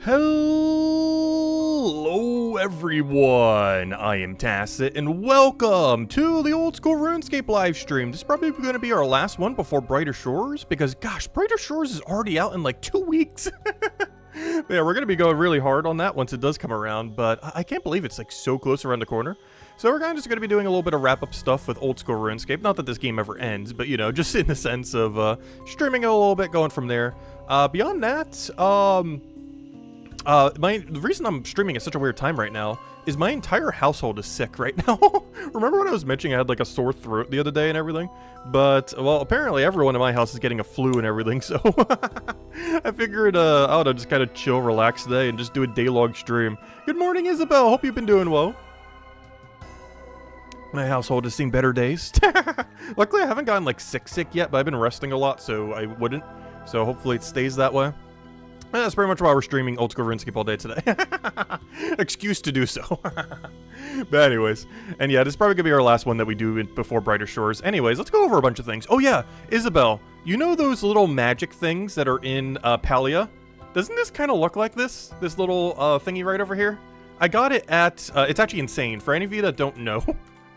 Hello everyone, I am Tacit, and welcome to the Oldschool Runescape livestream. This is probably going to be our last one before Brighter Shores, because gosh, Brighter Shores is already out in like 2 weeks. Yeah, we're going to be going really hard on that once it does come around, but I can't believe it's like so close around the corner. So we're kind of just going to be doing a little bit of wrap-up stuff with Oldschool Runescape. Not that this game ever ends, but you know, just in the sense of streaming it a little bit, going from there. Beyond that, the reason I'm streaming at such a weird time right now is my entire household is sick right now. Remember when I was mentioning I had like a sore throat the other day and everything? But, well, apparently everyone in my house is getting a flu and everything, so I figured, I don't know, just kind of chill, relax today and just do a day-long stream. Good morning, Isabel. Hope you've been doing well. My household has seen better days. Luckily, I haven't gotten like sick yet, but I've been resting a lot, so I wouldn't. So hopefully it stays that way. And that's pretty much why we're streaming Oldschool Runescape all day today. Excuse to do so. But anyways, and yeah, this is probably going to be our last one that we do before Brighter Shores. Anyways, let's go over a bunch of things. Oh yeah, Isabel, you know those little magic things that are in Palia? Doesn't this kind of look like this? This little thingy right over here? I got it at, it's actually insane. For any of you that don't know,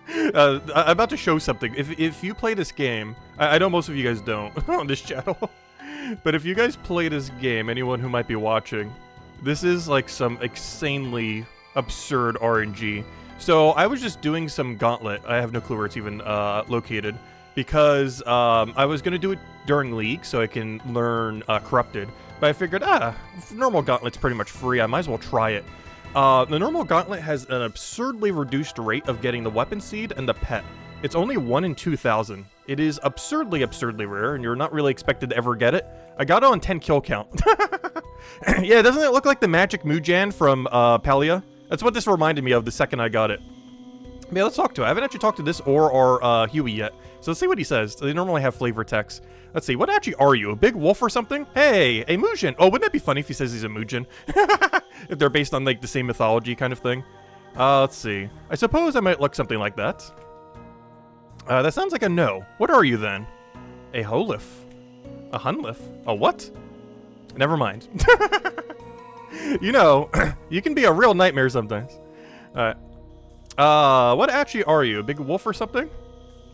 I'm about to show something. If you play this game, I know most of you guys don't on this channel. But if you guys play this game, anyone who might be watching, this is like some insanely absurd RNG. So I was just doing some Gauntlet. I have no clue where it's even located. Because I was going to do it during League so I can learn Corrupted. But I figured, normal Gauntlet's pretty much free. I might as well try it. The normal Gauntlet has an absurdly reduced rate of getting the Weapon Seed and the Pet. It's only 1 in 2,000. It is absurdly rare, and you're not really expected to ever get it. I got it on 10 kill count. Yeah, doesn't it look like the Magic Mujan from Palia? That's what this reminded me of the second I got it. Yeah, let's talk to it. I haven't actually talked to this or our Huey yet. So let's see what he says. They normally have flavor text. Let's see, what actually are you? A big wolf or something? Hey, a Mujan. Oh, wouldn't that be funny if he says he's a Mujan? If they're based on like the same mythology kind of thing. Let's see. I suppose I might look something like that. That sounds like a no. What are you then? A Holif. A Hunlif. A what? Never mind. You know, you can be a real nightmare sometimes. Alright. What actually are you? A big wolf or something?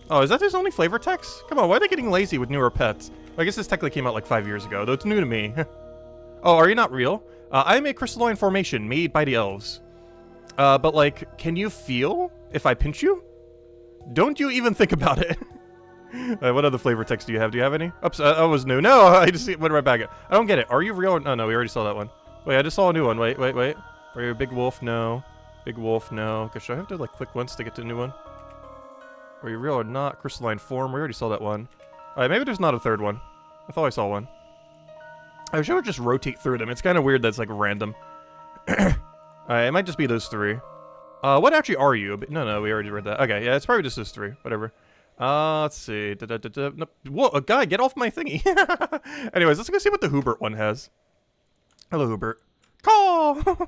Oh, is that his only flavor text? Come on, why are they getting lazy with newer pets? I guess this technically came out like 5 years ago, though it's new to me. Oh, are you not real? I'm a crystalline formation made by the elves. But like, can you feel if I pinch you? Don't you even think about it. What other flavor text do you have? Do you have any? Oops, that was new. No, I just went right back. I don't get it. Are you real? No, we already saw that one. Wait, I just saw a new one. Wait. Are you a big wolf? No. Big wolf? No. Okay, should I have to like click once to get to a new one? Are you real or not? Crystalline form? We already saw that one. Alright, maybe there's not a third one. I thought I saw one. I wish I would just rotate through them. It's kind of weird that's like random. Alright, it might just be those three. What actually are you? No, we already read that. Okay, yeah, it's probably just those three. Whatever. Let's see. Nope. Whoa, guy, get off my thingy. Anyways, let's go see what the Hubert one has. Hello, Hubert. Caw!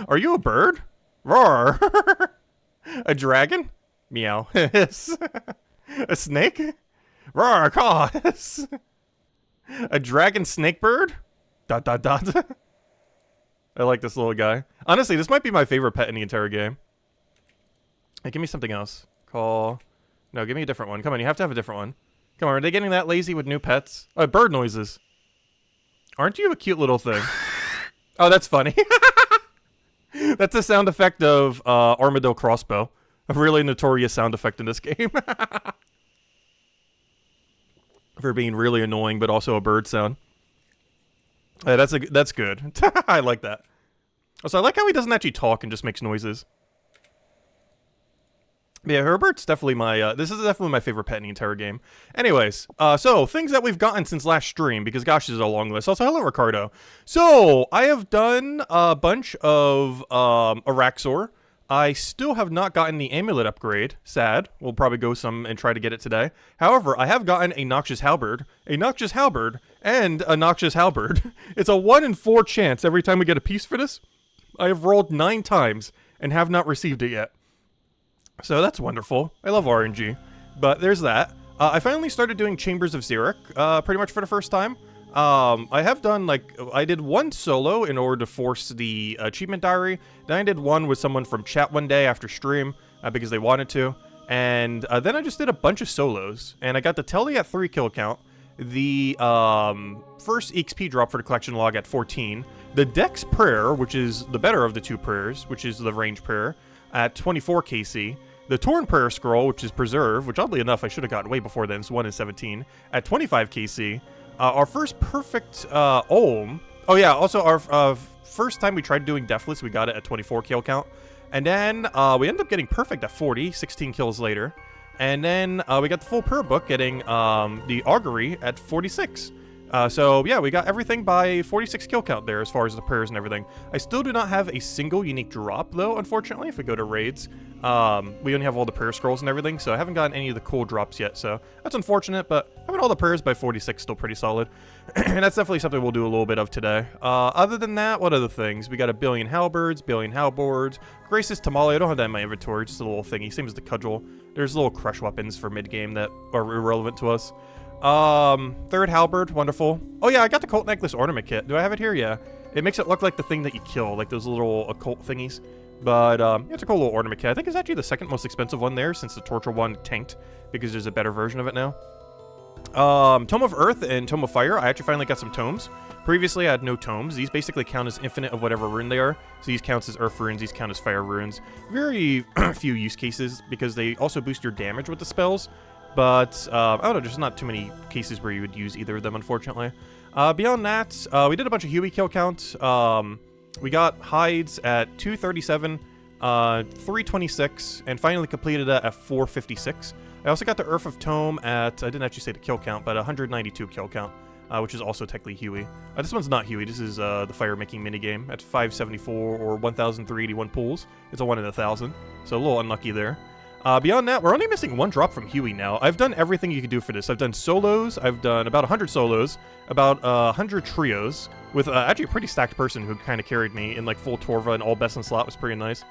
Are you a bird? Roar! A dragon? Meow. Hiss. A snake? Roar, caw! Hiss. A dragon snake bird? ... I like this little guy. Honestly, this might be my favorite pet in the entire game. Hey, give me something else. Call. No, give me a different one. Come on, you have to have a different one. Come on, are they getting that lazy with new pets? Oh, bird noises. Aren't you a cute little thing? Oh, that's funny. That's the sound effect of Armadillo Crossbow. A really notorious sound effect in this game. For being really annoying, but also a bird sound. Hey, that's good. I like that. Also, I like how he doesn't actually talk and just makes noises. Yeah, Herbert's definitely my, this is definitely my favorite pet in the entire game. Anyways, so, things that we've gotten since last stream, because gosh, this is a long list. Also, hello, Ricardo. So, I have done a bunch of, Araxor. I still have not gotten the amulet upgrade. Sad. We'll probably go some and try to get it today. However, I have gotten a Noxious Halberd, and a Noxious Halberd. It's a 1 in 4 chance every time we get a piece for this. I have rolled 9 times and have not received it yet. So that's wonderful. I love RNG. But there's that. I finally started doing Chambers of Xeric, pretty much for the first time. I have done, like, I did one solo in order to force the achievement diary. Then I did one with someone from chat one day after stream because they wanted to. And then I just did a bunch of solos. And I got the Telly at 3 kill count. The first EXP drop for the collection log at 14. The Dex Prayer, which is the better of the 2 prayers, which is the range prayer, at 24 KC. The Torn Prayer Scroll, which is Preserve, which oddly enough I should have gotten way before then, it's 1 in 17, at 25 KC. Our first perfect Olm. Oh yeah, also our first time we tried doing Deathless, we got it at 24 kill count. And then we ended up getting perfect at 40, 16 kills later. And then we got the full prayer book, getting the Augury at 46. So yeah, we got everything by 46 kill count there as far as the prayers and everything. I still do not have a single unique drop though, unfortunately, if we go to raids. We only have all the prayer scrolls and everything, so I haven't gotten any of the cool drops yet, so that's unfortunate, but having all the prayers by 46 still pretty solid. And that's definitely something we'll do a little bit of today. Other than that, what other things? We got a billion halberds, billion halbords, Grace's Tamale. I don't have that in my inventory, just a little thingy, same as the cudgel. There's little crush weapons for mid-game that are irrelevant to us. Third halberd, wonderful. Oh yeah, I got the cult necklace ornament kit. Do I have it here? Yeah. It makes it look like the thing that you kill, like those little occult thingies. But, it's a cool little ornament kit. I think it's actually the second most expensive one there, since the Torture one tanked, because there's a better version of it now. Tome of Earth and Tome of Fire. I actually finally got some tomes. Previously, I had no tomes. These basically count as infinite of whatever rune they are. So these count as Earth runes, these count as Fire runes. Very few use cases, because they also boost your damage with the spells. But, I don't know, there's not too many cases where you would use either of them, unfortunately. Beyond that, we did a bunch of Huey kill count. We got hides at 237, 326, and finally completed that at 456. I also got the Earth of Tome at, I didn't actually say the kill count, but 192 kill count, which is also technically Huey. This one's not Huey, this is the fire making minigame at 574 or 1,381 pulls. It's a 1 in 1,000, so a little unlucky there. Beyond that, we're only missing 1 drop from Huey now. I've done everything you can do for this. I've done solos, I've done about 100 solos, about 100 trios, with actually a pretty stacked person who kind of carried me in like full Torva and all best in slot. Was pretty nice.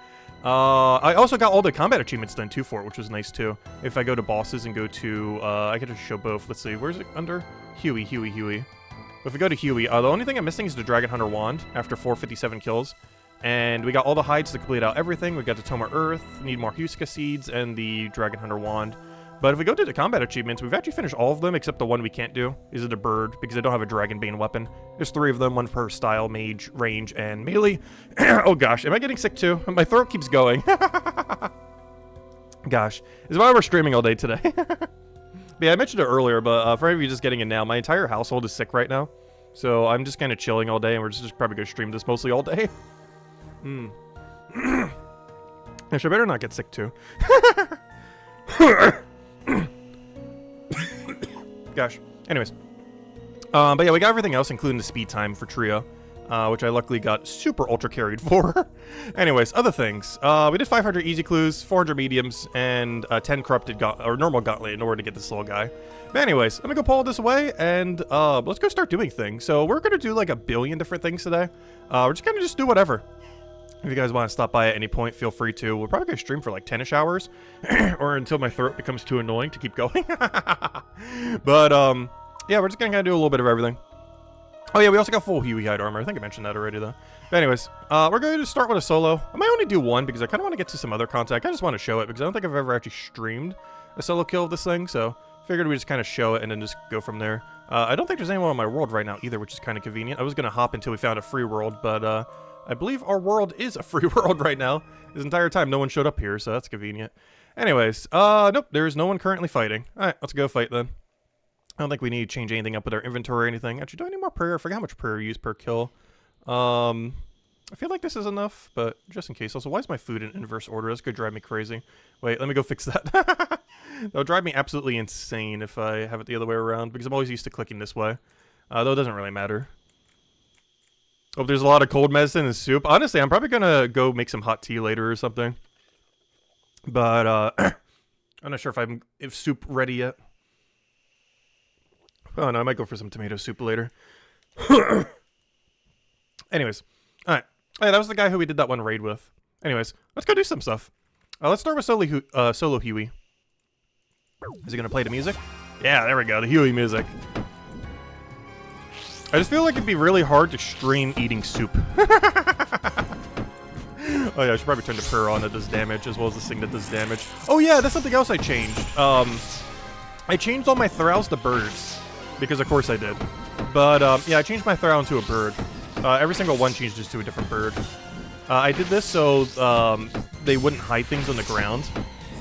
I also got all the combat achievements done too for it, which was nice too. If I go to bosses and go to, I could just show both. Let's see, where's it under? Huey. But if we go to Huey, the only thing I'm missing is the Dragon Hunter Wand after 457 kills. And we got all the hides to complete out everything. We got the Tome of Earth, need more Huska Seeds, and the Dragon Hunter Wand. But if we go to the combat achievements, we've actually finished all of them except the one we can't do. Is it a bird? Because I don't have a Dragon Bane weapon. There's 3 of them, 1 per style, mage, range, and melee. Oh gosh, am I getting sick too? My throat keeps going. Gosh, this is why we're streaming all day today. But yeah, I mentioned it earlier, but for any of you just getting in now, my entire household is sick right now. So I'm just kind of chilling all day, and we're just probably going to stream this mostly all day. Gosh, I better not get sick too. Gosh. Anyways. But yeah, we got everything else, including the speed time for Trio, which I luckily got super ultra carried for. Anyways, other things. We did 500 easy clues, 400 mediums, and 10 corrupted normal gauntlet in order to get this little guy. But anyways, let me go pull all this away, and let's go start doing things. So we're gonna do like a billion different things today. We're just gonna do whatever. If you guys want to stop by at any point, feel free to. We're probably going to stream for like 10-ish hours, or until my throat becomes too annoying to keep going. But, yeah, we're just going to do a little bit of everything. Oh, yeah, we also got full Huey hide armor. I think I mentioned that already, though. But anyways, we're going to start with a solo. I might only do one, because I kind of want to get to some other content. I just want to show it, because I don't think I've ever actually streamed a solo kill of this thing, so figured we just kind of show it and then just go from there. I don't think there's anyone on my world right now, either, which is kind of convenient. I was going to hop until we found a free world, but, I believe our world is a free world right now. This entire time, no one showed up here, so that's convenient. Anyways, nope, there's no one currently fighting. Alright, let's go fight then. I don't think we need to change anything up with our inventory or anything. Actually, do I need more prayer? I forgot how much prayer you use per kill. I feel like this is enough, but just in case. Also, why is my food in inverse order? That's gonna drive me crazy. Wait, let me go fix that. That'll drive me absolutely insane if I have it the other way around, because I'm always used to clicking this way. Though it doesn't really matter. Oh, there's a lot of cold medicine and soup. Honestly, I'm probably gonna go make some hot tea later or something. But, I'm not sure if soup ready yet. Oh no, I might go for some tomato soup later. Anyways. Alright. Oh, yeah, that was the guy who we did that one raid with. Anyways, let's go do some stuff. Let's start with solo Huey. Is he gonna play the music? Yeah, there we go, the Huey music. I just feel like it'd be really hard to stream eating soup. Oh yeah, I should probably turn the prayer on that does damage, as well as this thing that does damage. Oh yeah, that's something else I changed. I changed all my thralls to birds, because of course I did. But yeah, I changed my thrall into a bird. Every single one changes to a different bird. I did this so they wouldn't hide things on the ground,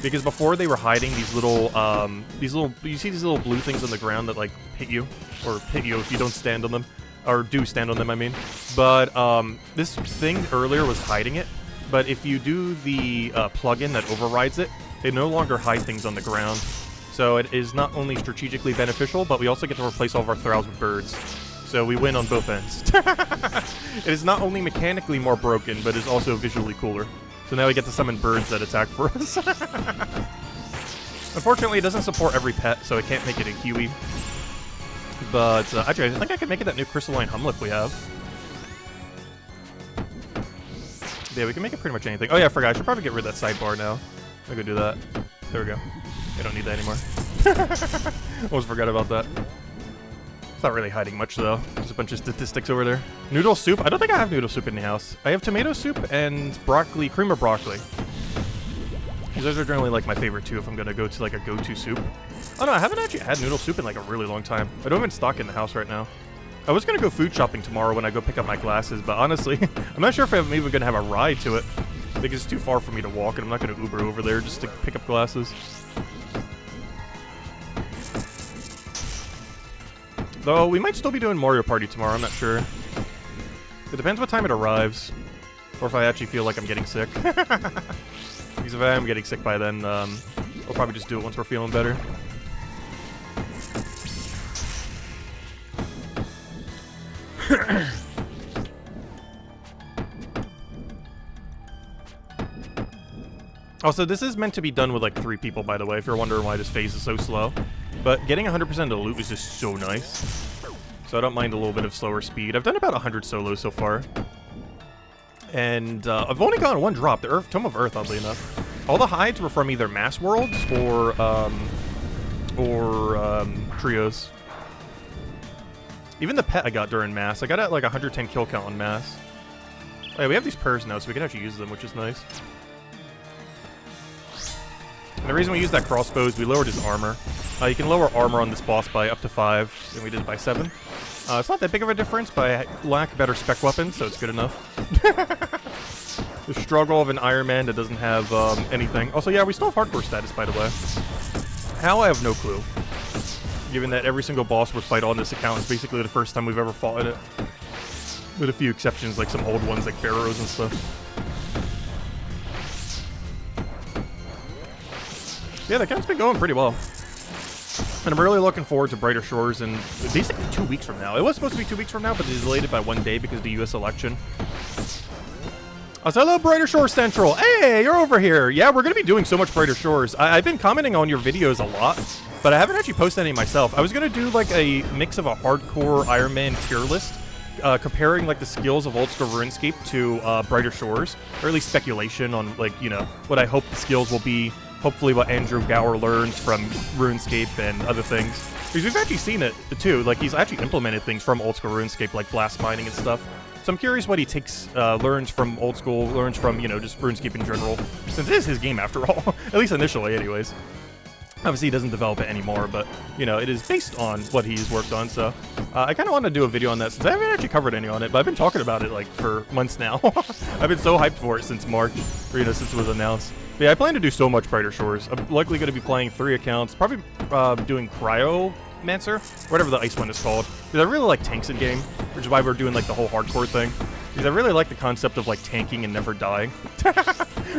because before they were hiding these little, you see these little blue things on the ground that like hit you if you don't stand on them, or do stand on them, I mean. But this thing earlier was hiding it, but if you do the plugin that overrides it, they no longer hide things on the ground. So it is not only strategically beneficial, but we also get to replace all of our thralls with birds. So we win on both ends. It is not only mechanically more broken, but is also visually cooler. So now we get to summon birds that attack for us. Unfortunately, it doesn't support every pet, so I can't make it a Huey. But actually, I think I could make it that new crystalline Humlift we have. Yeah, we can make it pretty much anything. Oh yeah, I forgot. I should probably get rid of that sidebar now. I could do that. There we go. I don't need that anymore. Almost forgot about that. It's not really hiding much, though. There's a bunch of statistics over there. Noodle soup? I don't think I have noodle soup in the house. I have tomato soup and broccoli, cream of broccoli. Those are generally, like, my favorite, too, if I'm gonna go to, like, a go-to soup. Oh, no, I haven't actually had noodle soup in, like, a really long time. I don't even stock it in the house right now. I was gonna go food shopping tomorrow when I go pick up my glasses, but honestly, I'm not sure if I'm even gonna have a ride to it. I think it's too far for me to walk, and I'm not gonna Uber over there just to pick up glasses. Though, we might still be doing Mario Party tomorrow, I'm not sure. It depends what time it arrives. Or if I actually feel like I'm getting sick. Because if I am getting sick by then, I'll probably just do it once we're feeling better. Also, this is meant to be done with like 3 people, by the way, if you're wondering why this phase is so slow. But getting 100% of the loot is just so nice. So I don't mind a little bit of slower speed. I've done about 100 solos so far. And I've only gotten 1 drop, the Tome of Earth, oddly enough. All the hides were from either Mass Worlds or Trios. Even the pet I got during Mass. I got at like 110 kill count on Mass. Oh, yeah, we have these prayers now, so we can actually use them, which is nice. And the reason we use that crossbow is we lowered his armor. You can lower armor on this boss by up to 5, and we did it by 7. It's not that big of a difference, but I lack better spec weapons, so it's good enough. The struggle of an Ironman that doesn't have anything. Also, yeah, we still have hardcore status, by the way. How? I have no clue. Given that every single boss we fight on this account is basically the first time we've ever fought in it. With a few exceptions, like some old ones like Barrows and stuff. Yeah, the account's been going pretty well. And I'm really looking forward to Brighter Shores in basically 2 weeks from now. It was supposed to be 2 weeks from now, but they delayed it by 1 day because of the US election. So hello, Brighter Shores Central. Hey, you're over here. Yeah, we're going to be doing so much Brighter Shores. I've been commenting on your videos a lot, but I haven't actually posted any myself. I was going to do like a mix of a hardcore Ironman tier list, comparing like the skills of Oldschool Runescape to Brighter Shores, or at least speculation on like, you know, what I hope the skills will be. Hopefully what Andrew Gower learns from RuneScape and other things. Because we've actually seen it, too. Like, he's actually implemented things from Old School RuneScape, like blast mining and stuff. So I'm curious what he takes, learns from Old School, learns from, you know, just RuneScape in general. Since it is his game, after all. At least initially, anyways. Obviously, he doesn't develop it anymore, but, you know, it is based on what he's worked on, so... I kind of want to do a video on that, since I haven't actually covered any on it, but I've been talking about it, like, for months now. I've been so hyped for it since March, or, you know, since it was announced. But yeah, I plan to do so much Brighter Shores. I'm likely going to be playing 3 accounts, probably doing Cryomancer, whatever the ice one is called. Because I really like tanks in game, which is why we're doing like the whole hardcore thing. Because I really like the concept of like tanking and never dying,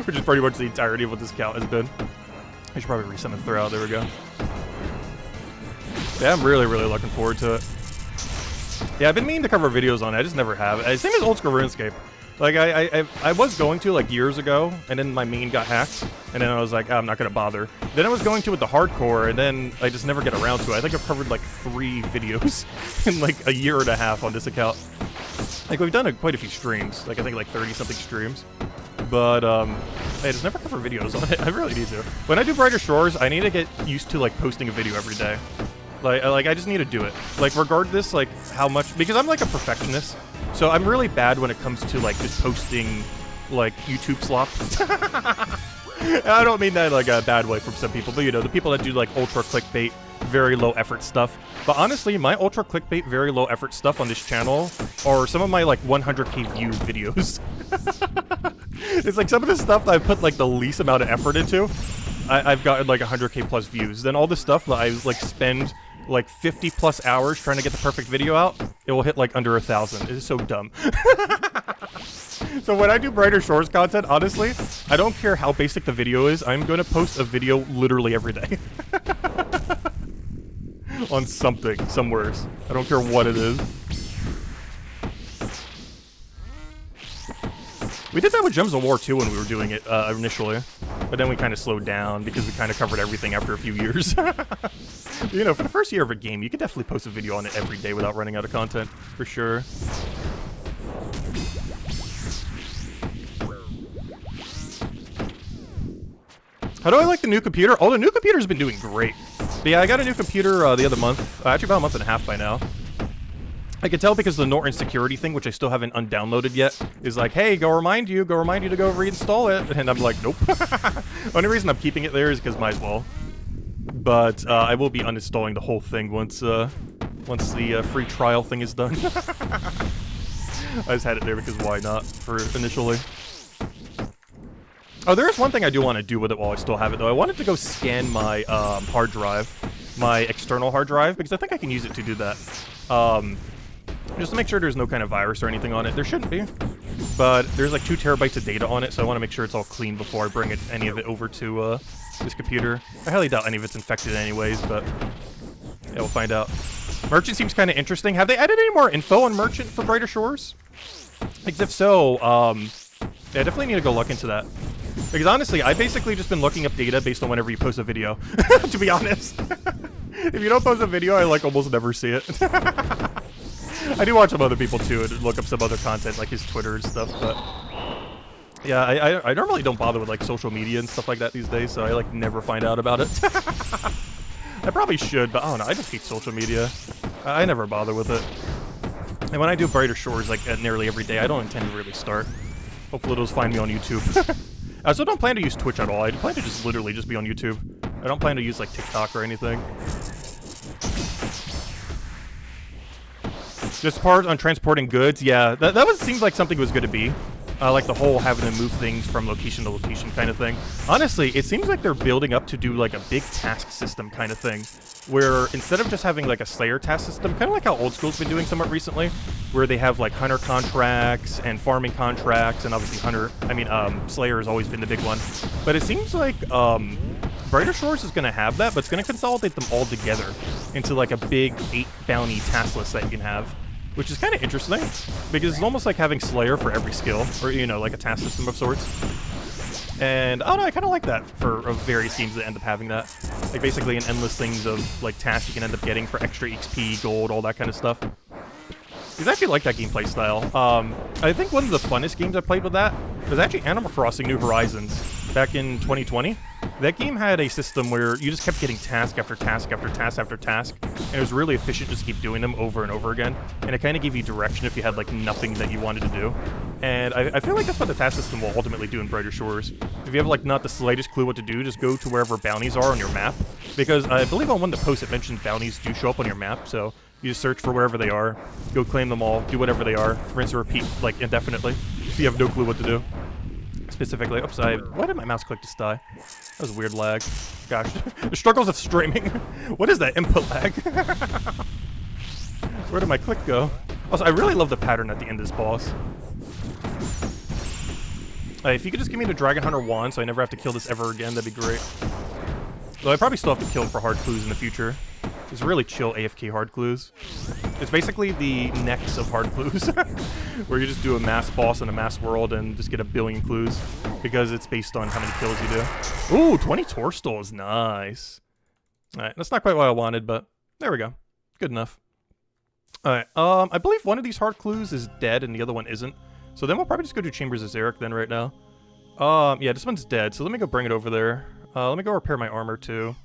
which is pretty much the entirety of what this account has been. I should probably resummon throughout. There we go. Yeah, I'm really looking forward to it. Yeah, I've been meaning to cover videos on it. I just never have. Same as Old School RuneScape. Like, I was going to, like, years ago, and then my main got hacked, and then I was like, oh, I'm not going to bother. Then I was going to with the hardcore, and then I just never get around to it. I think I've covered, like, 3 videos in, like, a year and a half on this account. Like, we've done quite a few streams. Like, I think, like, 30-something streams. But, I just never cover videos on it. I really need to. When I do Brighter Shores, I need to get used to, like, posting a video every day. Like I just need to do it. Like regardless, like how much, because I'm like a perfectionist, so I'm really bad when it comes to like just posting like YouTube slop. I don't mean that in like a bad way from some people, but you know, the people that do like ultra clickbait, very low effort stuff. But honestly, my ultra clickbait, very low effort stuff on this channel are some of my like 100k view videos. It's like some of the stuff that I put like the least amount of effort into, I've gotten like 100k plus views. Then all the stuff that I like spend like 50 plus hours trying to get the perfect video out, it will hit like under 1,000. It is so dumb. So when I do Brighter Shores content, honestly, I don't care how basic the video is. I'm going to post a video literally every day. On something, somewhere. I don't care what it is. We did that with Gems of War too when we were doing it initially. But then we kind of slowed down because we kind of covered everything after a few years. You know, for the first year of a game, you could definitely post a video on it every day without running out of content, for sure. How do I like the new computer? Oh, the new computer's been doing great. But yeah, I got a new computer the other month. Actually, about a month and a half by now. I can tell because the Norton security thing, which I still haven't undownloaded yet, is like, hey, go remind you to go reinstall it. And I'm like, nope. Only reason I'm keeping it there is because might as well. But I will be uninstalling the whole thing once the free trial thing is done. I just had it there because why not for initially. Oh, there is one thing I do want to do with it while I still have it, though. I wanted to go scan my hard drive, my external hard drive, because I think I can use it to do that. Just to make sure there's no kind of virus or anything on it. There shouldn't be, but there's like 2 terabytes of data on it, so I want to make sure it's all clean before I bring any of it over to this computer. I highly doubt any of it's infected anyways, but yeah, we'll find out. Merchant seems kind of interesting. Have they added any more info on Merchant for Brighter Shores? Because if so, yeah, I definitely need to go look into that. Because honestly, I've basically just been looking up data based on whenever you post a video, to be honest. If you don't post a video, I like almost never see it. I do watch some other people too and look up some other content like his Twitter and stuff, but yeah, I normally don't bother with like social media and stuff like that these days, so I like never find out about it. I probably should, but I don't know, I just hate social media. I never bother with it. And when I do Brighter Shores like nearly every day, I don't intend to really start. Hopefully it'll find me on YouTube. I also don't plan to use Twitch at all. I plan to just literally just be on YouTube. I don't plan to use like TikTok or anything. Just part on transporting goods, yeah, that seems like something was going to be. Like the whole having to move things from location to location kind of thing. Honestly, it seems like they're building up to do like a big task system kind of thing. Where instead of just having like a Slayer task system, kind of like how Oldschool's been doing somewhat recently, where they have like hunter contracts and farming contracts, and obviously Slayer has always been the big one. But it seems like Brighter Shores is going to have that, but it's going to consolidate them all together into like a big 8 bounty task list that you can have. Which is kind of interesting, because it's almost like having Slayer for every skill, or, you know, like a task system of sorts. And, I don't know, I kind of like that for various games that end up having that. Like, basically an endless things of, like, tasks you can end up getting for extra XP, gold, all that kind of stuff. I actually like that gameplay style. I think one of the funnest games I played with that was actually Animal Crossing New Horizons back in 2020. That game had a system where you just kept getting task after task after task after task, and it was really efficient just to keep doing them over and over again, and it kind of gave you direction if you had like nothing that you wanted to do. And I feel like that's what the task system will ultimately do in Brighter Shores. If you have like not the slightest clue what to do, just go to wherever bounties are on your map, because I believe on one of the posts it mentioned bounties do show up on your map, so you just search for wherever they are, go claim them all, do whatever they are, rinse and repeat like indefinitely if you have no clue what to do. Specifically, oops, why did my mouse click just die? That was a weird lag. Gosh, the struggles of streaming. What is that input lag? Where did my click go? Also, I really love the pattern at the end of this boss. If you could just give me the Dragon Hunter wand so I never have to kill this ever again, that'd be great. Though I probably still have to kill it for hard clues in the future. It's really chill AFK hard clues. It's basically the next of hard clues, where you just do a mass boss in a mass world and just get a billion clues, because it's based on how many kills you do. Ooh, 20 Torstol is nice. Alright, that's not quite what I wanted, but there we go. Good enough. Alright, I believe one of these hard clues is dead and the other one isn't. So then we'll probably just go to Chambers of Xeric then right now. Yeah, this one's dead, so let me go bring it over there. Let me go repair my armor too.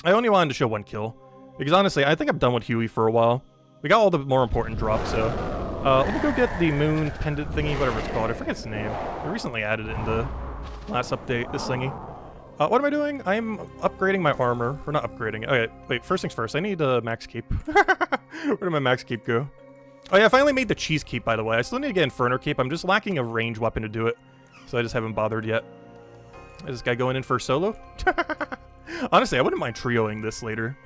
I only wanted to show one kill. Because honestly, I think I'm done with Huey for a while. We got all the more important drops, so... let me go get the moon pendant thingy, whatever it's called. I forget its name. I recently added it in the last update, this thingy. What am I doing? I'm upgrading my armor. Or not upgrading. Okay, wait, first things first. I need a max keep. Where did my max keep go? Oh yeah, I finally made the cheese keep, by the way. I still need to get Inferno keep. I'm just lacking a range weapon to do it. So I just haven't bothered yet. Is this guy going in for a solo? Honestly, I wouldn't mind trioing this later.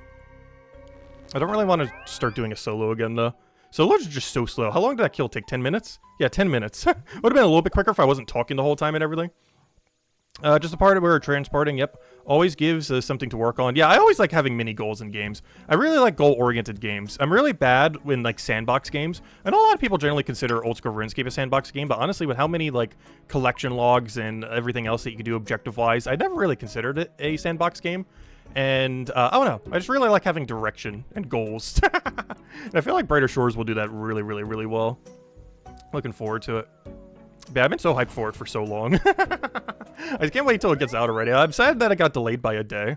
I don't really want to start doing a solo again, though. Solos are just so slow. How long did that kill take? 10 minutes? Yeah, 10 minutes. Would have been a little bit quicker if I wasn't talking the whole time and everything. Just the part where we're transporting, yep. Always gives something to work on. Yeah, I always like having mini goals in games. I really like goal-oriented games. I'm really bad in, like, sandbox games. I know a lot of people generally consider Oldschool Runescape a sandbox game, but honestly, with how many, like, collection logs and everything else that you can do objective-wise, I never really considered it a sandbox game. And, I don't know. I just really like having direction and goals. And I feel like Brighter Shores will do that really, really, really well. Looking forward to it. Yeah, I've been so hyped for it for so long. I can't wait till it gets out already. I'm sad that it got delayed by a day.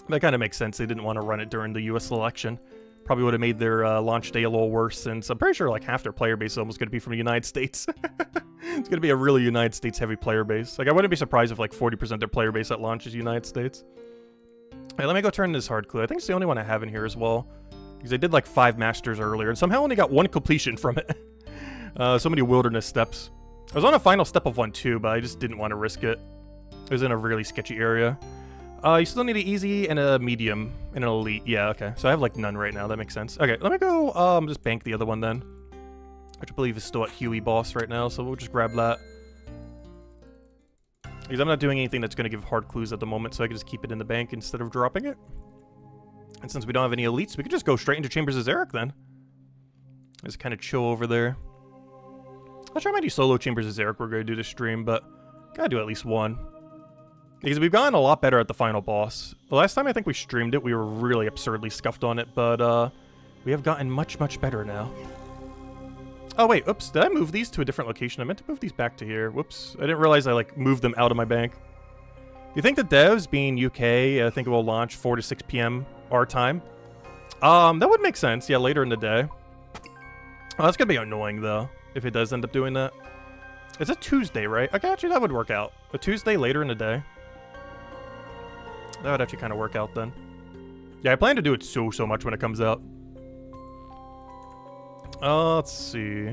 That kind of makes sense. They didn't want to run it during the US election. Probably would have made their launch day a little worse, since I'm pretty sure like half their player base is almost going to be from the United States. It's going to be a really United States heavy player base. Like, I wouldn't be surprised if like 40% of their player base at launch is United States. Hey, let me go turn this hard clue. I think it's the only one I have in here as well. Because I did like 5 masters earlier, and somehow only got 1 completion from it. So many wilderness steps. I was on a final step of 1 too, but I just didn't want to risk it. It was in a really sketchy area. You still need an easy and a medium and an elite. Yeah, okay. So I have like none right now. That makes sense. Okay, let me go just bank the other one then. Which I believe is still at Huey boss right now, so we'll just grab that. Because I'm not doing anything that's going to give hard clues at the moment, so I can just keep it in the bank instead of dropping it. And since we don't have any elites, we could just go straight into Chambers of Xeric then. Just kind of chill over there. I'll try my do solo Chambers of Xeric we're going to do this stream, but gotta do at least one. Because we've gotten a lot better at the final boss. The last time I think we streamed it, we were really absurdly scuffed on it, but we have gotten much, much better now. Oh wait, oops, did I move these to a different location? I meant to move these back to here. Whoops, I didn't realize I like moved them out of my bank. You think the devs, being UK, I think it will launch 4 to 6 p.m. our time? That would make sense, yeah, later in the day. Oh, that's gonna be annoying though, if it does end up doing that. It's a Tuesday, right? Okay, actually that would work out. A Tuesday later in the day. That would actually kind of work out then. Yeah, I plan to do it so much when it comes out. Let's see.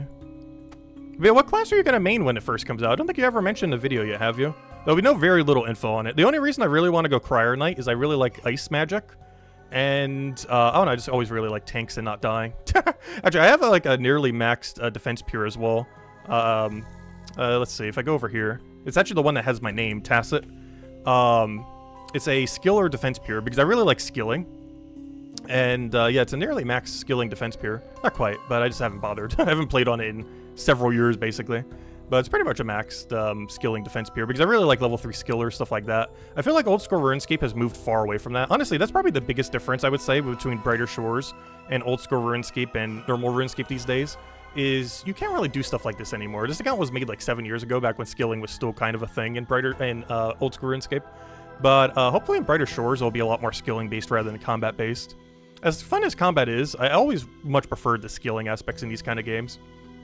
Yeah, what class are you gonna main when it first comes out? I don't think you ever mentioned in the video yet, have you? Though we know very little info on it. The only reason I really want to go Crier Knight is I really like ice magic. And, I don't know, I just always really like tanks and not dying. Actually, I have like a nearly maxed defense pure as well. Let's see, if I go over here. It's actually the one that has my name, Tacit. It's a skill or defense pure because I really like skilling. And, yeah, it's a nearly max skilling defense pure. Not quite, but I just haven't bothered. I haven't played on it in several years, basically. But it's pretty much a maxed skilling defense pure because I really like level 3 skillers, stuff like that. I feel like Oldschool Runescape has moved far away from that. Honestly, that's probably the biggest difference, I would say, between Brighter Shores and Oldschool Runescape and normal Runescape these days, is you can't really do stuff like this anymore. This account was made like 7 years ago, back when skilling was still kind of a thing in Oldschool Runescape. But hopefully in Brighter Shores, it'll be a lot more skilling-based rather than combat-based. As fun as combat is, I always much preferred the skilling aspects in these kind of games.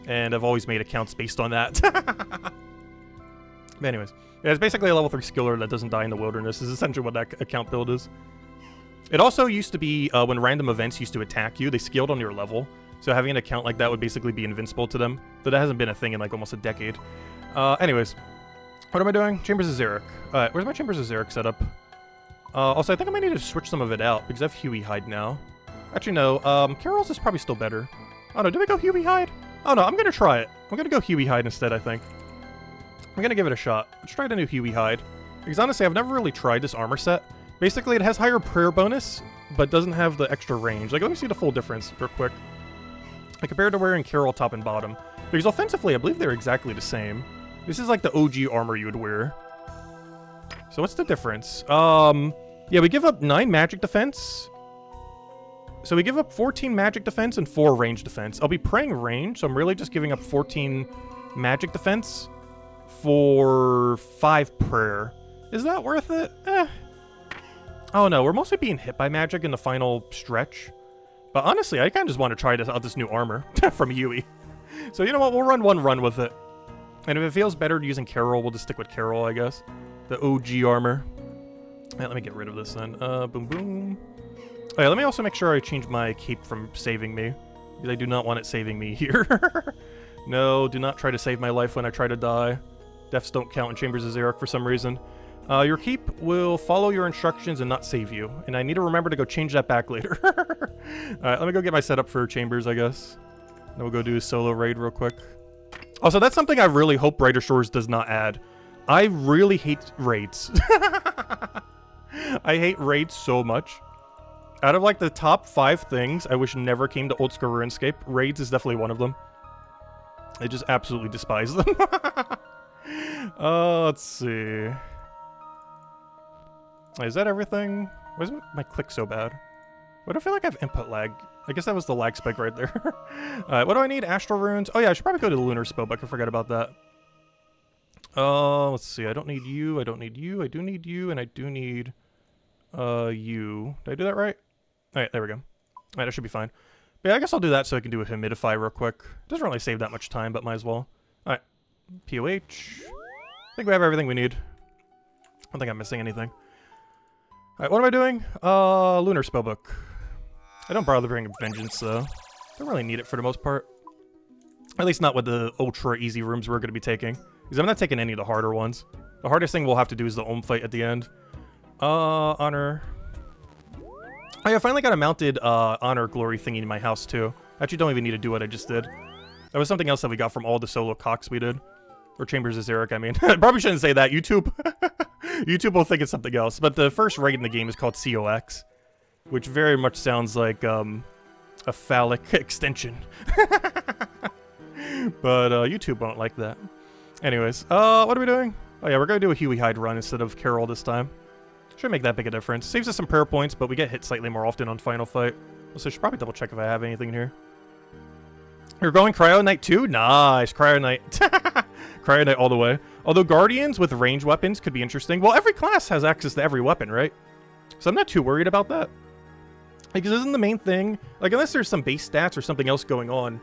And I've always made accounts based on that. But anyways, yeah, it's basically a level 3 skiller that doesn't die in the wilderness is essentially what that account build is. It also used to be, when random events used to attack you, they scaled on your level. So having an account like that would basically be invincible to them. But that hasn't been a thing in like almost a decade. Anyways, what am I doing? Chambers of Xeric. Alright, where's my Chambers of Xeric set up? Also, I think I might need to switch some of it out because I have Huey hide now. Actually, no. Carol's is probably still better. Oh no, did we go Huey hide? Oh no, I'm gonna try it. I'm gonna go Huey hide instead, I think. I'm gonna give it a shot. Let's try the new Huey hide. Because honestly, I've never really tried this armor set. Basically, it has higher prayer bonus, but doesn't have the extra range. Like, let me see the full difference real quick. Like, compared to wearing Carol top and bottom. Because offensively, I believe they're exactly the same. This is like the OG armor you would wear. So what's the difference? Yeah, we give up 9 magic defense. So we give up 14 magic defense and 4 range defense. I'll be praying range, so I'm really just giving up 14 magic defense for 5 prayer. Is that worth it? Oh no, we're mostly being hit by magic in the final stretch. But honestly, I kind of just want to try out this new armor from Huey. So you know what, we'll run one run with it. And if it feels better using Carol, we'll just stick with Carol, I guess. The OG armor. Yeah, let me get rid of this then. Boom, boom. Oh yeah, let me also make sure I change my cape from saving me. Because I do not want it saving me here. No, do not try to save my life when I try to die. Deaths don't count in Chambers of Xeric for some reason. Your keep will follow your instructions and not save you. And I need to remember to go change that back later. Alright, let me go get my setup for Chambers, I guess. Then we'll go do a solo raid real quick. Also, that's something I really hope Brighter Shores does not add. I really hate raids. I hate raids so much. Out of like the top 5 things I wish never came to Oldschool Runescape, raids is definitely one of them. I just absolutely despise them. Let's see. Is that everything? Why is my click so bad? Why do I feel like I have input lag? I guess that was the lag spike right there. Alright, what do I need? Astral runes? Oh yeah, I should probably go to the lunar spellbook. I forgot about that. Let's see. I don't need you. I don't need you. I do need you, and I do need you. Did I do that right? Alright, there we go. Alright, that should be fine. But yeah, I guess I'll do that so I can do a humidify real quick. Doesn't really save that much time, but might as well. Alright. POH. I think we have everything we need. I don't think I'm missing anything. Alright, what am I doing? Lunar spellbook. I don't bother bringing Vengeance, though. Don't really need it for the most part. At least not with the ultra easy rooms we're going to be taking. Because I'm not taking any of the harder ones. The hardest thing we'll have to do is the Ohm fight at the end. Honor. Oh yeah, I finally got a mounted honor glory thingy in my house, too. Actually, don't even need to do what I just did. That was something else that we got from all the solo cocks we did. Or Chambers of Xeric, I mean. Probably shouldn't say that. YouTube. YouTube will think it's something else. But the first raid in the game is called COX. Which very much sounds like a phallic extension. But YouTube won't like that. Anyways, what are we doing? Oh yeah, we're going to do a Huey hide run instead of Carol this time. Should make that big a difference. Saves us some prayer points, but we get hit slightly more often on final fight. So I should probably double check if I have anything here. You're going Cryo Knight too? Nice, Cryo Knight. Cryo Knight all the way. Although Guardians with range weapons could be interesting. Well, every class has access to every weapon, right? So I'm not too worried about that. Because isn't the main thing, like unless there's some base stats or something else going on,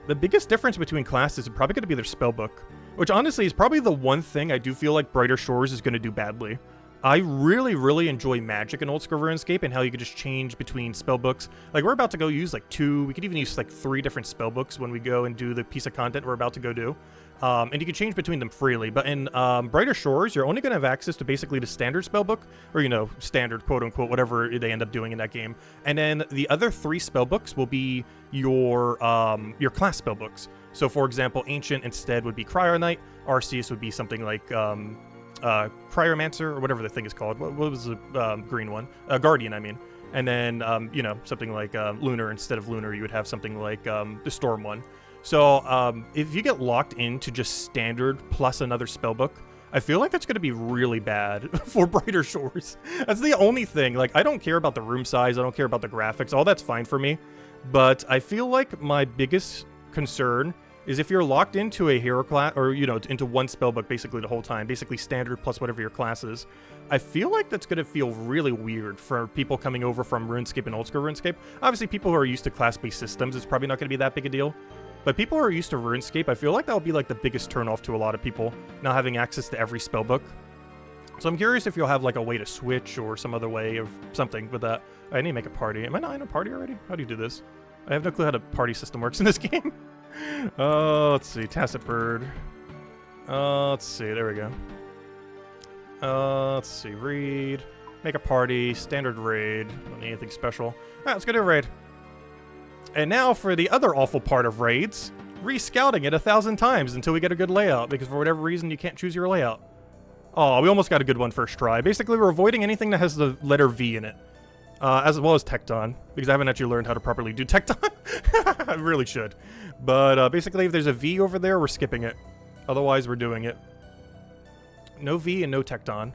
the biggest difference between classes is probably going to be their spellbook. Which honestly is probably the one thing I do feel like Brighter Shores is going to do badly. I really, really enjoy magic in Oldschool Runescape and how you could just change between spellbooks. Like, we're about to go use, like, 2... We could even use, like, 3 different spellbooks when we go and do the piece of content we're about to go do. And you can change between them freely. But in Brighter Shores, you're only going to have access to basically the standard spellbook. Or, you know, standard, quote-unquote, whatever they end up doing in that game. And then the other 3 spellbooks will be your class spellbooks. So, for example, Ancient instead would be Cryo Knight. Arceus would be something like... Cryomancer, or whatever the thing is called. What was the green one? Guardian, I mean. And then, you know, something like Lunar. Instead of Lunar, you would have something like the Storm one. So, if you get locked into just standard plus another spellbook, I feel like that's going to be really bad for Brighter Shores. That's the only thing. Like, I don't care about the room size. I don't care about the graphics. All that's fine for me. But I feel like my biggest concern is if you're locked into a hero class, or, you know, into one spellbook basically the whole time, basically standard plus whatever your class is, I feel like that's going to feel really weird for people coming over from RuneScape and Oldschool Runescape. Obviously, people who are used to class-based systems, it's probably not going to be that big a deal. But people who are used to RuneScape, I feel like that will be like the biggest turnoff to a lot of people, not having access to every spellbook. So I'm curious if you'll have like a way to switch or some other way of something with that. I need to make a party. Am I not in a party already? How do you do this? I have no clue how the party system works in this game. Let's see. Tacit Bird. Let's see. There we go. Let's see. Read. Make a party. Standard raid. Don't need anything special. Alright, let's go do a raid. And now for the other awful part of raids. Re-scouting it 1,000 times until we get a good layout, because for whatever reason you can't choose your layout. Oh, we almost got a good one first try. Basically, we're avoiding anything that has the letter V in it. As well as Tecton, because I haven't actually learned how to properly do Tecton. I really should. But basically, if there's a V over there, we're skipping it. Otherwise, we're doing it. No V and no Tecton.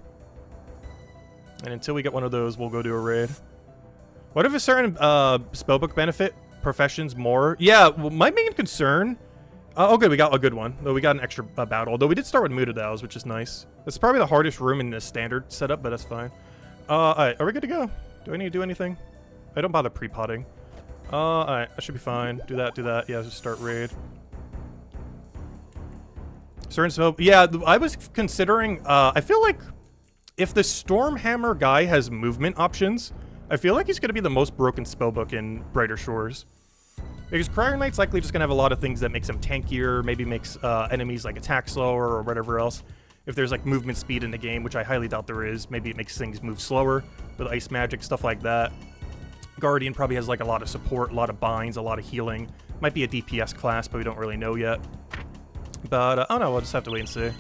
And until we get one of those, we'll go do a raid. What if a certain spellbook benefit professions more? Yeah, well, my main concern... oh, good, we got a good one. Though we got an extra battle. Though we did start with Mutadaos, which is nice. That's probably the hardest room in the standard setup, but that's fine. Alright, are we good to go? Do I need to do anything? I don't bother pre-potting. Alright, I should be fine. Do that, do that. Yeah, just start raid. Certain smoke. Yeah, I was considering, I feel like if the Stormhammer guy has movement options, I feel like he's going to be the most broken spellbook in Brighter Shores. Because Crier Knight's likely just going to have a lot of things that makes him tankier, maybe makes enemies like attack slower or whatever else. If there's like movement speed in the game, which I highly doubt there is, maybe it makes things move slower with ice magic, stuff like that. Guardian probably has like a lot of support, a lot of binds, a lot of healing. Might be a DPS class, but we don't really know yet. But, I don't know, we'll just have to wait and see.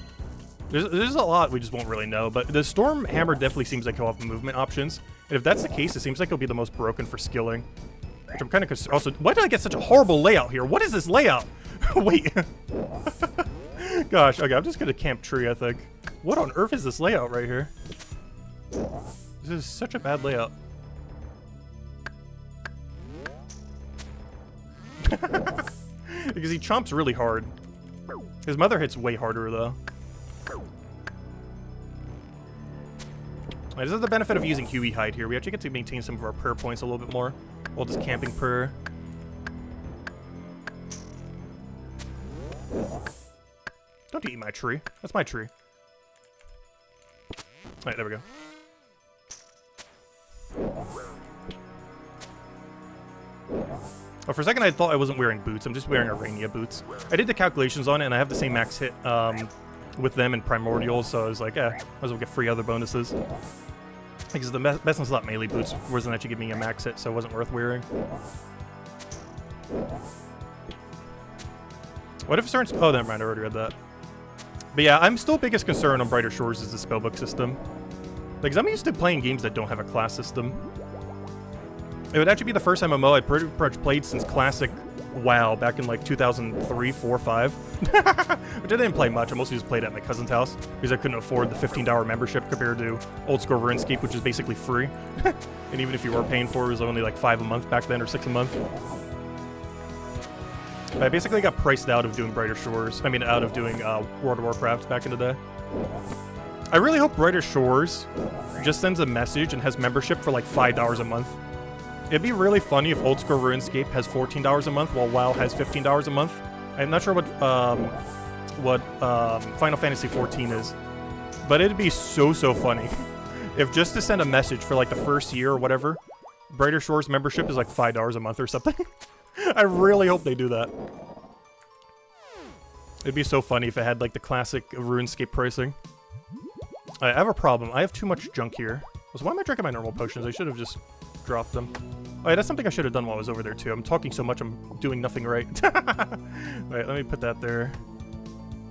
There's a lot we just won't really know, but the Stormhammer definitely seems like he'll have movement options. And if that's the case, it seems like he'll be the most broken for skilling. Which I'm kind of also, why did I get such a horrible layout here? What is this layout? Wait. Gosh, okay, I'm just gonna camp tree, I think. What on earth is this layout right here? This is such a bad layout. Because he chomps really hard. His mother hits way harder, though. This is the benefit of using Huey hide here. We actually get to maintain some of our prayer points a little bit more while just camping prayer. Don't eat my tree. That's my tree. Alright, there we go. Oh, for a second I thought I wasn't wearing boots. I'm just wearing Arania boots. I did the calculations on it, and I have the same max hit with them in Primordials, so I was like, might as well get free other bonuses. Because the best one's not melee boots wasn't actually giving me a max hit, so it wasn't worth wearing. What if certain... Oh, never mind, I already read that. But yeah, I'm still biggest concern on Brighter Shores is the spellbook system. Because I'm used to playing games that don't have a class system. It would actually be the first MMO I'd pretty much played since Classic WoW back in like 2003, 4, 5. Which I didn't play much. I mostly just played at my cousin's house because I couldn't afford the $15 membership compared to Oldschool Runescape, which is basically free. And even if you were paying for it, it was only like $5 a month back then or $6 a month. I basically got priced out of doing Brighter Shores. I mean, out of doing World of Warcraft back in the day. I really hope Brighter Shores just sends a message and has membership for like $5 a month. It'd be really funny if Oldschool RuneScape has $14 a month while WoW has $15 a month. I'm not sure what Final Fantasy XIV is, but it'd be so funny if just to send a message for like the first year or whatever, Brighter Shores membership is like $5 a month or something. I really hope they do that. It'd be so funny if it had like the classic RuneScape pricing. I have a problem. I have too much junk here. So why am I drinking my normal potions? I should have just dropped them. Oh yeah, that's something I should have done while I was over there too. I'm talking so much I'm doing nothing right. Alright, let me put that there.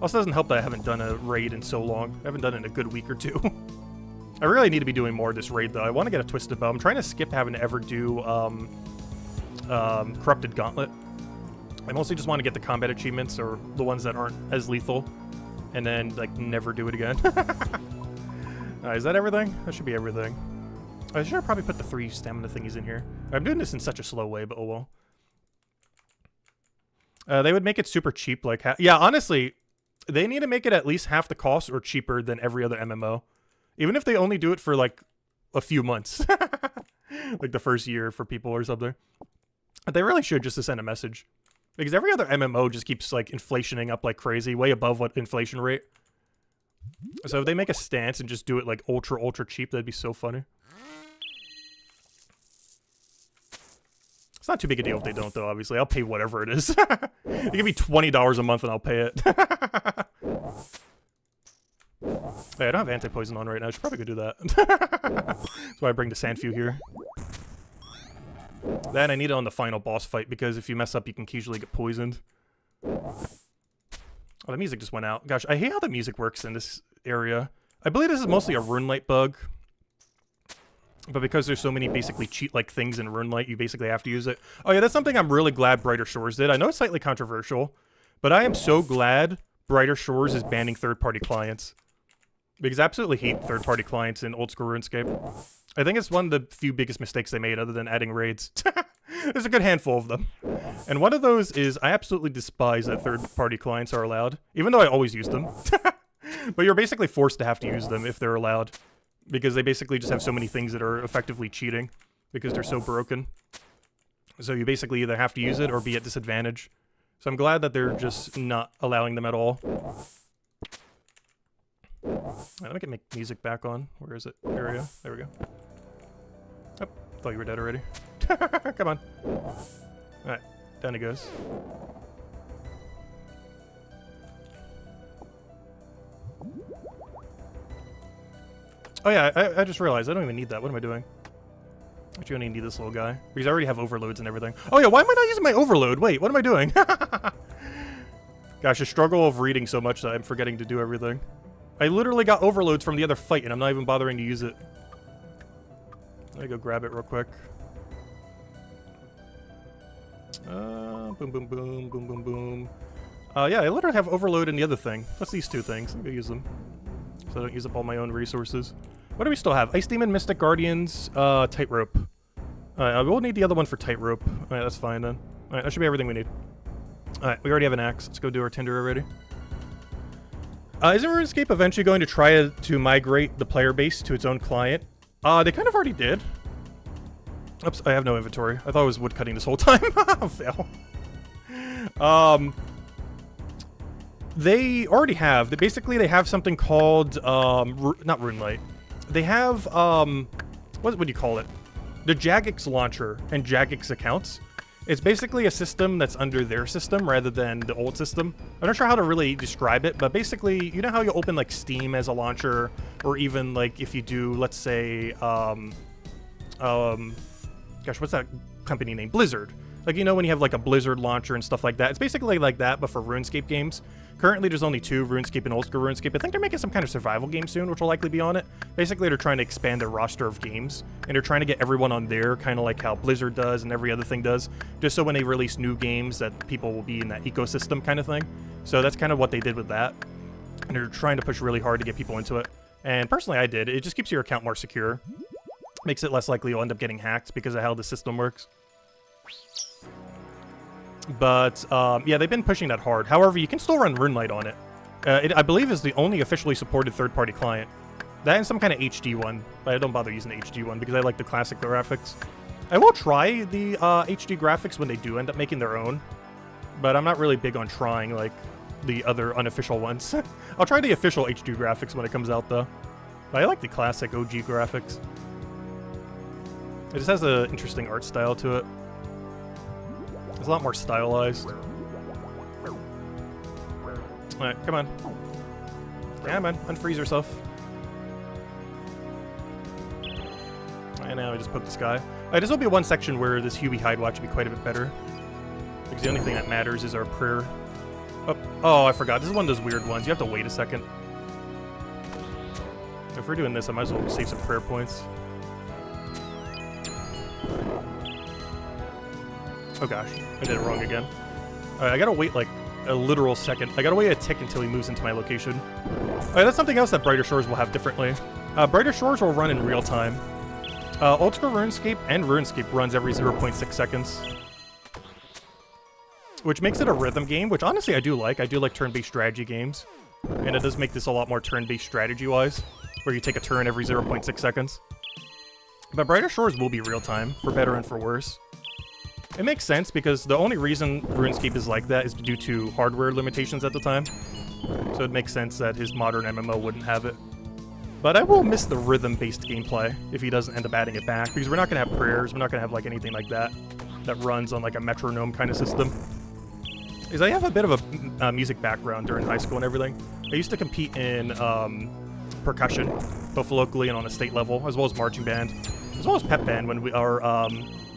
Also doesn't help that I haven't done a raid in so long. I haven't done it in a good week or two. I really need to be doing more of this raid though. I want to get a Twisted Bow. I'm trying to skip having to ever do Corrupted Gauntlet. I mostly just want to get the combat achievements or the ones that aren't as lethal. And then like never do it again. Alright, is that everything? That should be everything. I should have probably put the 3 stamina thingies in here. I'm doing this in such a slow way, but oh well. They would make it super cheap, like... Yeah, honestly, they need to make it at least half the cost or cheaper than every other MMO. Even if they only do it for, like, a few months. Like the first year for people or something. But they really should just to send a message. Because every other MMO just keeps, like, inflationing up like crazy, way above what inflation rate. So if they make a stance and just do it, like, ultra cheap, that'd be so funny. It's not too big a deal if they don't, though, obviously. I'll pay whatever it is. It give me $20 a month and I'll pay it. Hey, I don't have anti-poison on right now. I should probably go do that. That's why I bring the Sandfew here. Then I need it on the final boss fight, because if you mess up, you can usually get poisoned. Oh, the music just went out. Gosh, I hate how the music works in this area. I believe this is mostly a Runelight bug. But because there's so many basically cheat-like things in Runelight, you basically have to use it. Oh yeah, that's something I'm really glad Brighter Shores did. I know it's slightly controversial, but I am so glad Brighter Shores is banning third-party clients. Because I absolutely hate third-party clients in Oldschool RuneScape. I think it's one of the few biggest mistakes they made other than adding raids. There's a good handful of them. And one of those is I absolutely despise that third-party clients are allowed, even though I always use them. But you're basically forced to have to use them if they're allowed. because they basically just have so many things that are effectively cheating because they're so broken. So you basically either have to use it or be at disadvantage. So I'm glad that they're just not allowing them at all. Let me get music back on. Where is it? Area. There we go. Oh, thought you were dead already. Come on. Alright, down he goes. Oh yeah, I just realized I don't even need that. What am I doing? Actually, I only need this little guy. Because I already have overloads and everything. Oh yeah, why am I not using my overload? Wait, what am I doing? Gosh, the struggle of reading so much that I'm forgetting to do everything. I literally got overloads from the other fight, and I'm not even bothering to use it. Let me go grab it real quick. Boom, boom, boom, boom, boom, boom. Yeah, I literally have overload in the other thing. What's these two things? I'm gonna use them. So I don't use up all my own resources. What do we still have? Ice Demon, Mystic Guardians, Tightrope. Alright, we'll need the other one for Tightrope. Alright, that's fine then. Alright, that should be everything we need. Alright, we already have an axe. Let's go do our tinder already. Isn't RuneScape eventually going to try to migrate the player base to its own client? They kind of already did. Oops, I have no inventory. I thought it was woodcutting this whole time. Fail. They already have. They have something called, not RuneLight. They have, what would you call it? The Jagex launcher and Jagex accounts. It's basically a system that's under their system rather than the old system. I'm not sure how to really describe it, but basically, you know how you open like Steam as a launcher, or even like if you do, let's say, gosh, what's that company name? Blizzard. Like, you know, when you have like a Blizzard launcher and stuff like that. It's basically like that, but for RuneScape games. Currently, there's only two, RuneScape and Oldschool Runescape. I think they're making some kind of survival game soon, which will likely be on it. Basically, they're trying to expand their roster of games, and they're trying to get everyone on there, kind of like how Blizzard does and every other thing does, just so when they release new games that people will be in that ecosystem kind of thing. So that's kind of what they did with that, and they're trying to push really hard to get people into it. And personally, I did. It just keeps your account more secure. Makes it less likely you'll end up getting hacked because of how the system works. But, yeah, they've been pushing that hard. However, you can still run RuneLight on it. It, I believe, is the only officially supported third-party client. That and some kind of HD one, but I don't bother using the HD one because I like the classic graphics. I will try the HD graphics when they do end up making their own, but I'm not really big on trying, like, the other unofficial ones. I'll try the official HD graphics when it comes out, though. But I like the classic OG graphics. It just has an interesting art style to it. It's a lot more stylized. Alright, come on. Yeah, man, unfreeze yourself. And now I just poke this guy. This will be one section where this Huey hide watch will be quite a bit better. Because the only thing that matters is our prayer. Oh, I forgot. This is one of those weird ones. You have to wait a second. If we're doing this, I might as well save some prayer points. Oh gosh, I did it wrong again. Alright, I gotta wait like a literal second. I gotta wait a tick until he moves into my location. Alright, that's something else that Brighter Shores will have differently. Brighter Shores will run in real time. Oldschool RuneScape and RuneScape runs every 0.6 seconds. Which makes it a rhythm game, which honestly I do like. I do like turn-based strategy games. And it does make this a lot more turn-based strategy-wise, where you take a turn every 0.6 seconds. But Brighter Shores will be real time, for better and for worse. It makes sense because the only reason RuneScape is like that is due to hardware limitations at the time. So it makes sense that his modern MMO wouldn't have it. But I will miss the rhythm-based gameplay if he doesn't end up adding it back, because we're not going to have prayers, we're not going to have like anything like that that runs on like a metronome kind of system. Because I have a bit of a music background during high school and everything. I used to compete in percussion, both locally and on a state level, as well as marching band, as well as pep band when our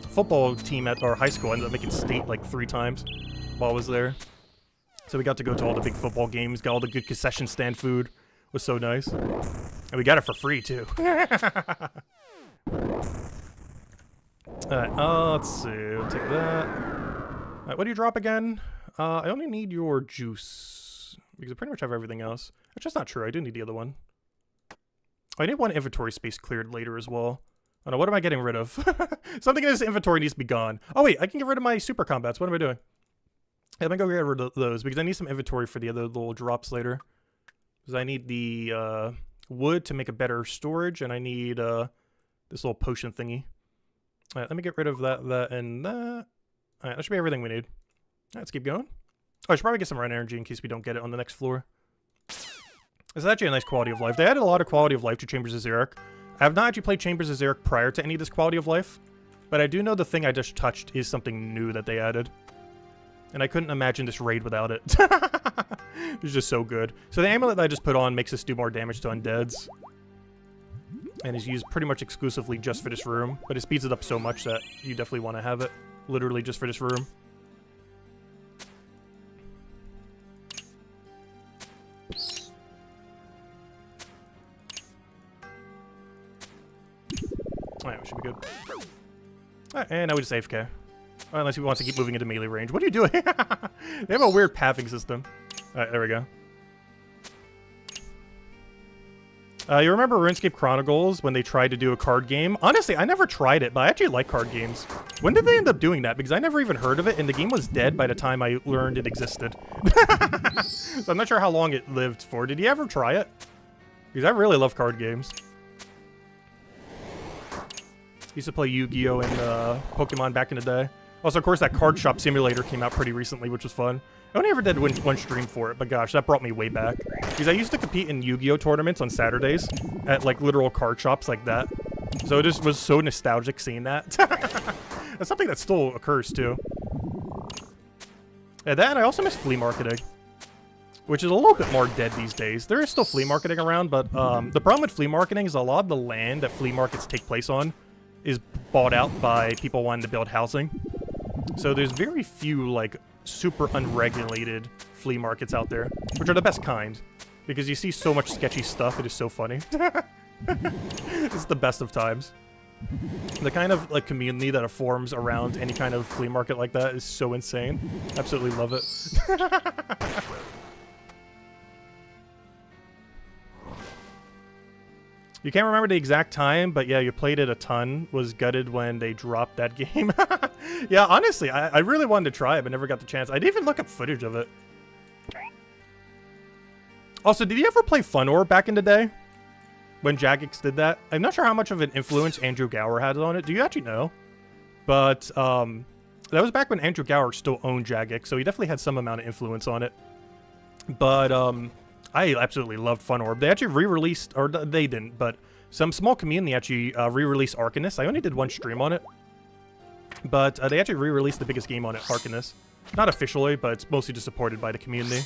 football team at our high school ended up making state like 3 times while I was there. So we got to go to all the big football games, got all the good concession stand food. It was so nice. And we got it for free too. Alright, let's see. We'll take that. Alright, what do you drop again? I only need your juice. Because I pretty much have everything else. That's just not true. I do need the other one. I need one inventory space cleared later as well. Oh no, what am I getting rid of? Something in this inventory needs to be gone. Oh wait, I can get rid of my super combats. What am I doing? Yeah, let me go get rid of those because I need some inventory for the other little drops later. Because I need the wood to make a better storage, and I need this little potion thingy. All right, let me get rid of that, and that. All right, that should be everything we need. All right, let's keep going. Oh, I should probably get some run energy in case we don't get it on the next floor. This is actually a nice quality of life. They added a lot of quality of life to Chambers of Xeric. I have not actually played Chambers of Xeric prior to any of this quality of life, but I do know the thing I just touched is something new that they added. And I couldn't imagine this raid without it. It's just so good. So the amulet that I just put on makes us do more damage to undeads. And is used pretty much exclusively just for this room. But it speeds it up so much that you definitely want to have it. Literally just for this room. Alright, we should be good. Alright, and now we just AFK. Unless he wants to keep moving into melee range. What are you doing? They have a weird pathing system. Alright, there we go. You remember RuneScape Chronicles when they tried to do a card game? Honestly, I never tried it, but I actually like card games. When did they end up doing that? Because I never even heard of it, and the game was dead by the time I learned it existed. So I'm not sure how long it lived for. Did you ever try it? Because I really love card games. Used to play Yu-Gi-Oh! And Pokemon back in the day. Also, of course, that card shop simulator came out pretty recently, which was fun. I only ever did one stream for it, but gosh, that brought me way back. Because I used to compete in Yu-Gi-Oh! Tournaments on Saturdays at, like, literal card shops like that. So it just was so nostalgic seeing that. That's something that still occurs, too. And then I also miss flea marketing, which is a little bit more dead these days. There is still flea marketing around, but the problem with flea marketing is a lot of the land that flea markets take place on is bought out by people wanting to build housing. So there's very few, like, super unregulated flea markets out there, which are the best kind, because you see so much sketchy stuff. It is so funny. It's the best of times. The kind of, like, community that forms around any kind of flea market like that is so insane. Absolutely love it. You can't remember the exact time, but yeah, you played it a ton. Was gutted when they dropped that game. Yeah, honestly, I really wanted to try it, but never got the chance. I didn't even look up footage of it. Also, did you ever play FunOrb back in the day? When Jagex did that? I'm not sure how much of an influence Andrew Gower had on it. Do you actually know? But, that was back when Andrew Gower still owned Jagex, so he definitely had some amount of influence on it. But, I absolutely loved FunOrb. They actually re-released, or they didn't, but some small community actually re-released Arcanist. I only did one stream on it, but they actually re-released the biggest game on it, Arcanist. Not officially, but it's mostly just supported by the community.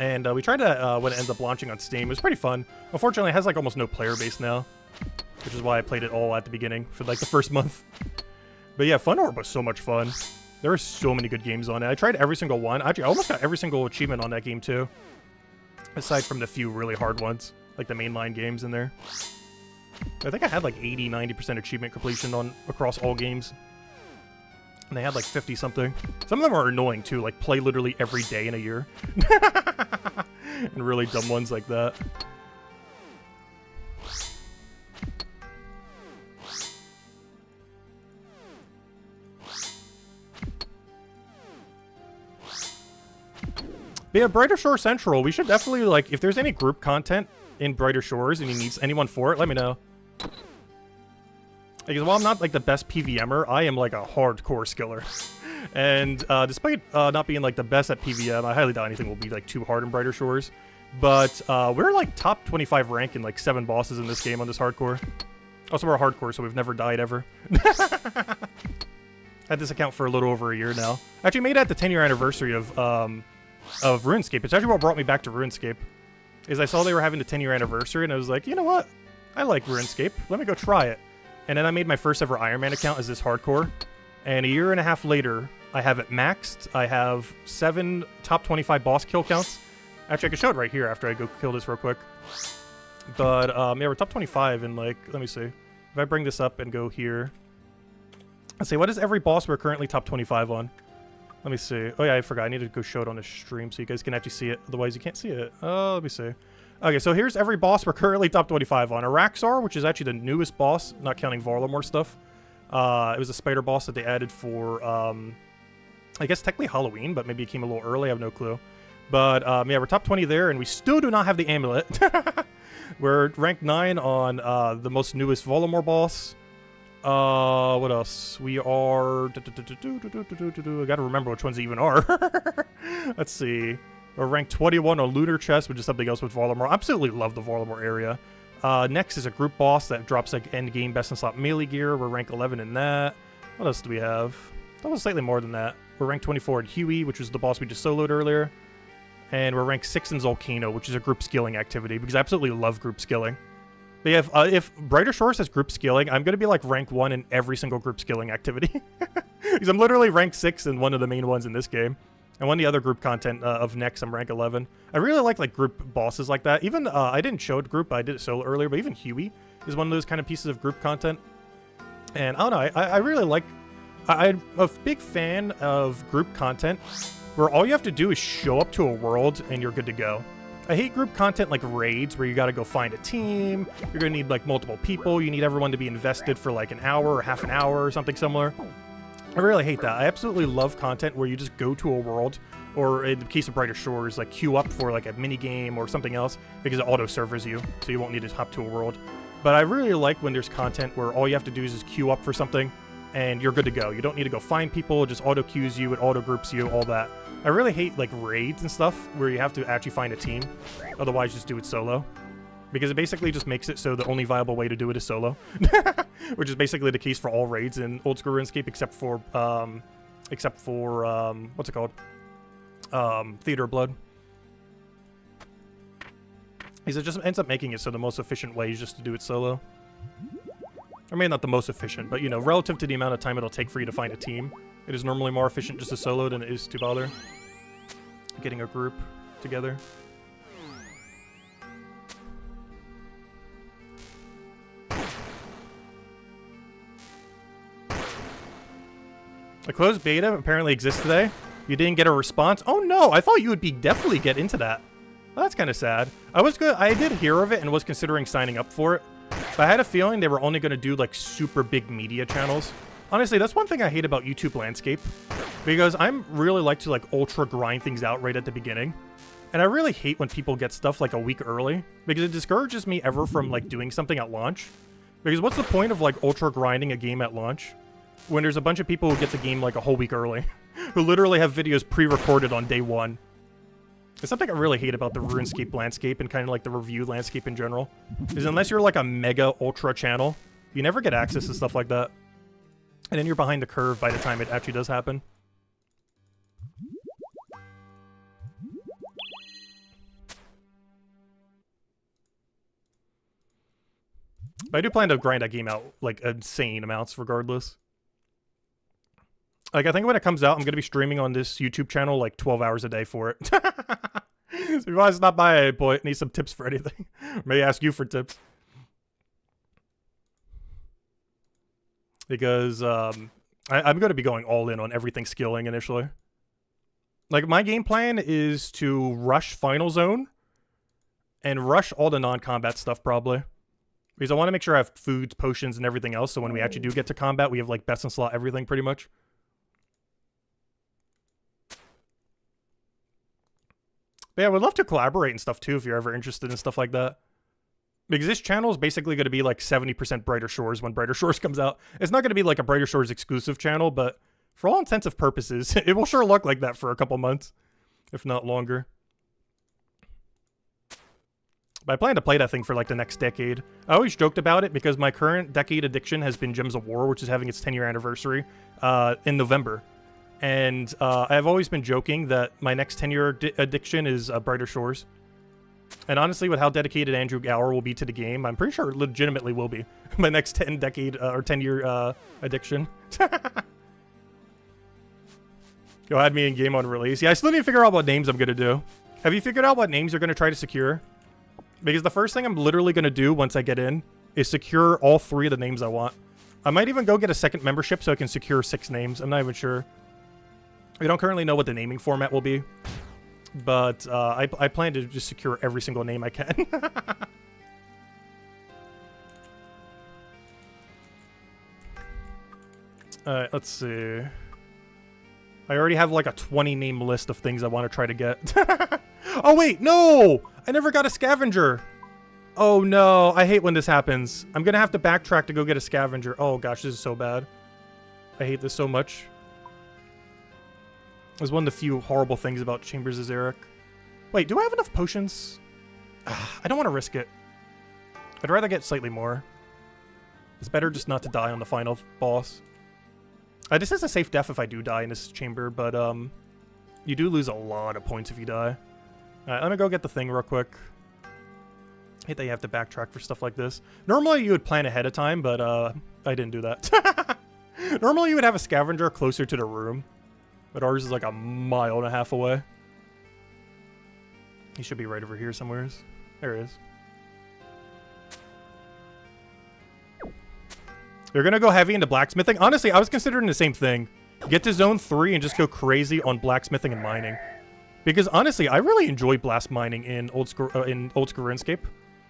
And we tried to, when it ends up launching on Steam. It was pretty fun. Unfortunately, it has like almost no player base now, which is why I played it all at the beginning for like the first month. But yeah, FunOrb was so much fun. There are so many good games on it. I tried every single one. Actually, I almost got every single achievement on that game too. Aside from the few really hard ones, like the mainline games in there. I think I had like 80-90% achievement completion on across all games. And they had like 50-something. Some of them are annoying too, like play literally every day in a year. And really dumb ones like that. But yeah, Brighter Shore Central, we should definitely, like, if there's any group content in Brighter Shores and he needs anyone for it, let me know. Because while I'm not, like, the best PVMer, I am, like, a hardcore skiller. And despite not being, like, the best at PVM, I highly doubt anything will be, like, too hard in Brighter Shores. But we're, like, top 25 rank in, like, 7 bosses in this game on this hardcore. Also, we're hardcore, so we've never died ever. Had this account for a little over a year now. Actually made it at the 10-year anniversary of RuneScape. It's actually what brought me back to RuneScape. Is I saw they were having the 10-year anniversary, and I was like, you know what? I like RuneScape. Let me go try it. And then I made my first ever Ironman account as this hardcore. And a year and a half later, I have it maxed. I have 7 top 25 boss kill counts. Actually, I can show it right here after I go kill this real quick. But, yeah, we're top 25 and, like, let me see. If I bring this up and go here. Let's see, what is every boss we're currently top 25 on? Let me see. Oh, yeah, I forgot. I need to go show it on the stream so you guys can actually see it. Otherwise, you can't see it. Let me see. Okay, so here's every boss we're currently top 25 on. Araxor, which is actually the newest boss, not counting Varlamore stuff. It was a spider boss that they added for, I guess technically Halloween, but maybe it came a little early. I have no clue. But yeah, we're top 20 there, and we still do not have the amulet. We're ranked 9 on the most newest Volamore boss. What else? We are... I gotta remember which ones even are. Let's see. We're ranked 21 on Lunar Chest, which is something else with Volamore. I absolutely love the Volamore area. Next is a group boss that drops like end game best in slot melee gear. We're ranked 11 in that. What else do we have? That was slightly more than that. We're ranked 24 in Huey, which was the boss we just soloed earlier. And we're ranked 6 in Zolcano, which is a group skilling activity, because I absolutely love group skilling. But yeah, if Brighter Shores has group skilling, I'm going to be like rank 1 in every single group skilling activity. Because I'm literally rank 6 in one of the main ones in this game. And one of the other group content of Next, I'm rank 11. I really like group bosses like that. Even, I didn't show it group, I did it solo earlier, but even Huey is one of those kind of pieces of group content. And I don't know, I really like... I'm a big fan of group content where all you have to do is show up to a world and you're good to go. I hate group content like raids where you gotta go find a team, you're gonna need like multiple people, you need everyone to be invested for like an hour or half an hour or something similar. I really hate that. I absolutely love content where you just go to a world, or in the case of Brighter Shores, like queue up for like a mini game or something else because it auto-servers you, so you won't need to hop to a world. But I really like when there's content where all you have to do is just queue up for something and you're good to go. You don't need to go find people, it just auto-queues you, it auto-groups you, all that. I really hate like raids and stuff where you have to actually find a team, otherwise just do it solo. Because it basically just makes it so the only viable way to do it is solo. Which is basically the case for all raids in Oldschool Runescape except for what's it called? Theater of Blood. Because it just ends up making it so the most efficient way is just to do it solo. I mean, not the most efficient, but you know, relative to the amount of time it'll take for you to find a team, it is normally more efficient just to solo than it is to bother getting a group together. A closed beta apparently exists today. You didn't get a response? Oh no, I thought you would be definitely get into that. Well, that's kind of sad. I did hear of it and was considering signing up for it, but I had a feeling they were only going to do like super big media channels. Honestly, that's one thing I hate about YouTube landscape, because I'm really like to like ultra grind things out right at the beginning. And I really hate when people get stuff like a week early, because it discourages me ever from like doing something at launch. Because what's the point of like ultra grinding a game at launch when there's a bunch of people who get the game like a whole week early, who literally have videos pre-recorded on day 1. It's something I really hate about the RuneScape landscape and kind of like the review landscape in general, is unless you're like a mega ultra channel, you never get access to stuff like that. And then you're behind the curve by the time it actually does happen. But I do plan to grind that game out like insane amounts regardless. Like, I think when it comes out, I'm going to be streaming on this YouTube channel like 12 hours a day for it. So if you want to stop by, boy, need some tips for anything. Maybe ask you for tips. Because I'm going to be going all in on everything skilling initially. Like, my game plan is to rush Final Zone and rush all the non-combat stuff probably. Because I want to make sure I have foods, potions, and everything else, so when we actually do get to combat, we have like best in slot everything pretty much. But yeah, I would love to collaborate and stuff too if you're ever interested in stuff like that. Because this channel is basically going to be like 70% Brighter Shores when Brighter Shores comes out. It's not going to be like a Brighter Shores exclusive channel, but for all intents and purposes, it will sure look like that for a couple months, if not longer. But I plan to play that thing for like the next decade. I always joked about it because my current decade addiction has been Gems of War, which is having its 10-year anniversary in November. And I've always been joking that my next 10-year addiction is Brighter Shores. And honestly, with how dedicated Andrew Gower will be to the game, I'm pretty sure it legitimately will be my next 10-year addiction. Go add me in game on release. Yeah, I still need to figure out what names I'm going to do. Have you figured out what names you're going to try to secure? Because the first thing I'm literally going to do once I get in is secure all 3 of the names I want. I might even go get a second membership so I can secure 6 names. I'm not even sure. I don't currently know what the naming format will be, but I plan to just secure every single name I can. Alright, let's see. I already have like a 20 name list of things I want to try to get. Oh wait, no! I never got a scavenger. Oh no, I hate when this happens. I'm gonna have to backtrack to go get a scavenger. Oh gosh, this is so bad. I hate this so much. It was one of the few horrible things about Chambers of Xeric. Wait, do I have enough potions? I don't want to risk it. I'd rather get slightly more. It's better just not to die on the final boss. This is a safe death if I do die in this chamber, but you do lose a lot of points if you die. Alright, let me go get the thing real quick. I hate that you have to backtrack for stuff like this. Normally you would plan ahead of time, but I didn't do that. Normally you would have a scavenger closer to the room, but ours is like 1.5 miles away. He should be right over here somewhere. There he is. You're gonna go heavy into blacksmithing? Honestly, I was considering the same thing. Get to zone 3 and just go crazy on blacksmithing and mining. Because honestly, I really enjoy blast mining in Oldschool Runescape.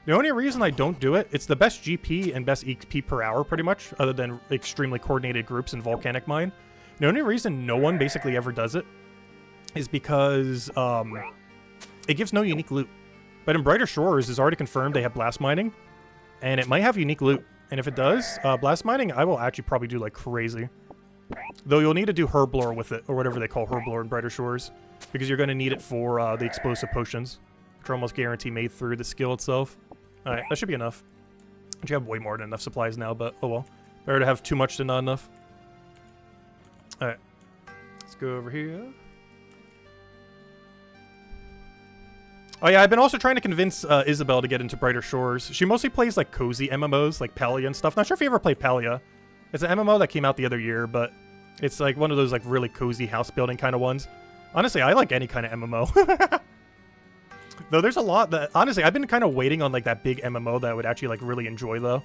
The only reason I don't do it, it's the best GP and best XP per hour pretty much, other than extremely coordinated groups and volcanic mine. The only reason no one basically ever does it is because it gives no unique loot. But in Brighter Shores, it's already confirmed they have blast mining, and it might have unique loot. And if it does, blast mining, I will actually probably do like crazy. Though you'll need to do herblore with it, or whatever they call herblore in Brighter Shores, because you're going to need it for the explosive potions, which are almost guaranteed made through the skill itself. Alright, that should be enough. You have way more than enough supplies now, but oh well. Better to have too much than not enough. Alright, let's go over here. Oh yeah, I've been also trying to convince Isabel to get into Brighter Shores. She mostly plays like cozy MMOs, like Palia and stuff. Not sure if you ever played Palia. It's an MMO that came out the other year, but it's like one of those like really cozy house building kind of ones. Honestly, I like any kind of MMO. Though there's a lot that, honestly, I've been kind of waiting on like that big MMO that I would actually like really enjoy though.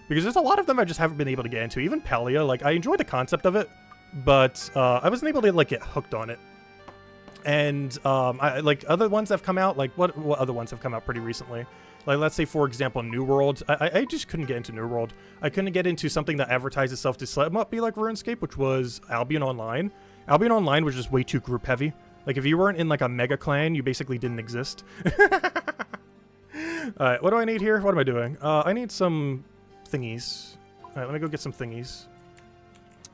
Because there's a lot of them I just haven't been able to get into. Even Palia, like I enjoy the concept of it, but I wasn't able to like get hooked on it. And I like other ones that have come out, like what other ones have come out pretty recently? Like let's say for example New World. I just couldn't get into New World. I couldn't get into something that advertised itself to somewhat be like RuneScape, which was Albion Online. Albion Online was just way too group heavy. Like if you weren't in like a mega clan, you basically didn't exist. Alright, what do I need here? What am I doing? I need some thingies. Alright, let me go get some thingies.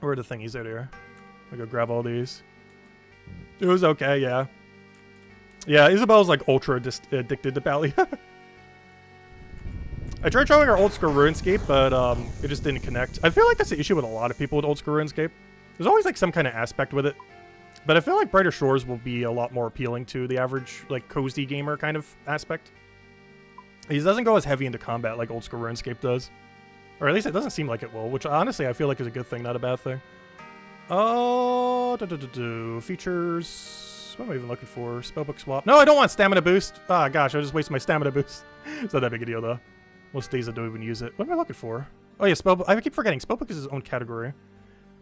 Where are the thingies? There they are. Let me go grab all these. It was okay, yeah. Yeah, Isabel's like ultra addicted to Pally. I tried showing her Oldschool Runescape, but it just didn't connect. I feel like that's the issue with a lot of people with Oldschool Runescape. There's always like some kind of aspect with it. But I feel like Brighter Shores will be a lot more appealing to the average like cozy gamer kind of aspect. He doesn't go as heavy into combat like Oldschool Runescape does. Or at least it doesn't seem like it will, which honestly I feel like is a good thing, not a bad thing. Oh, features. What am I even looking for? Spellbook swap. No, I don't want stamina boost. Ah, gosh, I just wasted my stamina boost. It's not that big a deal, though. Most days I don't even use it. What am I looking for? Oh, yeah, spellbook. I keep forgetting. Spellbook is its own category.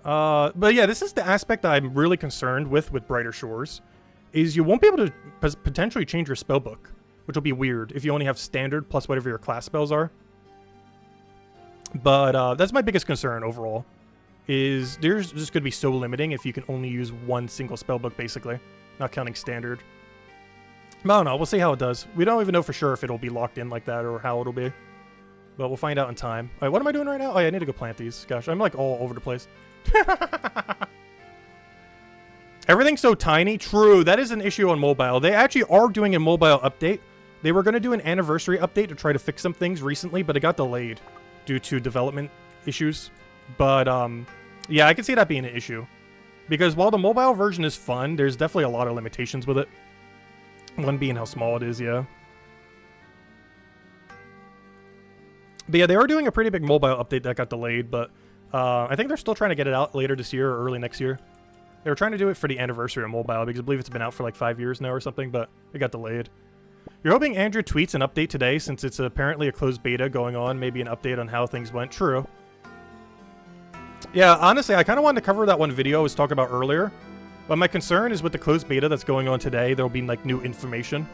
But yeah, this is the aspect that I'm really concerned with Brighter Shores, is you won't be able to potentially change your spellbook, which will be weird if you only have standard plus whatever your class spells are. But that's my biggest concern overall. Is there's just going to be so limiting if you can only use one single spellbook, basically. Not counting standard. I don't know. We'll see how it does. We don't even know for sure if it'll be locked in like that or how it'll be. But we'll find out in time. Alright, what am I doing right now? Oh, yeah, I need to go plant these. Gosh, I'm like all over the place. Everything's so tiny. True, that is an issue on mobile. They actually are doing a mobile update. They were going to do an anniversary update to try to fix some things recently, but it got delayed due to development issues. But, yeah, I can see that being an issue. Because while the mobile version is fun, there's definitely a lot of limitations with it. One being how small it is, yeah. But yeah, they are doing a pretty big mobile update that got delayed, but I think they're still trying to get it out later this year or early next year. They were trying to do it for the anniversary of mobile, because I believe it's been out for like 5 years now or something, but it got delayed. You're hoping Andrew tweets an update today, since it's apparently a closed beta going on, maybe an update on how things went. True. Yeah, honestly, I kind of wanted to cover that one video I was talking about earlier. But my concern is with the closed beta that's going on today, there'll be like new information.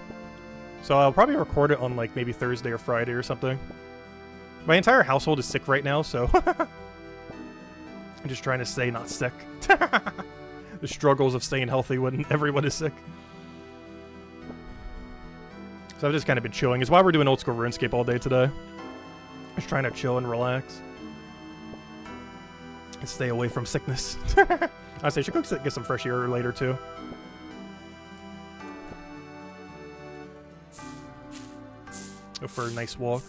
So I'll probably record it on like maybe Thursday or Friday or something. My entire household is sick right now, so... I'm just trying to stay not sick. The struggles of staying healthy when everyone is sick. So I've just kind of been chilling. It's why we're doing Old School Runescape all day today. Just trying to chill and relax. And stay away from sickness. I say, should go get some fresh air later too. Go for a nice walk.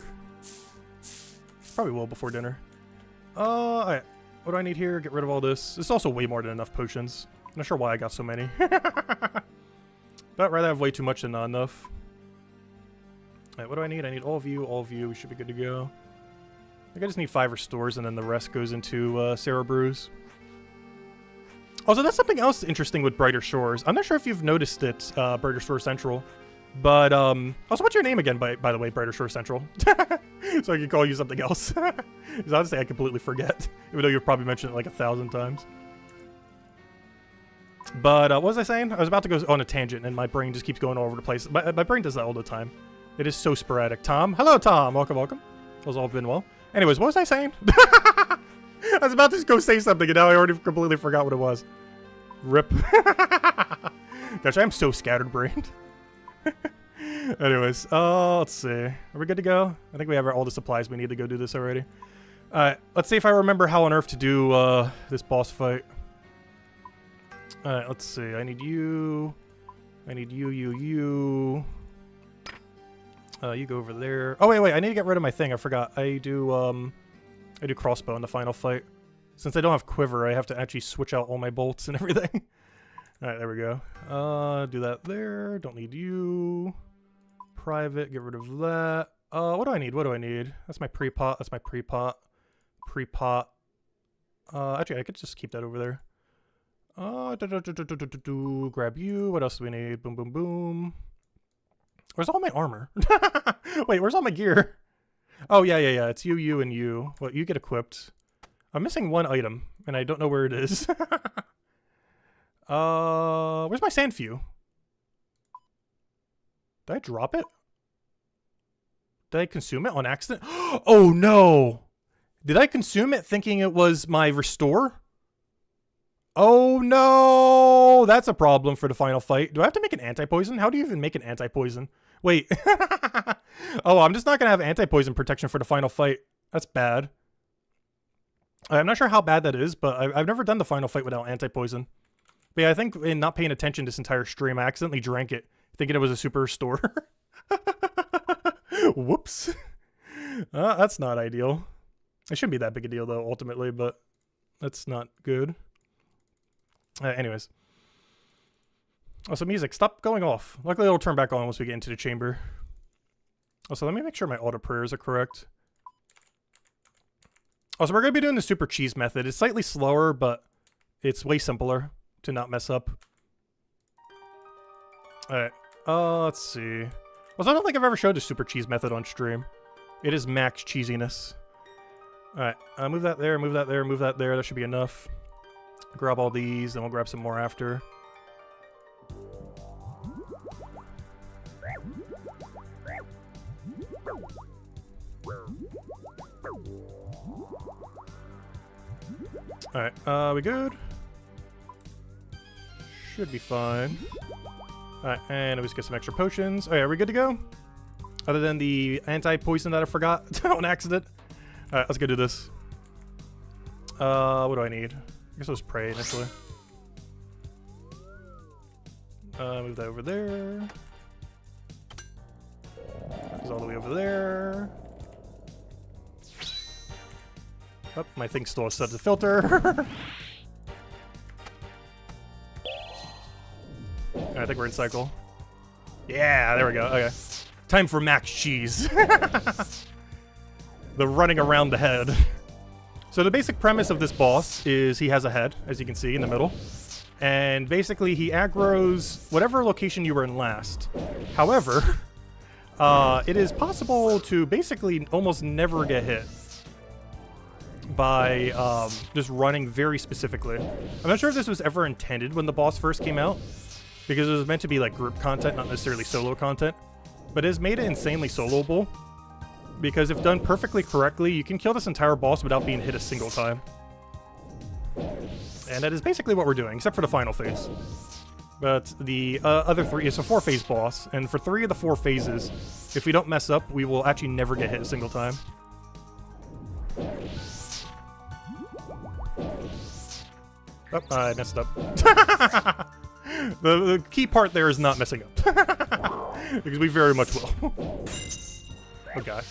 Probably will before dinner. Alright. What do I need here? Get rid of all this. This is also way more than enough potions. I'm not sure why I got so many. But I'd rather have way too much than not enough. Alright, what do I need? I need all of you, all of you. We should be good to go. I think I just need 5 restores, and then the rest goes into Sarah Brews. Also, that's something else interesting with Brighter Shores. I'm not sure if you've noticed it, Brighter Shore Central. But, also, what's your name again, by the way, Brighter Shore Central? So I can call you something else. Because honestly, I completely forget. Even though you've probably mentioned it like 1,000 times. But, what was I saying? I was about to go on a tangent, and my brain just keeps going all over the place. My brain does that all the time. It is so sporadic. Tom? Hello, Tom! Welcome, welcome. Those all been well. Anyways, what was I saying? I was about to go say something, and now I already completely forgot what it was. Rip. Gosh, I'm so scattered-brained. Anyways, let's see. Are we good to go? I think we have all the supplies we need to go do this already. Alright, let's see if I remember how on earth to do this boss fight. Alright, let's see. I need you. I need you. You go over there. Oh, wait. I need to get rid of my thing. I forgot. I do crossbow in the final fight. Since I don't have quiver, I have to actually switch out all my bolts and everything. Alright, there we go. Do that there. Don't need you. Private, get rid of that. What do I need? What do I need? That's my pre-pot. That's my pre-pot. Pre-pot. Actually, I could just keep that over there. Grab you. What else do we need? Boom, boom, boom. Where's all my armor? Wait, where's all my gear? Oh, yeah. It's you, and you. Well, you get equipped. I'm missing one item, and I don't know where it is. Where's my Sandfew? Did I drop it? Did I consume it on accident? Oh, no! Did I consume it thinking it was my restore? Oh, no! That's a problem for the final fight. Do I have to make an anti-poison? How do you even make an anti-poison? Wait. Oh, I'm just not going to have anti-poison protection for the final fight. That's bad. I'm not sure how bad that is, but I've never done the final fight without anti-poison. But yeah, I think in not paying attention this entire stream, I accidentally drank it, thinking it was a super restore. Whoops. That's not ideal. It shouldn't be that big a deal, though, ultimately, but that's not good. Anyways. Also, music, stop going off. Luckily, it'll turn back on once we get into the chamber. Also, let me make sure my auto prayers are correct. Also, we're going to be doing the super cheese method. It's slightly slower, but it's way simpler to not mess up. Alright. Let's see. Also, I don't think I've ever showed the super cheese method on stream. It is max cheesiness. Alright. Move that there, move that there, move that there. That should be enough. Grab all these, then we'll grab some more after. Alright, we good? Should be fine. Alright, and we just get some extra potions. Oh yeah, are we good to go? Other than the anti-poison that I forgot on accident. Alright, let's go do this. What do I need? I guess I'll just pray initially. Move that over there. Goes all the way over there. Oh, my thing still set the filter. I think we're in cycle. Yeah, there we go. Okay. Time for max cheese. The running around the head. So the basic premise of this boss is he has a head, as you can see in the middle. And basically he aggroes whatever location you were in last. However, it is possible to basically almost never get hit by just running very specifically. I'm not sure if this was ever intended when the boss first came out, because it was meant to be like group content, not necessarily solo content. But it has made it insanely soloable, because if done perfectly correctly, you can kill this entire boss without being hit a single time. And that is basically what we're doing, except for the final phase. But the other 3 is a 4-phase boss, and for 3 of the 4 phases, if we don't mess up, we will actually never get hit a single time. Oh, I messed up. The key part there is not messing up. Because we very much will. Oh gosh.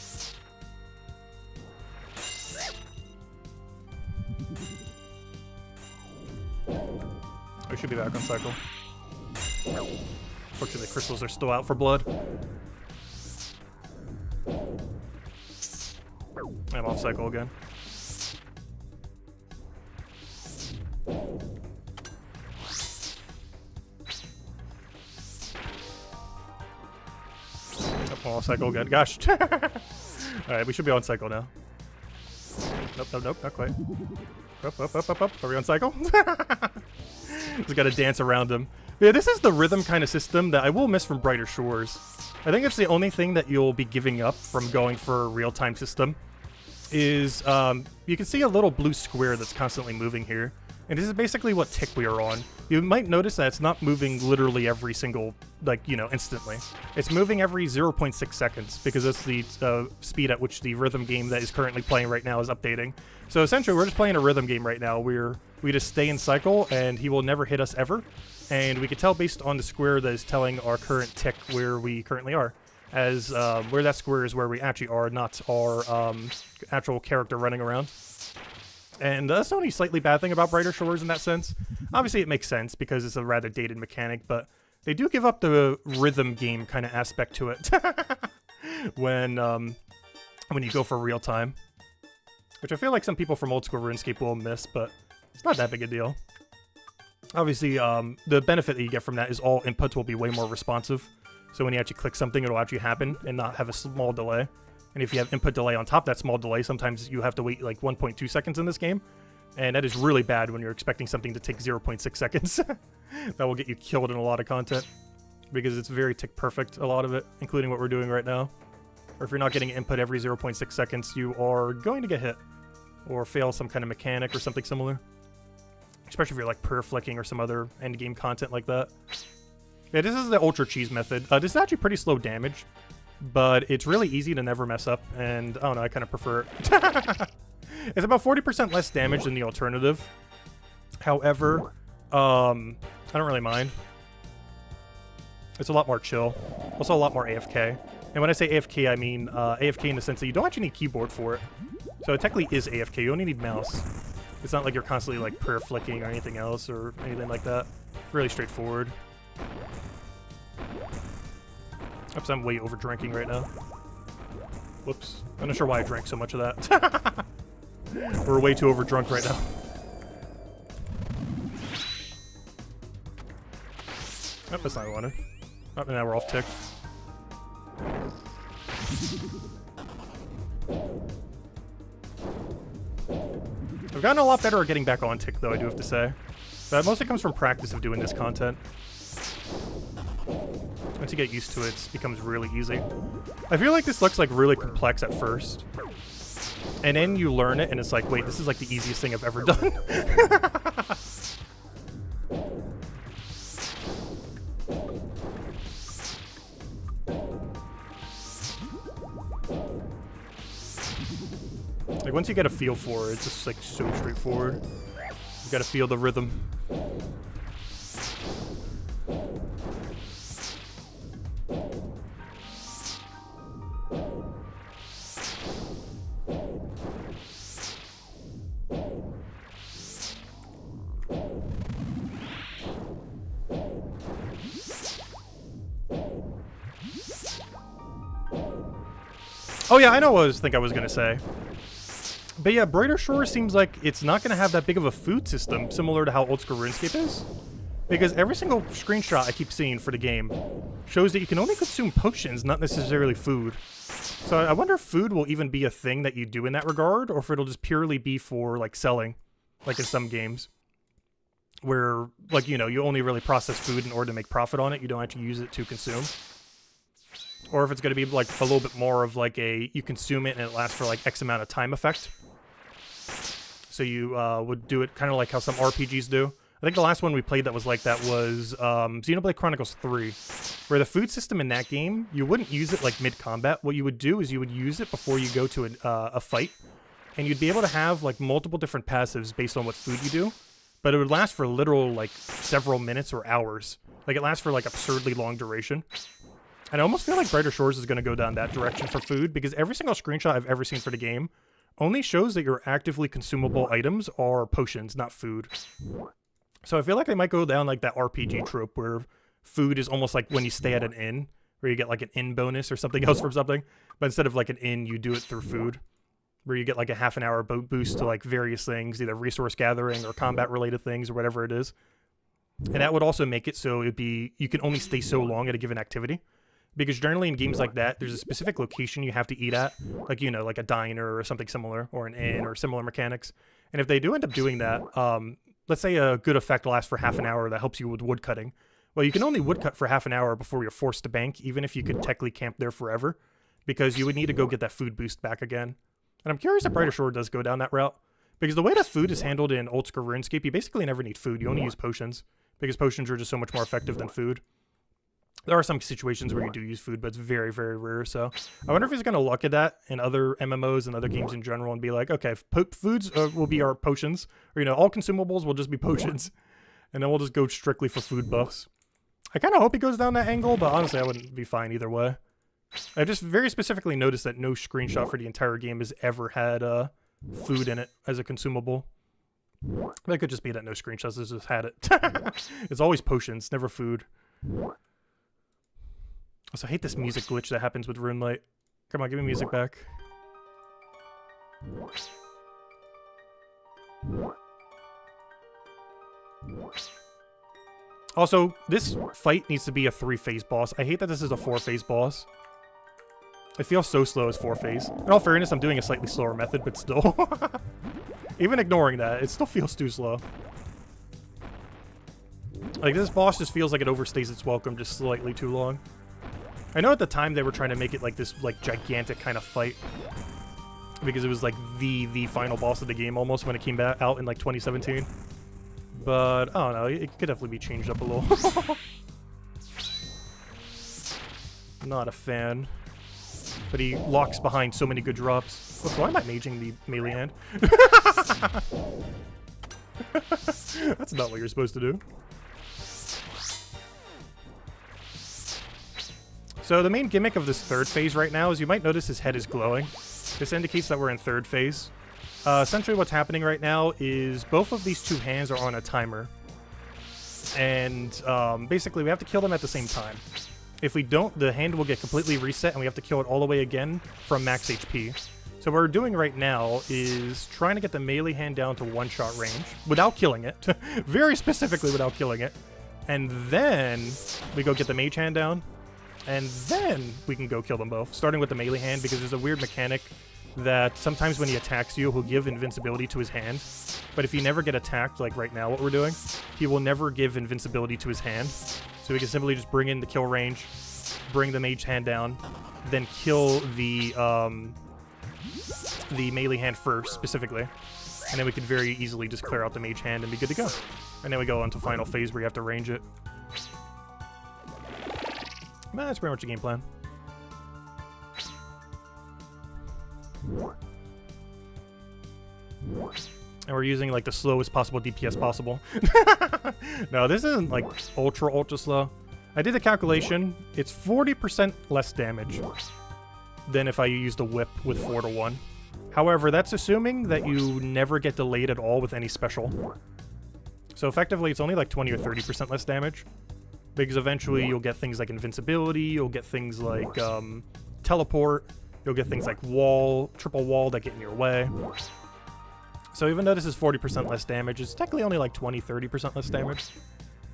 I should be back on cycle. Unfortunately, the crystals are still out for blood. I'm off cycle again. I'm off cycle again. Gosh. Alright, we should be on cycle now. Nope, nope, nope, not quite. Up. Are we on cycle? Just gotta dance around him. Yeah, this is the rhythm kind of system that I will miss from Brighter Shores. I think it's the only thing that you'll be giving up from going for a real-time system. Is, you can see a little blue square that's constantly moving here. And this is basically what tick we are on. You might notice that it's not moving literally every single, like, you know, instantly. It's moving every 0.6 seconds, because that's the speed at which the rhythm game that is currently playing right now is updating. So essentially, we're just playing a rhythm game right now. We just stay in cycle, and he will never hit us ever. And we can tell based on the square that is telling our current tick where we currently are. As where that square is where we actually are, not our actual character running around. And that's the only slightly bad thing about Brighter Shores in that sense. Obviously, it makes sense because it's a rather dated mechanic, but they do give up the rhythm game kind of aspect to it when you go for real time. Which I feel like some people from Oldschool Runescape will miss, but it's not that big a deal. Obviously, the benefit that you get from that is all inputs will be way more responsive. So when you actually click something, it'll actually happen and not have a small delay. And if you have input delay on top of that small delay, sometimes you have to wait like 1.2 seconds in this game. And that is really bad when you're expecting something to take 0.6 seconds. That will get you killed in a lot of content. Because it's very tick perfect, a lot of it, including what we're doing right now. Or if you're not getting input every 0.6 seconds, you are going to get hit. Or fail some kind of mechanic or something similar. Especially if you're like prayer flicking or some other endgame content like that. Yeah, this is the Ultra Cheese method. This is actually pretty slow damage. But it's really easy to never mess up, and I don't know, I kind of prefer it. It's about 40% less damage than the alternative. However, I don't really mind. It's a lot more chill. Also a lot more AFK. And when I say AFK, I mean AFK in the sense that you don't actually need keyboard for it. So it technically is AFK, you only need mouse. It's not like you're constantly like prayer flicking or anything else or anything like that. Really straightforward. Oops, I'm way over drinking right now. Whoops. I'm not sure why I drank so much of that. We're way too over drunk right now. Oh, that's not what I wanted. Oh, now we're off tick. I've gotten a lot better at getting back on tick, though, I do have to say. That mostly comes from practice of doing this content. Once you get used to it, it becomes really easy. I feel like this looks like really complex at first. And then you learn it, and it's like, wait, this is like the easiest thing I've ever done. Like, once you get a feel for it, it's just like so straightforward. You gotta feel the rhythm. Oh yeah, I know what I was gonna say. But yeah, Brighter Shores seems like it's not gonna have that big of a food system, similar to how Oldschool Runescape is. Because every single screenshot I keep seeing for the game shows that you can only consume potions, not necessarily food. So I wonder if food will even be a thing that you do in that regard, or if it'll just purely be for, like, selling, like in some games. Where, like, you know, you only really process food in order to make profit on it, you don't actually use it to consume. Or if it's going to be, like, a little bit more of, like, you consume it and it lasts for, like, X amount of time effect. So you would do it kind of like how some RPGs do. I think the last one we played that was like that was Xenoblade Chronicles 3, where the food system in that game, you wouldn't use it like mid-combat. What you would do is you would use it before you go to a fight, and you'd be able to have like multiple different passives based on what food you do, but it would last for literal like several minutes or hours. Like it lasts for like absurdly long duration. And I almost feel like Brighter Shores is going to go down that direction for food, because every single screenshot I've ever seen for the game only shows that your actively consumable items are potions, not food. So I feel like they might go down like that RPG trope where food is almost like when you stay at an inn, where you get like an inn bonus or something else from something. But instead of like an inn, you do it through food, where you get like a half an hour boost to like various things, either resource gathering or combat related things or whatever it is. And that would also make it so you can only stay so long at a given activity. Because generally in games like that, there's a specific location you have to eat at, like, you know, like a diner or something similar, or an inn or similar mechanics. And if they do end up doing that, let's say a good effect lasts for half an hour that helps you with woodcutting. Well, you can only woodcut for half an hour before you're forced to bank, even if you could technically camp there forever, because you would need to go get that food boost back again. And I'm curious if Brighter Shore does go down that route, because the way that food is handled in Oldschool Runescape, you basically never need food. You only use potions, because potions are just so much more effective than food. There are some situations where you do use food, but it's very, very rare. So I wonder if he's going to look at that in other MMOs and other games in general and be like, okay, foods will be our potions, or, you know, all consumables will just be potions, and then we'll just go strictly for food buffs. I kind of hope he goes down that angle, but honestly, I wouldn't be fine either way. I just very specifically noticed that no screenshot for the entire game has ever had food in it as a consumable. That could just be that no screenshots has just had it. It's always potions, never food. Also, I hate this music glitch that happens with RuneLite. Come on, give me music back. Also, this fight needs to be a 3-phase boss. I hate that this is a 4-phase boss. It feels so slow as 4-phase. In all fairness, I'm doing a slightly slower method, but still. Even ignoring that, it still feels too slow. Like, this boss just feels like it overstays its welcome just slightly too long. I know at the time they were trying to make it like this like gigantic kind of fight, because it was like the final boss of the game almost when it came out in like 2017. But I don't know, it could definitely be changed up a little. Not a fan. But he locks behind so many good drops. Look, why am I maging the melee hand? That's not what you're supposed to do. So the main gimmick of this 3rd phase right now is you might notice his head is glowing. This indicates that we're in 3rd phase. Essentially what's happening right now is both of these 2 hands are on a timer. And basically we have to kill them at the same time. If we don't, the hand will get completely reset and we have to kill it all the way again from max HP. So what we're doing right now is trying to get the melee hand down to 1-shot range without killing it. Very specifically without killing it. And then we go get the mage hand down. And then we can go kill them both, starting with the melee hand, because there's a weird mechanic that sometimes when he attacks you, he'll give invincibility to his hand. But if you never get attacked, like right now what we're doing, he will never give invincibility to his hand. So we can simply just bring in the kill range, bring the mage hand down, then kill the melee hand first, specifically. And then we could very easily just clear out the mage hand and be good to go. And then we go on to final phase where you have to range it. But that's pretty much the game plan. And we're using like the slowest possible DPS possible. No, this isn't like ultra slow. I did the calculation. It's 40% less damage than if I used a whip with 4-to-1. However, that's assuming that you never get delayed at all with any special. So effectively, it's only like 20 or 30% less damage. Because eventually you'll get things like invincibility, you'll get things like teleport, you'll get things like triple wall that get in your way. So even though this is 40% less damage, it's technically only like 20-30% less damage.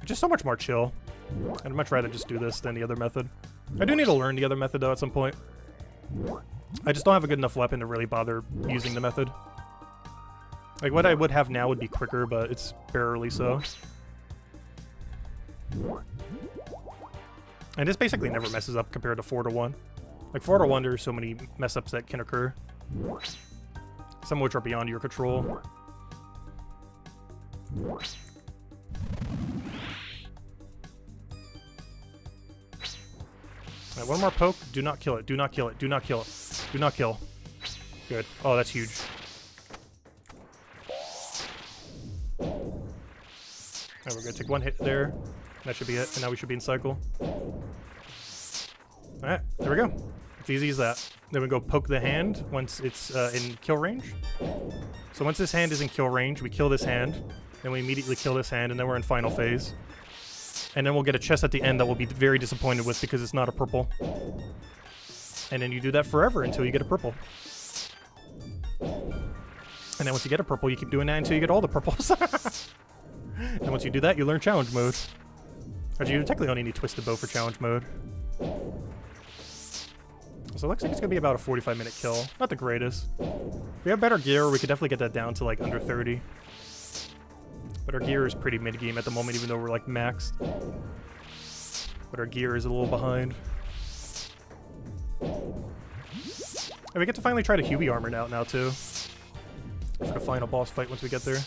Which is so much more chill. I'd much rather just do this than the other method. I do need to learn the other method though at some point. I just don't have a good enough weapon to really bother using the method. Like what I would have now would be quicker, but it's barely so. And this basically never messes up compared to 4-to-1. Like 4-to-1, there's so many mess ups that can occur. Some of which are beyond your control. Alright, one more poke. Do not kill it. Do not kill it. Do not kill it. Do not kill. Good. Oh, that's huge. Alright, we're gonna take one hit there. That should be it, and now we should be in cycle. Alright, there we go. It's easy as that. Then we go poke the hand once it's in kill range. So once this hand is in kill range, we kill this hand. Then we immediately kill this hand, and then we're in final phase. And then we'll get a chest at the end that we'll be very disappointed with because it's not a purple. And then you do that forever until you get a purple. And then once you get a purple, you keep doing that until you get all the purples. And once you do that, you learn challenge mode. Actually, you technically only need Twisted Bow for challenge mode. So it looks like it's going to be about a 45-minute kill. Not the greatest. If we have better gear, we could definitely get that down to like under 30. But our gear is pretty mid-game at the moment, even though we're like maxed. But our gear is a little behind. And we get to finally try the Huey armor now too. For the final boss fight once we get there.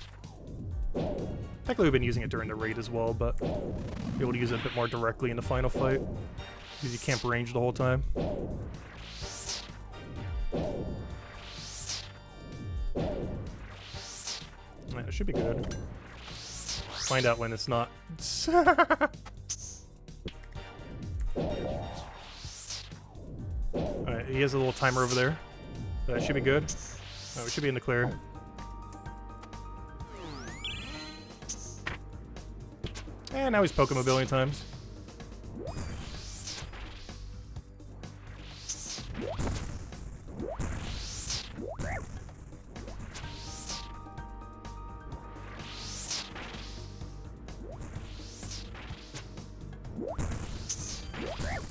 Technically we've been using it during the raid as well, but be able to use it a bit more directly in the final fight. Because you camp range the whole time. Right, it should be good. Find out when it's not. Alright, he has a little timer over there. That should be good. Oh, we should be in the clear. And now he's poking him a billion times.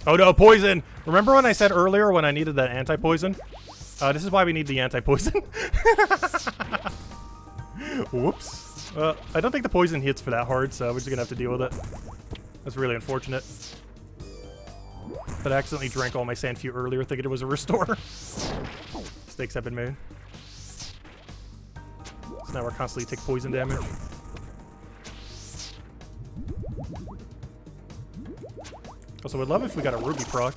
Oh no, poison! Remember when I said earlier when I needed that anti-poison? This is why we need the anti-poison. Whoops. I don't think the poison hits for that hard, so we're just gonna have to deal with it. That's really unfortunate. But I accidentally drank all my Sandfew earlier thinking it was a restore. Mistakes have been made. So now we're constantly take poison damage. Also, would love if we got a ruby proc.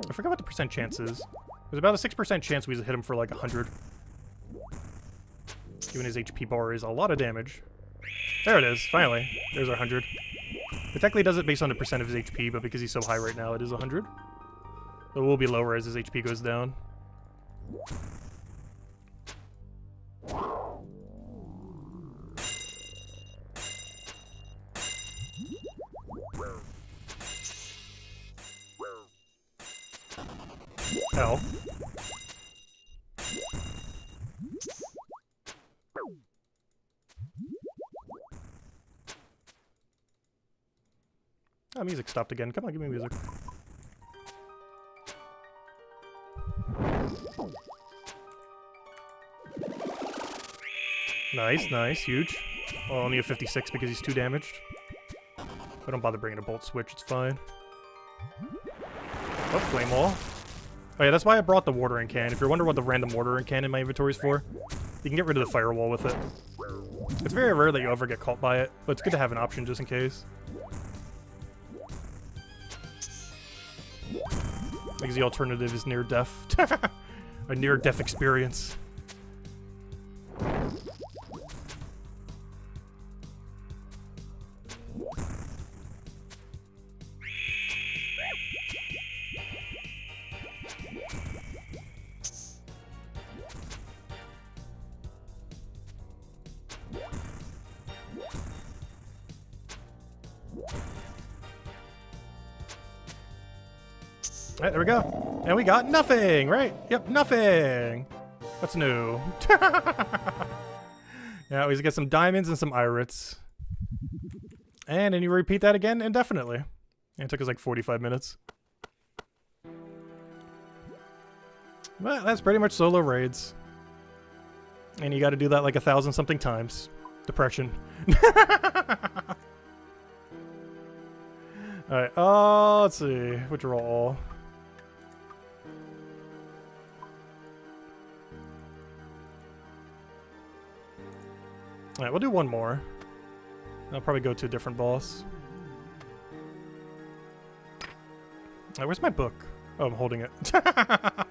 I forgot what the percent chance is. There's about a 6% chance we hit him for like 100. Even his HP bar is a lot of damage. There it is, finally. There's our 100. It technically does it based on the percent of his HP, but because he's so high right now, it is 100. It will be lower as his HP goes down. Hell. Oh, music stopped again. Come on, give me music. Nice, nice, huge. Well, only a 56 because he's too damaged. I don't bother bringing a bolt switch, it's fine. Oh, flame wall. Oh yeah, that's why I brought the watering can. If you're wondering what the random watering can in my inventory is for, you can get rid of the firewall with it. It's very rare that you ever get caught by it, but it's good to have an option just in case. Because the alternative is near death. A near death experience. Alright, there we go. And we got nothing, right? Yep, nothing. That's new. Yeah, we get some diamonds and some irids. And then you repeat that again indefinitely. And it took us like 45 minutes. But that's pretty much solo raids. And you gotta do that like 1,000-something times. Depression. Alright, let's see. Withdraw all. Alright, we'll do one more. I'll probably go to a different boss. Alright, where's my book? Oh, I'm holding it. That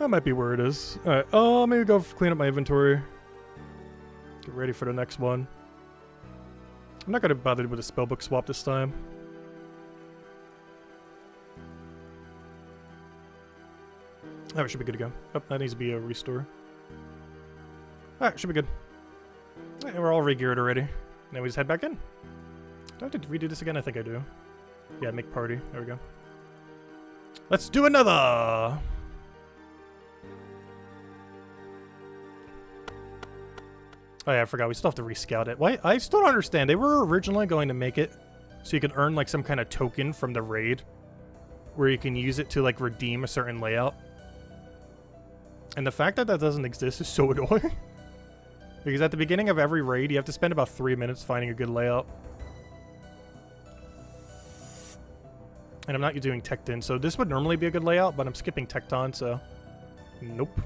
might be where it is. Alright, maybe go clean up my inventory. Get ready for the next one. I'm not going to bother with a spellbook swap this time. Oh, it should be good to go. Oh, that needs to be a restore. Alright, should be good. Alright, we're all re-geared already. Now we just head back in. Do I have to redo this again? I think I do. Yeah, make party. There we go. Let's do another! Oh yeah, I forgot. We still have to rescout it. Why? I still don't understand. They were originally going to make it so you could earn like some kind of token from the raid where you can use it to like redeem a certain layout. And the fact that that doesn't exist is so annoying. Because at the beginning of every raid, you have to spend about 3 minutes finding a good layout. And I'm not doing Tecton, so this would normally be a good layout, but I'm skipping Tecton, so... Nope.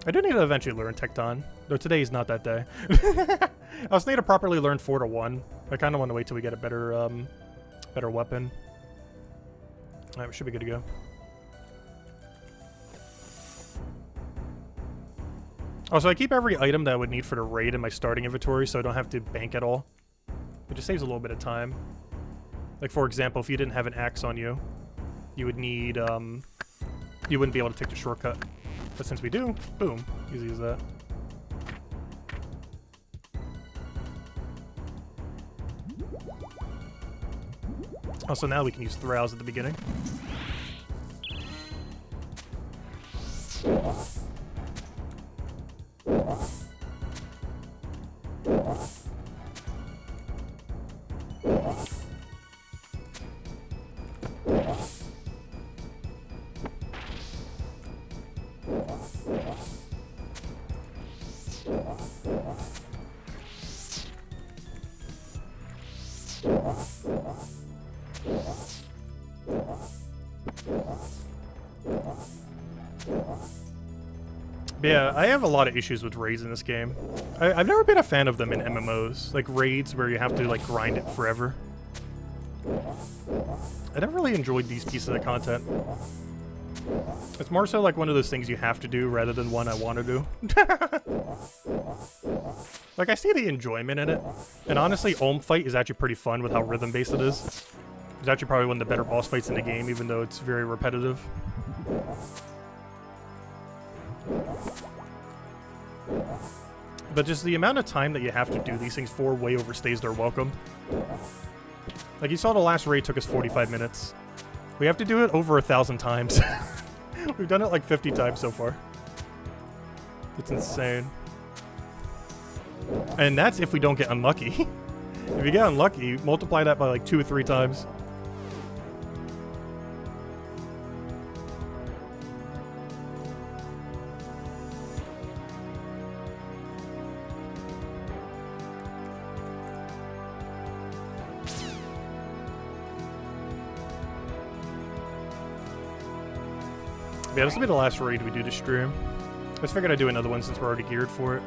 I do need to eventually learn Tecton, though today is not that day. I also need to properly learn 4 to 1. I kind of want to wait till we get a better, better weapon. Alright, we should be good to go. Also, I keep every item that I would need for the raid in my starting inventory, so I don't have to bank at all. It just saves a little bit of time. Like, for example, if you didn't have an axe on you, you would need, you wouldn't be able to take the shortcut. But since we do, boom, easy as that. Also, now we can use Thralls at the beginning. Yeah, I have a lot of issues with raids in this game. I've never been a fan of them in MMOs, like raids where you have to like grind it forever. I never really enjoyed these pieces of content. It's more so like one of those things you have to do rather than one I want to do. Like, I see the enjoyment in it, and honestly, Olm Fight is actually pretty fun with how rhythm-based it is. It's actually probably one of the better boss fights in the game, even though it's very repetitive. But just the amount of time that you have to do these things for way overstays their welcome. Like, you saw the last raid took us 45 minutes. We have to do it over 1,000 times. We've done it like 50 times so far. It's insane. And that's if we don't get unlucky. If you get unlucky, multiply that by like 2 or 3 times. Yeah, this will be the last raid we do to stream. I just figured I'd do another one since we're already geared for it.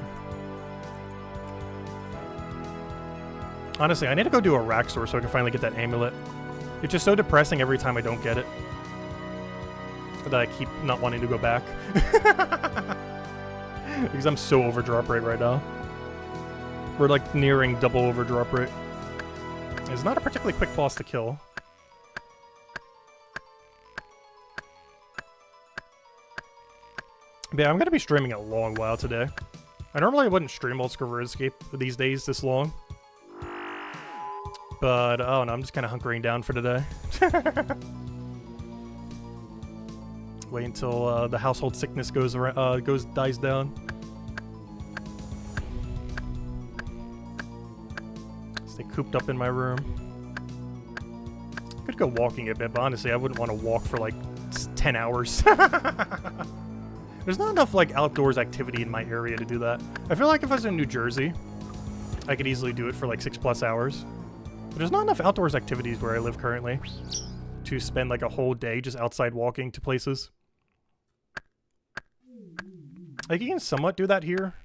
Honestly, I need to go do Araxor so I can finally get that amulet. It's just so depressing every time I don't get it that I keep not wanting to go back. Because I'm so over drop rate right now. We're like nearing double over drop rate. It's not a particularly quick boss to kill. But yeah, I'm going to be streaming a long while today. I normally wouldn't stream Oldschool Runescape these days this long. But, oh no, I'm just kind of hunkering down for today. Wait until the household sickness dies down. Stay cooped up in my room. Could go walking a bit, but honestly, I wouldn't want to walk for like 10 hours. There's not enough like outdoors activity in my area to do that. I feel like if I was in New Jersey, I could easily do it for like 6+ hours. But there's not enough outdoors activities where I live currently to spend like a whole day just outside walking to places. Like, you can somewhat do that here,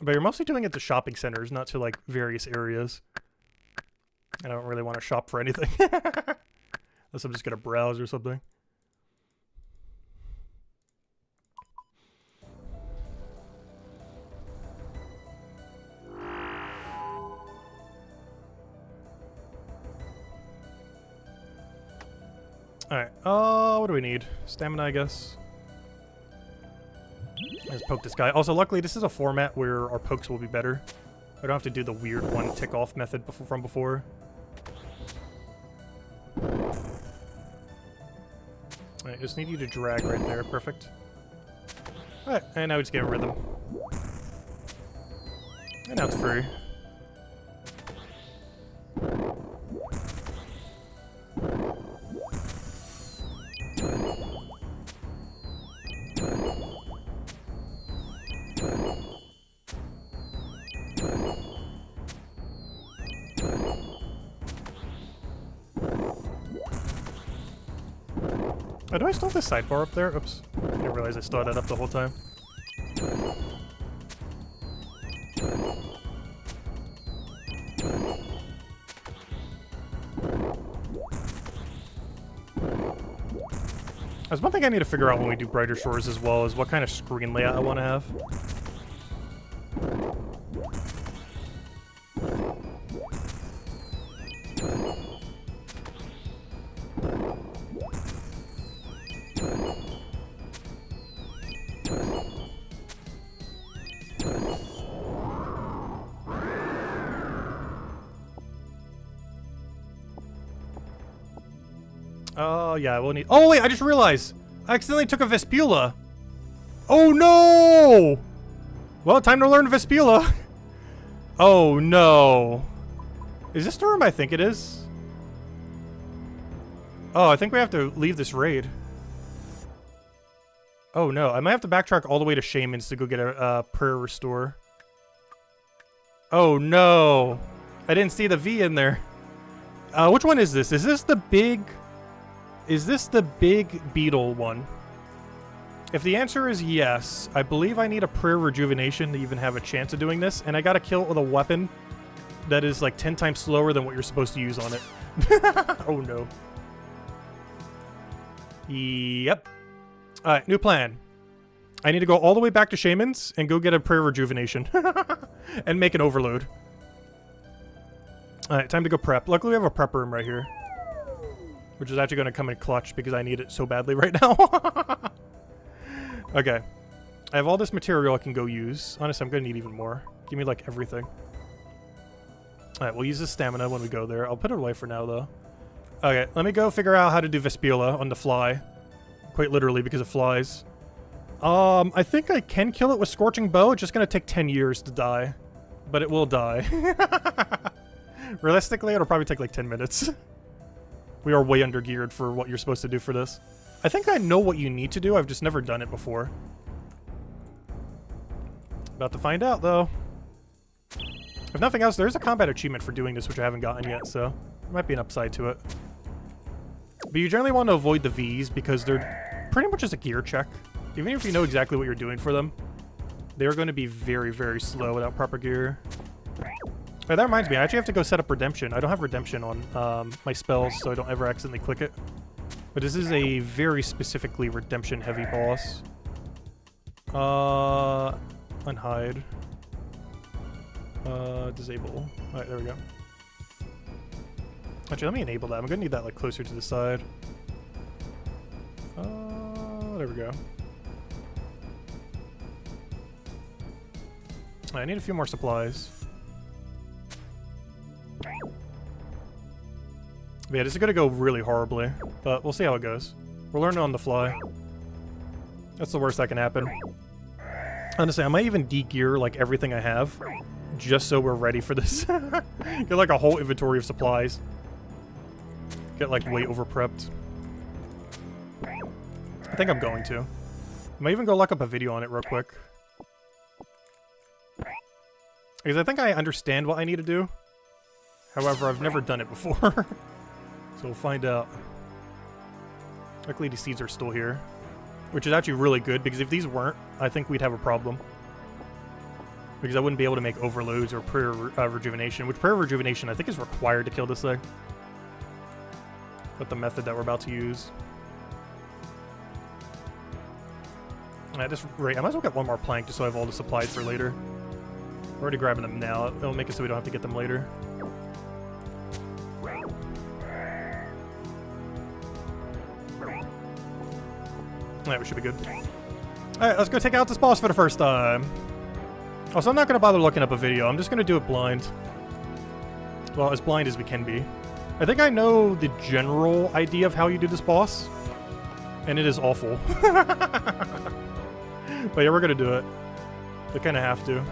But you're mostly doing it to shopping centers, not to like various areas. I don't really want to shop for anything. Unless I'm just gonna browse or something. Alright, what do we need? Stamina, I guess. Let's poke this guy. Also, luckily, this is a format where our pokes will be better. I don't have to do the weird one tick-off method from before. Alright, just need you to drag right there. Perfect. Alright, and now we just get a rhythm. And now it's free. Oh, do I still have the sidebar up there? Oops. I didn't realize I still had that up the whole time. There's one thing I need to figure out when we do Brighter Shores as well is what kind of screen layout I want to have. Oh, yeah, we'll need... Oh, wait, I just realized! I accidentally took a Vespula! Oh, no! Well, time to learn Vespula. Oh, no. Is this the room I think it is? Oh, I think we have to leave this raid. Oh, no. I might have to backtrack all the way to Shaman's to go get a prayer restore. Oh, no. I didn't see the V in there. Which one is this? Is this the big... Is this the big beetle one? If the answer is yes, I believe I need a prayer rejuvenation to even have a chance of doing this, and I gotta kill it with a weapon that is like 10 times slower than what you're supposed to use on it. Oh no. Yep. Alright, new plan. I need to go all the way back to Shaman's and go get a prayer rejuvenation. And make an overload. Alright, time to go prep. Luckily we have a prep room right here. Which is actually going to come in clutch because I need it so badly right now. Okay. I have all this material I can go use. Honestly, I'm going to need even more. Give me, like, everything. Alright, we'll use the stamina when we go there. I'll put it away for now, though. Okay, let me go figure out how to do Vespula on the fly. Quite literally, because it flies. I think I can kill it with Scorching Bow. It's just going to take 10 years to die. But it will die. Realistically, it'll probably take, like, 10 minutes. We are way under-geared for what you're supposed to do for this. I think I know what you need to do, I've just never done it before. About to find out, though. If nothing else, there's a combat achievement for doing this, which I haven't gotten yet, so there might be an upside to it. But you generally want to avoid the Vs, because they're pretty much just a gear check. Even if you know exactly what you're doing for them, they're going to be very, very slow without proper gear. Oh, that reminds me, I actually have to go set up Redemption. I don't have Redemption on my spells, so I don't ever accidentally click it. But this is a very specifically Redemption-heavy boss. Unhide. Disable. Alright, there we go. Actually, let me enable that. I'm gonna need that, like, closer to the side. There we go. I need a few more supplies. But yeah, this is gonna go really horribly, but we'll see how it goes. We're learning on the fly. That's the worst that can happen. Honestly, I might even de-gear, like, everything I have, just so we're ready for this. Get, like, a whole inventory of supplies. Get, like, way over-prepped. I think I'm going to. I might even go look up a video on it real quick. Because I think I understand what I need to do. However, I've never done it before. So we'll find out. Luckily, these seeds are still here. Which is actually really good, because if these weren't, I think we'd have a problem. because I wouldn't be able to make overloads or prayer rejuvenation, which prayer rejuvenation I think is required to kill this thing. With the method that we're about to use. At this rate, I might as well get one more plank just so I have all the supplies for later. We're already grabbing them now. It'll make it so we don't have to get them later. Alright, we should be good. Alright, let's go take out this boss for the first time. Also, I'm not going to bother looking up a video. I'm just going to do it blind. Well, as blind as we can be. I think I know the general idea of how you do this boss. And it is awful. But yeah, we're going to do it. We kind of have to.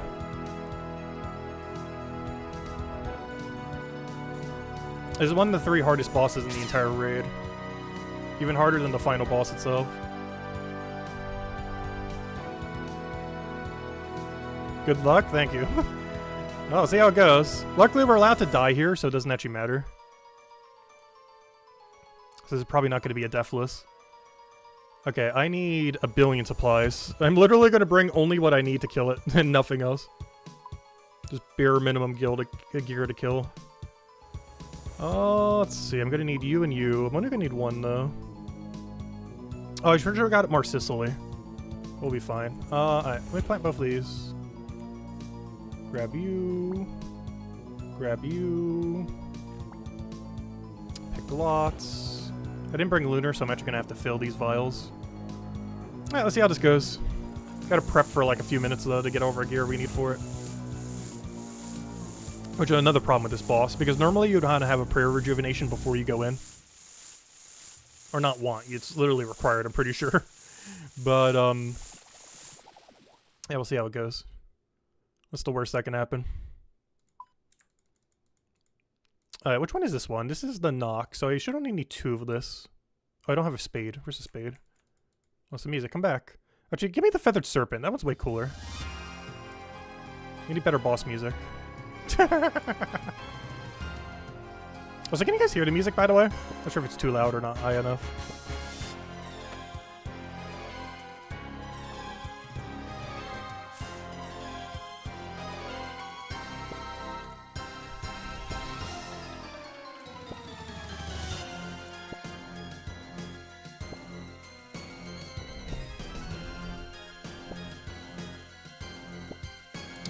This is one of the 3 hardest bosses in the entire raid. Even harder than the final boss itself. Good luck, thank you. Well, see how it goes. Luckily, we're allowed to die here, so it doesn't actually matter. So this is probably not going to be a deathless. Okay, I need 1 billion supplies. I'm literally going to bring only what I need to kill it, and nothing else. Just bare minimum gear to kill. Oh, let's see. I'm going to need you and you. I'm only going to need 1, though. Oh, I sure got it more Sicily. We'll be fine. Alright, let me plant both of these. Grab you. Grab you. Pick lots. I didn't bring Lunar, so I'm actually going to have to fill these vials. Alright, let's see how this goes. Gotta prep for like a few minutes, though, to get all our gear we need for it. Which is another problem with this boss, because normally you'd want to have a prayer rejuvenation before you go in. Or not want, it's literally required, I'm pretty sure. But, yeah, we'll see how it goes. What's the worst that can happen? Alright, which one is this one? This is the knock, so I should only need 2 of this. Oh, I don't have a spade. Where's the spade? What's the music? Come back. Actually, give me the feathered serpent. That one's way cooler. We need better boss music. Also, can you guys hear the music, by the way? Not sure if it's too loud or not high enough.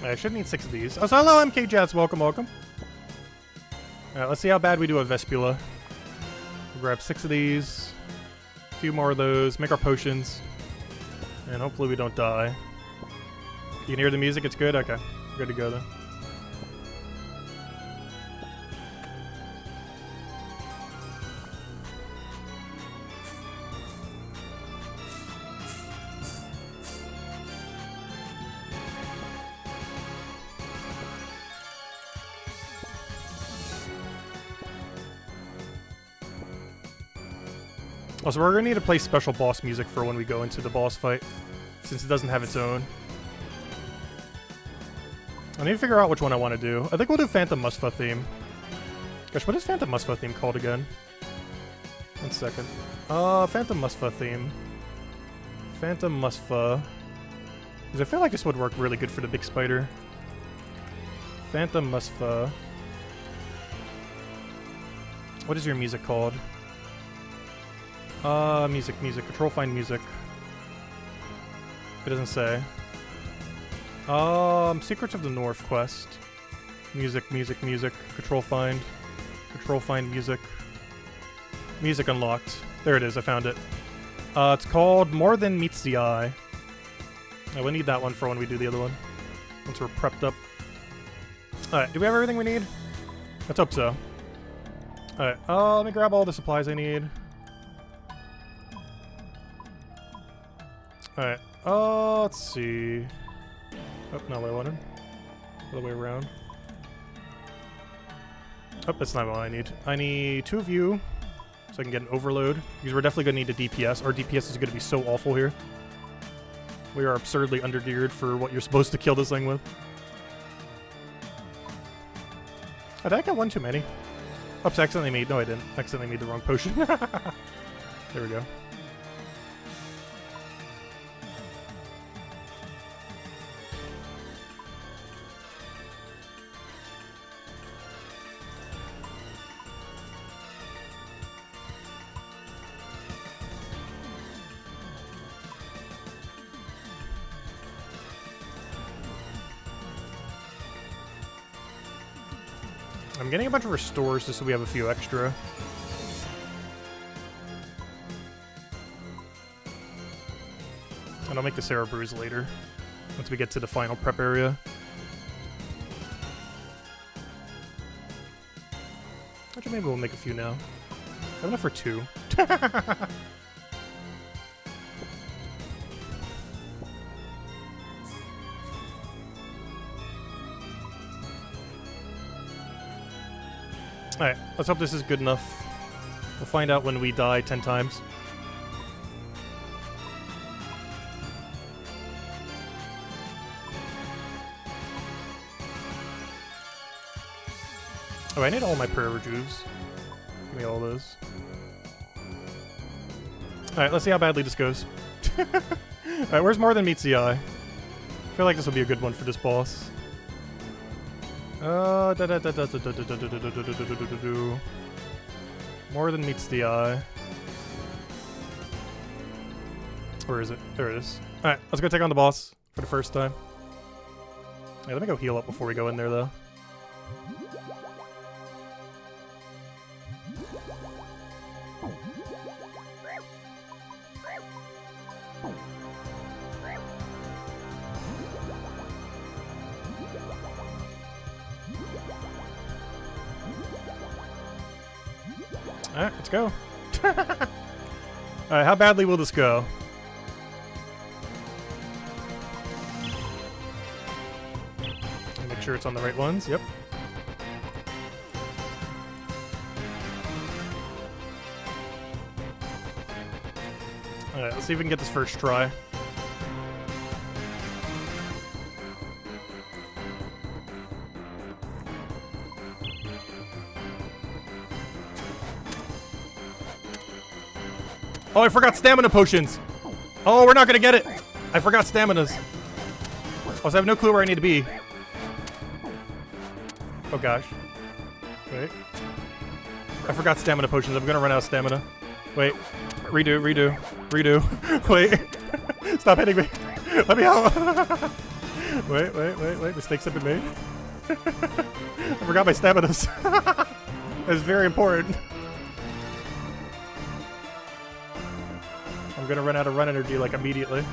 I should need 6 of these. Oh, so hello, MK Jets. Welcome, welcome. Alright, let's see how bad we do at Vespula. We'll grab 6 of these. A few more of those. Make our potions. And hopefully we don't die. You can hear the music? It's good? Okay. We're good to go then. Also, we're going to need to play special boss music for when we go into the boss fight, since it doesn't have its own. I need to figure out which one I want to do. I think we'll do Phantom Musfa theme. Gosh, what is Phantom Musfa theme called again? 1 second. Phantom Musfa theme. Phantom Musfa. Because I feel like this would work really good for the big spider. Phantom Musfa. What is your music called? Music. Control find music. It doesn't say. Secrets of the North quest. Music. Control find music. Music unlocked. There it is, I found it. It's called More Than Meets the Eye. I will need that one for when we do the other one. Once we're prepped up. Alright, do we have everything we need? Let's hope so. Alright, let me grab all the supplies I need. Alright, let's see. Oh, not what I wanted. Other way around. Oh, that's not what I need. I need 2 of you, so I can get an overload. Because we're definitely going to need a DPS. Our DPS is going to be so awful here. We are absurdly undergeared for what you're supposed to kill this thing with. Oh, did I get 1 too many? Oops, accidentally made... No, I didn't. Accidentally made the wrong potion. There we go. I'm getting a bunch of restores just so we have a few extra. And I'll make the Sarah brews later, once we get to the final prep area. Actually, maybe we'll make a few now. I have enough for 2. Alright, let's hope this is good enough. We'll find out when we die 10 times. Oh, I need all my prayer rejuves. Give me all those. Alright, let's see how badly this goes. Alright, where's more than meets the eye? I feel like this will be a good one for this boss. More than meets the eye. Where is it? There it is. Alright, let's go take on the boss for the first time. Yeah, let me go heal up before we go in there, though. Alright, let's go. Alright, how badly will this go? Make sure it's on the right ones, yep. Alright, let's see if we can get this first try. Oh, I forgot stamina potions! Oh, we're not gonna get it! I forgot staminas. Also, I have no clue where I need to be. Oh gosh. Wait. I forgot stamina potions. I'm gonna run out of stamina. Wait. Redo, redo, redo. Wait. Stop hitting me. Let me out. Wait. Mistakes have been made. I forgot my staminas. That's very important. I'm gonna run out of run energy like immediately.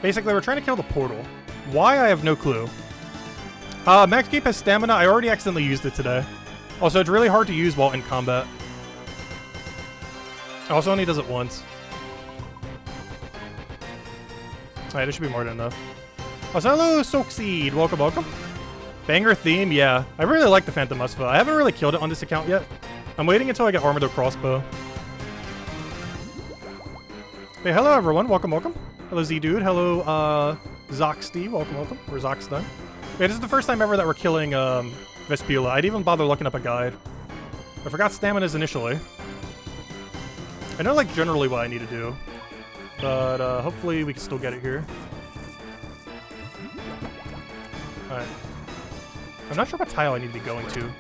Basically, we're trying to kill the portal. Why? I have no clue. Max Cape has stamina. I already accidentally used it today. Also, it's really hard to use while in combat. Also, only does it once. Alright, this should be more than enough. Also, hello, Soakseed. Welcome, welcome. Banger theme, yeah. I really like the Phantom Musva. I haven't really killed it on this account yet. I'm waiting until I get Armored Crossbow. Hey, hello everyone. Welcome, welcome. Hello, Z-Dude. Hello, Zoxty. Welcome, welcome. Or Zoxdun. Yeah, this is the first time ever that we're killing, Vespula. I didn't even bother looking up a guide. I forgot staminas initially. I know, like, generally what I need to do. But, hopefully we can still get it here. Alright. I'm not sure what tile I need to be going to.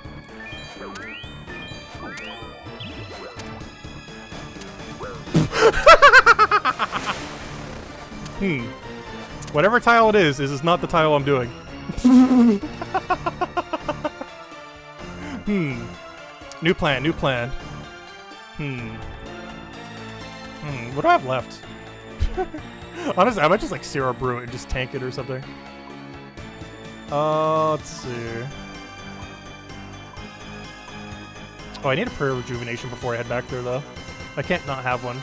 Whatever tile it is not the tile I'm doing. New plan, new plan. What do I have left? Honestly, I might just like Sarah brew it and just tank it or something. Let's see. Oh, I need a prayer rejuvenation before I head back there, though. I can't not have one.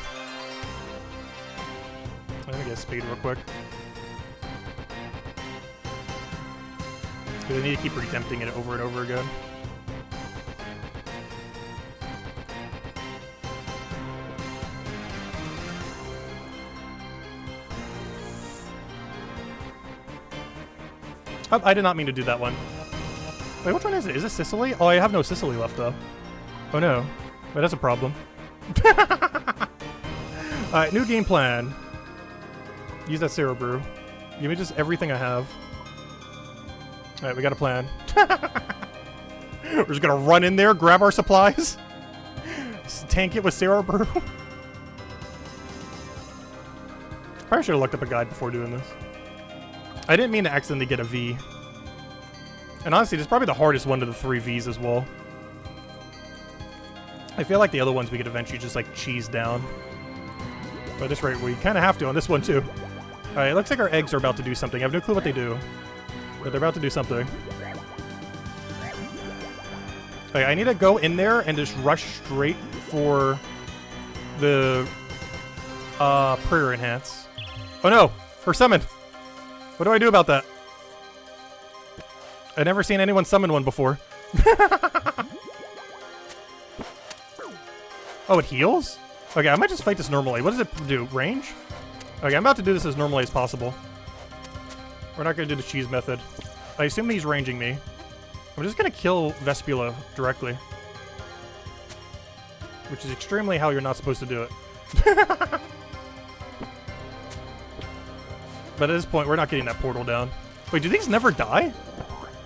I'm gonna get a spade real quick. Because I need to keep redempting it over and over again. Oh, I did not mean to do that one. Wait, which one is it? Is it Sicily? Oh, I have no Sicily left, though. Oh, no. Wait, that's a problem. Alright, new game plan. Use that Sarah brew. Give me just everything I have. Alright, we got a plan. We're just gonna run in there, grab our supplies. Just tank it with Sarah brew. Probably should have looked up a guide before doing this. I didn't mean to accidentally get a V. And honestly, this is probably the hardest one of the 3 Vs as well. I feel like the other ones we could eventually just, like, cheese down. But at this rate, we kind of have to on this one, too. Alright, it looks like our eggs are about to do something. I have no clue what they do. But they're about to do something. Okay, I need to go in there and just rush straight for the prayer enhance. Oh no! Her summoned! What do I do about that? I've never seen anyone summon one before. Oh, it heals? Okay, I might just fight this normally. What does it do? Range? Okay, I'm about to do this as normally as possible. We're not going to do the cheese method. I assume he's ranging me. I'm just going to kill Vespula directly. Which is extremely how you're not supposed to do it. But at this point, we're not getting that portal down. Wait, do these never die?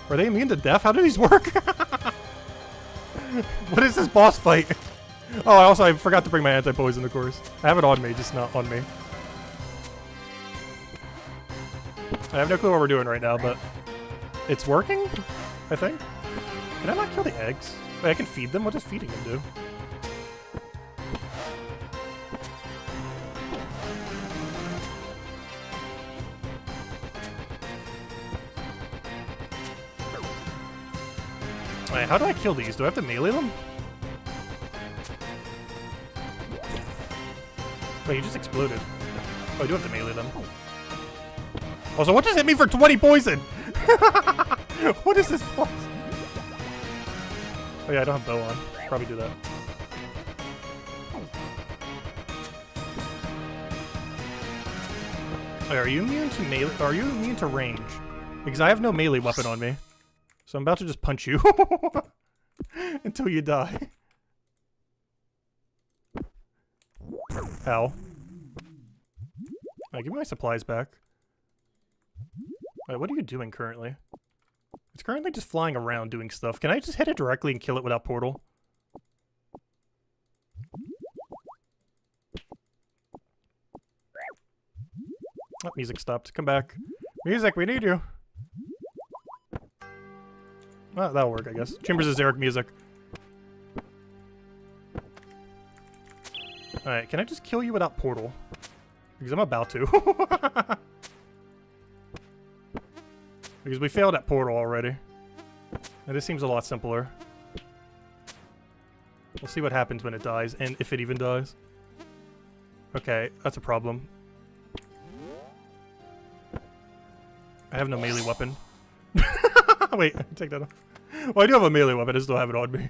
Are they immune to death? How do these work? What is this boss fight? Oh, I forgot to bring my anti-poison, of course. I have it on me, just not on me. I have no clue what we're doing right now, but it's working, I think. Can I not kill the eggs? Wait, I can feed them? What does feeding them do? Wait, how do I kill these? Do I have to melee them? Wait, you just exploded. Oh, I do have to melee them. Also, what just hit me for 20 poison? What is this boss? Oh yeah, I don't have bow on. Probably do that. Wait, are you immune to melee? Are you immune to range? Because I have no melee weapon on me. So I'm about to just punch you. Until you die. Ow. Alright, give me my supplies back. Alright, what are you doing currently? It's currently just flying around doing stuff. Can I just hit it directly and kill it without portal? Oh, music stopped. Come back. Music, we need you. Well, that'll work, I guess. Chambers of Xeric music. Alright, can I just kill you without portal? Because I'm about to. Because we failed at portal already. And this seems a lot simpler. We'll see what happens when it dies, and if it even dies. Okay, that's a problem. I have no melee weapon. Wait, take that off. Well, I do have a melee weapon, I still have it on me.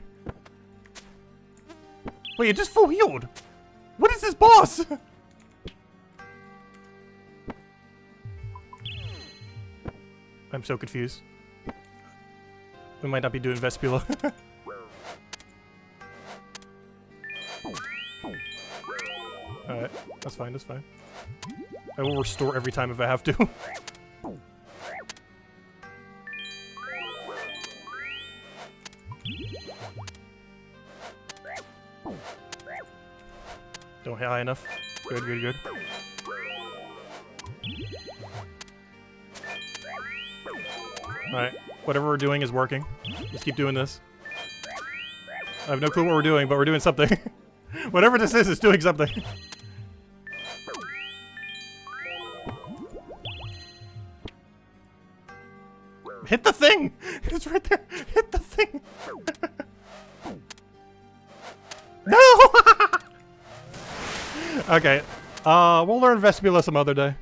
Wait, it just full healed! What is this boss? I'm so confused. We might not be doing Vespula. Alright, that's fine, that's fine. I will restore every time if I have to. Don't hit high enough. Good, good, good. Alright, whatever we're doing is working. Just keep doing this. I have no clue what we're doing, but we're doing something. Whatever this is, it's doing something. Hit the thing! It's right there! Hit the thing! No! Okay. We'll learn Vespula some other day.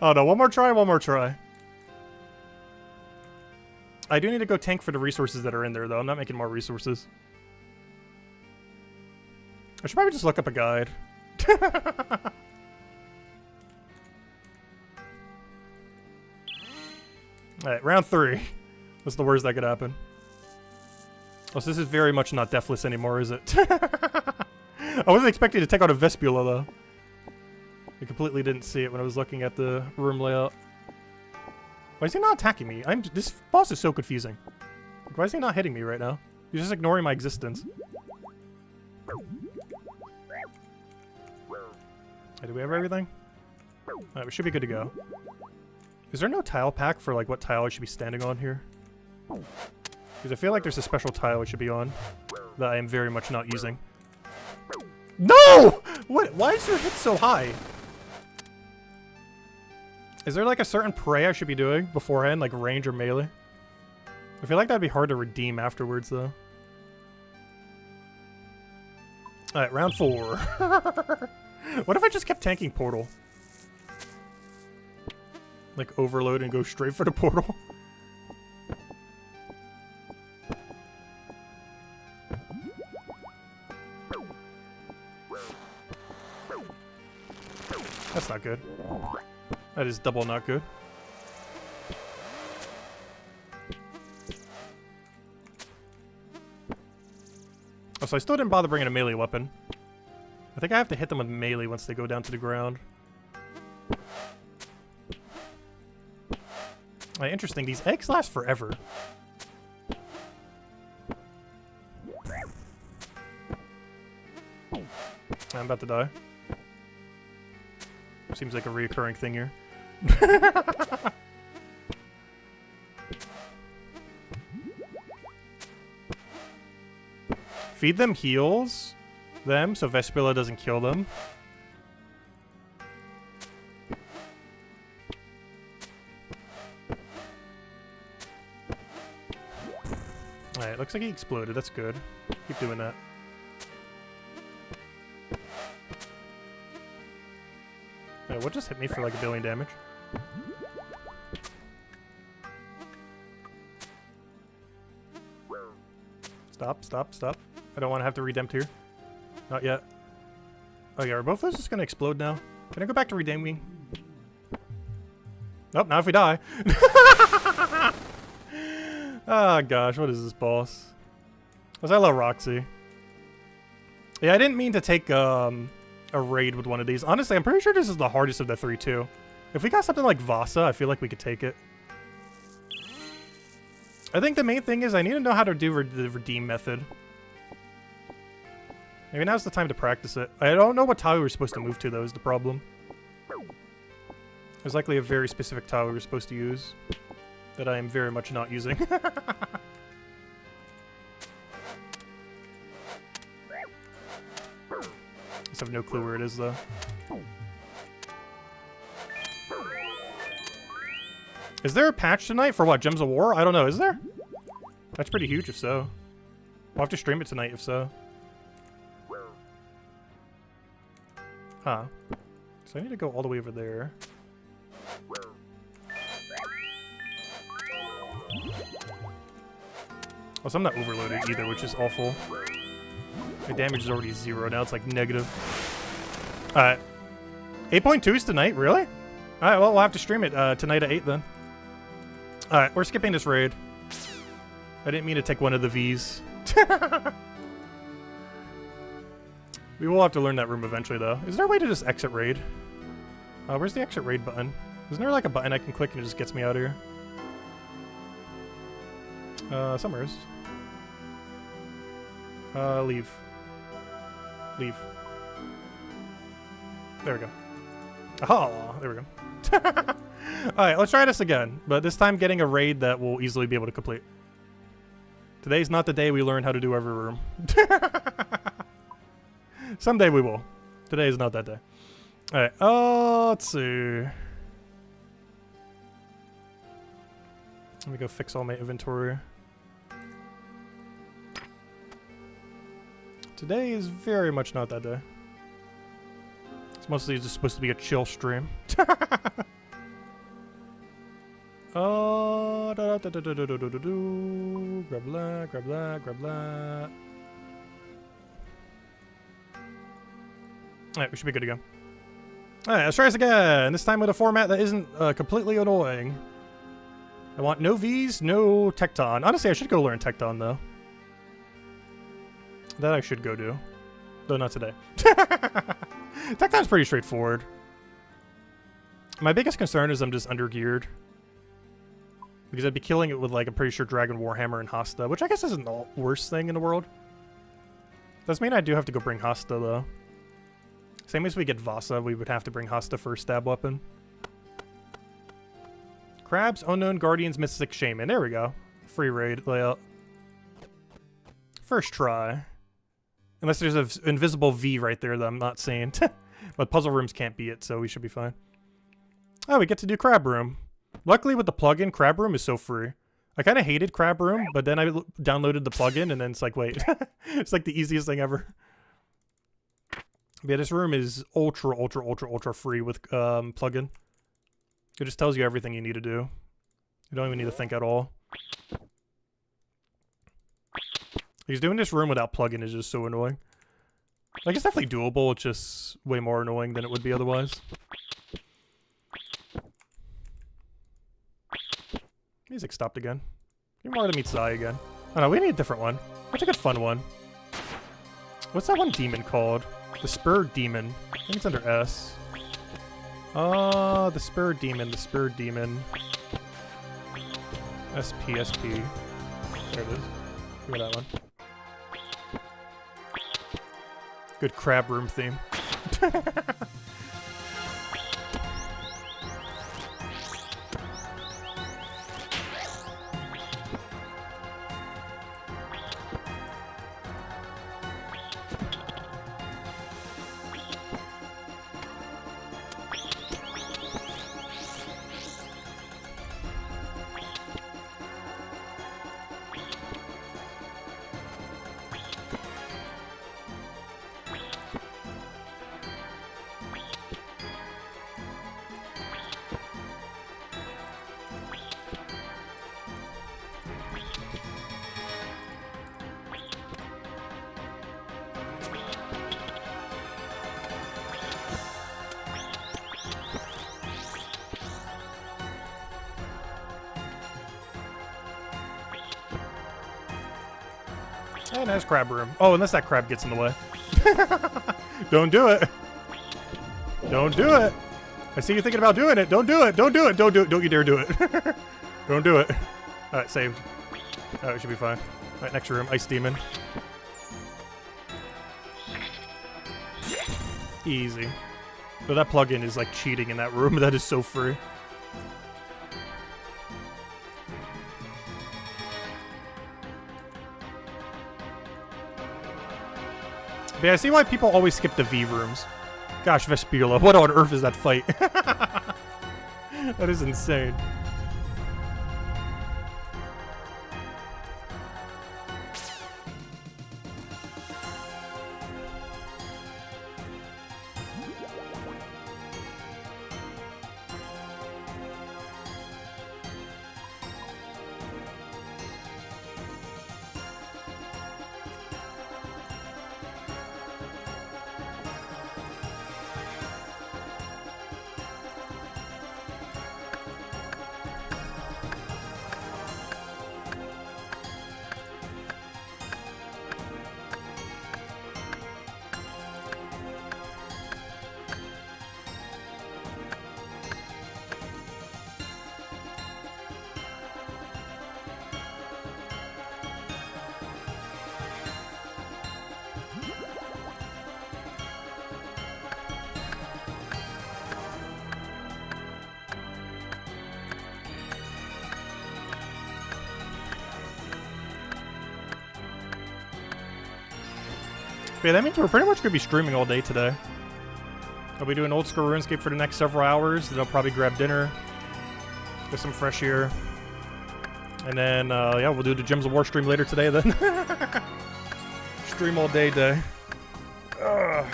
Oh no, one more try, one more try. I do need to go tank for the resources that are in there, though. I'm not making more resources. I should probably just look up a guide. Alright, round 3. What's the worst that could happen? Oh, so this is very much not deathless anymore, is it? I wasn't expecting to take out a Vespula, though. I completely didn't see it when I was looking at the room layout. Why is he not attacking me? This boss is so confusing. Like, why is he not hitting me right now? He's just ignoring my existence. Okay, do we have everything? Alright, we should be good to go. Is there no tile pack for like what tile I should be standing on here? Because I feel like there's a special tile I should be on that I am very much not using. No! What? Why is your hit so high? Is there like a certain prey I should be doing beforehand, like range or melee? I feel like that'd be hard to redeem afterwards though. Alright, round 4. What if I just kept tanking portal? Like overload and go straight for the portal? That's not good. That is double not good. Oh, so I still didn't bother bringing a melee weapon. I think I have to hit them with melee once they go down to the ground. Interesting. These eggs last forever. I'm about to die. Seems like a reoccurring thing here. Feed them heals them so Vespula doesn't kill them. Alright, looks like he exploded. That's good. Keep doing that. What just hit me for like 1 billion damage? Stop, stop, stop. I don't want to have to redempt here. Not yet. Oh yeah, are both those just going to explode now? Can I go back to redeeming? Nope, not if we die. Oh gosh, what is this boss? Was I love Roxy? Yeah, I didn't mean to take a raid with one of these. Honestly, I'm pretty sure this is the hardest of the 3 too. If we got something like Vasa, I feel like we could take it. I think the main thing is I need to know how to do the redeem method. Maybe now's the time to practice it. I don't know what tile we're supposed to move to though is the problem. There's likely a very specific tile we're supposed to use that I am very much not using. I have no clue where it is though. Is there a patch tonight for what? Gems of War? I don't know. Is there? That's pretty huge if so. We'll have to stream it tonight if so. Huh. So I need to go all the way over there. Oh, so I'm not overloaded either, which is awful. My damage is already 0. Now it's like negative. 8.2s tonight? Really? Alright, well, we'll have to stream it tonight at 8 then. Alright, we're skipping this raid. I didn't mean to take one of the Vs. We will have to learn that room eventually, though. Is there a way to just exit raid? Where's the exit raid button? Isn't there like a button I can click and it just gets me out of here? Somewhere is. Leave. Leave. There we go. Oh, there we go. Alright, let's try this again. But this time getting a raid that we'll easily be able to complete. Today's not the day we learn how to do every room. Someday we will. Today is not that day. Alright, let's see. Let me go fix all my inventory. Today is very much not that day. It's mostly just supposed to be a chill stream. Oh, grab that, grab that, grab that. Alright, we should be good to go. Alright, let's try this again. This time with a format that isn't completely annoying. I want no Vs, no Tecton. Honestly, I should go learn Tecton, though. That I should go do. Though not today. Tecton's pretty straightforward. My biggest concern is I'm just under-geared. Because I'd be killing it with, like, I'm pretty sure Dragon Warhammer and Hasta, which I guess isn't the worst thing in the world. Does mean I do have to go bring Hasta, though. Same as we get Vasa, we would have to bring Hasta for stab weapon. Crabs, Unknown, Guardians, Mystic, Shaman. There we go. Free raid layout. First try. Unless there's an invisible V right there that I'm not seeing. But puzzle rooms can't be it, so we should be fine. Oh, we get to do Crab Room. Luckily with the plugin, Crab Room is so free. I kind of hated Crab Room, but then I downloaded the plugin, and then it's like, wait. It's like the easiest thing ever. But yeah, this room is ultra free with plugin. It just tells you everything you need to do. You don't even need to think at all. Because doing this room without plugin is just so annoying. Like, it's definitely doable, it's just way more annoying than it would be otherwise. Music stopped again. You wanted to meet Zai again. Oh no, we need a different one. What's a good fun one? What's that one demon called? The Spur Demon. I think it's under S. The Spur Demon, the Spur Demon. SP. There it is. Look at that one. Good Crab Room theme. And nice Crab Room. Oh, unless that crab gets in the way. Don't do it. Don't do it. I see you thinking about doing it. Don't do it. Don't do it. Don't do it. Don't you dare do it. Don't do it. Alright, saved. Alright, should be fine. Alright, next room. Ice Demon. Easy. But that plugin is like cheating in that room. That is so free. But yeah, I see why people always skip the V rooms. Gosh, Vespula, what on earth is that fight? That is insane. Yeah, that means we're pretty much going to be streaming all day today. I'll be doing Oldschool Runescape for the next several hours. Then I'll probably grab dinner, get some fresh air. And then, yeah, we'll do the Gems of War stream later today then. Stream all day. Ugh.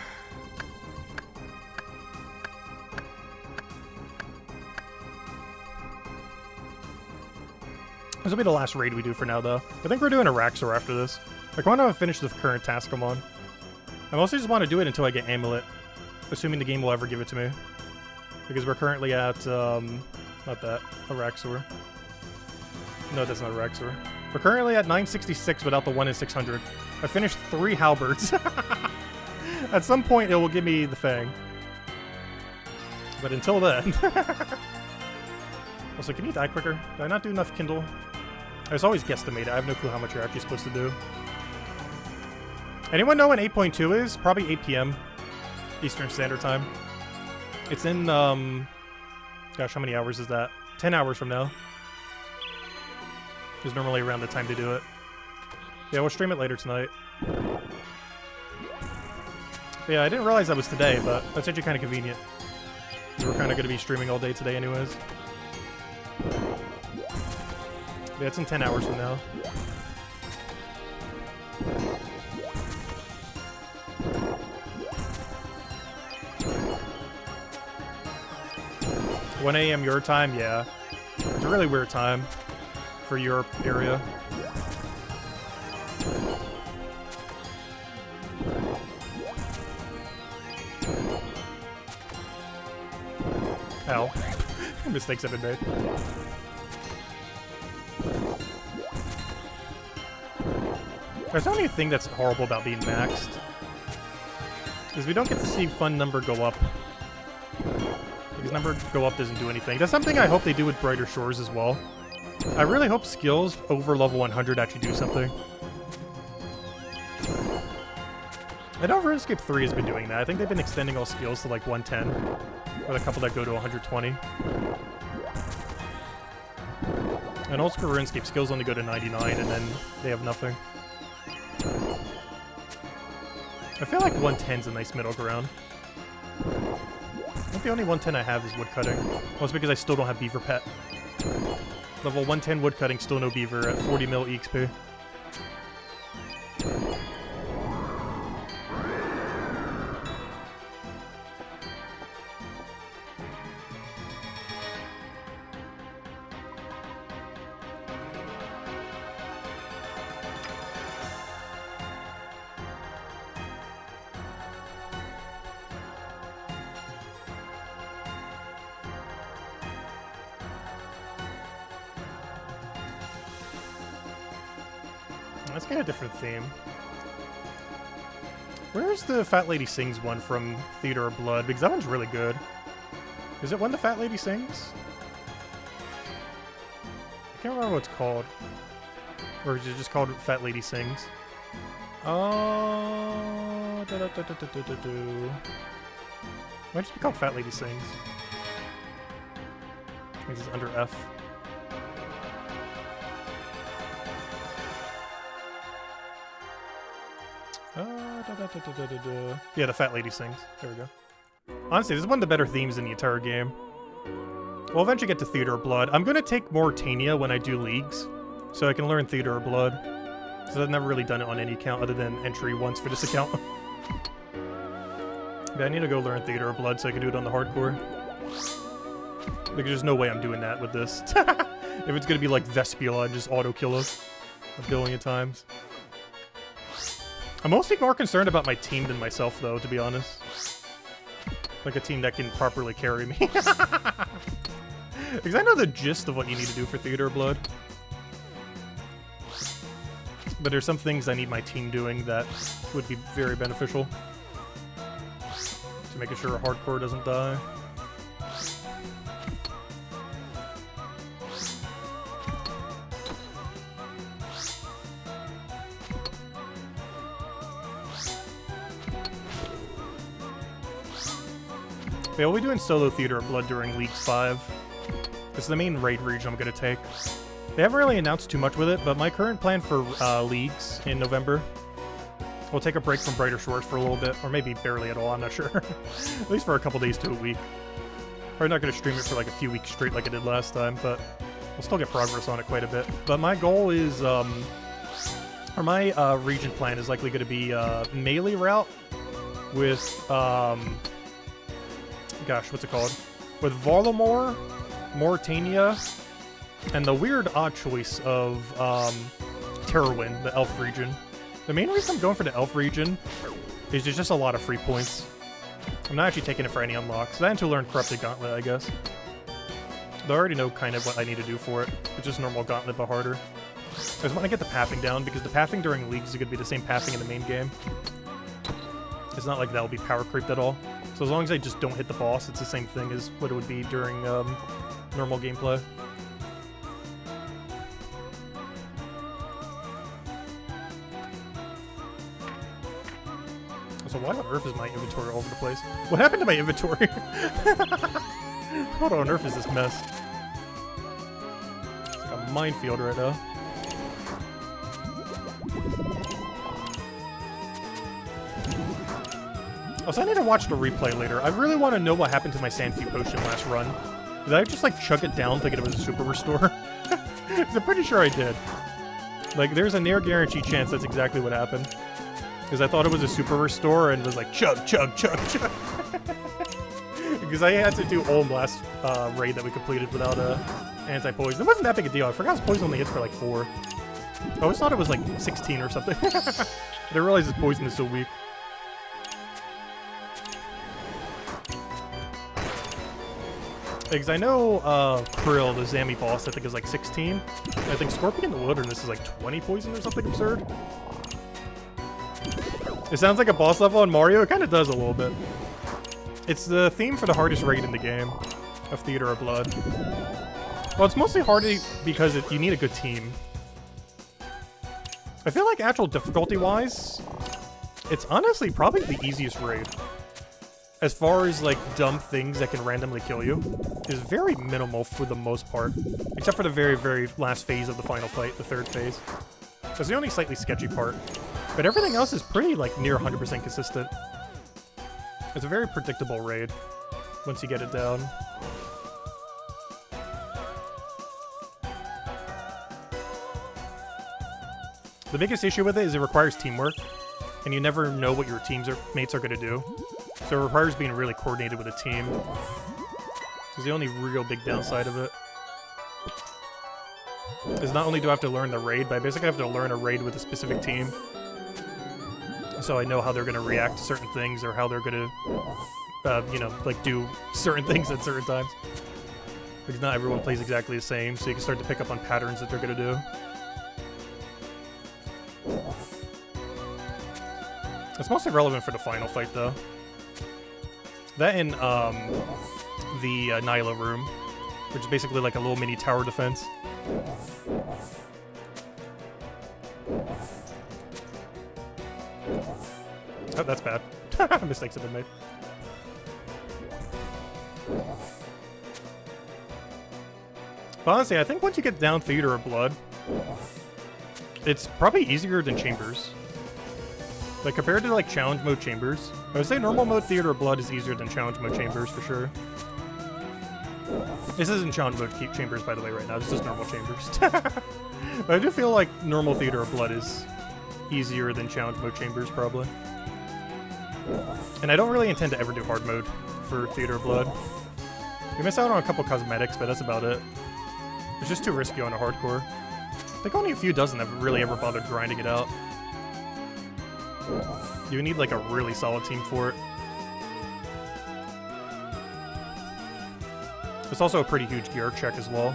This will be the last raid we do for now, though. I think we're doing Araxor after this. Like, I want to finish the current task I'm on. I mostly just want to do it until I get Amulet, assuming the game will ever give it to me. Because we're currently at, not that, Araxor. No, that's not Araxor. We're currently at 966 without the 1 in 600. I finished 3 halberds. At some point, it will give me the Fang. But until then... Also, can you die quicker? Did I not do enough Kindle? I was always guesstimated. I have no clue how much you're actually supposed to do. Anyone know when 8.2 is? Probably 8 p.m. Eastern Standard Time. It's in, gosh, how many hours is that? 10 hours from now. Is normally around the time to do it. Yeah, we'll stream it later tonight. Yeah, I didn't realize that was today, but that's actually kind of convenient. We're kind of going to be streaming all day today anyways. Yeah, it's in 10 hours from now. $1 a.m. your time? Yeah. It's a really weird time for Europe area. Ow. Mistakes have been made. There's only a thing that's horrible about being maxed. Is we don't get to see fun number go up. Because number go up doesn't do anything. That's something I hope they do with Brighter Shores as well. I really hope skills over level 100 actually do something. I know RuneScape 3 has been doing that. I think they've been extending all skills to like 110. With a couple that go to 120. And Oldschool Runescape skills only go to 99 and then they have nothing. I feel like 110's a nice middle ground. I think the only 110 I have is woodcutting. Well, it's because I still don't have beaver pet. Level 110 woodcutting, still no beaver at 40 mil EXP. Let's get a different theme. Where's the Fat Lady Sings one from Theater of Blood? Because that one's really good. Is it when the Fat Lady Sings? I can't remember what it's called. Or is it just called Fat Lady Sings? Oh, might just be called Fat Lady Sings. I think it's under F. Yeah, the Fat Lady Sings. There we go. Honestly, this is one of the better themes in the entire game. We'll eventually get to Theater of Blood. I'm going to take Mauritania when I do leagues, so I can learn Theater of Blood. Because I've never really done it on any account other than entry once for this account. Yeah, I need to go learn Theater of Blood so I can do it on the hardcore. Because there's no way I'm doing that with this. If it's going to be like Vespula and just auto-kill us a billion times. I'm mostly more concerned about my team than myself, though, to be honest. Like a team that can properly carry me. Because I know the gist of what you need to do for Theater of Blood. But there's some things I need my team doing that would be very beneficial. To making sure a hardcore doesn't die. Yeah, we'll be doing solo Theater of Blood during League 5. This is the main raid region I'm going to take. They haven't really announced too much with it, but my current plan for leagues in November, we'll take a break from Brighter Shores for a little bit, or maybe barely at all, I'm not sure. At least for a couple days to a week. Probably not going to stream it for like a few weeks straight like I did last time, but we'll still get progress on it quite a bit. But my goal is, or my region plan is likely going to be melee route with, gosh, what's it called? With Varlamore, Mauritania, and the weird odd choice of Terrorwind, the elf region. The main reason I'm going for the elf region is there's just a lot of free points. I'm not actually taking it for any unlocks. I had to learn Corrupted Gauntlet, I guess. Though I already know kind of what I need to do for it. It's just normal Gauntlet, but harder. I just want to get the pathing down, because the pathing during leagues is going to be the same pathing in the main game. It's not like that'll be power creeped at all. So as long as I just don't hit the boss, it's the same thing as what it would be during normal gameplay. So why on earth is my inventory all over the place? What happened to my inventory? What on earth is this mess? It's like a minefield right now. Oh, so I need to watch the replay later. I really want to know what happened to my Sandfew potion last run. Did I just like chug it down thinking it was a super restore? I'm pretty sure I did. Like, there's a near guarantee chance that's exactly what happened. Because I thought it was a super restore and was like, chug, chug, chug, chug. Because I had to do Olm last raid that we completed without anti-poison. It wasn't that big a deal. I forgot his poison only hits for like 4. I always thought it was like 16 or something. But I realized his poison is so weak. Because I know Krill, the Zammy boss, I think is like 16. I think Scorpion in the Wilderness is like 20 poison or something absurd. It sounds like a boss level on Mario. It kind of does a little bit. It's the theme for the hardest raid in the game of Theater of Blood. Well, it's mostly hard because you need a good team. I feel like actual difficulty-wise, it's honestly probably the easiest raid. As far as, like, dumb things that can randomly kill you, is very minimal for the most part. Except for the very, very last phase of the final fight, the 3rd phase. That's the only slightly sketchy part. But everything else is pretty, like, near 100% consistent. It's a very predictable raid, once you get it down. The biggest issue with it is it requires teamwork, and you never know what your mates are going to do. So it requires being really coordinated with a team. It's the only real big downside of it. Is not only do I have to learn the raid, but I basically have to learn a raid with a specific team. So I know how they're going to react to certain things, or how they're going to, you know, like do certain things at certain times. Because not everyone plays exactly the same, so you can start to pick up on patterns that they're going to do. It's mostly relevant for the final fight, though. That in the Nyla room, which is basically like a little mini tower defense. Oh, that's bad. Mistakes have been made. But honestly, I think once you get down Theater of Blood, it's probably easier than Chambers. Like, compared to, like, Challenge Mode Chambers, I would say normal mode Theater of Blood is easier than Challenge Mode Chambers, for sure. This isn't Challenge Mode Chambers, by the way, right now. This is normal Chambers. But I do feel like normal Theater of Blood is easier than Challenge Mode Chambers, probably. And I don't really intend to ever do hard mode for Theater of Blood. You miss out on a couple cosmetics, but that's about it. It's just too risky on a hardcore. I think only a few dozen have really ever bothered grinding it out. You need like a really solid team for it. It's also a pretty huge gear check as well.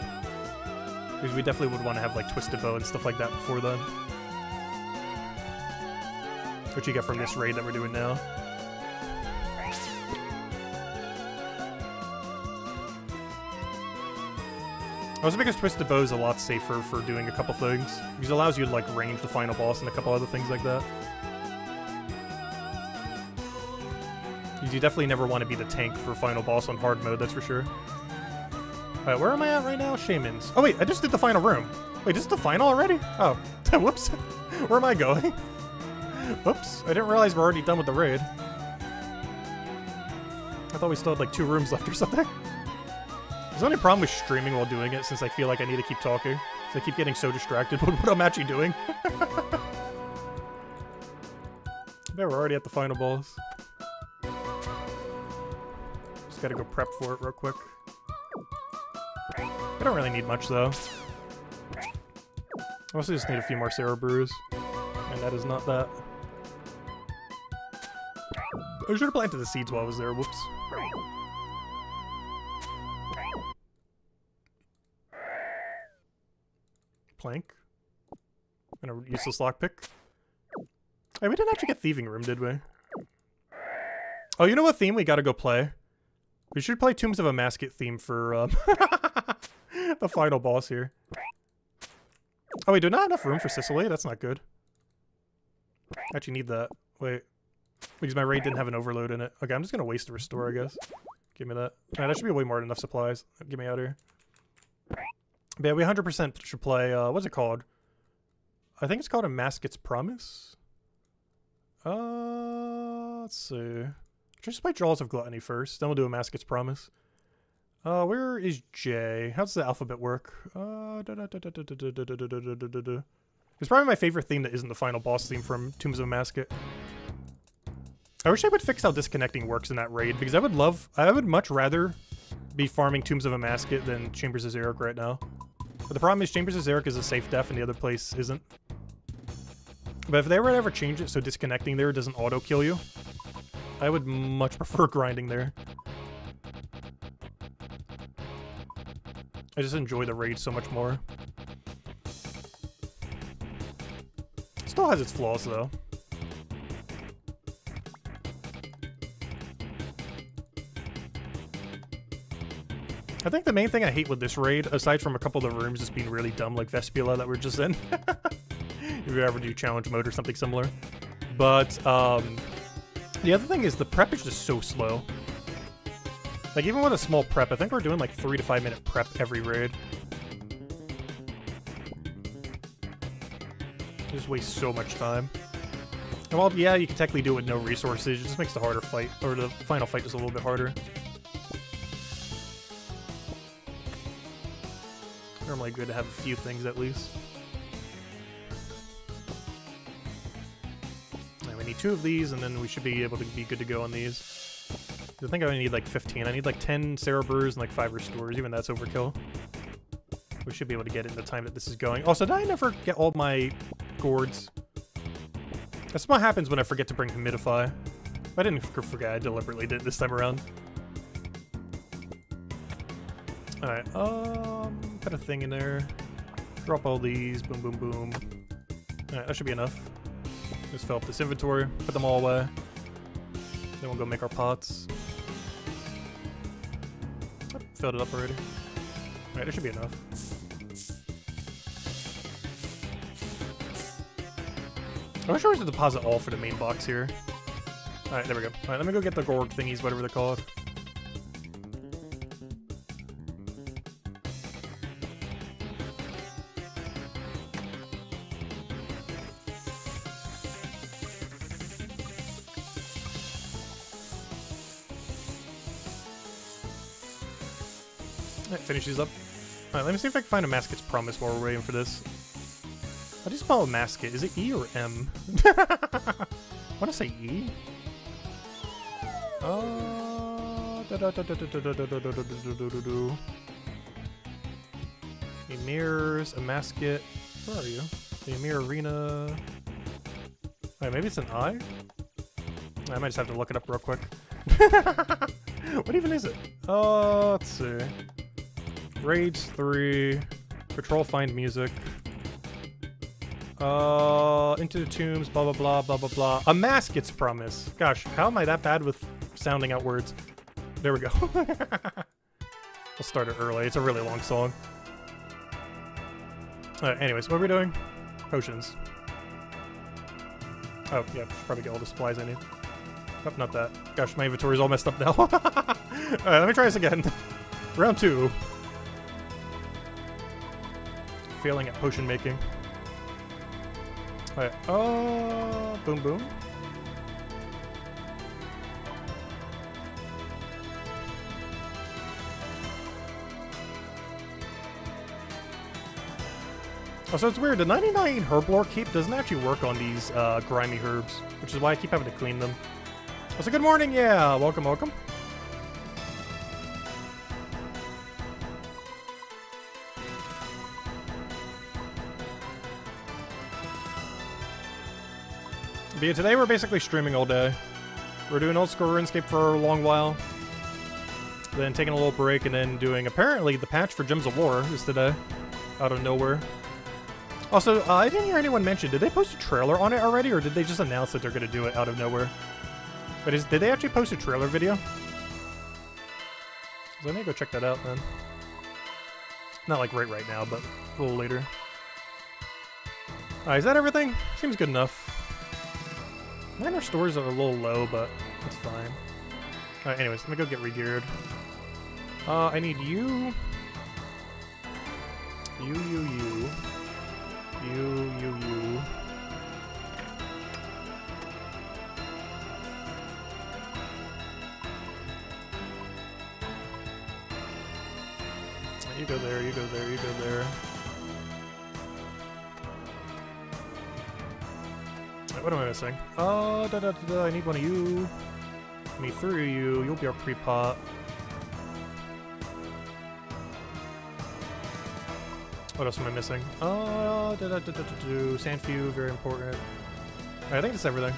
Because we definitely would want to have like Twisted Bow and stuff like that before then. Which you get from this raid that we're doing now. Also because Twisted Bow is a lot safer for doing a couple things. Because it allows you to like range the final boss and a couple other things like that. You definitely never want to be the tank for final boss on hard mode, that's for sure. Alright, where am I at right now? Shamans. Oh wait, I just did the final room. Wait, this is the final already? Oh, whoops. Where am I going? Whoops, I didn't realize we're already done with the raid. I thought we still had like 2 rooms left or something. There's the only problem with streaming while doing it, since I feel like I need to keep talking. So I keep getting so distracted with what I'm actually doing. There, we're already at the final boss. Just gotta go prep for it real quick. I don't really need much, though. I mostly just need a few more Sarah brews. And that is not that. I should have planted the seeds while I was there. Whoops. Plank. And a useless lockpick. Hey, we didn't actually get Thieving Room, did we? Oh, you know what theme we gotta go play? We should play Tombs of a Masket theme for, the final boss here. Oh, wait, do not have enough room for Sicily? That's not good. Actually need that. Wait. Because my raid didn't have an overload in it. Okay, I'm just gonna waste the restore, I guess. Give me that. Alright, that should be way more than enough supplies. Get me out of here. But yeah, we 100% should play, what's it called? I think it's called A Masket's Promise? Let's see. Just play Jaws of Gluttony first, then we'll do A Masket's Promise. Where is J? How does the alphabet work? It's probably my favorite theme that isn't the final boss theme from Tombs of a Masket. I wish I would fix how disconnecting works in that raid, because I would much rather be farming Tombs of a Masket than Chambers of Xeric right now. But the problem is Chambers of Xeric is a safe def and the other place isn't. But if they were to ever change it so disconnecting there doesn't auto-kill you, I would much prefer grinding there. I just enjoy the raid so much more. Still has its flaws though. I think the main thing I hate with this raid, aside from a couple of the rooms just being really dumb like Vespula that we're just in, if you ever do challenge mode or something similar. But the other thing is the prep is just so slow. Like even with a small prep, I think we're doing like 3 to 5 minute prep every raid. It just wastes so much time. And while yeah, you can technically do it with no resources, it just makes the harder fight, or the final fight just a little bit harder. Normally good to have a few things at least. Right, we need 2 of these, and then we should be able to be good to go on these. I think I only need like 15. I need like 10 Sarah Brewers and like 5 restores. Even that's overkill. We should be able to get it in the time that this is going. Also, did I never get all my gourds? That's what happens when I forget to bring Humidify. I didn't forget, I deliberately did it this time around. Alright, put a thing in there. Drop all these, boom, boom, boom. Alright, that should be enough. Just fill up this inventory, put them all away. Then we'll go make our pots. Oh, filled it up already. Alright, that should be enough. I wish I was to deposit all for the main box here. Alright, there we go. Alright, let me go get the Gorg thingies, whatever they're called. Alright, finish these up. Alright, let me see if I can find a Masket's Promise while we're waiting for this. How do you spell a Masket? Is it E or M? I want to say E. Emir's a Masket. Where are you? The Emir Arena. Alright, maybe it's an I? I might just have to look it up real quick. What even is it? Let's see. Raids 3. Patrol Find Music. Into the Tombs, blah, blah, blah, blah, blah, blah. A Masket's Promise. Gosh, how am I that bad with sounding out words? There we go. I'll start it early. It's a really long song. Alright, anyways, what are we doing? Potions. Oh, yeah, should probably get all the supplies I need. Oh, not that. Gosh, my inventory's all messed up now. Alright, let me try this again. Round 2. Failing at potion making. Alright, boom boom. Oh, so it's weird, the 99 herb lore keep doesn't actually work on these grimy herbs, which is why I keep having to clean them. So good morning, yeah, welcome, welcome. But yeah, today we're basically streaming all day. We're doing Oldschool Runescape for a long while. Then taking a little break and then doing, apparently, the patch for Gems of War is today. Out of nowhere. Also, I didn't hear anyone mention, did they post a trailer on it already, or did they just announce that they're going to do it out of nowhere? But did they actually post a trailer video? So I need to go check that out, then. Not like right now, but a little later. Alright, is that everything? Seems good enough. Mine restores are a little low, but it's fine. Alright, anyways, let me go get re-geared. I need you. You. You go there, you go there, you go there. What am I missing? I need one of you. I need 3 of you. You'll be our pre-pot. What else am I missing? Sandfew, very important. Alright, I think that's everything.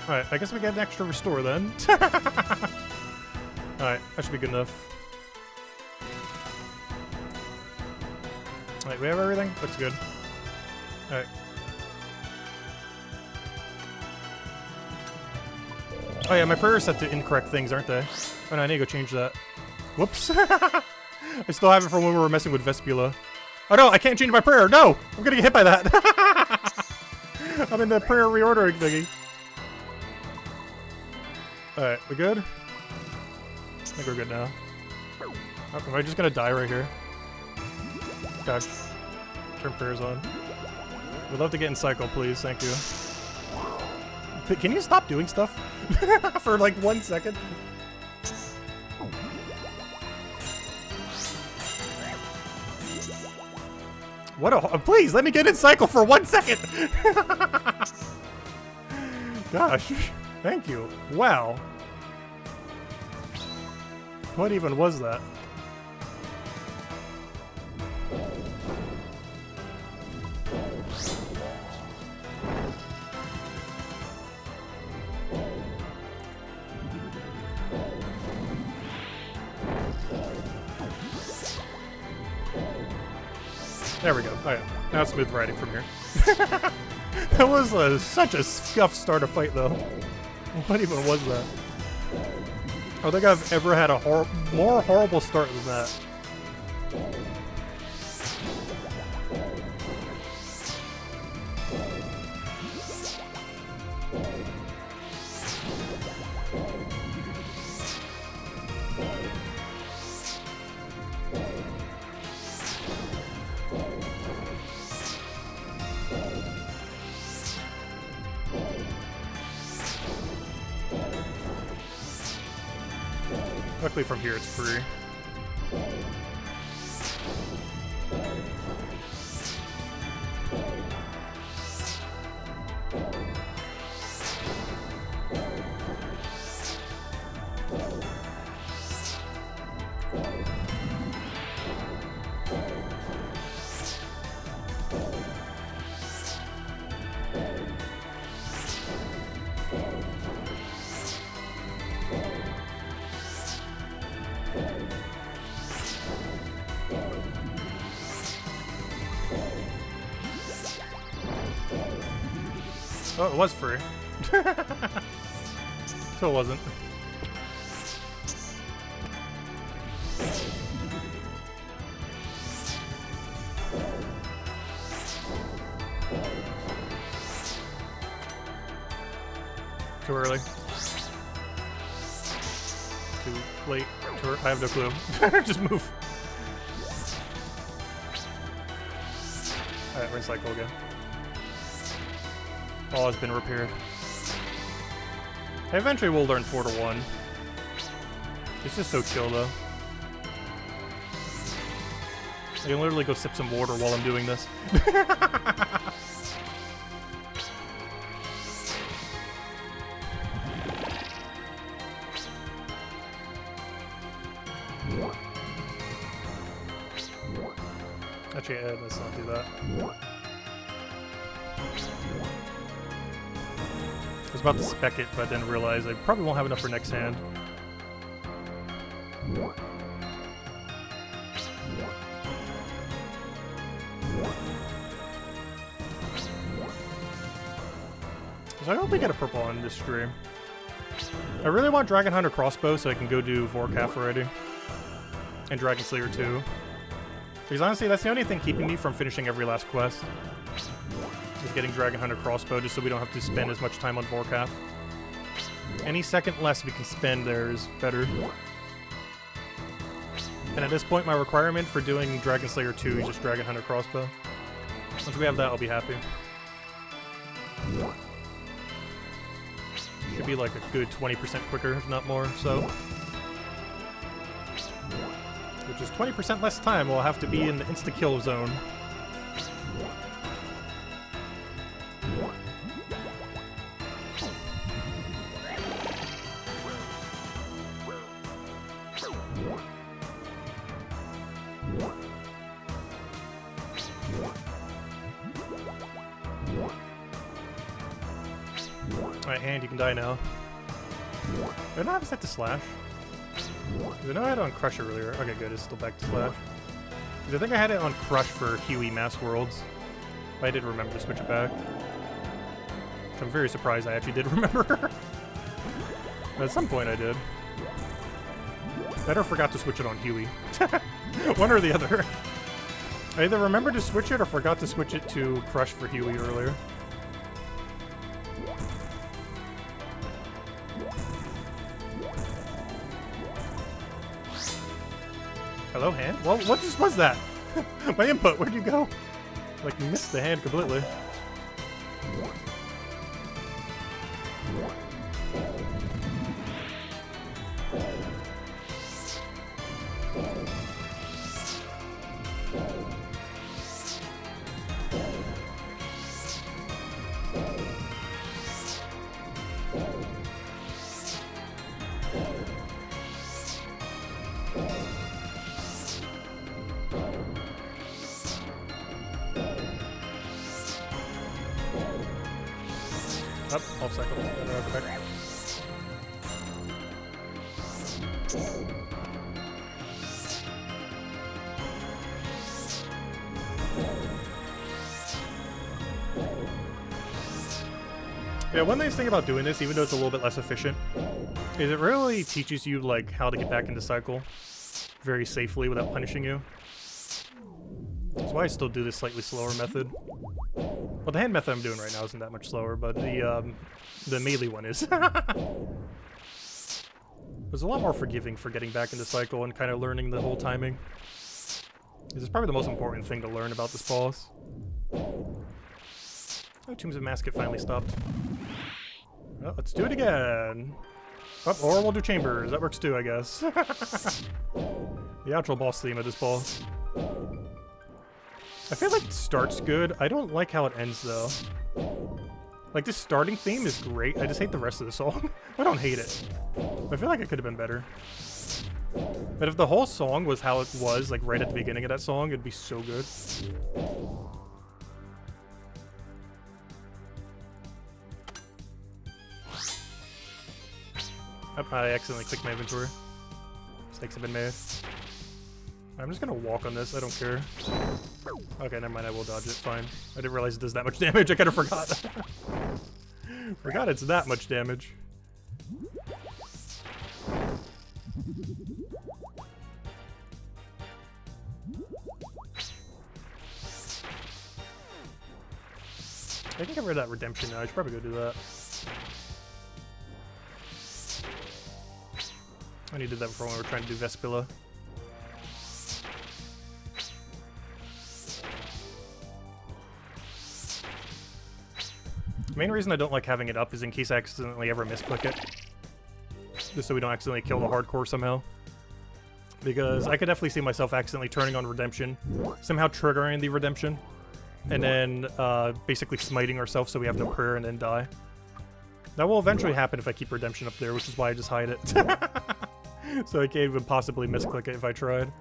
Alright, I guess we get an extra restore then. Alright, that should be good enough. Alright, we have everything? Looks good. Alright. Oh yeah, my prayers set to incorrect things, aren't they? Oh no, I need to go change that. Whoops. I still have it from when we were messing with Vespula. Oh no, I can't change my prayer! No! I'm gonna get hit by that! I'm in the prayer reordering thingy. Alright, we good? I think we're good now. Oh, am I just gonna die right here? Gosh. Turn prayers on. We'd love to get in cycle, please. Thank you. Can you stop doing stuff? For like 1 second? What a... Please, let me get in cycle for 1 second! Gosh. Thank you. Wow. What even was that? There we go. Alright, now it's smooth riding from here. That was such a scuffed start of fight, though. What even was that? I don't think I've ever had a more horrible start than that. Luckily from here it's free. Oh, it was free. Still wasn't. Too early. Too late. I have no clue. Just move. Alright, we're in cycle again. All has been repaired. I eventually will learn 4 to 1. It's just so chill though. I can literally go sip some water while I'm doing this. enchant. Let's not do that. I was about to spec it, but then realized I probably won't have enough for next hand. So I hope we get a purple on this stream. I really want Dragon Hunter Crossbow so I can go do Vorkath already. And Dragon Slayer too. Because honestly, that's the only thing keeping me from finishing every last quest. Is getting Dragon Hunter Crossbow just so we don't have to spend as much time on Vorkath. Any second less we can spend there is better. And at this point, my requirement for doing Dragon Slayer 2 is just Dragon Hunter Crossbow. Once we have that, I'll be happy. Should be like a good 20% quicker, if not more, so. Which is 20% less time we'll have to be in the insta-kill zone. Alright, hand, you can die now. Did I not have set to slash? Did I know I had it on Crush earlier? Okay, good, it's still back to slash. Because I think I had it on Crush for Huey Mass Worlds. But I did remember to switch it back. Which I'm very surprised I actually did remember. But at some point I did. I either forgot to switch it on Huey. One or the other. I either remembered to switch it or forgot to switch it to Crush for Huey earlier. Hello, hand? Well, what just was that? My input, where'd you go? Like, missed the hand completely. Up, off cycle. Go back. Yeah, one nice thing about doing this, even though it's a little bit less efficient, is it really teaches you like how to get back into cycle very safely without punishing you. That's why I still do this slightly slower method. Well, the hand method I'm doing right now isn't that much slower, but the melee one is. It's a lot more forgiving for getting back into cycle and kind of learning the whole timing. This is probably the most important thing to learn about this boss. Oh, Tombs of Masket finally stopped. Well, let's do it again. Oh, or we'll do Chambers. That works too, I guess. The actual boss theme of this boss. I feel like it starts good. I don't like how it ends, though. Like, this starting theme is great. I just hate the rest of the song. I don't hate it. I feel like it could have been better. But if the whole song was how it was, like, right at the beginning of that song, it'd be so good. Oh, I accidentally clicked my inventory. Mistakes have been made. I'm just gonna walk on this, I don't care. Okay, never mind, I will dodge it, fine. I didn't realize it does that much damage, I kinda forgot. Forgot it's that much damage. I can get rid of that redemption now, I should probably go do that. I only did that before when we were trying to do Vespula. The main reason I don't like having it up is in case I accidentally ever misclick it. Just so we don't accidentally kill the hardcore somehow. Because I could definitely see myself accidentally turning on redemption, somehow triggering the redemption, and then basically smiting ourselves so we have no prayer and then die. That will eventually happen if I keep redemption up there, which is why I just hide it. So I can't even possibly misclick it if I tried.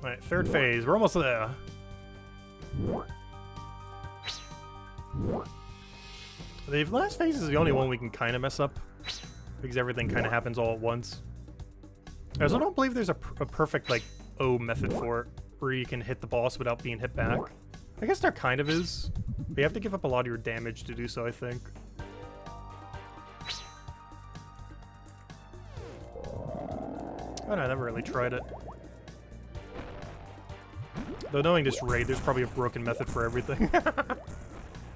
Alright, third phase. We're almost there. The last phase is the only one we can kind of mess up, because everything kind of happens all at once. I also don't believe there's a perfect, like, O method for it, where you can hit the boss without being hit back. I guess there kind of is, but you have to give up a lot of your damage to do so, I think. Oh, no, I never really tried it. Though knowing this raid, there's probably a broken method for everything.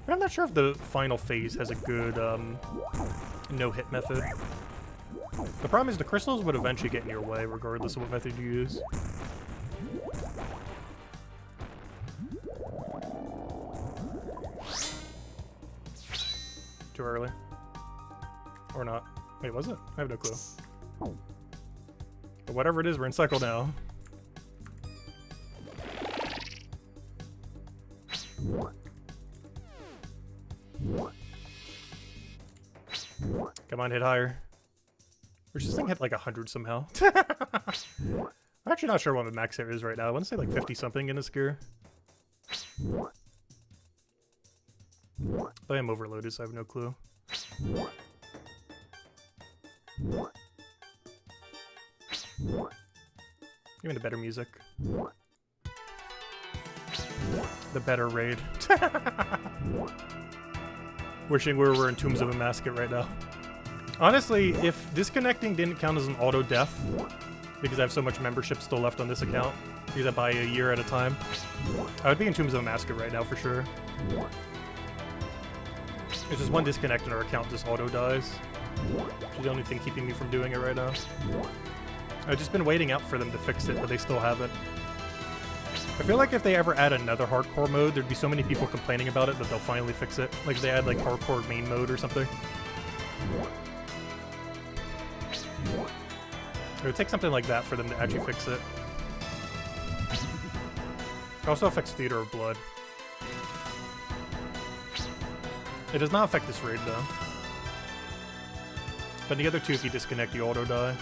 I'm not sure if the final phase has a good no-hit method. The problem is the crystals would eventually get in your way, regardless of what method you use. Too early. Or not. Wait, was it? I have no clue. But whatever it is, we're in cycle now. Come on, hit higher. Or should this thing hit like 100 somehow? I'm actually not sure what my max hit is right now. I want to say like 50 something in this gear. But I am overloaded, so I have no clue. Even the better music. The better raid. Wishing we were in Tombs of a Mascot right now. Honestly, if disconnecting didn't count as an auto death, because I have so much membership still left on this account, because I buy a year at a time, I would be in Tombs of a Mascot right now for sure. It's just one disconnect and our account just auto dies. Which is the only thing keeping me from doing it right now. I've just been waiting out for them to fix it, but they still haven't. I feel like if they ever add another hardcore mode, there'd be so many people complaining about it that they'll finally fix it. Like if they add like hardcore main mode or something. It would take something like that for them to actually fix it. It also affects Theater of Blood. It does not affect this raid though. But the other two, if you disconnect, you auto die.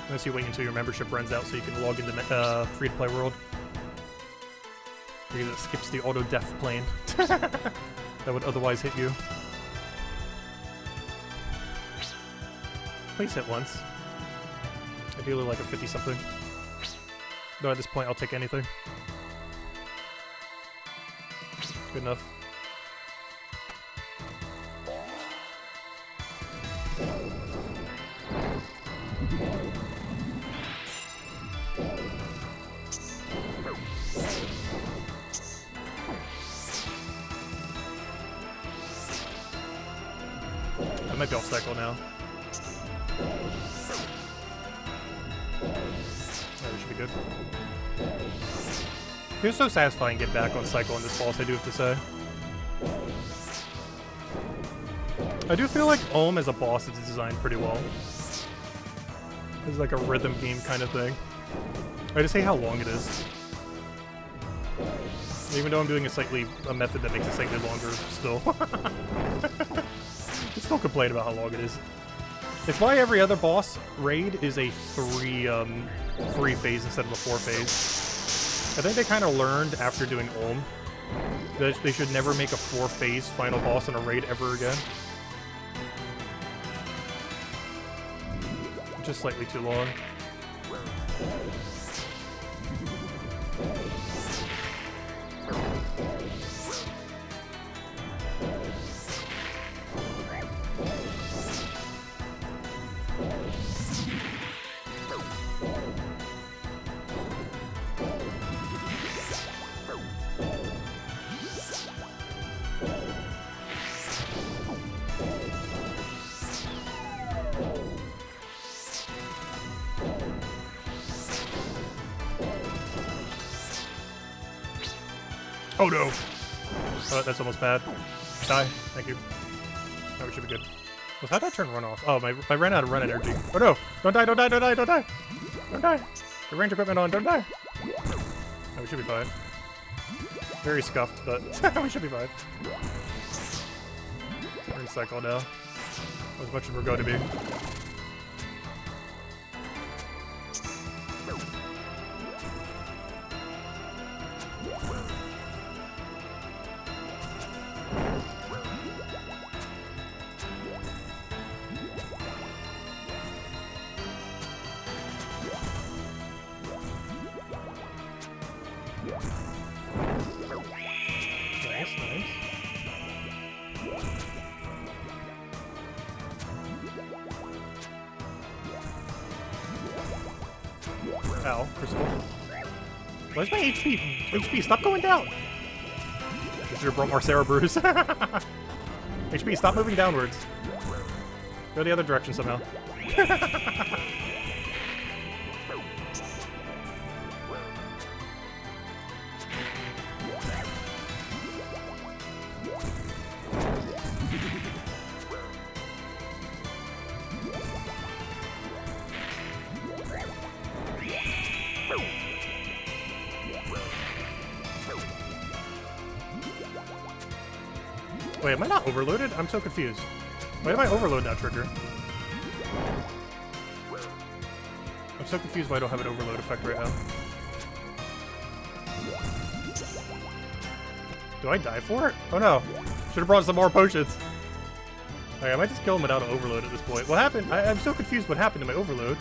Unless you wait until your membership runs out so you can log into free-to-play world. Because it skips the auto-death plane. That would otherwise hit you. Please hit once. Ideally like a 50-something. Though at this point I'll take anything. Good enough. I might be off cycle now. Oh, we should be good. It was so satisfying to get back on cycle on this boss, I do have to say. I do feel like Ohm as a boss is designed pretty well. It's like a rhythm game kind of thing. I just hate how long it is. Even though I'm doing a method that makes it slightly longer, still. I still complain about how long it is. It's why every other boss raid is a three phase instead of a 4 phase. I think they kind of learned after doing Ohm that they should never make a 4 phase final boss in a raid ever again. Just slightly too long. Oh no! Oh, that's almost bad. Die. Thank you. Oh, we should be good. Well, how'd that turn run off? Oh, I ran out of run energy. Oh no! Don't die, don't die, don't die, don't die! Don't die! The range equipment on, don't die! Oh, we should be fine. Very scuffed, but we should be fine. We're in cycle now. As much as we're going to be. Ow, Crystal. Where's my HP? HP, stop going down! I should have brought more Sarah Brews. HP, stop moving downwards. Go the other direction somehow. Wait, am I not overloaded? I'm so confused. Why did I overload that trigger? I'm so confused why I don't have an overload effect right now. Do I die for it? Oh no. Should have brought some more potions. Okay, I might just kill him without an overload at this point. What happened? I'm so confused what happened to my overload.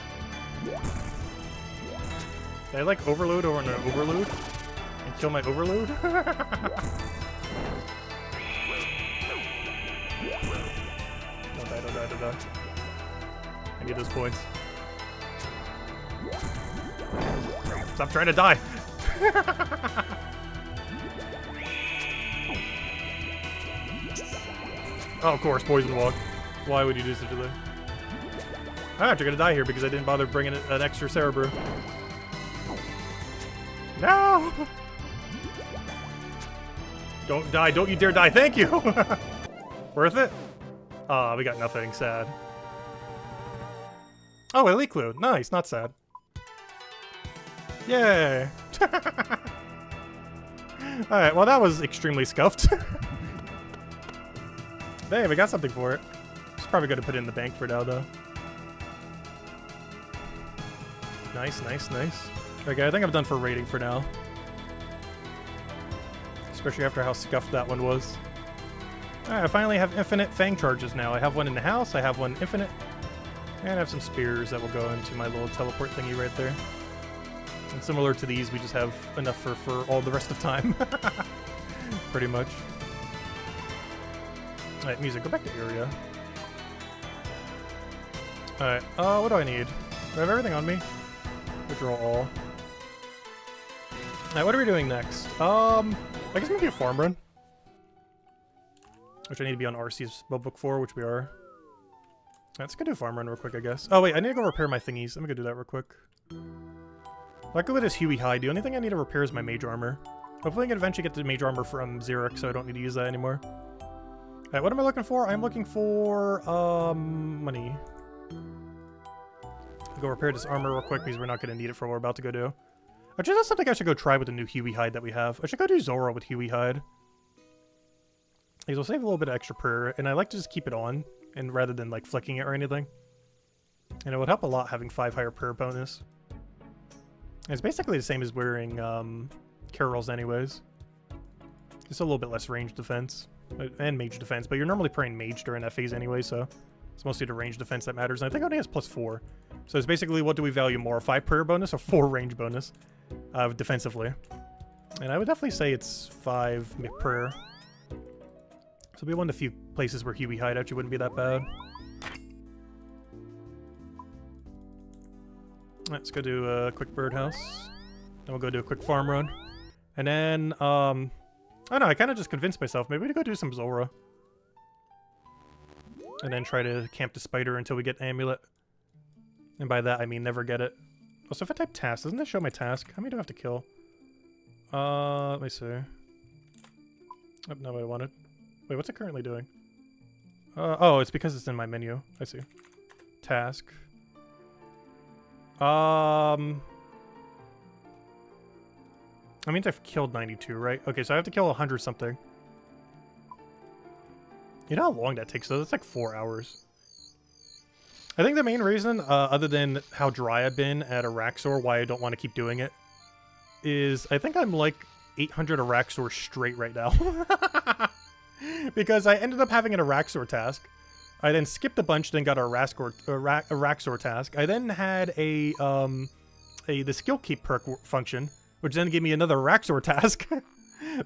Did I like overload over an overload? And kill my overload? Don't die. I need those points. Stop trying to die! Oh, of course, poison walk. Why would you do such a thing? I'm actually gonna die here because I didn't bother bringing an extra Sarah Brew. No! Don't die, don't you dare die, thank you! Worth it? Ah, we got nothing, sad. Oh, Elite Clue, nice, not sad. Yay! Alright, well that was extremely scuffed. Hey, we got something for it. It's probably gonna put it in the bank for now, though. Nice. Okay, I think I'm done for raiding for now. Especially after how scuffed that one was. Alright, I finally have infinite Fang charges now. I have one in the house, I have one infinite, and I have some spears that will go into my little teleport thingy right there. And similar to these, we just have enough for all the rest of time. Pretty much. Alright, music, go back to area. Alright, what do I need? Do I have everything on me? Withdraw all. Alright, what are we doing next? I guess maybe a farm run. Which I need to be on RC's book for, which we are. Let's go do a farm run real quick, I guess. Oh wait, I need to go repair my thingies. Let me go do that real quick. I'll go with this Huey hide. The only thing I need to repair is my mage armor. Hopefully I can eventually get the mage armor from Xeric, so I don't need to use that anymore. Alright, what am I looking for? I'm looking for, money. I'll go repair this armor real quick because we're not going to need it for what we're about to go do. Actually, that's something I should go try with the new Huey hide that we have. I should go do Zulrah with Huey hide. Because we'll save a little bit of extra prayer, and I like to just keep it on, and rather than like flicking it or anything. And it would help a lot having 5 higher prayer bonus. And it's basically the same as wearing Carol's anyways. Just a little bit less range defense. And mage defense, but you're normally praying mage during that phase anyway, so it's mostly the range defense that matters. And I think it only has +4. So it's basically, what do we value more, 5 prayer bonus or 4 range bonus defensively? And I would definitely say it's 5 prayer. So it'll be one of the few places where Huey hide actually wouldn't be that bad. Let's go do a quick birdhouse. Then we'll go do a quick farm run. And then, I don't know, I kind of just convinced myself, maybe we go do some Zulrah. And then try to camp the spider until we get amulet. And by that, I mean never get it. Also, if I type task, doesn't that show my task? How many do I have to kill? Let me see. Oh, not what I wanted. Wait, what's it currently doing? Oh, it's because it's in my menu. I see. Task. That means I've killed 92, right? Okay, so I have to kill 100 something. You know how long that takes, though? That's like 4 hours. I think the main reason, other than how dry I've been at Araxor, why I don't want to keep doing it, is I think I'm like 800 Araxor straight right now. Because I ended up having an Araxor task. I then skipped a bunch, then got a Araxor task. I then had the skill keep perk function, which then gave me another Araxor task. Then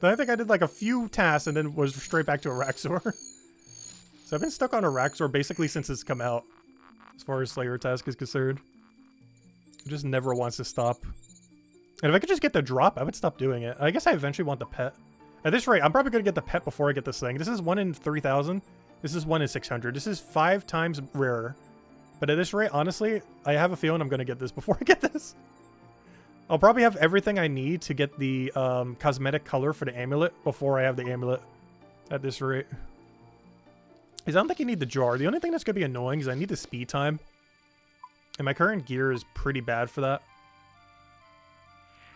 I think I did like a few tasks and then was straight back to Araxor. So I've been stuck on Araxor basically since it's come out, as far as Slayer task is concerned. It just never wants to stop. And if I could just get the drop, I would stop doing it. I guess I eventually want the pet. At this rate, I'm probably going to get the pet before I get this thing. This is 1 in 3,000. This is 1 in 600. This is 5 times rarer. But at this rate, honestly, I have a feeling I'm going to get this before I get this. I'll probably have everything I need to get the cosmetic color for the amulet before I have the amulet at this rate. Because I don't think you need the jar. The only thing that's going to be annoying is I need the speed time. And my current gear is pretty bad for that.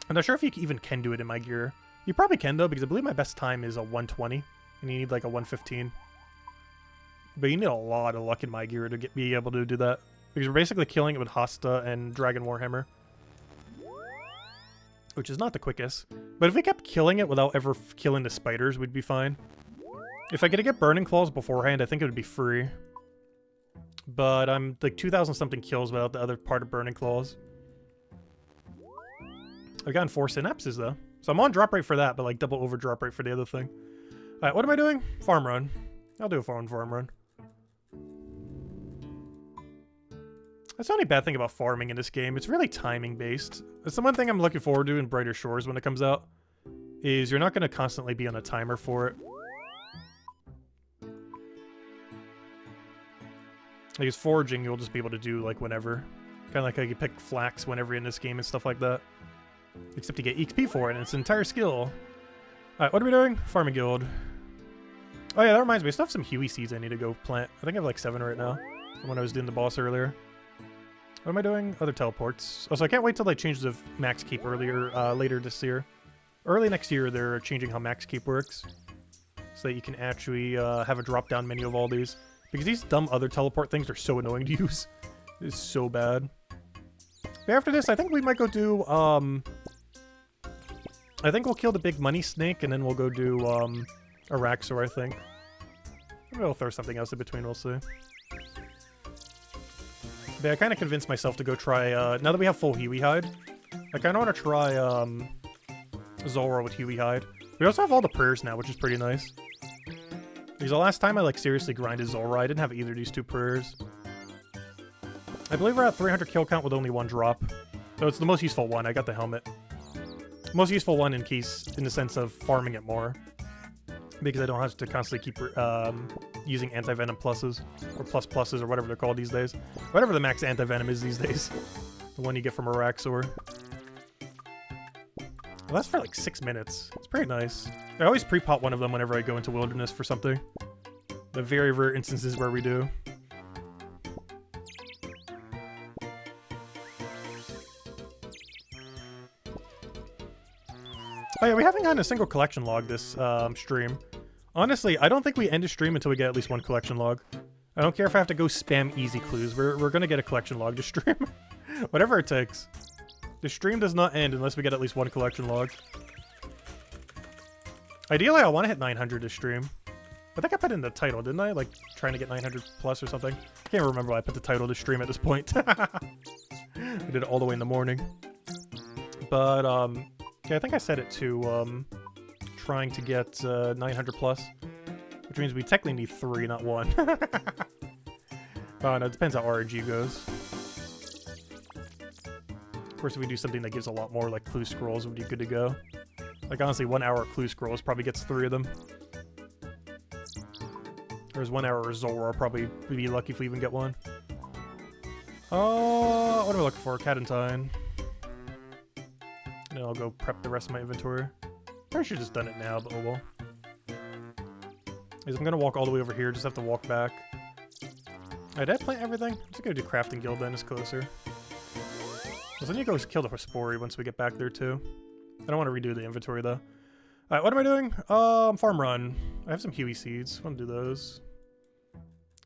I'm not sure if you even can do it in my gear. You probably can, though, because I believe my best time is a 120. And you need like a 115. But you need a lot of luck in my gear to be able to do that. Because we're basically killing it with Hasta and Dragon Warhammer. Which is not the quickest. But if we kept killing it without ever killing the spiders, we'd be fine. If I could get Burning Claws beforehand, I think it would be free. But I'm like 2,000 something kills without the other part of Burning Claws. I've gotten 4 synapses though. So I'm on drop rate for that, but like double over drop rate for the other thing. Alright, what am I doing? Farm run. I'll do a farm run. That's the only bad thing about farming in this game. It's really timing based. That's the one thing I'm looking forward to in Brighter Shores when it comes out. Is you're not going to constantly be on a timer for it. Like, it's foraging, you'll just be able to do, like, whenever. Kind of like how you pick flax whenever in this game and stuff like that. Except you get XP for it, and it's an entire skill. Alright, what are we doing? Farming Guild. Oh yeah, that reminds me, I still have some Huey seeds I need to go plant. I think I have like 7 right now, from when I was doing the boss earlier. What am I doing? Other teleports. Also, I can't wait till they change the max keep later this year. Early next year, they're changing how max keep works. So that you can actually have a drop-down menu of all these. Because these dumb other teleport things are so annoying to use. It is so bad. But after this, I think we might go do, I think we'll kill the big money snake, and then we'll go do, Araxor, I think. Maybe we'll throw something else in between, we'll see. But I kind of convinced myself to go try, now that we have full Huey hide, I kind of want to try, Zulrah with Huey hide. We also have all the prayers now, which is pretty nice. Because the last time I, like, seriously grinded Zulrah, I didn't have either of these 2 prayers. I believe we're at 300 kill count with only 1 drop. So it's the most useful one. I got the helmet. Most useful one in the sense of farming it more. Because I don't have to constantly keep using anti-venom pluses. Or pluses, or whatever they're called these days. Whatever the max anti-venom is these days. The one you get from Araxor. Well, that's for like 6 minutes. It's pretty nice. I always pre-pot one of them whenever I go into Wilderness for something. The very rare instances where we do. Oh yeah, we haven't gotten a single collection log this stream. Honestly, I don't think we end a stream until we get at least 1 collection log. I don't care if I have to go spam easy clues. We're gonna get a collection log to stream. Whatever it takes. The stream does not end unless we get at least 1 collection log. Ideally, I want to hit 900 this stream. I think I put in the title, didn't I? Like, trying to get 900 plus or something. I can't remember why I put the title to stream at this point. I did it all the way in the morning. But, yeah, I think I set it to, trying to get 900 plus. Which means we technically need 3, not 1. Oh, no, it depends how RNG goes. Of course, if we do something that gives a lot more, like clue scrolls, would be good to go. Like, honestly, 1 hour clue scrolls probably gets 3 of them. Whereas 1 hour Zulrah probably would be lucky if we even get 1. Oh, what am I looking for? Cadentine. And I'll go prep the rest of my inventory. I should have just done it now, but oh well. is I'm going to walk all the way over here. Just have to walk back. Did I plant everything? I'm just going to do Crafting Guild then. It's closer. So then you go kill the Hospori once we get back there too. I don't want to redo the inventory though. Alright, what am I doing? Farm run. I have some Huey seeds. I want to do those.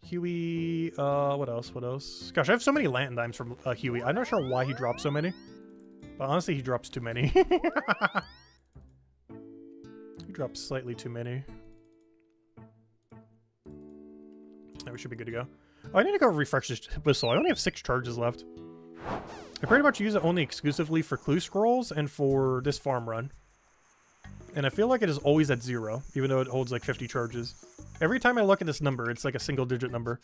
Huey, what else? What else? Gosh, I have so many Lantern Dimes from Huey. I'm not sure why he drops so many. But honestly, he drops too many. He drops slightly too many. Yeah, we should be good to go. Oh, I need to go refresh this whistle. I only have 6 charges left. I pretty much use it only exclusively for clue scrolls and for this farm run. And I feel like it is always at 0, even though it holds like 50 charges. Every time I look at this number, it's like a single digit number.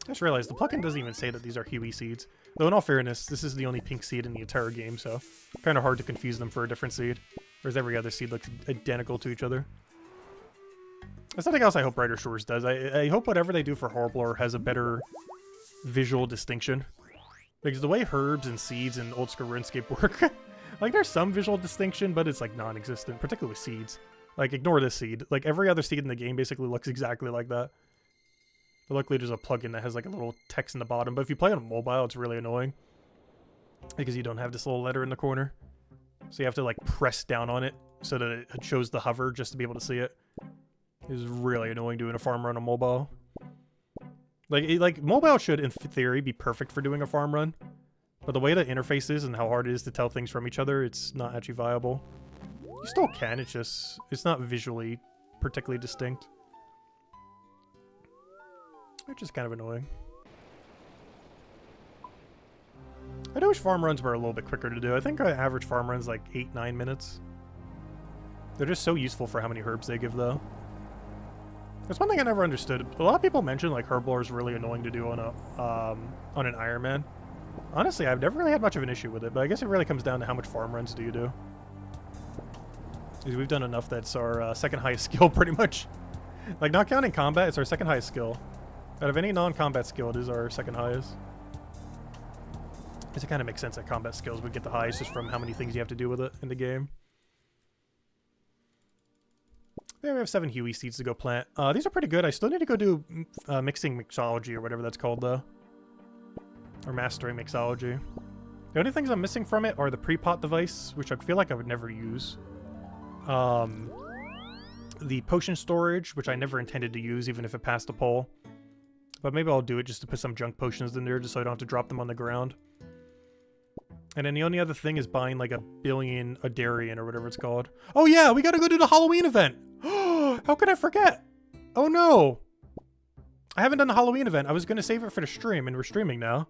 I just realized the plugin doesn't even say that these are Huey seeds. Though in all fairness, this is the only pink seed in the entire game, so kind of hard to confuse them for a different seed. Whereas every other seed looks identical to each other. There's something else I hope Brighter Shores does. I hope whatever they do for Horriblor has a better visual distinction. Because the way herbs and seeds in Oldschool Runescape work, like there's some visual distinction, but it's like non-existent, particularly with seeds. Like ignore this seed. Like every other seed in the game basically looks exactly like that. But luckily there's a plugin that has like a little text in the bottom, but if you play on mobile, it's really annoying. Because you don't have this little letter in the corner. So you have to like press down on it so that it shows the hover just to be able to see it. It's really annoying doing a farm run on mobile. Like mobile should, in theory, be perfect for doing a farm run. But the way the interface is and how hard it is to tell things from each other, it's not actually viable. You still can, it's not visually particularly distinct. Which is kind of annoying. I do wish farm runs were a little bit quicker to do. I think average farm runs like 8-9 minutes. They're just so useful for how many herbs they give, though. That's one thing I never understood. A lot of people mention like Herblore is really annoying to do on an Ironman. Honestly, I've never really had much of an issue with it, but I guess it really comes down to how much farm runs do you do. Because we've done enough that's our second highest skill, pretty much. Like, not counting combat, it's our second highest skill. Out of any non-combat skill, it is our second highest. Because it kind of makes sense that combat skills would get the highest just from how many things you have to do with it in the game. There we have 7 Huey seeds to go plant. These are pretty good. I still need to go do mixing mixology or whatever that's called, though. Or mastering mixology. The only things I'm missing from it are the pre-pot device, which I feel like I would never use. The potion storage, which I never intended to use, even if it passed the poll. But maybe I'll do it just to put some junk potions in there, just so I don't have to drop them on the ground. And then the only other thing is buying like a billion Adarian or whatever it's called. Oh yeah, we gotta go do the Halloween event! How could I forget? Oh no! I haven't done the Halloween event. I was gonna save it for the stream, and we're streaming now.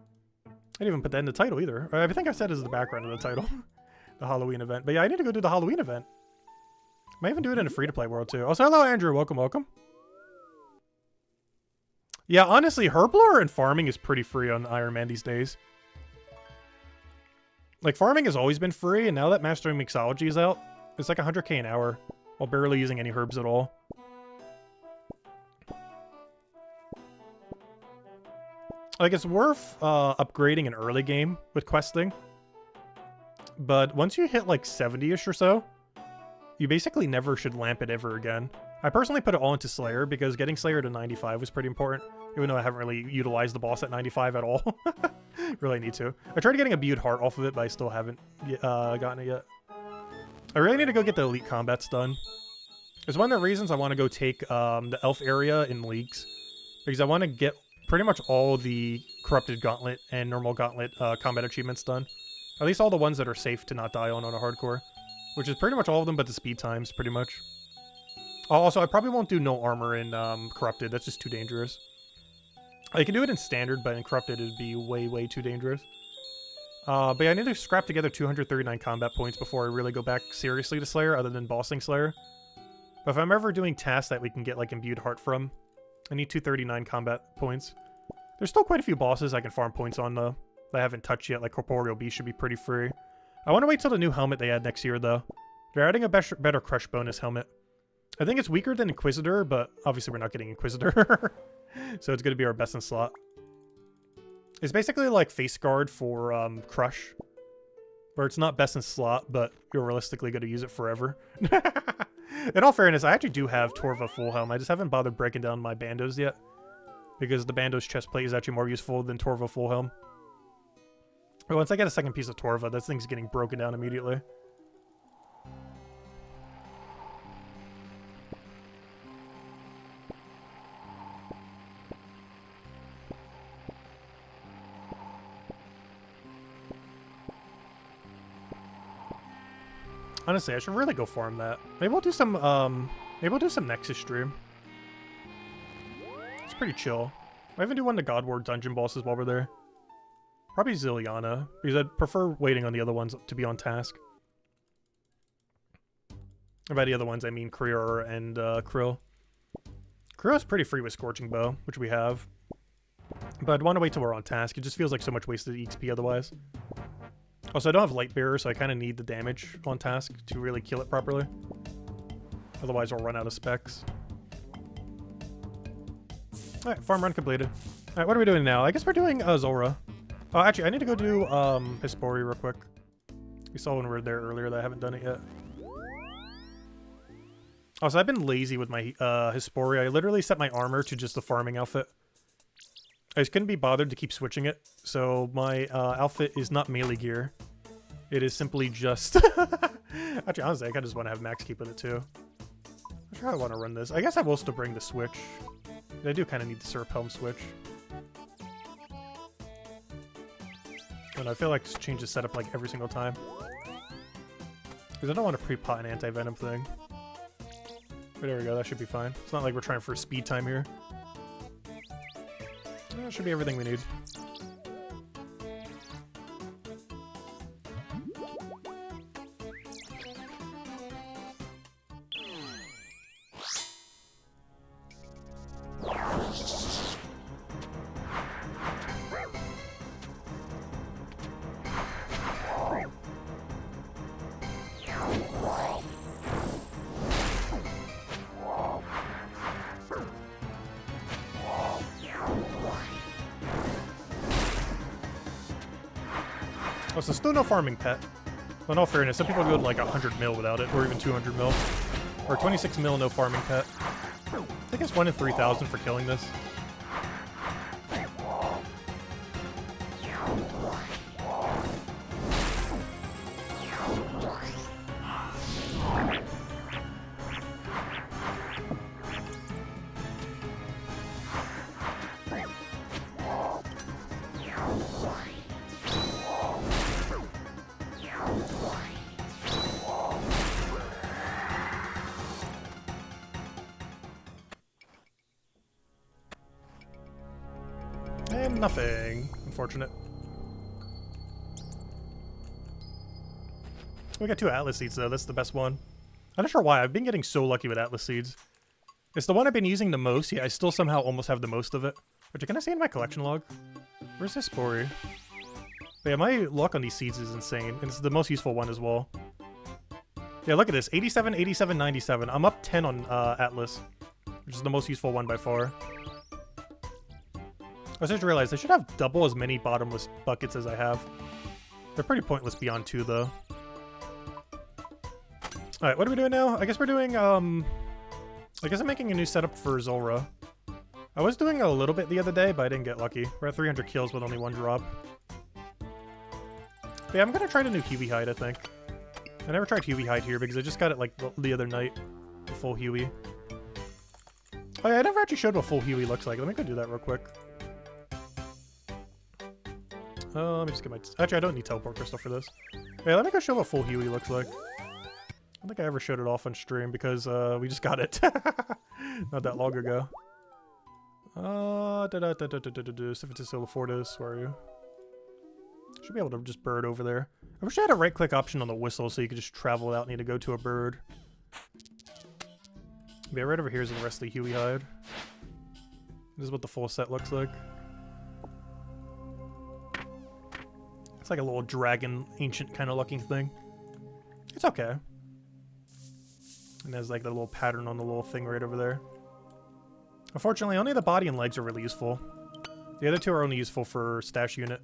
I didn't even put that in the title either. I think I said as the background of the title. The Halloween event. But yeah, I need to go do the Halloween event. Might even do it in a free-to-play world too. Also, hello Andrew, welcome, welcome. Yeah, honestly, Herblore and farming is pretty free on Ironman these days. Like, farming has always been free, and now that Mastering Mixology is out, it's like 100k an hour, while barely using any herbs at all. Like, it's worth upgrading an early game with questing. But once you hit, like, 70-ish or so, you basically never should lamp it ever again. I personally put it all into Slayer, because getting Slayer to 95 was pretty important, even though I haven't really utilized the boss at 95 at all. Really need to. I tried getting a Butte Heart off of it, but I still haven't gotten it yet. I really need to go get the Elite Combats done. It's one of the reasons I want to go take the Elf area in Leagues, because I want to get pretty much all the Corrupted Gauntlet and Normal Gauntlet combat achievements done. At least all the ones that are safe to not die on a hardcore. Which is pretty much all of them but the speed times, pretty much. Also, I probably won't do no armor in Corrupted. That's just too dangerous. I can do it in Standard, but in Corrupted it'd be way, way too dangerous. But yeah, I need to scrap together 239 combat points before I really go back seriously to Slayer, other than bossing Slayer. But if I'm ever doing tasks that we can get like Imbued Heart from, I need 239 combat points. There's still quite a few bosses I can farm points on, though, that I haven't touched yet, like Corporeal Beast should be pretty free. I want to wait till the new helmet they add next year, though. They're adding a better crush bonus helmet. I think it's weaker than Inquisitor, but obviously we're not getting Inquisitor. So it's going to be our best in slot. It's basically like Face Guard for Crush. Where it's not best in slot, but you're realistically going to use it forever. In all fairness, I actually do have Torva full helm. I just haven't bothered breaking down my bandos yet. Because the bando's chest plate is actually more useful than Torva full helm. But once I get a second piece of Torva, that thing's getting broken down immediately. Honestly, I should really go farm that. Maybe we'll do some Nexus stream. It's pretty chill. Might even do one of the God War dungeon bosses while we're there. Probably Zilliana, because I'd prefer waiting on the other ones to be on task. And by the other ones, I mean Krior and Krill. Krill's pretty free with Scorching Bow, which we have. But I'd want to wait till we're on task. It just feels like so much wasted XP otherwise. Also, I don't have Light Bearer, so I kind of need the damage on task to really kill it properly. Otherwise, I'll run out of specs. Alright, farm run completed. Alright, what are we doing now? I guess we're doing Zulrah. Oh, actually, I need to go do Hespori real quick. We saw when we were there earlier that I haven't done it yet. Also, I've been lazy with my Hespori. I literally set my armor to just the farming outfit. I just couldn't be bothered to keep switching it, so my outfit is not melee gear. It is simply just... Actually, honestly, I kind of just want to have max keep with it, too. I'm sure I want to run this. I guess I will still bring the switch. I do kind of need the Serp Helm switch. And I feel like just change the setup like every single time. Because I don't want to pre-pot an anti-venom thing. But there we go, that should be fine. It's not like we're trying for speed time here. That should be everything we need. Oh, so still no farming pet. Well, in all fairness, some people go to like 100 mil without it, or even 200 mil. Or 26 mil, no farming pet. I think it's 1 in 3,000 for killing this. And nothing. Unfortunate. We got 2 Atlas Seeds, though. That's the best one. I'm not sure why. I've been getting so lucky with Atlas Seeds. It's the one I've been using the most. Yeah, I still somehow almost have the most of it. Which, can I see in my collection log? Where's this Spory? But yeah, my luck on these seeds is insane. And it's the most useful one as well. Yeah, look at this. 87, 87, 97. I'm up 10 on Atlas. Which is the most useful one by far. I just realized I should have double as many bottomless buckets as I have. They're pretty pointless beyond 2, though. Alright, what are we doing now? I guess we're doing, I guess I'm making a new setup for Zulrah. I was doing a little bit the other day, but I didn't get lucky. We're at 300 kills with only 1 drop. But yeah, I'm gonna try the new Huey hide, I think. I never tried Huey hide here because I just got it, like, the other night. The full Huey. Oh yeah, I never actually showed what full Huey looks like. Let me go do that real quick. Let me just get my... Actually, I don't need teleport crystal for this. Yeah, let me go show what full Huey looks like. I don't think I ever showed it off on stream because we just got it. Not that long ago. Sifetis Fortis, where are you? Should be able to just bird over there. I wish I had a right-click option on the whistle so you could just travel without needing to go to a bird. Yeah, right over here is the rest of the Huey hide. This is what the full set looks like. It's like a little dragon, ancient kind of looking thing. It's okay. And there's like the little pattern on the little thing right over there. Unfortunately, only the body and legs are really useful. The other 2 are only useful for stash unit.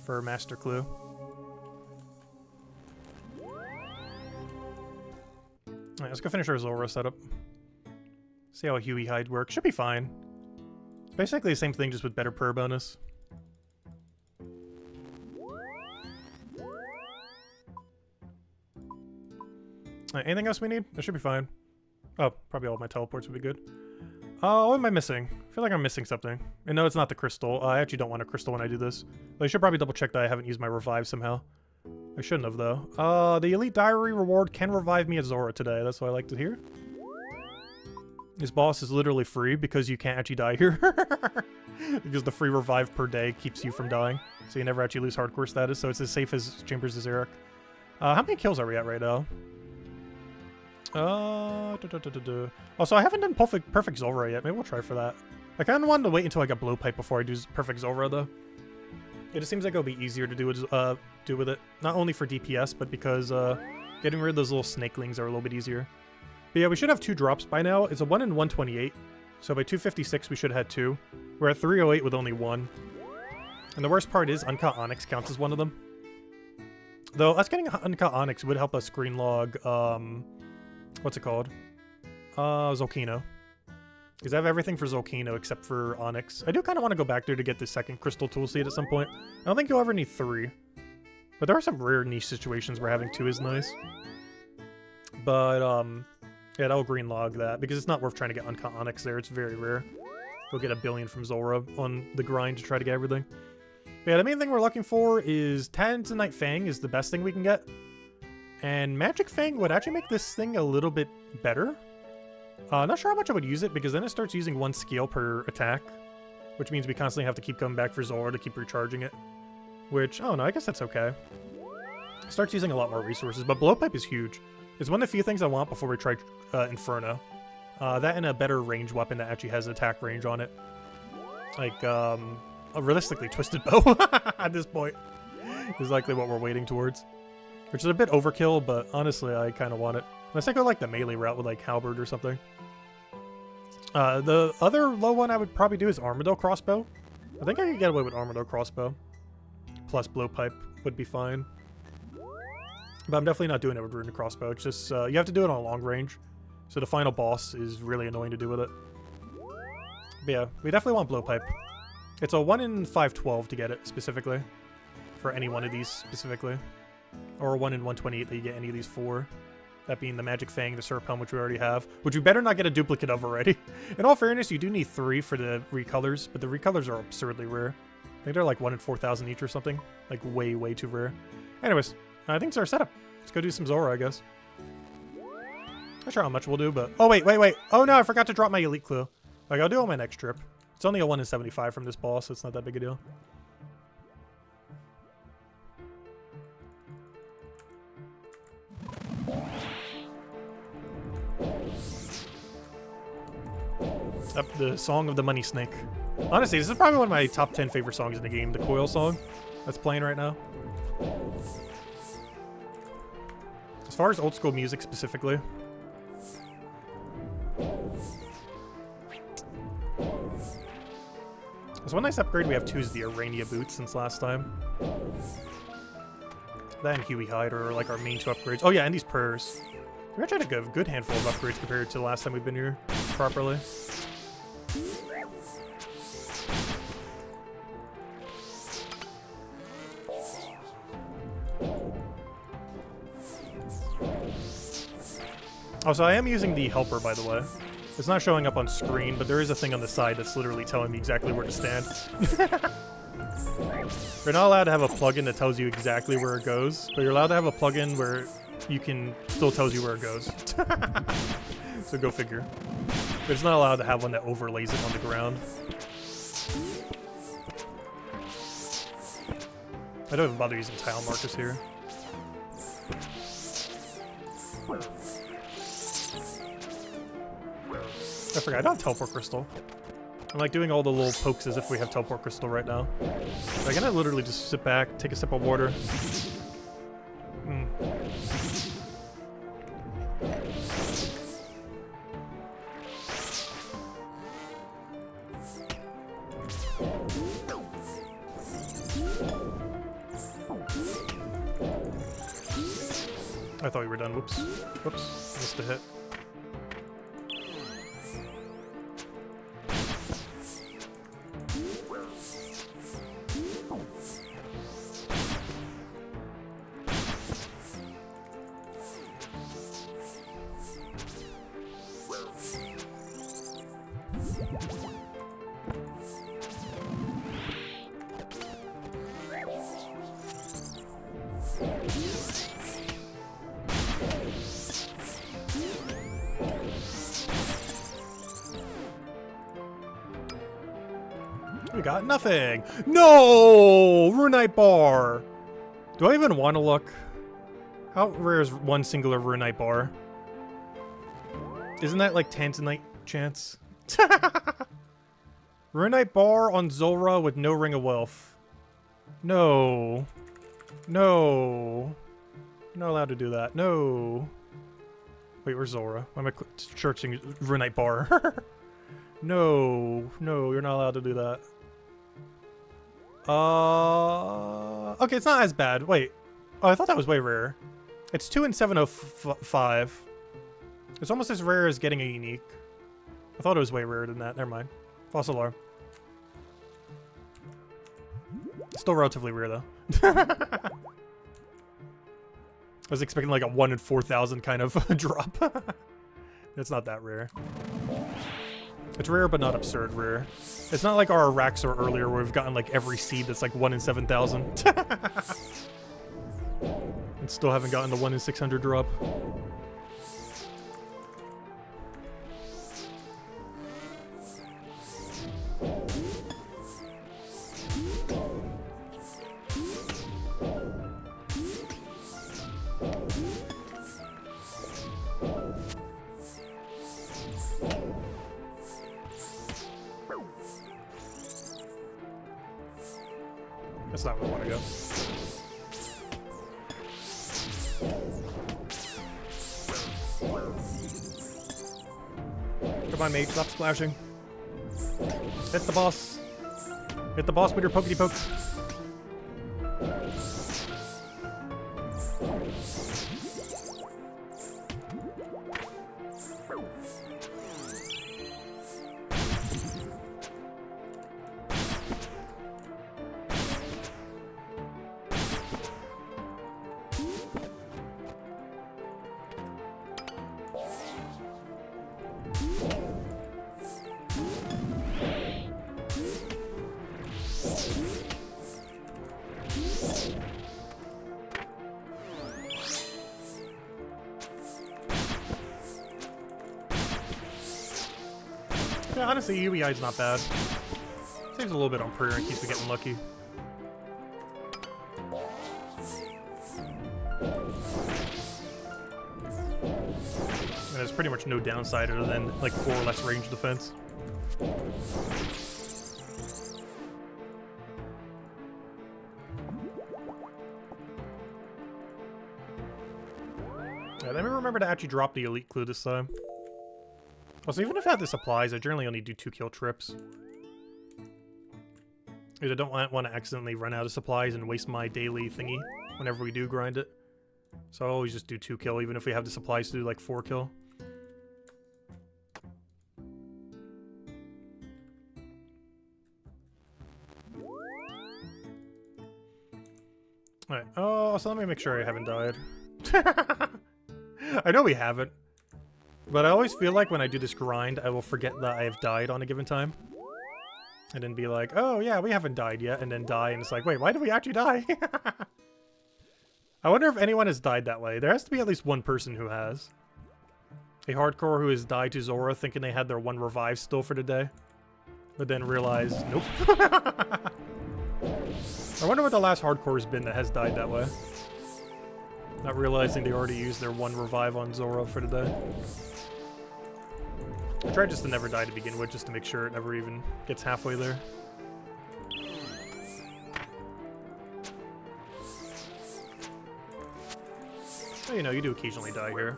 For Master Clue. Alright, let's go finish our Zulrah setup. See how a Huey hide works. Should be fine. It's basically the same thing, just with better per bonus. Alright, anything else we need? That should be fine. Oh, probably all of my teleports would be good. What am I missing? I feel like I'm missing something. And no, it's not the crystal. I actually don't want a crystal when I do this. But I should probably double check that I haven't used my revive somehow. I shouldn't have, though. The Elite Diary reward can revive me at Zulrah today. That's what I like to hear. This boss is literally free because you can't actually die here. Because the free revive per day keeps you from dying. So you never actually lose hardcore status. So it's as safe as Chambers of Xeric. How many kills are we at right now? Also, I haven't done perfect Zulrah yet. Maybe we'll try for that. I kind of wanted to wait until I got blowpipe before I do perfect Zulrah, though. It just seems like it'll be easier to do with it. Not only for DPS, but because getting rid of those little snakelings are a little bit easier. But yeah, we should have 2 drops by now. It's a 1 in 128. So by 256, we should have had 2. We're at 308 with only 1. And the worst part is Uncut Onyx counts as one of them. Though us getting Uncut Onyx would help us screen log, what's it called? Zolkino. Because I have everything for Zolkino except for Onyx. I do kind of want to go back there to get the second Crystal Tool Seed at some point. I don't think you'll ever need 3. But there are some rare niche situations where having 2 is nice. But, yeah, that'll green log that. Because it's not worth trying to get Uncut Onyx there. It's very rare. We'll get 1 billion from Zulrah on the grind to try to get everything. But yeah, the main thing we're looking for is Tanzanite Fang is the best thing we can get. And Magic Fang would actually make this thing a little bit better. Not sure how much I would use it, because then it starts using 1 scale per attack. Which means we constantly have to keep coming back for Zulrah to keep recharging it. Which, oh no, I guess that's okay. It starts using a lot more resources, but Blowpipe is huge. It's one of the few things I want before we try Inferno. That and a better range weapon that actually has attack range on it. Like, a realistically Twisted Bow at this point is likely what we're waiting towards. Which is a bit overkill, but honestly, I kind of want it. Unless I go like the melee route with like Halberd or something. The other low one I would probably do is Armadillo Crossbow. I think I could get away with Armadillo Crossbow. Plus Blowpipe would be fine. But I'm definitely not doing it with Runic Crossbow. It's just, you have to do it on long range. So the final boss is really annoying to do with it. But yeah, we definitely want Blowpipe. It's a 1 in 512 to get it, specifically. For any one of these, specifically. Or a 1 in 128 that you get any of these 4. That being the Magic Fang, the Serp Helm, which we already have. Which we better not get a duplicate of already. In all fairness, you do need 3 for the recolors, but the recolors are absurdly rare. I think they're like 1 in 4,000 each or something. Like way, way too rare. Anyways, I think it's our setup. Let's go do some Zulrah, I guess. Not sure how much we'll do, but... Oh, wait. Oh, no, I forgot to drop my Elite Clue. Like, I'll do it on my next trip. It's only a 1 in 75 from this boss, so it's not that big a deal. The Song of the Money Snake. Honestly, this is probably one of my top 10 favorite songs in the game, the Coil song that's playing right now. As far as old school music specifically. There's one nice upgrade we have too is the Arania boots since last time. That and Huey hide are like our main 2 upgrades. Oh yeah, and these purrs. We're gonna try to get a good handful of upgrades compared to the last time we've been here properly. Oh, so I am using the helper, by the way. It's not showing up on screen, but there is a thing on the side that's literally telling me exactly where to stand. You're not allowed to have a plugin that tells you exactly where it goes, but you're allowed to have a plugin where you can still tells you where it goes. So go figure. But it's not allowed to have one that overlays it on the ground. I don't even bother using tile markers here. I forgot, I don't have Teleport Crystal. I'm like doing all the little pokes as if we have Teleport Crystal right now. Like, can I literally just sit back, take a sip of water? I thought we were done. Whoops. Whoops. Missed a hit. We got nothing. No! Runite bar! Do I even want to look? How rare is one singular Runite bar? Isn't that like Tanzanite chance? Runite bar on Zulrah with no Ring of Wealth. No. No. You're not allowed to do that. No. Wait, where's Zulrah? Why am I searching Runite bar? No. No, you're not allowed to do that. Okay, it's not as bad. Wait. Oh, I thought that was way rare. It's 2 in 705. It's almost as rare as getting a unique. I thought it was way rarer than that. Never mind. False alarm. Still relatively rare, though. I was expecting like a 1 in 4,000 kind of drop. It's not that rare. It's rare, but not absurd rare. It's not like our Araxor earlier where we've gotten like every seed that's like 1 in 7,000. And still haven't gotten the 1 in 600 drop. That's not where I want to go. Come on, mate. Stop splashing. Hit the boss. Hit the boss with your pokety poke. Yeah, honestly, Huey is not bad. Saves a little bit on prayer and keeps me getting lucky. And there's pretty much no downside other than like 4 or less range defense. Yeah, let me remember to actually drop the elite clue this time. Also, even if I have the supplies, I generally only do 2 kill trips. Because I don't want to accidentally run out of supplies and waste my daily thingy whenever we do grind it. So I always just do 2 kill, even if we have the supplies to do like 4 kill. Alright, oh, so let me make sure I haven't died. I know we haven't. But I always feel like when I do this grind, I will forget that I have died on a given time. And then be like, oh yeah, we haven't died yet, and then die, and it's like, wait, why did we actually die? I wonder if anyone has died that way. There has to be at least one person who has. A hardcore who has died to Zulrah thinking they had their 1 revive still for the day. But then realized, nope. I wonder what the last hardcore has been that has died that way. Not realizing they already used their 1 revive on Zulrah for the day. I tried just to never die to begin with, just to make sure it never even gets halfway there. So, you know, you do occasionally die here.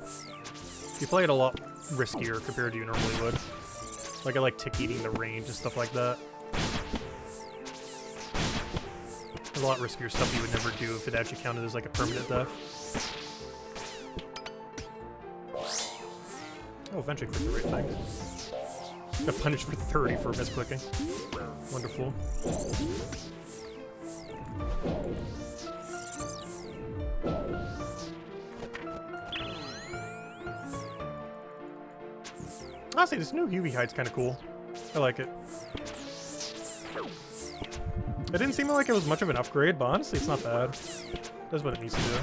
You play it a lot riskier compared to you normally would. Like, I like tick eating the range and stuff like that. There's a lot riskier stuff you would never do if it actually counted as like a permanent death. Oh, eventually click the right thing. Got punished for 30 for misclicking. Wonderful. Honestly, this new Huey hide's kind of cool. I like it. It didn't seem like it was much of an upgrade, but honestly, it's not bad. It does what it needs to do.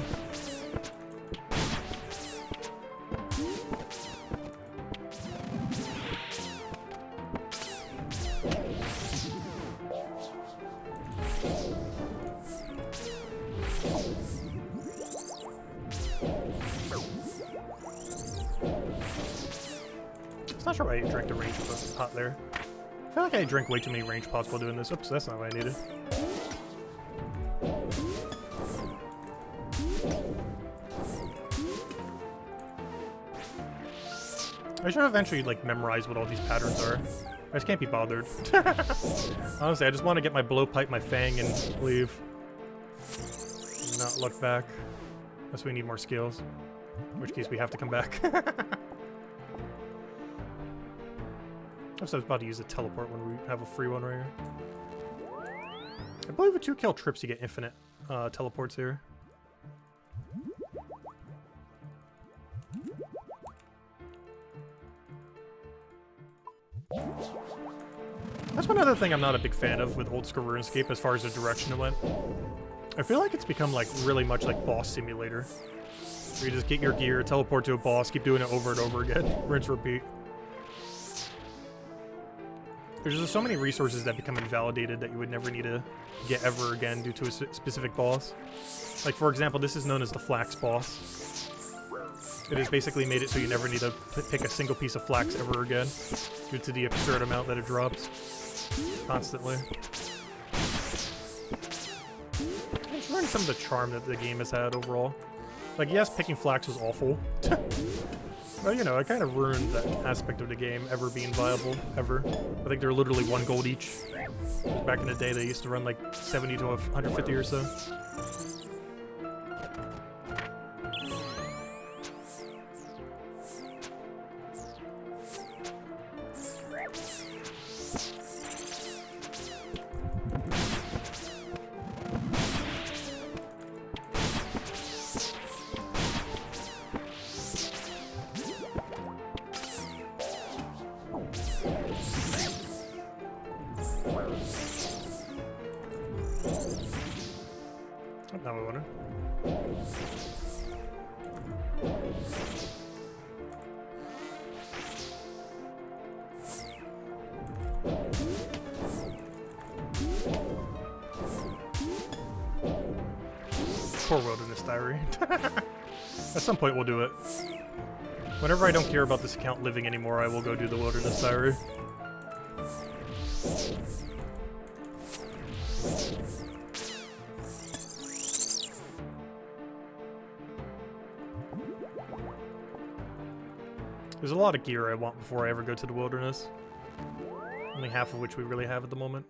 I'm not sure why I drank the range pot there. I feel like I drank way too many range pots while doing this. Oops, that's not what I needed. I should eventually, like, memorize what all these patterns are. I just can't be bothered. Honestly, I just want to get my blowpipe, my fang, and leave. And not look back. Unless we need more skills. In which case we have to come back. I was about to use a teleport when we have a free one right here. I believe with 2 kill trips you get infinite teleports here. That's one other thing I'm not a big fan of with Oldschool Runescape as far as the direction it went. I feel like it's become like really much like boss simulator. Where you just get your gear, teleport to a boss, keep doing it over and over again. Rinse, repeat. There's just so many resources that become invalidated that you would never need to get ever again due to a specific boss. Like, for example, this is known as the flax boss. It has basically made it so you never need to pick a single piece of flax ever again due to the absurd amount that it drops constantly. I'm just learning some of the charm that the game has had overall. Like, yes, picking flax was awful. Well, you know, it kind of ruined that aspect of the game ever being viable, ever. I think they're literally 1 gold each. Back in the day, they used to run like 70 to 150 or so. Now we wanna. Poor Wilderness Diary. At some point we'll do it. Whenever I don't care about this account living anymore, I will go do the Wilderness Diary. There's a lot of gear I want before I ever go to the wilderness. Only half of which we really have at the moment.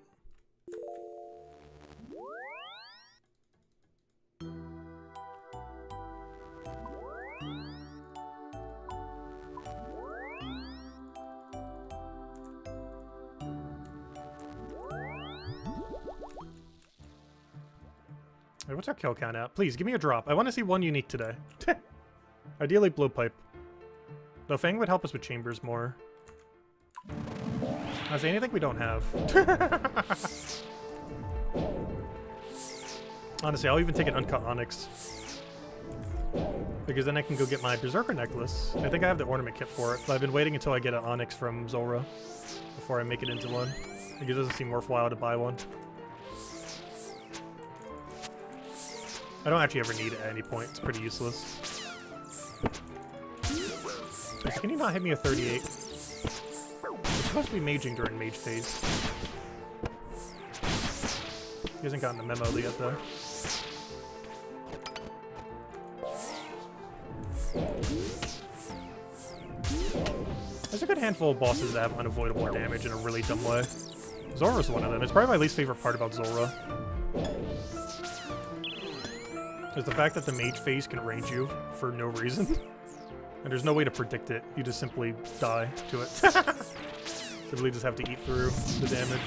Hey, what's our kill count at? Please, give me a drop. I want to see 1 unique today. Ideally, blowpipe. Though Fang would help us with chambers more. I say anything we don't have. Honestly, I'll even take an uncut onyx. Because then I can go get my Berserker necklace. I think I have the ornament kit for it, but I've been waiting until I get an onyx from Zulrah before I make it into one. Like, it doesn't seem worthwhile to buy one. I don't actually ever need it at any point. It's pretty useless. Can you not hit me a 38? It's supposed to be maging during mage phase. He hasn't gotten the memo yet, though. There's a good handful of bosses that have unavoidable damage in a really dumb way. Zulrah's one of them. It's probably my least favorite part about Zulrah. Is the fact that the mage phase can range you for no reason. And there's no way to predict it. You just simply die to it. Simply just have to eat through the damage.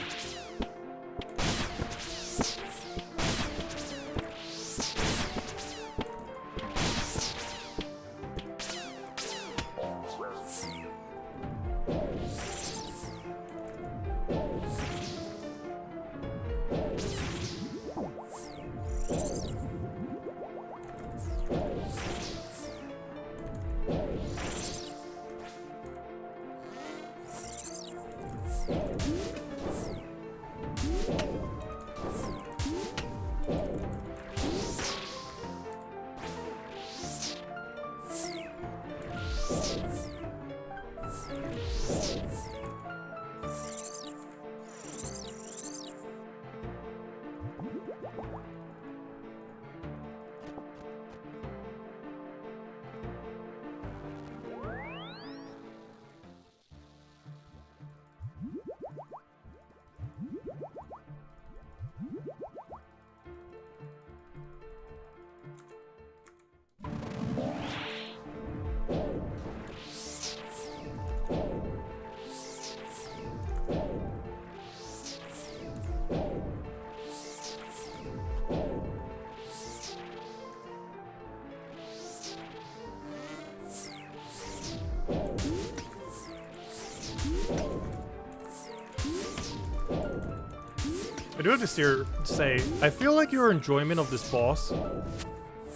I do have to say, I feel like your enjoyment of this boss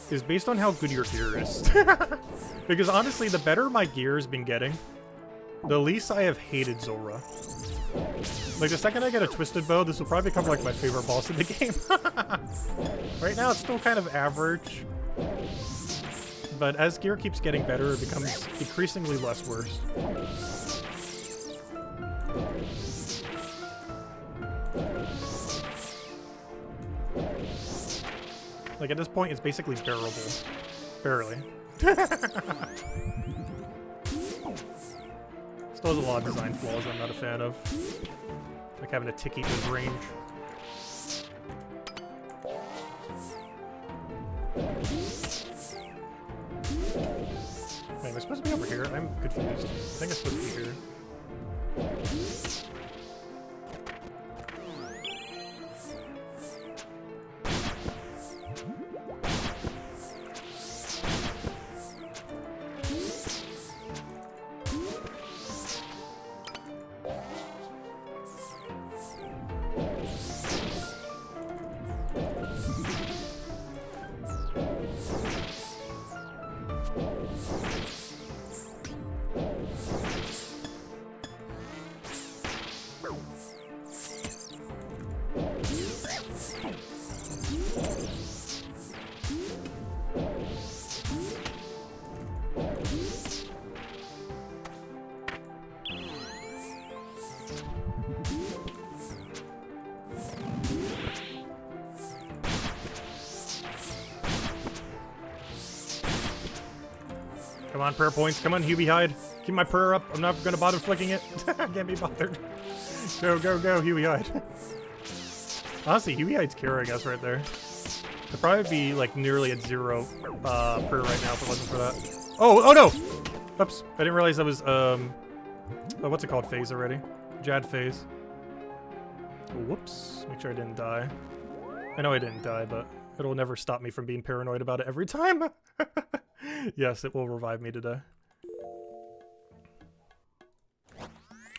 is based on how good your gear is. Because honestly, the better my gear has been getting, the least I have hated Zulrah. Like, the second I get a Twisted Bow, this will probably become like my favorite boss in the game. Right now, it's still kind of average. But as gear keeps getting better, it becomes increasingly less worse. Like, at this point, it's basically bearable. Barely. Still has a lot of design flaws I'm not a fan of. Like having a ticky with range. Wait, am I supposed to be over here? I'm confused. I think I'm supposed to be here. Come on, prayer points. Come on, Huey hide. Keep my prayer up. I'm not gonna bother flicking it. I can't be bothered. Go, go, go, Huey hide. Honestly, Huey hide's carrying us right there. I'd probably be like nearly at 0 prayer right now if it wasn't for that. Oh, oh no! Oops, I didn't realize that was what's it called? Phase already. Jad phase. Whoops. Make sure I didn't die. I know I didn't die, but it'll never stop me from being paranoid about it every time. Yes, it will revive me today.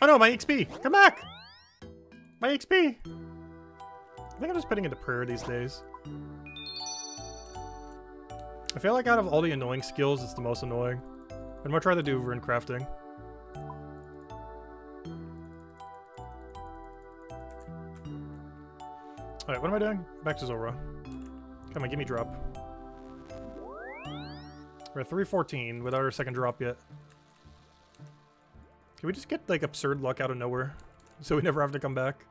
Oh no, my XP! Come back! My XP! I think I'm just putting into prayer these days. I feel like out of all the annoying skills, it's the most annoying. I'd much rather do rune crafting. Alright, what am I doing? Back to Zulrah. Come on, give me drop. We're at 314 without our second drop yet. Can we just get, like, absurd luck out of nowhere? So we never have to come back?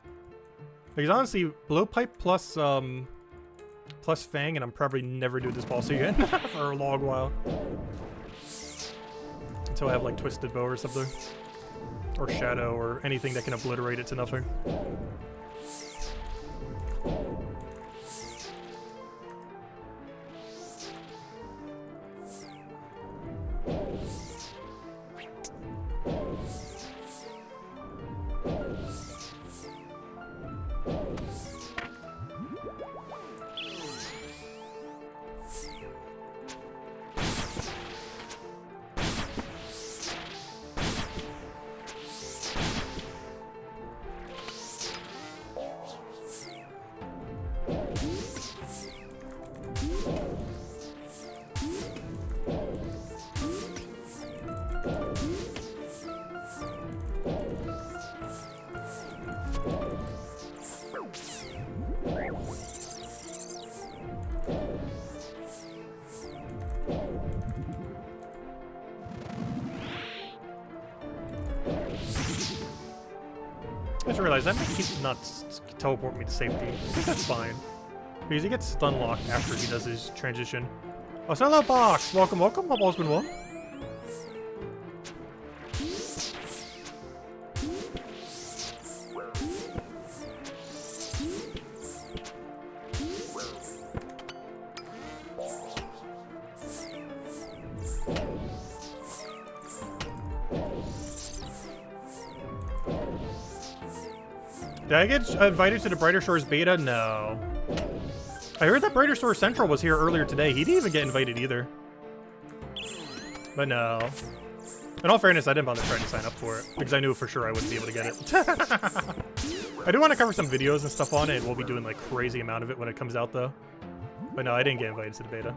Because honestly, blowpipe plus, plus Fang, and I'm probably never doing this boss again for a long while. Until I have, like, Twisted Bow or something. Or Shadow, or anything that can obliterate it to nothing. just realized that might keep not teleport me to safety. I think that's fine. Because he gets stun locked after he does his transition. Oh, hello, Box! Welcome, welcome. Hope all's been well. Did I get invited to the Brighter Shores beta? No. I heard that Brighter Shores Central was here earlier today. He didn't even get invited either. But no. In all fairness, I didn't bother trying to sign up for it, because I knew for sure I wouldn't be able to get it. I do want to cover some videos and stuff on it, and we'll be doing like crazy amount of it when it comes out though. But no, I didn't get invited to the beta.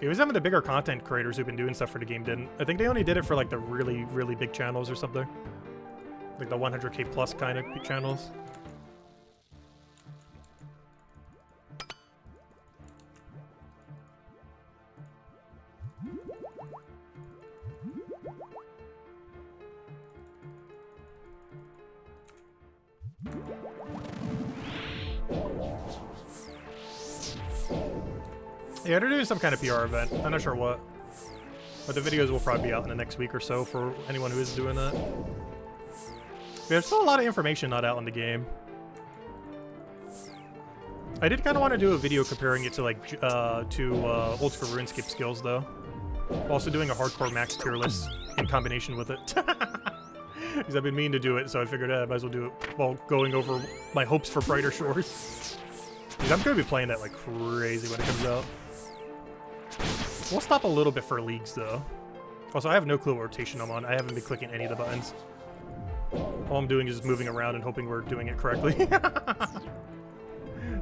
It was some of the bigger content creators who've been doing stuff for the game didn't. I think they only did it for like the really, really big channels or something. Like the 100k plus kind of channels. Yeah, they're doing some kind of PR event. I'm not sure what. But the videos will probably be out in the next week or so for anyone who is doing that. There's still a lot of information not out in the game. I did kind of want to do a video comparing it to like Oldschool Runescape skills though. Also doing a hardcore max tier list in combination with it. Because I've been meaning to do it, so I figured I might as well do it while going over my hopes for Brighter Shores. Because I'm going to be playing that like crazy when it comes out. We'll stop a little bit for leagues though. Also, I have no clue what rotation I'm on. I haven't been clicking any of the buttons. All I'm doing is just moving around and hoping we're doing it correctly.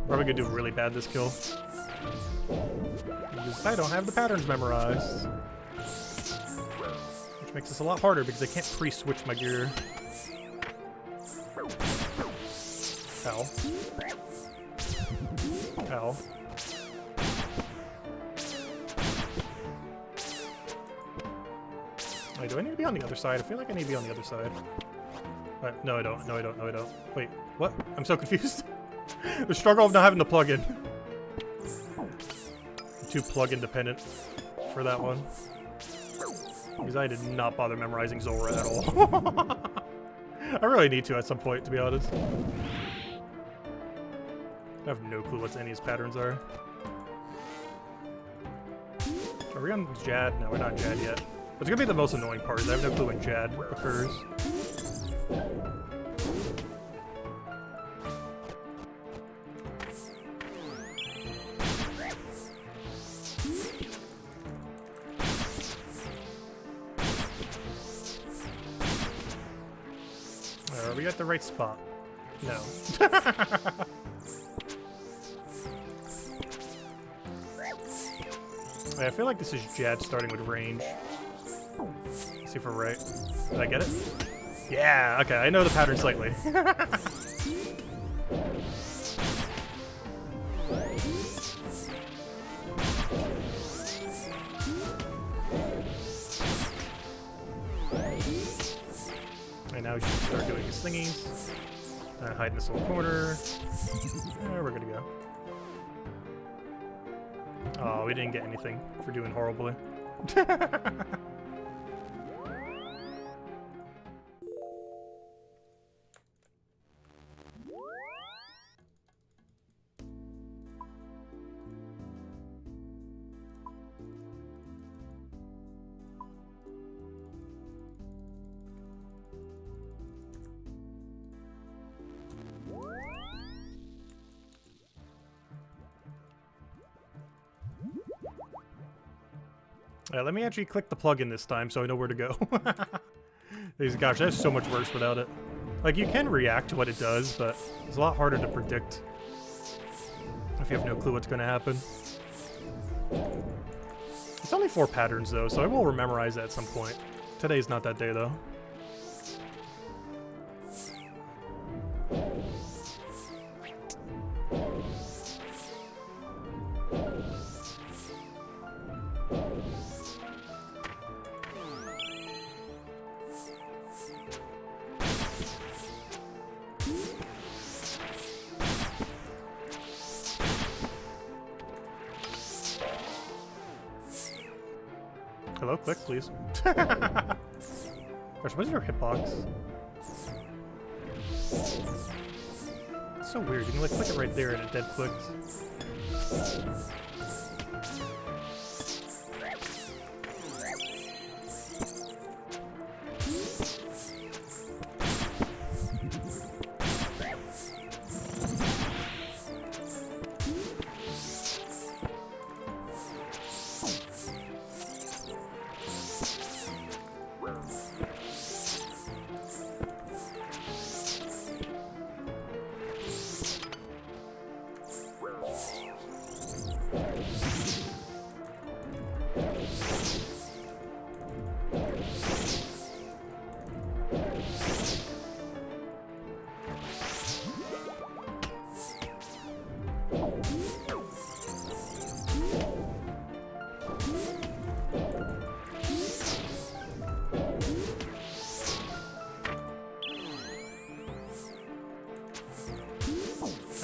Probably gonna do really bad this kill. Because I don't have the patterns memorized. Which makes this a lot harder because I can't pre-switch my gear. Ow. Ow. Wait, do I need to be on the other side? I feel like I need to be on the other side. No, I don't. No, I don't. No, I don't. Wait, what? I'm so confused. The struggle of not having the plug-in. I'm too plug-in dependent for that one. Because I did not bother memorizing Zulrah at all. I really need to at some point, to be honest. I have no clue what any of his patterns are. Are we on Jad? No, we're not on Jad yet. It's gonna be the most annoying part, is I have no clue when Jad occurs. Are we at the right spot? No. I feel like this is Jad starting with range. Let's see if we're right. Did I get it? Yeah, okay, I know the pattern slightly. And now we should start doing his thingies. Hide in this little corner. We're good to go. Oh, we didn't get anything for doing horribly. Let me actually click the plug-in this time so I know where to go. Gosh, that's so much worse without it. Like, you can react to what it does, but it's a lot harder to predict if you have no clue what's going to happen. It's only 4 patterns, though, so I will memorize that at some point. Today's not that day, though. Hello, click, please. Gosh, what is your hitbox? It's so weird. You can like click it right there and it dead clicks.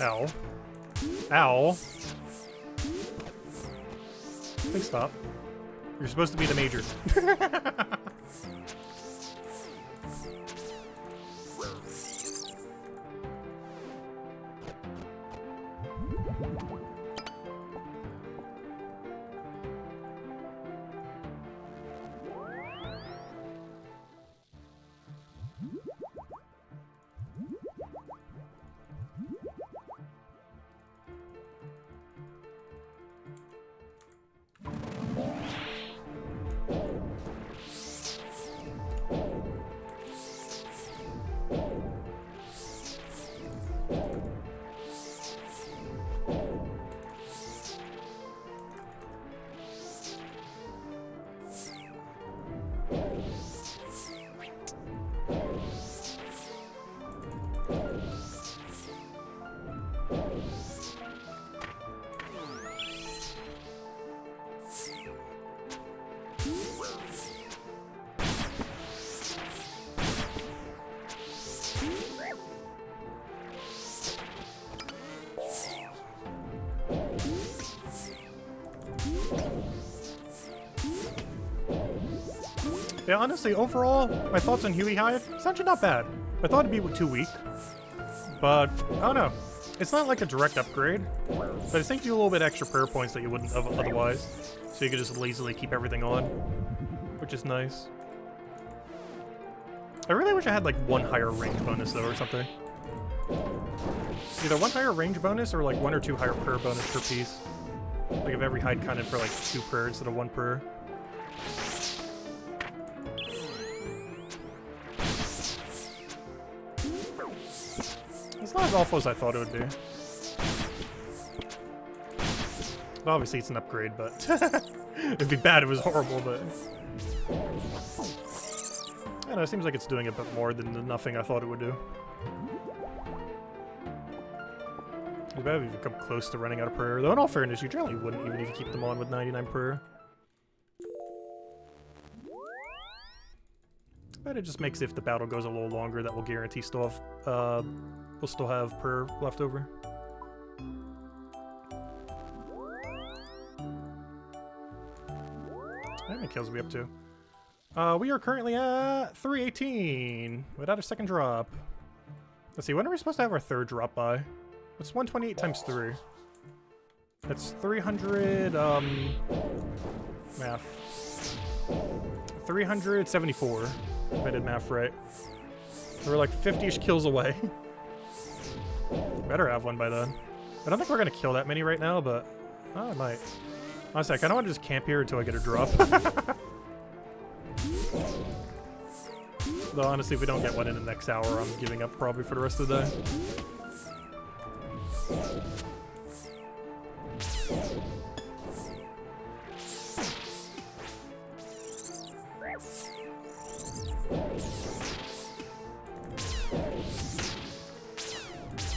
Ow. Ow. Please stop. You're supposed to be the major. Yeah, honestly, overall, my thoughts on Huey Hive, it's actually not bad. I thought it'd be too weak, but I don't know. It's not like a direct upgrade, but I think you a little bit extra prayer points that you wouldn't have otherwise, so you could just lazily keep everything on, which is nice. I really wish I had like one higher range bonus though, or something. Either one higher range bonus or like one or two higher prayer bonus per piece. Like if every hide counted for like 2 prayer instead of 1 prayer. It's not as awful as I thought it would be. Well, obviously it's an upgrade, but it'd be bad if it was horrible, but... I don't know, it seems like it's doing a bit more than the nothing I thought it would do. You better even come close to running out of prayer. Though in all fairness, you generally wouldn't even if you keep them on with 99 prayer. But it just makes if the battle goes a little longer, that will guarantee stuff. We'll still have prayer left over. How many kills are we up to? We are currently at 318 without a second drop. Let's see, when are we supposed to have our third drop by? It's 128 times 3. That's 300, math. 374, if I did math right. We're like 50-ish kills away. Better have one by then. I don't think we're gonna kill that many right now, but I might. Honestly, I kinda wanna just camp here until I get a drop. Though honestly, if we don't get one in the next hour, I'm giving up probably for the rest of the day.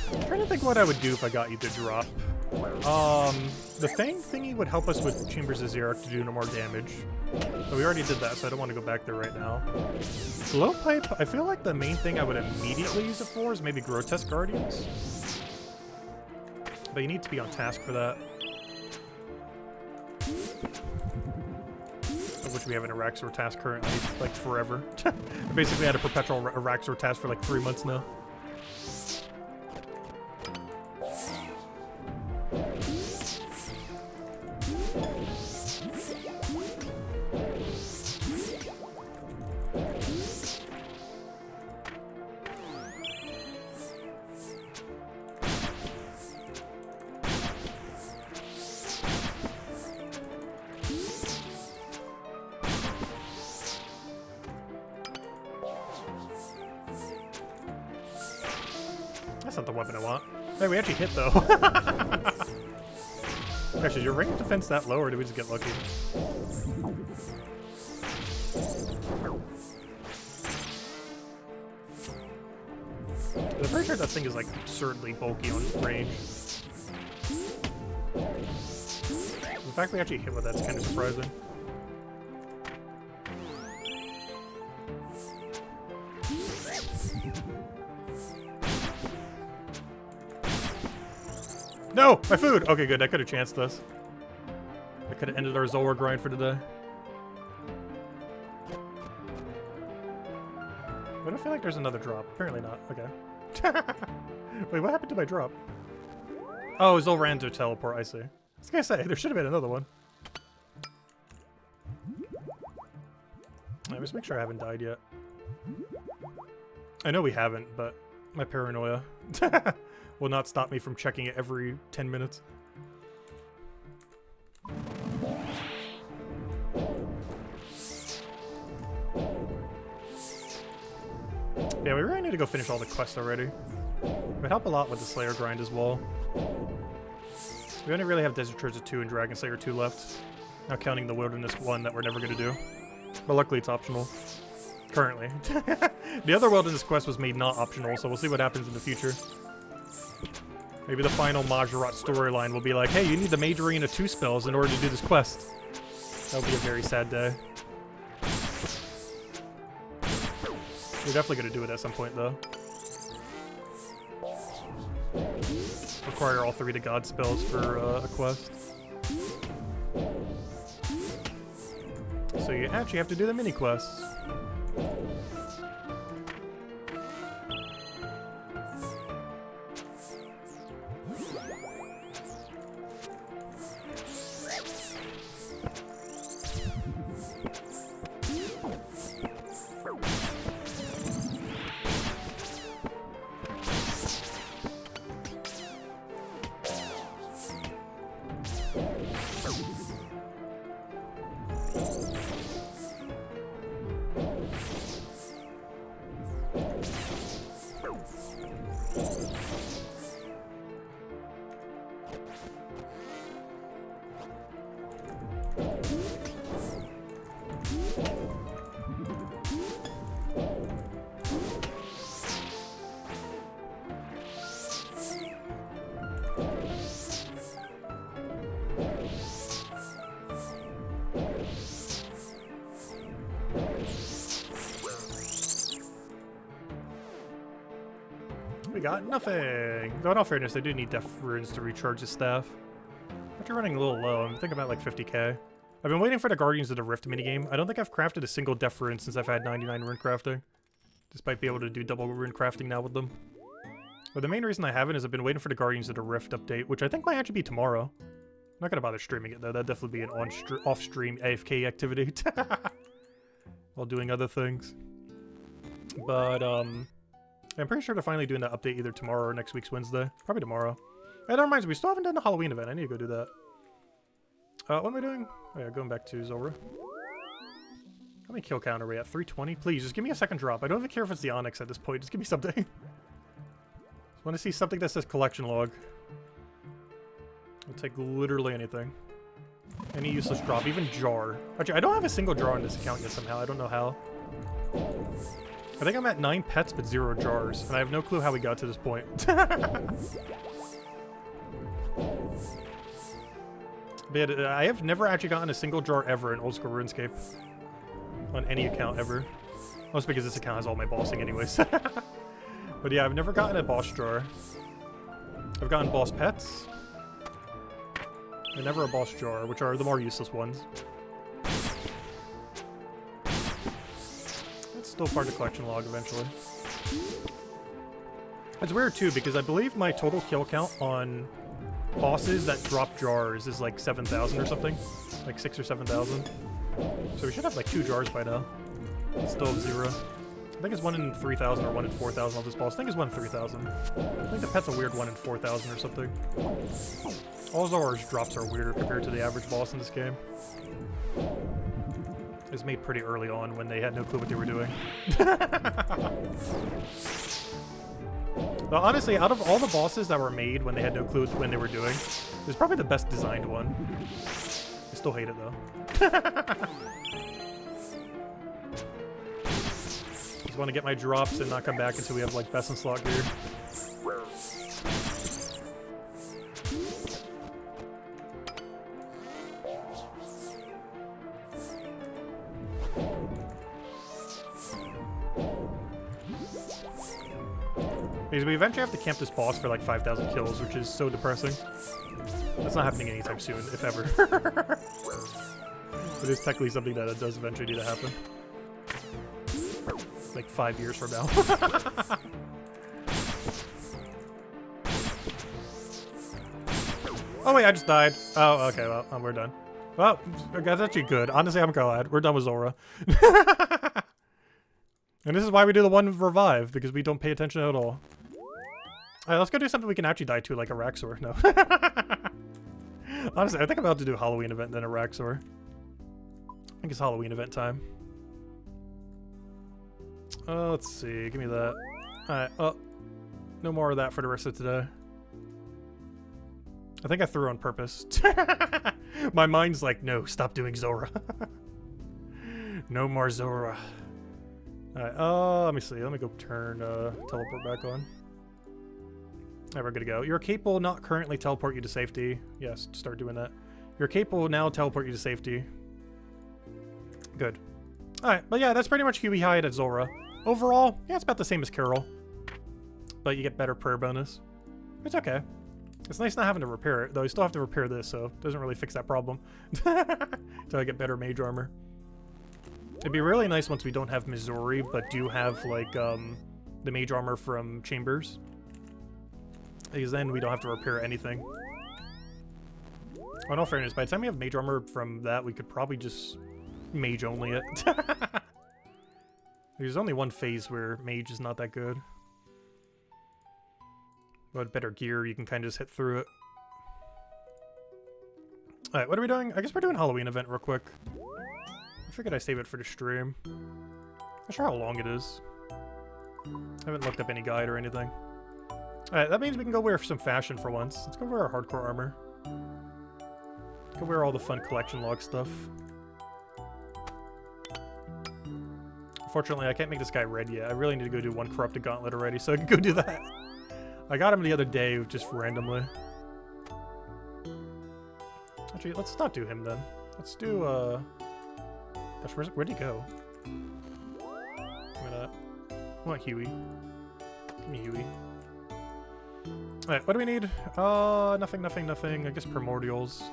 I'm trying to think what I would do if I got you to drop. The Fang thingy would help us with Chambers of Xeric to do no more damage. But we already did that, so I don't want to go back there right now. Blowpipe, I feel like the main thing I would immediately use it for is maybe Grotesque Guardians. But you need to be on task for that. of which we have an Araxor task currently, like forever. I basically had a perpetual Araxor task for like 3 months now. That's not the weapon I want. Hey, we actually hit though. Actually, is your range defense that low, or did we just get lucky? I'm pretty sure that thing is like absurdly bulky on range. The fact we actually hit with that's kind of surprising. No! My food! Okay, good. I could have chanced us. I could have ended our Zulrah grind for today. I don't feel like there's another drop. Apparently not. Okay. Wait, what happened to my drop? Oh, Zulrah ran to teleport. I see. I was gonna say, there should have been another one. Alright, let's make sure I haven't died yet. I know we haven't, but my paranoia will not stop me from checking it every 10 minutes. Yeah, we really need to go finish all the quests already. It would help a lot with the Slayer grind as well. We only really have Desert Treasure 2 and Dragon Slayer 2 left. Not counting the Wilderness 1 that we're never going to do. But luckily it's optional. Currently. The other Wilderness quest was made not optional, so we'll see what happens in the future. Maybe the final Majorat storyline will be like, hey, you need the Mage Arena 2 spells in order to do this quest. That would be a very sad day. We're definitely going to do it at some point, though. Require all 3 of the God spells for a quest. So you actually have to do the mini quests. We got nothing. Though in all fairness, I do need Death Runes to recharge the staff. But you're running a little low. I'm thinking about like 50k. I've been waiting for the Guardians of the Rift minigame. I don't think I've crafted a single Death Rune since I've had 99 rune crafting. Despite being able to do double rune crafting now with them. But the main reason I haven't is I've been waiting for the Guardians of the Rift update, which I think might actually be tomorrow. I'm not gonna bother streaming it though. That'd definitely be an off-stream AFK activity. While doing other things. But, I'm pretty sure they're finally doing that update either tomorrow or next week's Wednesday. Probably tomorrow. Hey, that reminds me, we still haven't done the Halloween event. I need to go do that. What am I doing? Oh yeah, going back to Zulrah. How many kill count are we at? 320? Please, just give me a second drop. I don't even care if it's the Onyx at this point. Just give me something. Just want to see something that says collection log. I'll take literally anything. Any useless drop, even jar. Actually, I don't have a single jar on this account yet somehow. I don't know how. I think I'm at 9 pets but 0 jars, and I have no clue how we got to this point. But I have never actually gotten a single jar ever in Oldschool Runescape. On any account ever. Mostly because this account has all my bossing anyways. But yeah, I've never gotten a boss jar. I've gotten boss pets. And never a boss jar, which are the more useless ones. still part of the collection log eventually. It's weird too, because I believe my total kill count on bosses that drop jars is like 7,000 or something. Like 6 or 7,000. So we should have like 2 jars by now. Still have 0. I think it's 1 in 3,000 or 1 in 4,000 on this boss. I think it's 1 in 3,000. I think the pet's a weird 1 in 4,000 or something. All Zulrah's drops are weirder compared to the average boss in this game. It was made pretty early on when they had no clue what they were doing. Well, honestly, out of all the bosses that were made when they had no clue when they were doing, it's probably the best designed one. I still hate it though. Just want to get my drops and not come back until we have like best in slot gear. Because we eventually have to camp this boss for like 5,000 kills, which is so depressing. That's not happening anytime soon, if ever. It is technically something that does eventually need to happen. Like 5 years from now. Oh wait, I just died. Oh, okay, well, we're done. Well, that's actually good. Honestly, I'm glad. We're done with Zulrah. And this is why we do the one revive, because we don't pay attention at all. Alright, let's go do something we can actually die to, like Araxor. No. Honestly, I think I'm about to do a Halloween event then Araxor. I think it's Halloween event time. Let's see. Give me that. Alright, no more of that for the rest of today. I think I threw on purpose. My mind's like, no, stop doing Zulrah. No more Zulrah. Alright, let me see. Let me go turn teleport back on. Alright, we're good to go. Your cape will not currently teleport you to safety. Yes, start doing that. Your cape will now teleport you to safety. Good. Alright, but yeah, that's pretty much Huey Hyde at Zulrah. Overall, yeah, it's about the same as Carol. But you get better prayer bonus. It's okay. It's nice not having to repair it, though you still have to repair this, so it doesn't really fix that problem. Until I get better mage armor. It'd be really nice once we don't have Missouri, but do have, like, the mage armor from Chambers. Because then we don't have to repair anything. In all fairness, by the time we have mage armor from that, we could probably just mage only it. There's only one phase where mage is not that good. But better gear, you can kind of just hit through it. Alright, what are we doing? I guess we're doing a Halloween event real quick. I figured I'd save it for the stream. Not sure how long it is. I haven't looked up any guide or anything. Alright, that means we can go wear some fashion for once. Let's go wear our hardcore armor. Let's go wear all the fun collection log stuff. Unfortunately, I can't make this guy red yet. I really need to go do one corrupted gauntlet already, so I can go do that. I got him the other day, just randomly. Actually, let's not do him then. Let's do, gosh, where'd he go? Give me that. I want Huey. Give me Huey. Alright, what do we need? Nothing. I guess primordials.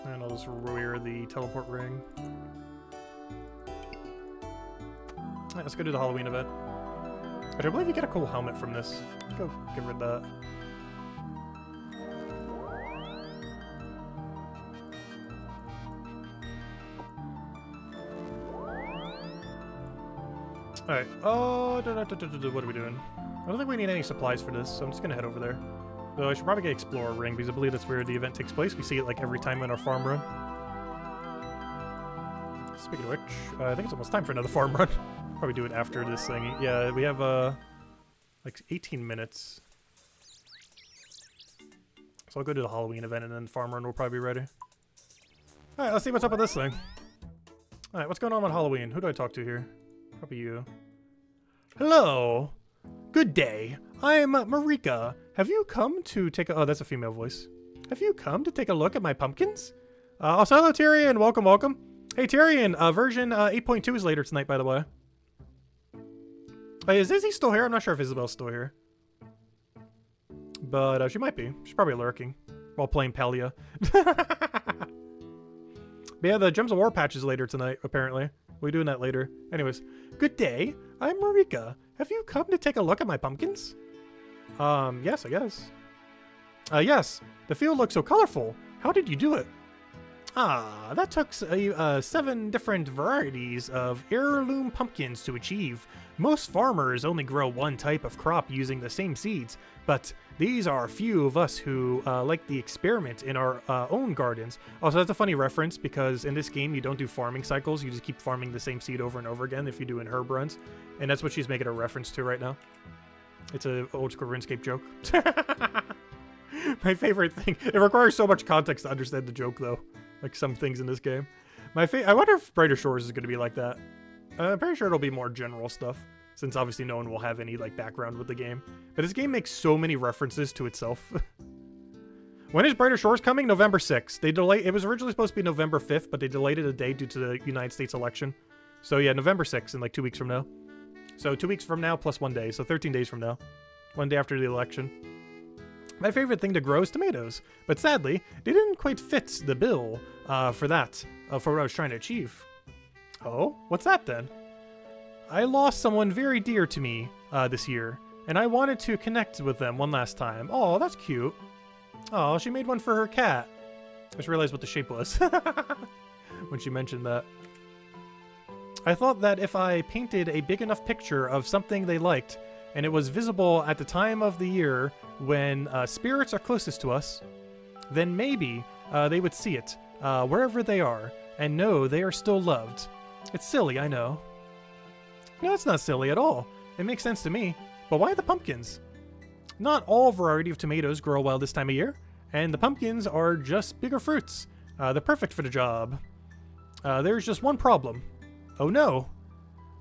And I'll just wear the teleport ring. Alright, let's go do the Halloween event. But I believe you get a cool helmet from this. Let's go get rid of that. Alright, what are we doing? I don't think we need any supplies for this, so I'm just gonna head over there. Though I should probably get Explorer Ring, because I believe that's where the event takes place. We see it like every time in our farm run. Speaking of which, I think it's almost time for another farm run. Probably do it after this thing. Yeah, we have, like 18 minutes. So I'll go do the Halloween event, and then the farm run will probably be ready. Alright, let's see what's up with this thing. Alright, what's going on with Halloween? Who do I talk to here? Probably you. Hello. Good day. I'm Marika. Have you come to take a... Oh, that's a female voice. Have you come to take a look at my pumpkins? Also, hello, Tyrion. Welcome, welcome. Hey, Tyrion. Version 8.2 is later tonight, by the way. Is Izzy still here? I'm not sure if Isabel's still here. But she might be. She's probably lurking while playing Palia. But yeah, the Gems of War patch is later tonight, apparently. We'll be doing that later. Anyways, good day. I'm Marika. Have you come to take a look at my pumpkins? Yes, I guess. Yes. The field looks so colorful. How did you do it? Ah, that took 7 different varieties of heirloom pumpkins to achieve. Most farmers only grow one type of crop using the same seeds, but these are a few of us who like the experiment in our own gardens. Also, that's a funny reference because in this game you don't do farming cycles, you just keep farming the same seed over and over again if you do in herb runs, and that's what she's making a reference to right now. It's a old school RuneScape joke. My favorite thing, it requires so much context to understand the joke though. Like some things in this game. I wonder if Brighter Shores is going to be like that. I'm pretty sure it'll be more general stuff, since obviously no one will have any like background with the game. But this game makes so many references to itself. When is Brighter Shores coming? November 6th. It was originally supposed to be November 5th, but they delayed it a day due to the United States election. So yeah, November 6th in like 2 weeks from now. So 2 weeks from now plus 1 day, so 13 days from now. 1 day after the election. My favorite thing to grow is tomatoes, but sadly, they didn't quite fit the bill for what I was trying to achieve. Oh, what's that then? I lost someone very dear to me this year, and I wanted to connect with them one last time. Oh, that's cute. Oh, she made one for her cat. I just realized what the shape was when she mentioned that. I thought that if I painted a big enough picture of something they liked, and it was visible at the time of the year when spirits are closest to us, then maybe they would see it wherever they are and know they are still loved. It's silly, I know. No, it's not silly at all. It makes sense to me. But why the pumpkins? Not all variety of tomatoes grow well this time of year, and the pumpkins are just bigger fruits. They're perfect for the job. There's just one problem. Oh no.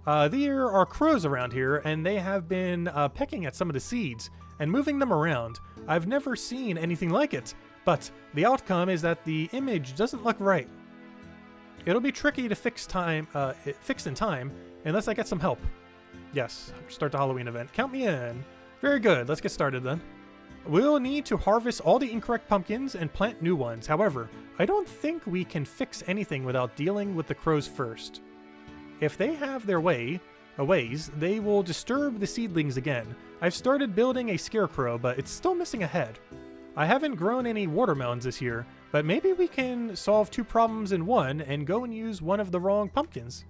There are crows around here, and they have been pecking at some of the seeds and moving them around. I've never seen anything like it, but the outcome is that the image doesn't look right. It'll be tricky to fix in time unless I get some help. Yes, start the Halloween event. Count me in. Very good, let's get started then. We'll need to harvest all the incorrect pumpkins and plant new ones. However, I don't think we can fix anything without dealing with the crows first. If they have their ways, they will disturb the seedlings again. I've started building a scarecrow, but it's still missing a head. I haven't grown any watermelons this year, but maybe we can solve 2 problems in one and go and use one of the wrong pumpkins.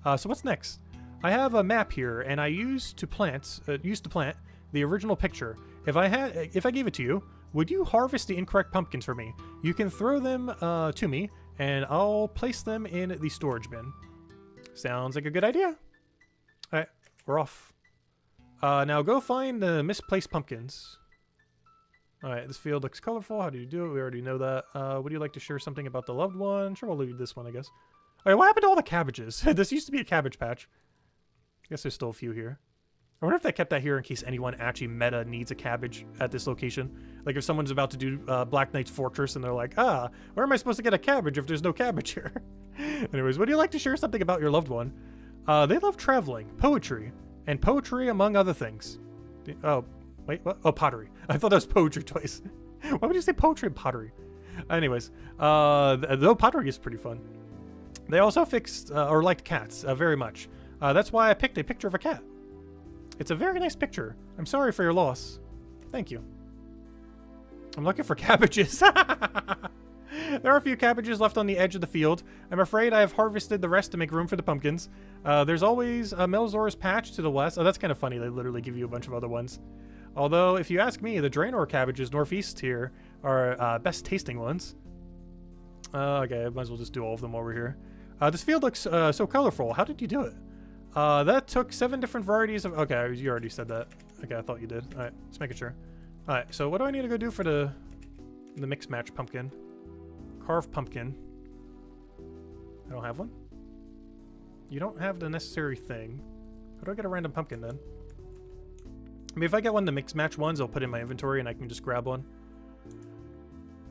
So what's next? I have a map here, and I used to plant the original picture. If I gave it to you, would you harvest the incorrect pumpkins for me? You can throw them to me, and I'll place them in the storage bin. Sounds like a good idea. Alright, we're off. Now go find the misplaced pumpkins. Alright, this field looks colorful. How do you do it? We already know that. Would you like to share something about the loved one? Sure, we'll leave this one, I guess. Alright, what happened to all the cabbages? This used to be a cabbage patch. I guess there's still a few here. I wonder if they kept that here in case anyone actually meta needs a cabbage at this location. Like if someone's about to do Black Knight's Fortress and they're like, where am I supposed to get a cabbage if there's no cabbage here? Anyways, would you like to share something about your loved one? They love traveling, poetry, and poetry among other things. Oh, wait, what? Oh, pottery. I thought that was poetry twice. Why would you say poetry and pottery? Anyways, though pottery is pretty fun. They also liked cats very much. That's why I picked a picture of a cat. It's a very nice picture. I'm sorry for your loss. Thank you. I'm looking for cabbages. There are a few cabbages left on the edge of the field. I'm afraid I have harvested the rest to make room for the pumpkins. There's always a Melzor's patch to the west. Oh, that's kind of funny. They literally give you a bunch of other ones. Although, if you ask me, the Draenor cabbages northeast here are best tasting ones. Okay, I might as well just do all of them while we're here. This field looks so colorful. How did you do it? That took 7 different varieties of... Okay, you already said that. Okay, I thought you did. Alright, just making sure. Alright, so what do I need to go do for the mix match pumpkin? Carved pumpkin. I don't have one? You don't have the necessary thing. How do I get a random pumpkin then? I mean, if I get one of the mix match ones, I'll put it in my inventory and I can just grab one.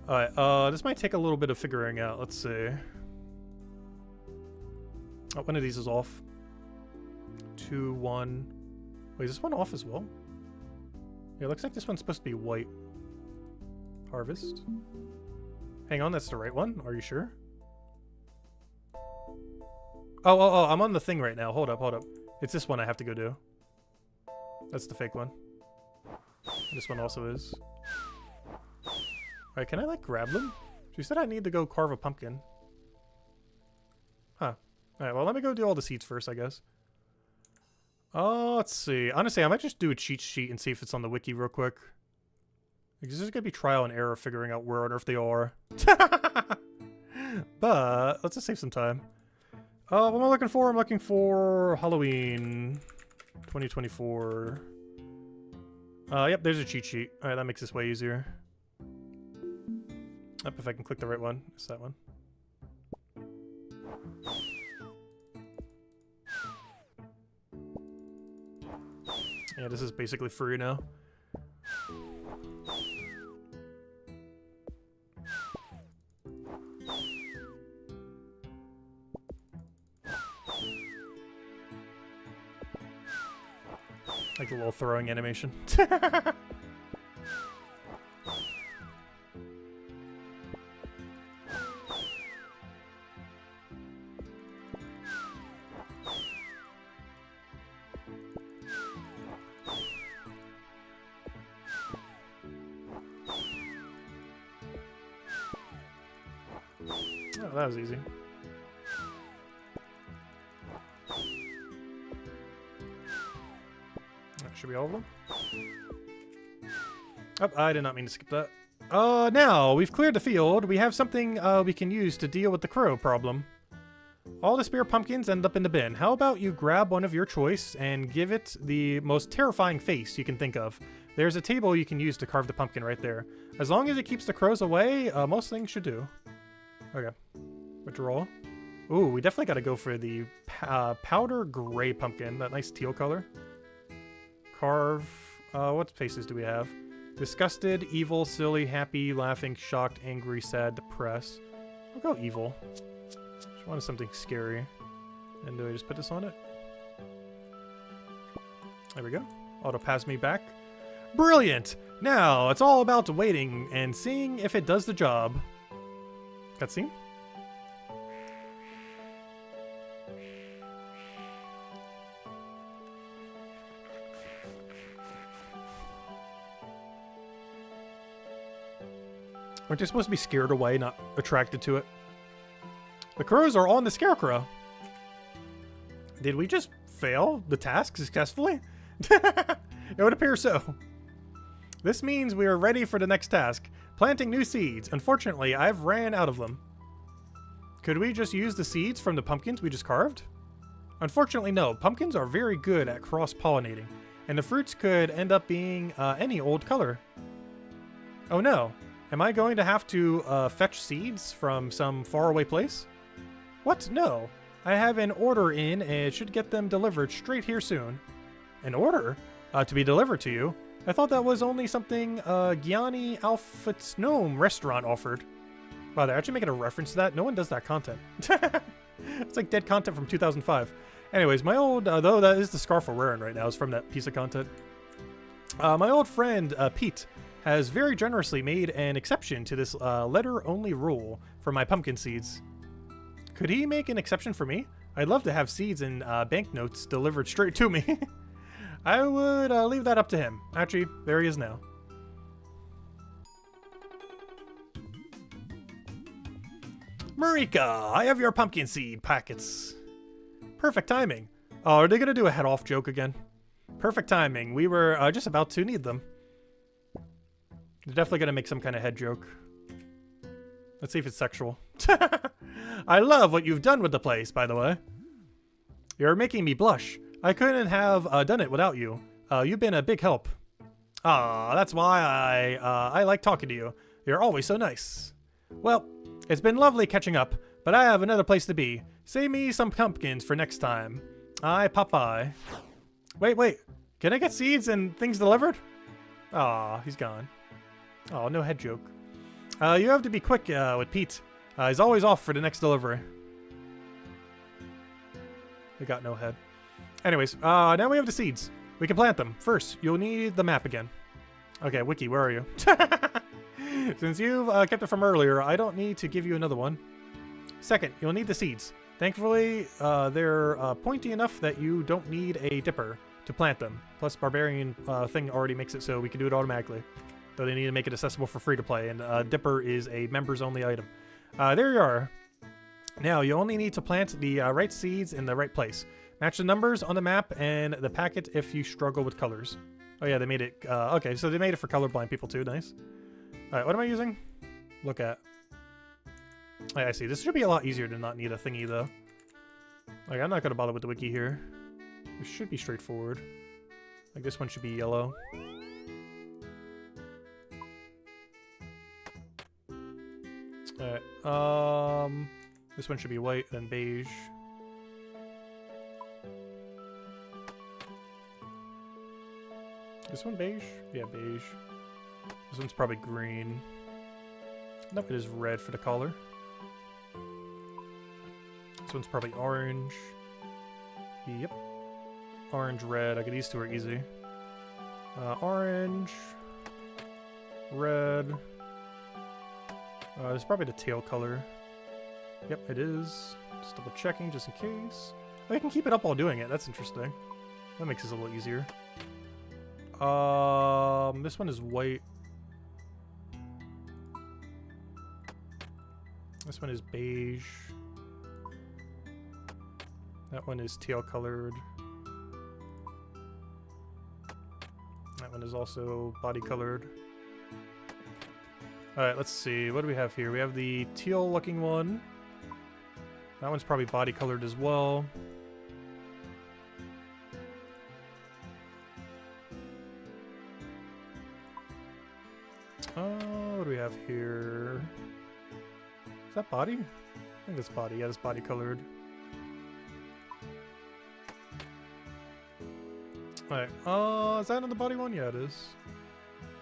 Alright, this might take a little bit of figuring out. Let's see. Oh, one of these is off. 2, 1. Wait, is this one off as well? Yeah, it looks like this one's supposed to be white. Harvest. Hang on, that's the right one. Are you sure? Oh, I'm on the thing right now. Hold up. It's this one I have to go do. That's the fake one. This one also is. Alright, can I, like, grab them? She said I need to go carve a pumpkin. Huh. Alright, well, let me go do all the seeds first, I guess. Let's see. Honestly, I might just do a cheat sheet and see if it's on the wiki real quick. Because there's gonna be trial and error figuring out where on earth they are. But, let's just save some time. What am I looking for? I'm looking for Halloween 2024. Yep, there's a cheat sheet. Alright, that makes this way easier. Yep, if I can click the right one. It's that one. Yeah, this is basically free now. Like a little throwing animation. Oh, that was easy. That should be all of them. Oh, I did not mean to skip that. Now we've cleared the field. We have something we can use to deal with the crow problem. All the spare pumpkins end up in the bin. How about you grab one of your choice and give it the most terrifying face you can think of? There's a table you can use to carve the pumpkin right there. As long as it keeps the crows away, most things should do. Okay. Withdrawal. Ooh, we definitely got to go for the powder gray pumpkin. That nice teal color. Carve. What faces do we have? Disgusted, evil, silly, happy, laughing, shocked, angry, sad, depressed. I'll go evil. Just wanted something scary. And do I just put this on it? There we go. Auto pass me back. Brilliant! Now, it's all about waiting and seeing if it does the job. Cutscene? Aren't they supposed to be scared away, not attracted to it? The crows are on the scarecrow. Did we just fail the task successfully? It would appear so. This means we are ready for the next task. Planting new seeds. Unfortunately, I've ran out of them. Could we just use the seeds from the pumpkins we just carved? Unfortunately, no. Pumpkins are very good at cross-pollinating, and the fruits could end up being any old color. Oh no. Am I going to have to fetch seeds from some faraway place? What? No. I have an order in and should get them delivered straight here soon. An order? To be delivered to you? I thought that was only something Gianni Alpha's Gnome restaurant offered. Wow, they're actually making a reference to that? No one does that content. It's like dead content from 2005. Anyways, my old, though that is the scarf we're wearing right now, is from that piece of content. My old friend, Pete, has very generously made an exception to this letter-only rule for my pumpkin seeds. Could he make an exception for me? I'd love to have seeds and banknotes delivered straight to me. I would leave that up to him. Actually, there he is now. Marika, I have your pumpkin seed packets. Perfect timing. Oh, are they going to do a head-off joke again? Perfect timing. We were just about to need them. They're definitely going to make some kind of head joke. Let's see if it's sexual. I love what you've done with the place, by the way. You're making me blush. I couldn't have done it without you. You've been a big help. That's why I like talking to you. You're always so nice. Well, it's been lovely catching up, but I have another place to be. Save me some pumpkins for next time. I pop by. Wait. Can I get seeds and things delivered? Aw, he's gone. Oh, no head joke. You have to be quick with Pete. He's always off for the next delivery. They got no head. Anyways, now we have the seeds. We can plant them. First, you'll need the map again. Okay, Wiki, where are you? Since you've kept it from earlier, I don't need to give you another one. Second, you'll need the seeds. Thankfully, they're pointy enough that you don't need a dipper to plant them. Plus, Barbarian thing already makes it so we can do it automatically. Though they need to make it accessible for free to play, and dipper is a members-only item. There you are. Now, you only need to plant the right seeds in the right place. Match the numbers on the map and the packet if you struggle with colors. Oh yeah, they made it... okay, so they made it for colorblind people too. Nice. Alright, what am I using? Look at... I see. This should be a lot easier to not need a thingy, though. Like, I'm not going to bother with the wiki here. This should be straightforward. Like, this one should be yellow. Alright, this one should be white, then beige. This one beige? Yeah, beige. This one's probably green. Nope, it is red for the collar. This one's probably orange. Yep. Orange, red. Okay, these two are easy. Orange. Red. This is probably the tail color. Yep, it is. Just double checking just in case. Oh, I can keep it up while doing it. That's interesting. That makes this a little easier. This one is white. This one is beige. That one is teal colored. That one is also body colored. Alright, let's see. What do we have here? We have the teal looking one. That one's probably body colored as well. What do we have here? Is that body? I think that's body. Yeah, it's body colored. Alright, is that on the body one? Yeah, it is.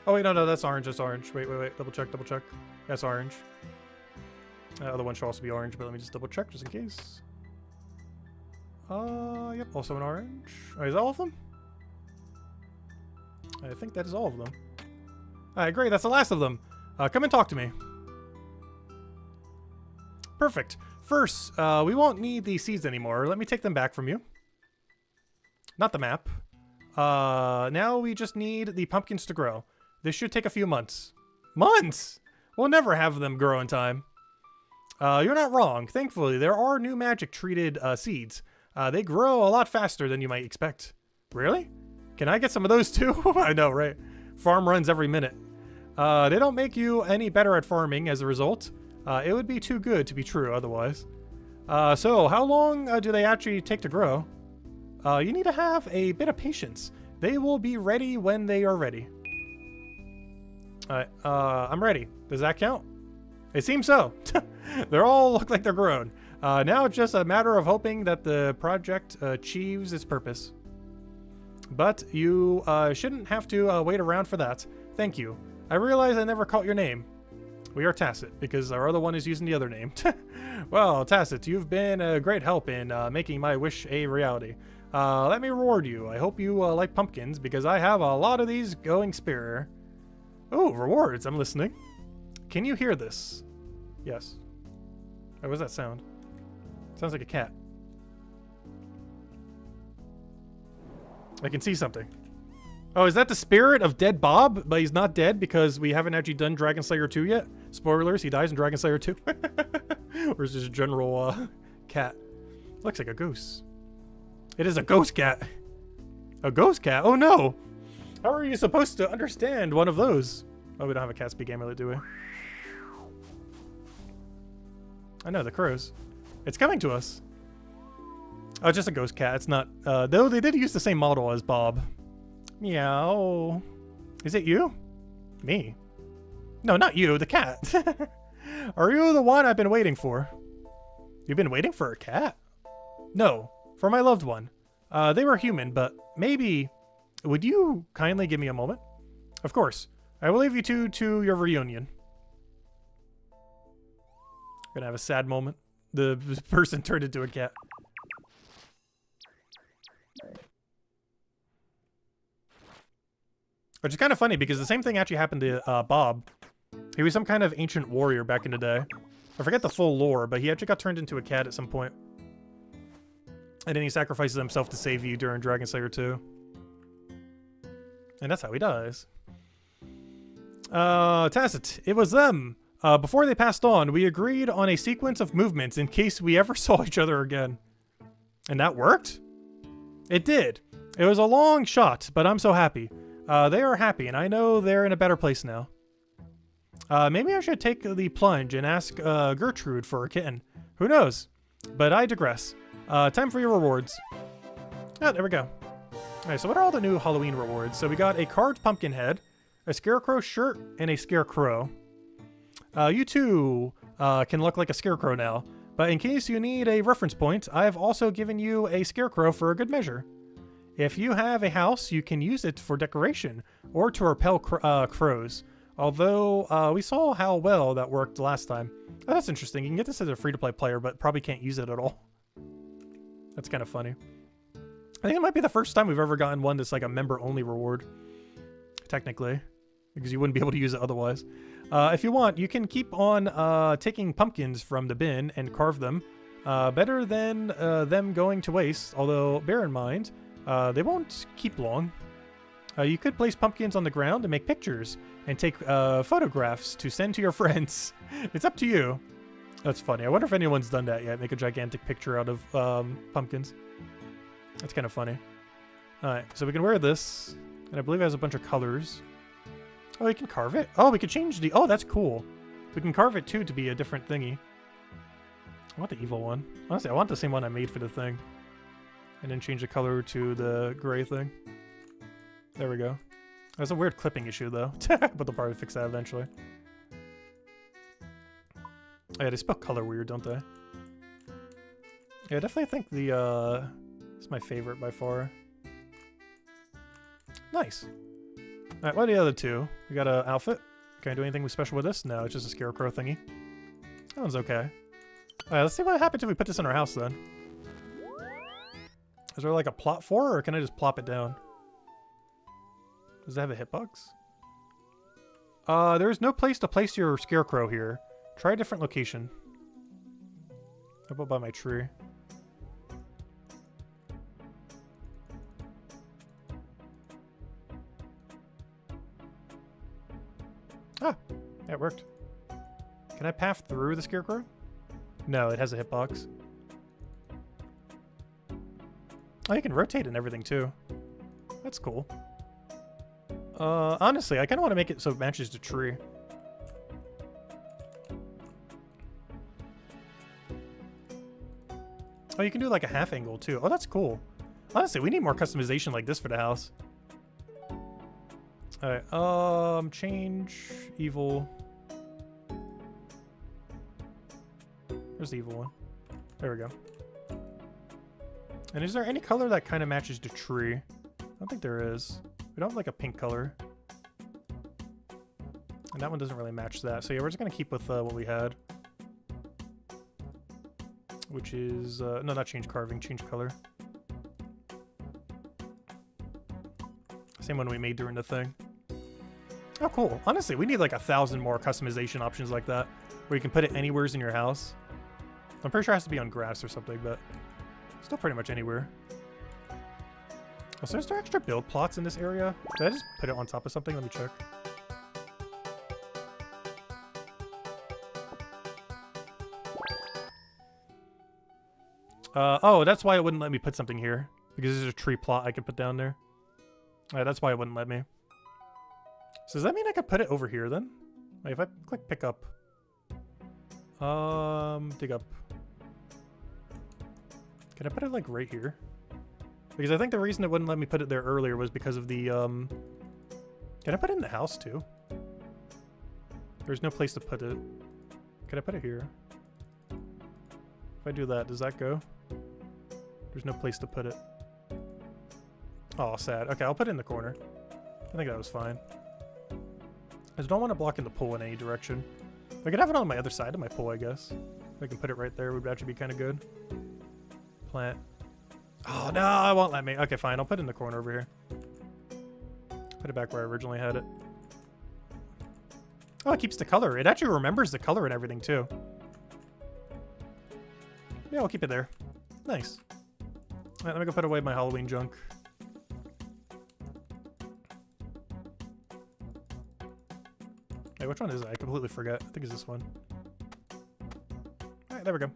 Oh, wait, no, that's orange. That's orange. Wait. Double check. That's orange. The other one should also be orange, but let me just double check just in case. Yep, also an orange. Is that all of them? I think that is all of them. Alright, great. That's the last of them. Come and talk to me. Perfect. First, we won't need the seeds anymore. Let me take them back from you. Not the map. Now we just need the pumpkins to grow. This should take a few months. Months? We'll never have them grow in time. You're not wrong. Thankfully, there are new magic-treated seeds. They grow a lot faster than you might expect. Really? Can I get some of those too? I know, right? Farm runs every minute. They don't make you any better at farming as a result. It would be too good to be true otherwise. So, how long do they actually take to grow? You need to have a bit of patience. They will be ready when they are ready. Alright, I'm ready. Does that count? It seems so. They all look like they're grown. Now it's just a matter of hoping that the project achieves its purpose. But you shouldn't have to wait around for that. Thank you. I realize I never caught your name. We are Tacit, because our other one is using the other name. Well, Tacit, you've been a great help in making my wish a reality. Let me reward you. I hope you like pumpkins, because I have a lot of these going spare. Oh, rewards. I'm listening. Can you hear this? Yes. Oh, what's that sound? Sounds like a cat. I can see something. Oh, is that the spirit of dead Bob? But he's not dead because we haven't actually done Dragon Slayer 2 yet. Spoilers, he dies in Dragon Slayer 2. Or is this a general cat? Looks like a goose. It is a ghost cat. A ghost cat? Oh no! How are you supposed to understand one of those? Oh, we don't have a cat speak amulet, do we? I know, the crows. It's coming to us. Oh, just a ghost cat. It's not... though they did use the same model as Bob. Meow. Is it you? Me? No, not you, the cat. Are you the one I've been waiting for? You've been waiting for a cat? No, for my loved one. They were human, but maybe... Would you kindly give me a moment? Of course. I will leave you two to your reunion. Gonna have a sad moment. The person turned into a cat. Which is kind of funny because the same thing actually happened to Bob. He was some kind of ancient warrior back in the day. I forget the full lore, but he actually got turned into a cat at some point. And then he sacrifices himself to save you during Dragon Slayer 2. And that's how he dies. Tacit. It was them. Before they passed on, we agreed on a sequence of movements in case we ever saw each other again. And that worked? It did. It was a long shot, but I'm so happy. They are happy, and I know they're in a better place now. Maybe I should take the plunge and ask Gertrude for a kitten. Who knows? But I digress. Time for your rewards. Oh, there we go. Alright, so what are all the new Halloween rewards? So we got a carved pumpkin head, a scarecrow shirt, and a scarecrow. You too can look like a scarecrow now, but in case you need a reference point, I have also given you a scarecrow for a good measure. If you have a house, you can use it for decoration or to repel crows. Although we saw how well that worked last time. Oh, that's interesting. You can get this as a free-to-play player, but probably can't use it at all. That's kind of funny. I think it might be the first time we've ever gotten one that's like a member-only reward. Technically. Because you wouldn't be able to use it otherwise. If you want, you can keep on taking pumpkins from the bin and carve them. Better than them going to waste. Although, bear in mind, they won't keep long. You could place pumpkins on the ground and make pictures. And take photographs to send to your friends. It's up to you. That's funny. I wonder if anyone's done that yet. Make a gigantic picture out of pumpkins. That's kind of funny. Alright, so we can wear this. And I believe it has a bunch of colors. Oh, we can carve it? Oh, we could change the... Oh, that's cool. We can carve it, too, to be a different thingy. I want the evil one. Honestly, I want the same one I made for the thing. And then change the color to the gray thing. There we go. There's a weird clipping issue, though. But they'll probably fix that eventually. Oh, yeah, they spell color weird, don't they? Yeah, I definitely think the, it's my favorite by far. Nice. Alright, what are the other two? We got an outfit. Can I do anything special with this? No, it's just a scarecrow thingy. That one's okay. Alright, let's see what happens if we put this in our house, then. Is there, like, a plot for it, or can I just plop it down? Does it have a hitbox? There is no place to place your scarecrow here. Try a different location. How about by my tree? Ah, yeah, it worked. Can I path through the scarecrow? No, it has a hitbox. Oh, you can rotate and everything too. That's cool. Honestly, I kind of want to make it so it matches the tree. Oh, you can do like a half angle too. Oh, that's cool. Honestly, we need more customization like this for the house. Alright, change evil. Where's the evil one? There we go. And is there any color that kind of matches the tree? I don't think there is. We don't have like a pink color. And that one doesn't really match that. So yeah, we're just going to keep with what we had. Which is, no, not change carving, change color. Same one we made during the thing. Oh, cool. Honestly, we need like 1,000 more customization options like that. Where you can put it anywhere in your house. I'm pretty sure it has to be on grass or something, but still pretty much anywhere. Oh, so is there extra build plots in this area? Did I just put it on top of something? Let me check. Oh, that's why it wouldn't let me put something here. Because there's a tree plot I could put down there. Alright, that's why it wouldn't let me. So does that mean I could put it over here then? Wait, if I click pick up. Dig up. Can I put it like right here? Because I think the reason it wouldn't let me put it there earlier was because of the, Can I put it in the house too? There's no place to put it. Can I put it here? If I do that, does that go? There's no place to put it. Oh, sad. Okay, I'll put it in the corner. I think that was fine. I just don't want to block in the pool in any direction. I could have it on my other side of my pool, I guess. If I can put it right there, would actually be kind of good. Plant. Oh, no, it won't let me. Okay, fine. I'll put it in the corner over here. Put it back where I originally had it. Oh, it keeps the color. It actually remembers the color and everything, too. Yeah, I'll keep it there. Nice. Alright, let me go put away my Halloween junk. Hey, which one is it? I completely forget. I think it's this one. Alright, there we go.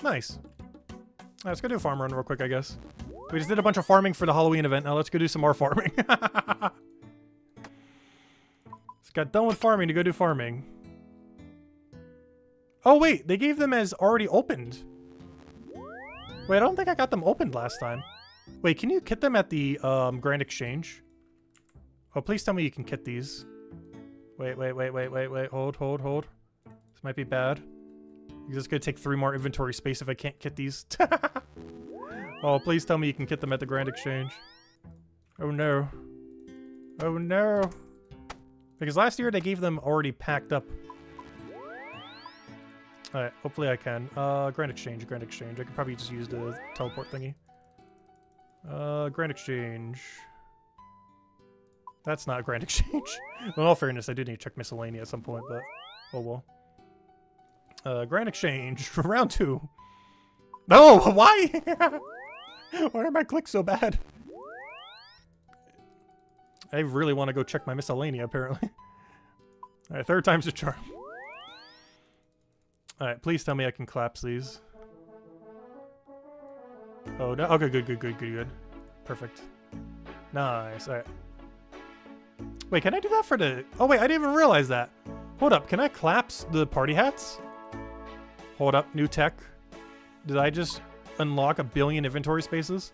Nice. Alright, let's go do a farm run real quick, I guess. We just did a bunch of farming for the Halloween event. Now let's go do some more farming. Just got done with farming to go do farming. Oh, wait. They gave them as already opened. Wait, I don't think I got them opened last time. Wait, can you kit them at the Grand Exchange? Oh, please tell me you can kit these. Wait. Hold. This might be bad. Because it's going to take 3 more inventory space if I can't kit these. Oh, please tell me you can kit them at the Grand Exchange. Oh, no. Oh, no. Because last year they gave them already packed up. Alright, hopefully I can. Grand Exchange. I could probably just use the teleport thingy. Grand Exchange. That's not a Grand Exchange. In all fairness, I do need to check miscellany at some point, but oh well. Grand Exchange. Round 2. No! Why? Why are my clicks so bad? I really want to go check my miscellany, apparently. Alright, 3rd time's a charm. Alright, please tell me I can collapse these. Oh, no. Okay, good. Perfect. Nice. Alright. Wait, can I do that for the... Oh, wait, I didn't even realize that. Hold up, can I collapse the party hats? Hold up, new tech. Did I just unlock 1 billion inventory spaces?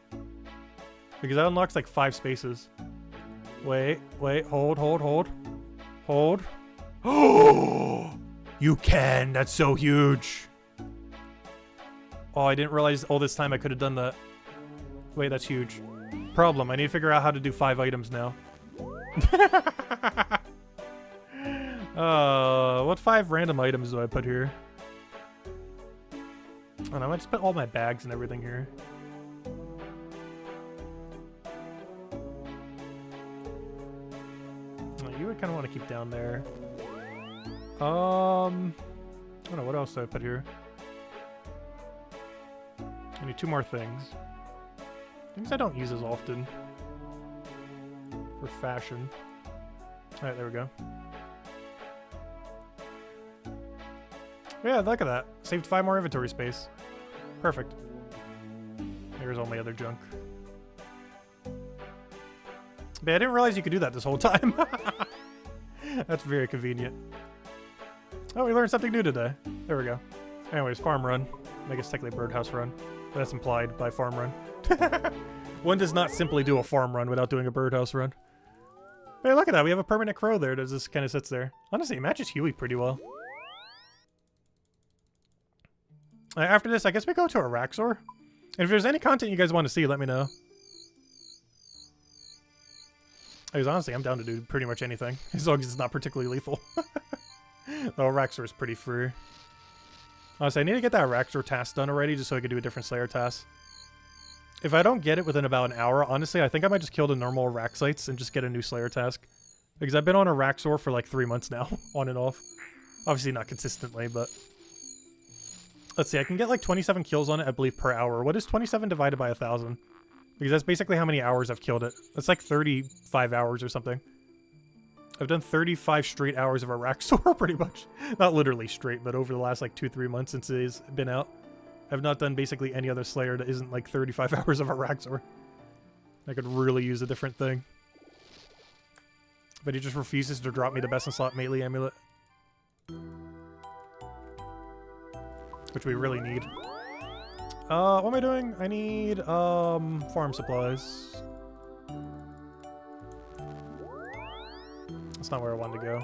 Because that unlocks like 5 spaces. Wait, hold. Oh! You can! That's so huge! Oh, I didn't realize all this time I could have done that. Wait, that's huge. Problem, I need to figure out how to do 5 items now. What 5 random items do I put here? I don't know, I just put all my bags and everything here. Oh, you would kind of want to keep down there. I don't know, what else do I put here? I need 2 more things. Things I don't use as often. For fashion. Alright, there we go. Yeah, look at that. Saved 5 more inventory space. Perfect. Here's all my other junk. But I didn't realize you could do that this whole time. That's very convenient. Oh, we learned something new today. There we go. Anyways, farm run. I guess technically birdhouse run. But that's implied by farm run. One does not simply do a farm run without doing a birdhouse run. Hey, look at that. We have a permanent crow there that just kind of sits there. Honestly, it matches Huey pretty well. After this, I guess we go to Araxor. And if there's any content you guys want to see, let me know. Because honestly, I'm down to do pretty much anything. As long as it's not particularly lethal. Oh, Araxor is pretty free. Honestly, I need to get that Araxor task done already just so I can do a different Slayer task. If I don't get it within about an hour, honestly, I think I might just kill the normal Araxites and just get a new Slayer task. Because I've been on Araxor for like 3 months now, on and off. Obviously not consistently, but... Let's see, I can get like 27 kills on it, I believe, per hour. What is 27 divided by 1,000? Because that's basically how many hours I've killed it. That's like 35 hours or something. I've done 35 straight hours of Araxor, pretty much. Not literally straight, but over the last like 2-3 months since it's been out. I've not done basically any other Slayer that isn't like 35 hours of Araxor. I could really use a different thing. But he just refuses to drop me the best in slot melee amulet. Which we really need. What am I doing? I need, farm supplies. That's not where I wanted to go.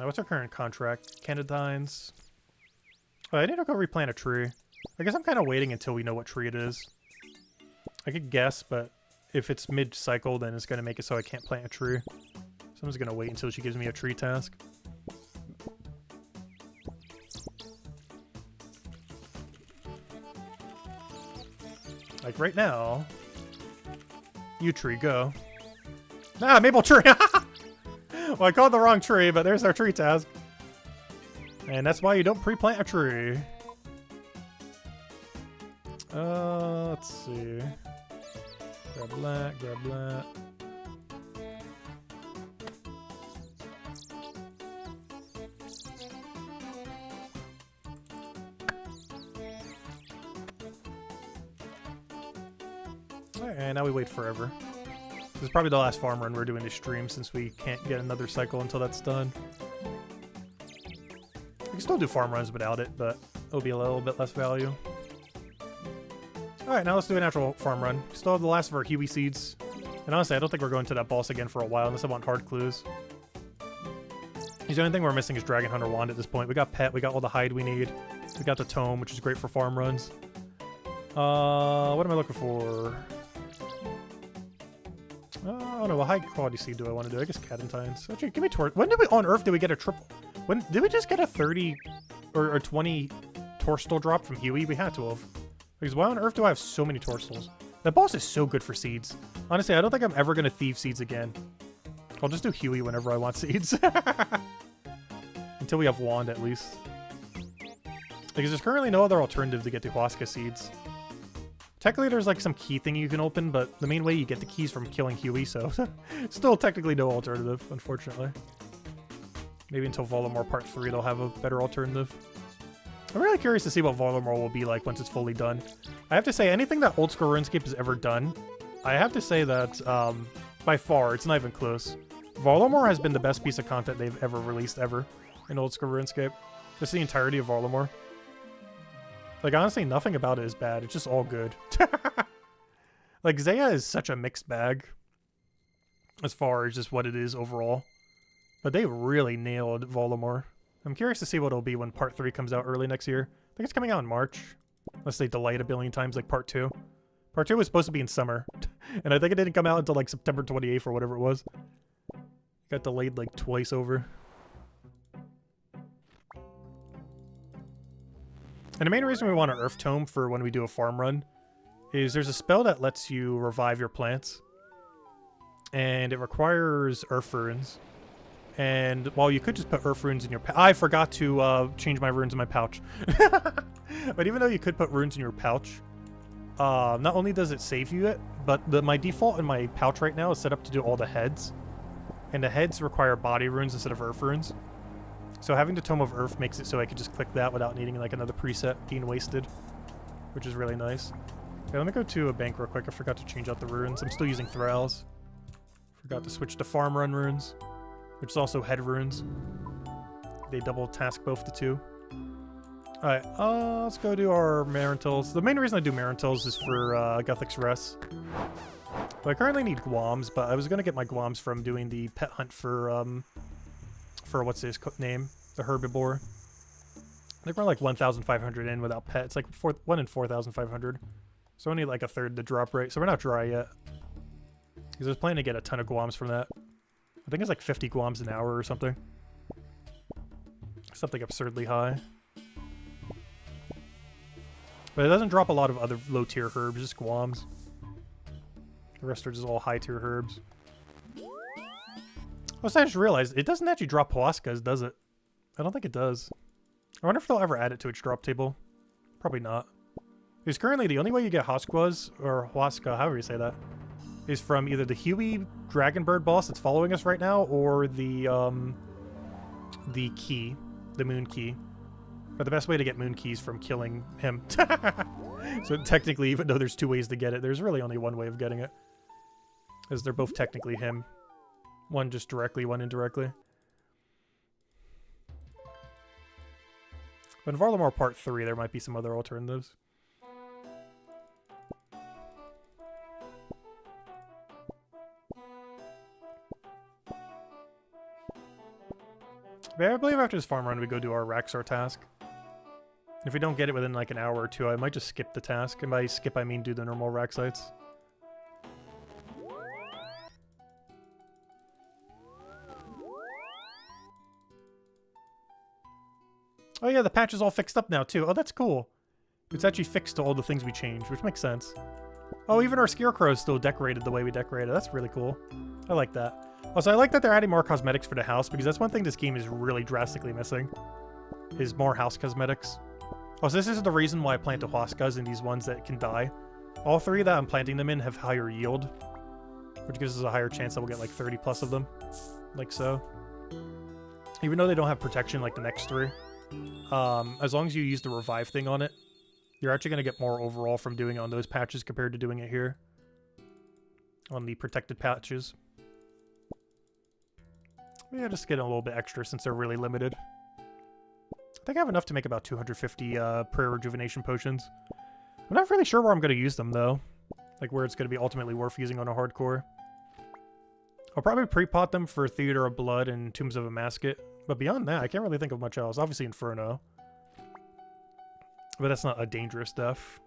What's our current contract? Candidines. Oh, I need to go replant a tree. I guess I'm kind of waiting until we know what tree it is. I could guess, but if it's mid-cycle, then it's going to make it so I can't plant a tree. So I'm just going to wait until she gives me a tree task. Like right now. You tree, go. Ah, maple tree! Well, I called the wrong tree, but there's our tree task. And that's why you don't pre-plant a tree. Let's see. Grab that, grab that. Alright, and now we wait forever. This is probably the last farm run we're doing this stream since we can't get another cycle until that's done. We can still do farm runs without it, but it'll be a little bit less value. Alright, now let's do an actual farm run. Still have the last of our Huey seeds. And honestly, I don't think we're going to that boss again for a while unless I want hard clues. The only thing we're missing is Dragon Hunter Wand at this point. We got Pet, we got all the hide we need. We got the Tome, which is great for farm runs. What am I looking for? Oh no, what high quality seed do I want to do? I guess Cadentines. Actually, give me when did we on Earth did we get a triple? When did we just get a 30 or 20 Torstal drop from Huey? We had to have. Because why on Earth do I have so many Torstals? That boss is so good for seeds. Honestly, I don't think I'm ever gonna thieve seeds again. I'll just do Huey whenever I want seeds. Until we have Wand at least. Because there's currently no other alternative to get the Huasca seeds. Technically, there's like some key thing you can open, but the main way you get the keys from killing Huey, so still technically no alternative, unfortunately. Maybe until Volamore Part 3 they'll have a better alternative. I'm really curious to see what Volamore will be like once it's fully done. I have to say, anything that Oldschool Runescape has ever done, I have to say that, by far, it's not even close. Volamore has been the best piece of content they've ever released, ever, in Oldschool Runescape. Just the entirety of Volamore. Like, honestly, nothing about it is bad. It's just all good. Like, Zaya is such a mixed bag as far as just what it is overall. But they really nailed Volamore. I'm curious to see what it'll be when Part 3 comes out early next year. I think it's coming out in March. Unless they delay it a billion times like Part 2. Part 2 was supposed to be in summer. And I think it didn't come out until like September 28th or whatever it was. It got delayed like twice over. And the main reason we want an Earth Tome for when we do a farm run is there's a spell that lets you revive your plants. And it requires Earth Runes. And while you could just put Earth Runes in your I forgot to change my runes in my pouch. But even though you could put runes in your pouch, not only does it save you it, but my default in my pouch right now is set up to do all the heads. And the heads require body runes instead of Earth Runes. So having the Tome of Earth makes it so I could just click that without needing like another preset being wasted, which is really nice. Okay, let me go to a bank real quick. I forgot to change out the runes. I'm still using Thralls. Forgot to switch to farm run runes, which is also head runes. They double task both the two. Alright, let's go do our Marintils. The main reason I do Marintils is for XRS. But I currently need Guams, but I was going to get my Guams from doing the pet hunt for what's his name? The Herbivore. I think we're like 1,500 in without pet. It's like 1 in 4,500. So only like a third the drop rate. So we're not dry yet. Because I was planning to get a ton of Guams from that. I think it's like 50 Guams an hour or something. Something absurdly high. But it doesn't drop a lot of other low tier herbs, just Guams. The rest are just all high tier herbs. Oh, so I just realized, it doesn't actually drop Huascas, does it? I don't think it does. I wonder if they'll ever add it to its drop table. Probably not. Because currently the only way you get Huascas, or Huasca, however you say that, is from either the Huey Dragon Bird boss that's following us right now, or the key, the Moon Key. But the best way to get Moon Key is from killing him. So technically, even though there's two ways to get it, there's really only one way of getting it. Because they're both technically him. One just directly, one indirectly. But in Varlamore Part 3, there might be some other alternatives. But I believe after this farm run, we go do our Araxor task. If we don't get it within like an hour or two, I might just skip the task. And by skip, I mean do the normal Araxites. Oh yeah, the patch is all fixed up now too. Oh, that's cool. It's actually fixed to all the things we changed, which makes sense. Oh, even our Scarecrow is still decorated the way we decorated. That's really cool. I like that. Also, I like that they're adding more cosmetics for the house, because that's one thing this game is really drastically missing. is more house cosmetics. Oh, so this is the reason why I plant the Huascas in these ones that can die. All 3 that I'm planting them in have higher yield, which gives us a higher chance that we'll get like 30 plus of them, like so. Even though they don't have protection like the next 3, as long as you use the revive thing on it, you're actually going to get more overall from doing it on those patches compared to doing it here on the protected patches. Yeah, just getting a little bit extra since they're really limited. I think I have enough to make about 250 prayer rejuvenation potions. I'm not really sure where I'm going to use them, though. Like, where it's going to be ultimately worth using on a hardcore. I'll probably pre-pot them for Theater of Blood and Tombs of a Masket. But beyond that, I can't really think of much else. Obviously Inferno. But that's not a dangerous death.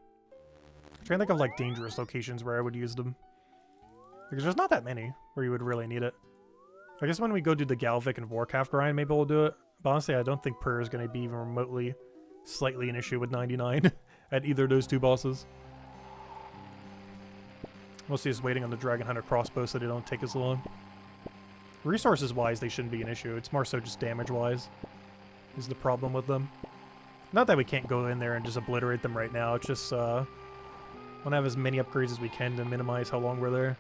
I'm trying to think of, like, dangerous locations where I would use them. Because there's not that many where you would really need it. I guess when we go do the Galvic and Warcraft grind, maybe we'll do it. But honestly, I don't think prayer is going to be even remotely slightly an issue with 99 at either of those 2 bosses. Mostly just waiting on the Dragon Hunter crossbow so they don't take as long. Resources-wise, they shouldn't be an issue. It's more so just damage-wise is the problem with them. Not that we can't go in there and just obliterate them right now. It's just, want to have as many upgrades as we can to minimize how long we're there.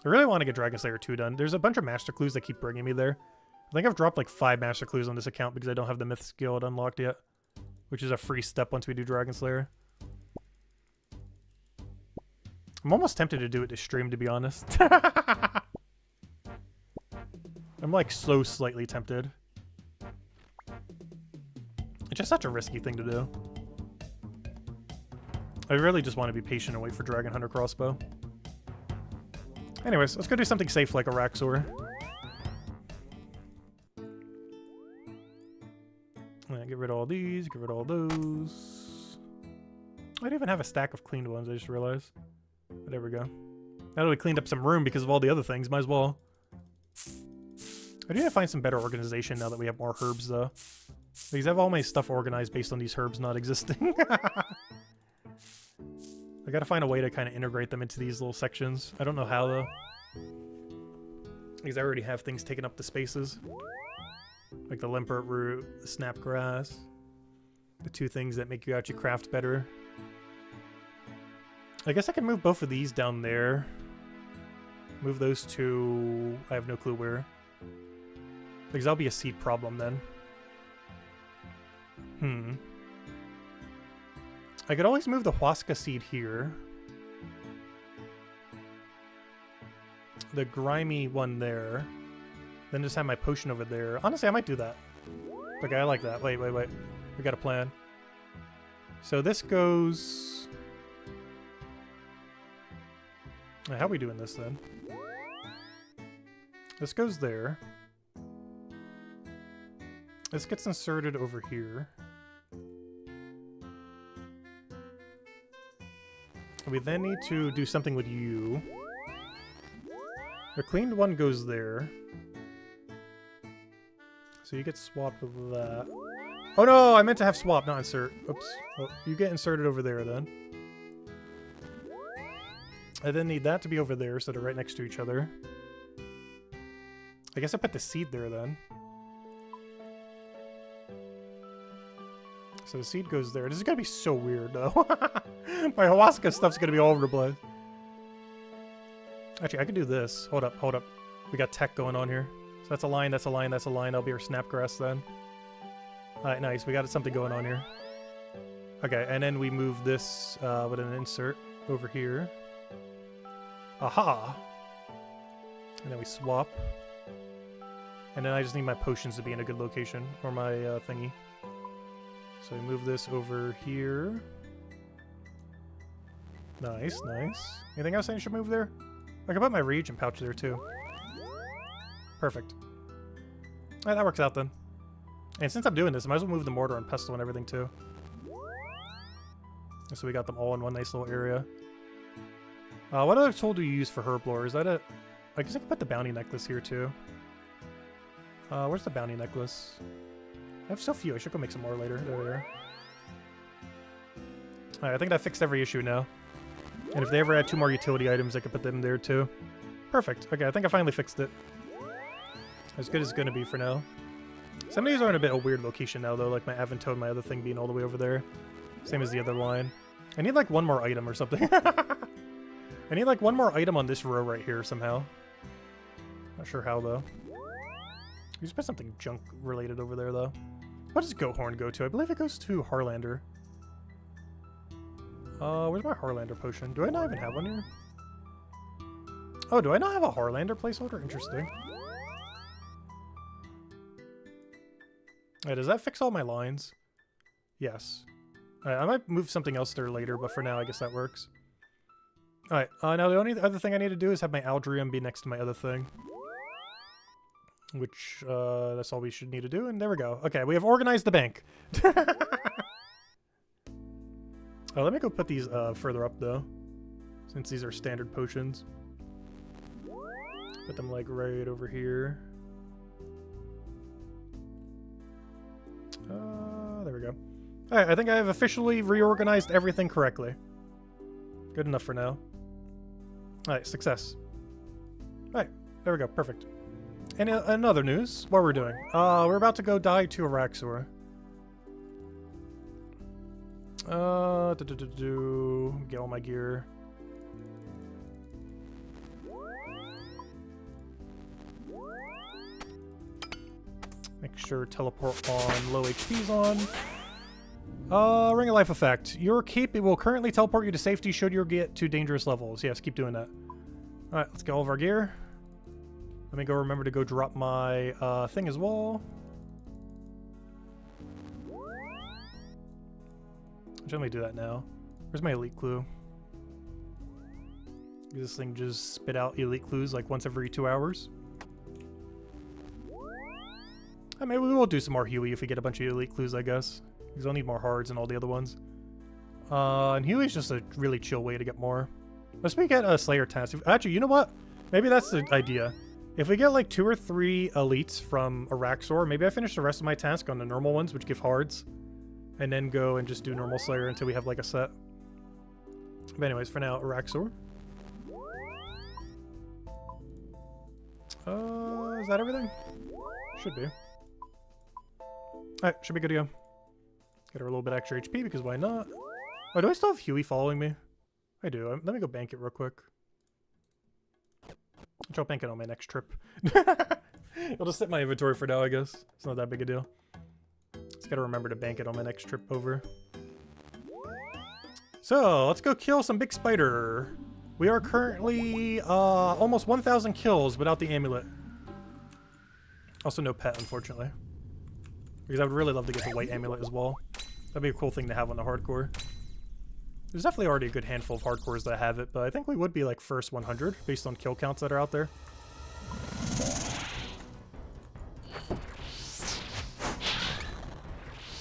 I really want to get Dragon Slayer 2 done. There's a bunch of Master Clues that keep bringing me there. I think I've dropped like 5 Master Clues on this account because I don't have the Myth Guild unlocked yet. Which is a free step once we do Dragon Slayer. I'm almost tempted to do it to stream, to be honest. I'm like so slightly tempted. It's just such a risky thing to do. I really just want to be patient and wait for Dragon Hunter crossbow. Anyways, let's go do something safe like Araxor. Get rid of all these, get rid of all those. I don't even have a stack of cleaned ones, I just realized. But there we go. Now that we cleaned up some room because of all the other things, might as well. I do need to find some better organization now that we have more herbs, though. Because I have all my stuff organized based on these herbs not existing. I gotta find a way to kind of integrate them into these little sections. I don't know how, though. Because I already have things taking up the spaces. Like the limpert root, the snapgrass. The 2 things that make you actually craft better. I guess I can move both of these down there. Move those 2... I have no clue where. Because that'll be a seed problem then. I could always move the Huasca seed here. The grimy one there. Then just have my potion over there. Honestly, I might do that. Okay, I like that. Wait. We got a plan. So this goes... How are we doing this then? This goes there. This gets inserted over here. We then need to do something with you. The cleaned one goes there. So you get swapped with that. Oh no, I meant to have swap, not insert. Oops. Well, you get inserted over there then. I then need that to be over there so they're right next to each other. I guess I put the seed there then. So the seed goes there. This is gonna be so weird though. My Huasca stuff's gonna be all over the place. Actually, I could do this. Hold up. We got tech going on here. So that's a line, that's a line, that's a line. That'll be our snapgrass then. Alright, nice. We got something going on here. Okay, and then we move this with an insert over here. Aha! And then we swap. And then I just need my potions to be in a good location, or my thingy. So we move this over here. Nice. Anything else I should move there? I can put my reagent pouch there too. Perfect. Alright, that works out then. And since I'm doing this, I might as well move the mortar and pestle and everything too. And so we got them all in one nice little area. What other tool do you use for herb lore? Is that it? I guess I can put the bounty necklace here too. Where's the bounty necklace? I have so few. I should go make some more later. There we are. Alright, I think that fixed every issue now. And if they ever add 2 more utility items, I could put them there too. Perfect. Okay, I think I finally fixed it. As good as it's gonna be for now. Some of these are in a bit of a weird location now, though, like my Aventone, my other thing being all the way over there. Same as the other line. I need like one more item or something. I need like one more item on this row right here somehow. Not sure how, though. You just put something junk related over there, though. What does Goathorn go to? I believe it goes to Harlander. Where's my Harlander potion? Do I not even have one here? Oh, do I not have a Harlander placeholder? Interesting. Does that fix all my lines? Yes. I might move something else there later, but for now, I guess that works. Alright, now the only other thing I need to do is have my Aldrium be next to my other thing. Which, that's all we should need to do, and there we go. Okay, we have organized the bank. Oh, let me go put these further up, though. Since these are standard potions. Put them, like, right over here. There we go. Alright, I think I have officially reorganized everything correctly. Good enough for now. Alright, success. Alright, there we go, perfect. And in other news, what we're doing. We're about to go die to Araxor. Get all my gear. Make sure teleport on low HP's on. Ring of Life effect. Your keep, it will currently teleport you to safety should you get to dangerous levels. Yes, keep doing that. Alright, let's get all of our gear. Let me go remember to go drop my thing as well. I generally do that now. Where's my elite clue? This thing just spit out elite clues like once every 2 hours. Maybe we will do some more Huey if we get a bunch of elite clues, I guess. Because I'll need more hards and all the other ones. And Huey's just a really chill way to get more. Let's make it a Slayer task. Actually, you know what? Maybe that's the idea. If we get like 2 or 3 elites from Araxor, maybe I finish the rest of my task on the normal ones, which give hards. And then go and just do normal Slayer until we have like a set. But anyways, for now, Araxor. Is that everything? Should be. Alright, should be good to go. Get her a little bit extra HP, because why not? Oh, do I still have Huey following me? I do. Let me go bank it real quick. I'll bank it on my next trip. I'll just sit in my inventory for now, I guess. It's not that big a deal. Just gotta remember to bank it on my next trip over. So, let's go kill some big spider. We are currently almost 1,000 kills without the amulet. Also no pet, unfortunately. Because I would really love to get the white amulet as well. That'd be a cool thing to have on the hardcore. There's definitely already a good handful of hardcores that have it, but I think we would be like first 100 based on kill counts that are out there.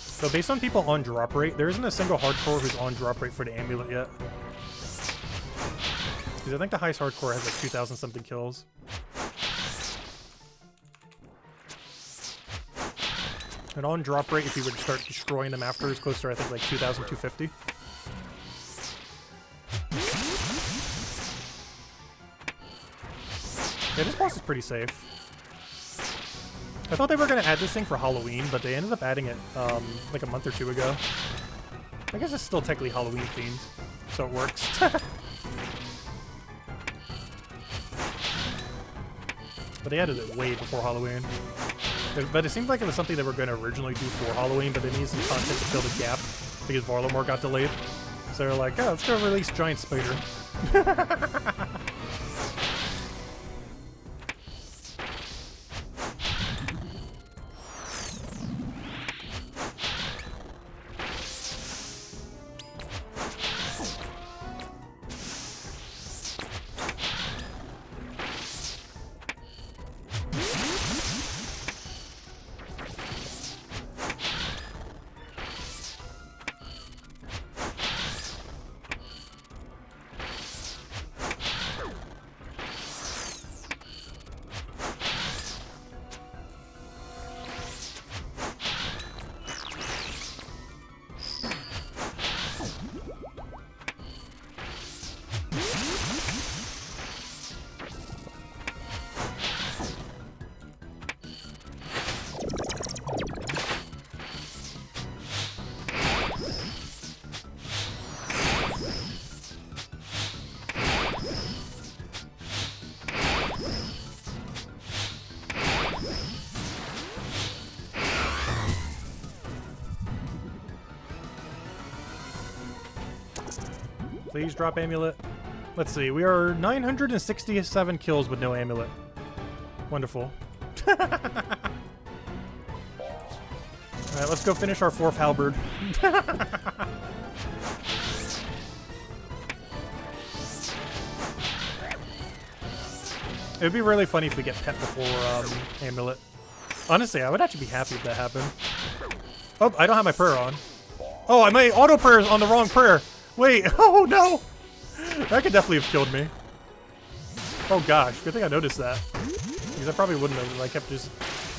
So based on people on drop rate, there isn't a single hardcore who's on drop rate for the amulet yet. Because I think the highest hardcore has like 2,000 something kills. And on drop rate, if you were to start destroying them after, is close to I think like 2,250. Yeah, this boss is pretty safe. I thought they were going to add this thing for Halloween, but they ended up adding it like a month or 2 ago. I guess it's still technically Halloween themed, so it works. But they added it way before Halloween. But it seemed like it was something they were going to originally do for Halloween, but they needed some content to fill the gap because Varlamore got delayed. So they're like, oh, let's go release Giant Spider. Please drop amulet. Let's see. We are 967 kills with no amulet. Wonderful. Alright, let's go finish our 4th halberd. It would be really funny if we get pet before amulet. Honestly, I would actually be happy if that happened. Oh, I don't have my prayer on. Oh, my auto prayer is on the wrong prayer. Wait, oh no! That could definitely have killed me. Oh gosh, good thing I noticed that. Because I probably wouldn't have if I kept just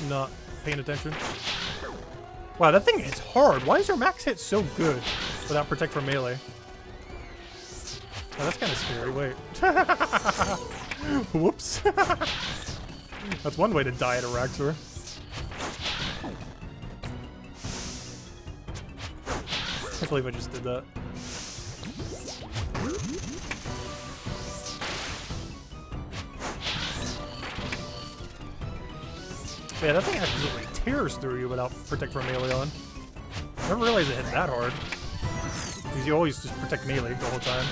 not paying attention. Wow, that thing hits hard. Why is your max hit so good without protect from melee? Oh, that's kind of scary. Wait. Whoops. That's one way to die at Araxor. I can't believe I just did that. Yeah, that thing absolutely tears through you without protect from melee on. I never realized it hit that hard. Because you always just protect melee the whole time.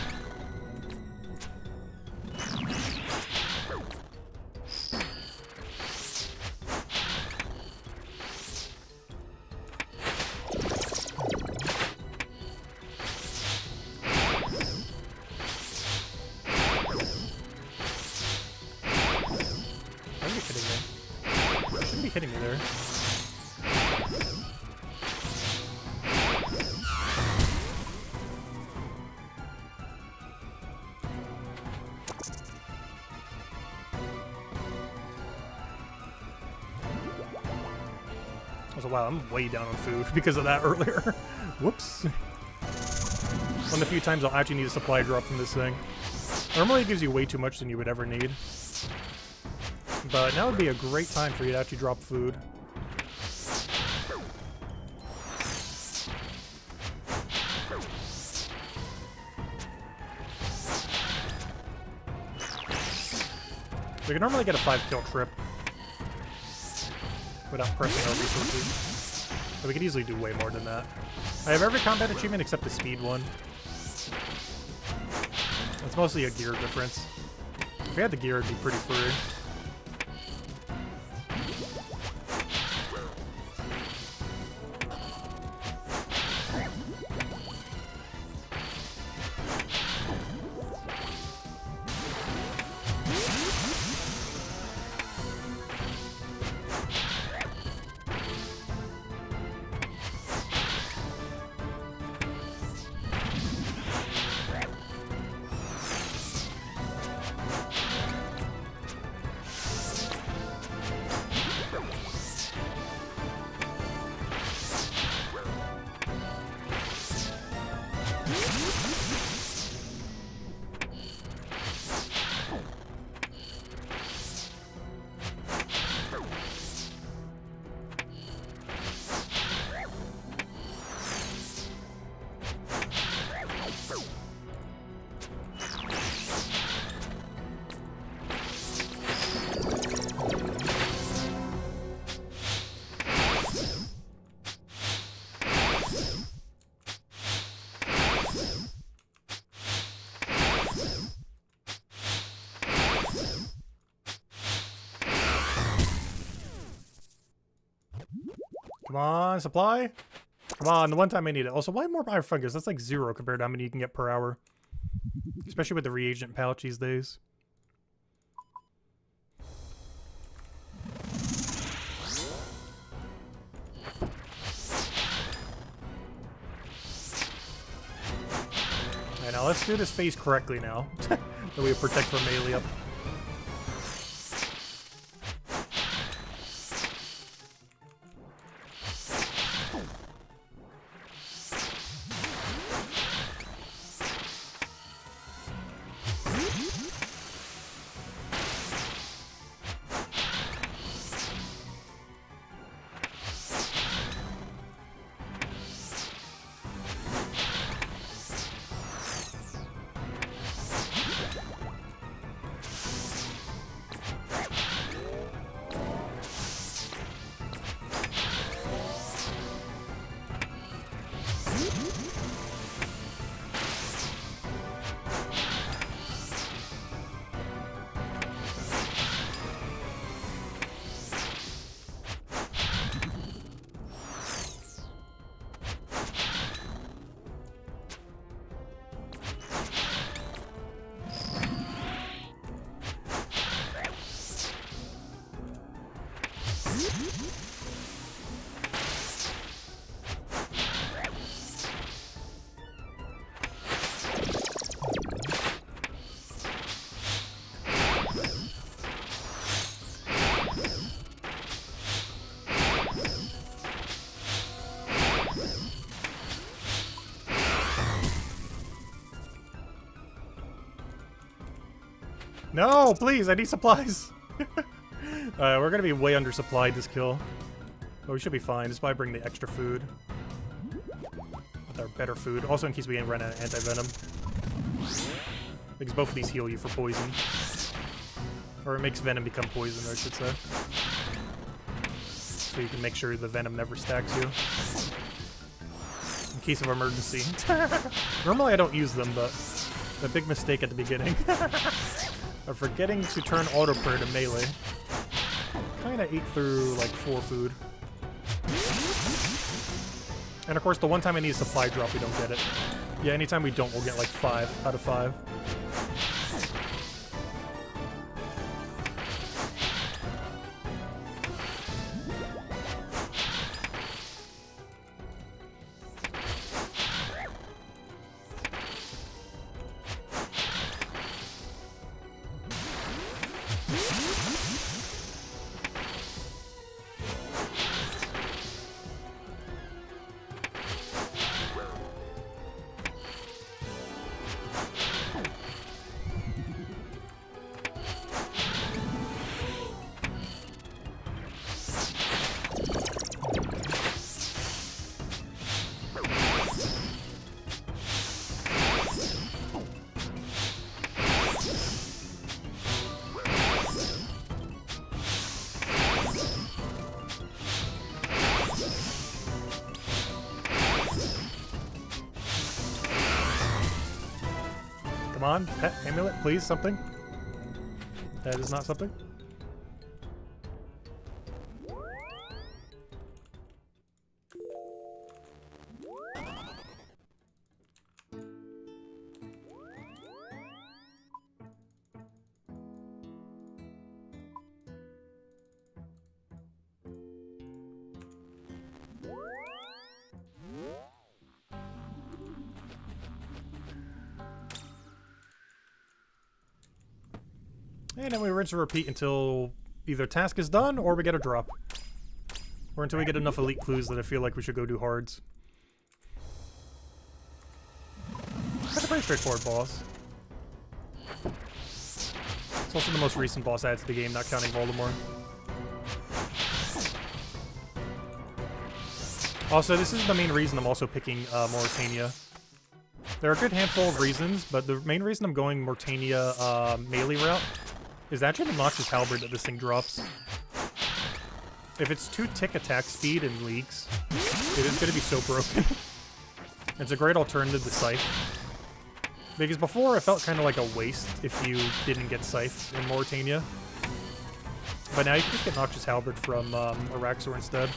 Hitting me there. Also, wow, I'm way down on food because of that earlier. Whoops. One of the few times I'll actually need a supply drop from this thing. Normally it gives you way too much than you would ever need. But now would be a great time for you to actually drop food. We can normally get a 5-kill trip without pressing our resources. But we could easily do way more than that. I have every combat achievement except the speed one. It's mostly a gear difference. If we had the gear, it'd be pretty free. Come on, supply. Come on, the one time I need it. Also, why more Fire Fungus? That's like 0 compared to how many you can get per hour. Especially with the reagent pouch these days. Alright, now let's do this phase correctly now. That we protect from melee up. No, please, I need supplies. We're gonna be way undersupplied this kill. But we should be fine. This is why I bring the extra food. With our better food. Also in case we run out of anti-venom. Because both of these heal you for poison. Or it makes venom become poison, I should say. So you can make sure the venom never stacks you. In case of emergency. Normally I don't use them, but a big mistake at the beginning. Of forgetting to turn auto prayer to melee. Kinda ate through like 4 food. And of course the one time I need a supply drop we don't get it. Yeah, anytime we don't we'll get like 5 out of 5. Come on, pet amulet, please, something. That is not something. And then we rinse and repeat until either task is done or we get a drop. Or until we get enough elite clues that I feel like we should go do hards. That's a pretty straightforward boss. It's also the most recent boss add to the game, not counting Voldemort. Also, this is the main reason I'm also picking Mauritania. There are a good handful of reasons, but the main reason I'm going Mauritania melee route is actually the Noxious Halberd that this thing drops. If it's 2 tick attack speed in leagues, it is going to be so broken. It's a great alternative to Scythe. Because before it felt kind of like a waste if you didn't get Scythe in Mauritania. But now you can just get Noxious Halberd from Araxor instead.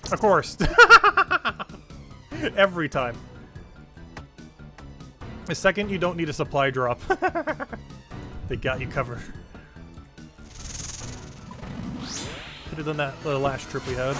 Of course. Every time. The second you don't need a supply drop, they got you covered. Could have done that the last trip we had.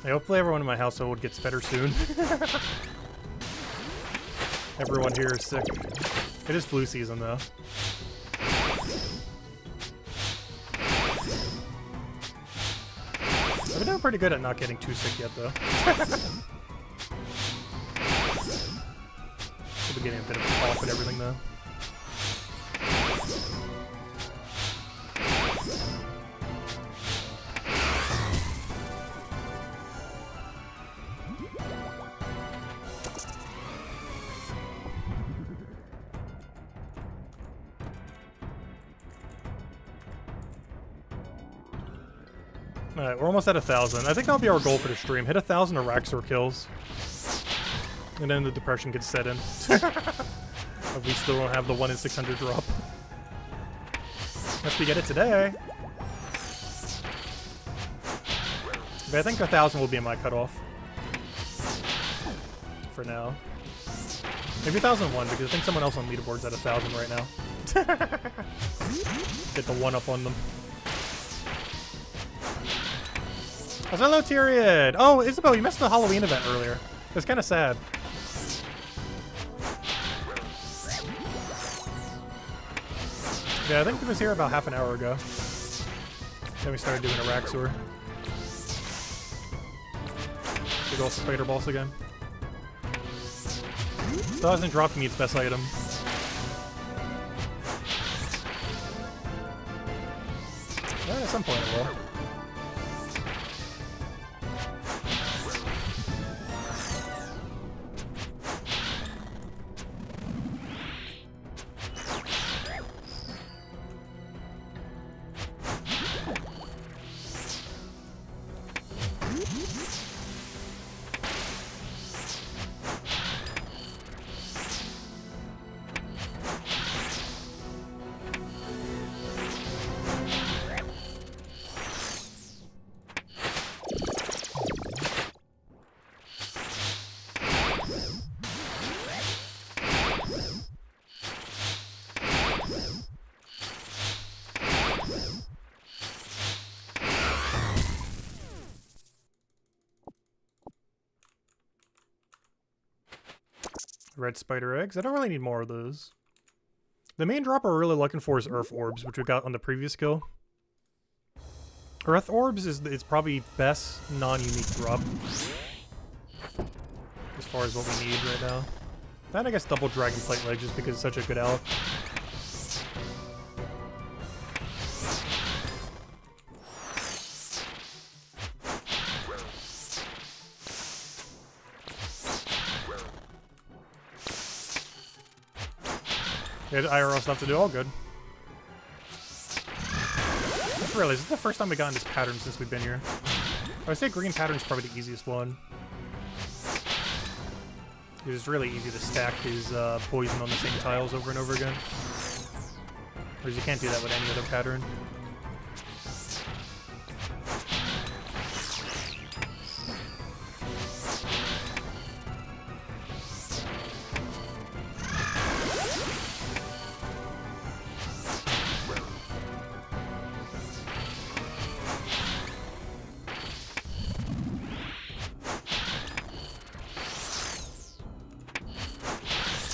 Hopefully everyone in my household gets better soon. Everyone here is sick. It is flu season, though. I've been doing pretty good at not getting too sick yet, though. I've been getting a bit of a cough and everything, though. Alright, we're almost at 1,000. I think that'll be our goal for the stream. Hit 1,000 Araxor kills. And then the depression gets set in. If we still don't have the 1 in 600 drop. Unless we get it today. But I think 1,000 will be my cutoff. For now. Maybe 1,001, because I think someone else on leaderboard's at 1,000 right now. Get the 1-up on them. Hello, Tyrion! Oh, Isabel, you missed the Halloween event earlier. It's kind of sad. Yeah, I think it was here about half an hour ago. Then we started doing Araxor. Big ol' spider boss again. Still hasn't dropped me its best item. Well, at some point it will. Red spider eggs. I don't really need more of those. The main drop we're really looking for is Earth Orbs, which we got on the previous kill. Earth Orbs is it's probably best non-unique drop. As far as what we need right now. And I guess double Dragon Plate Leg just because it's such a good ally. Yeah, IRL stuff to do, all good. Really, this is the first time we got in this pattern since we've been here. I would say green pattern is probably the easiest one. It's really easy to stack his poison on the same tiles over and over again. Whereas you can't do that with any other pattern.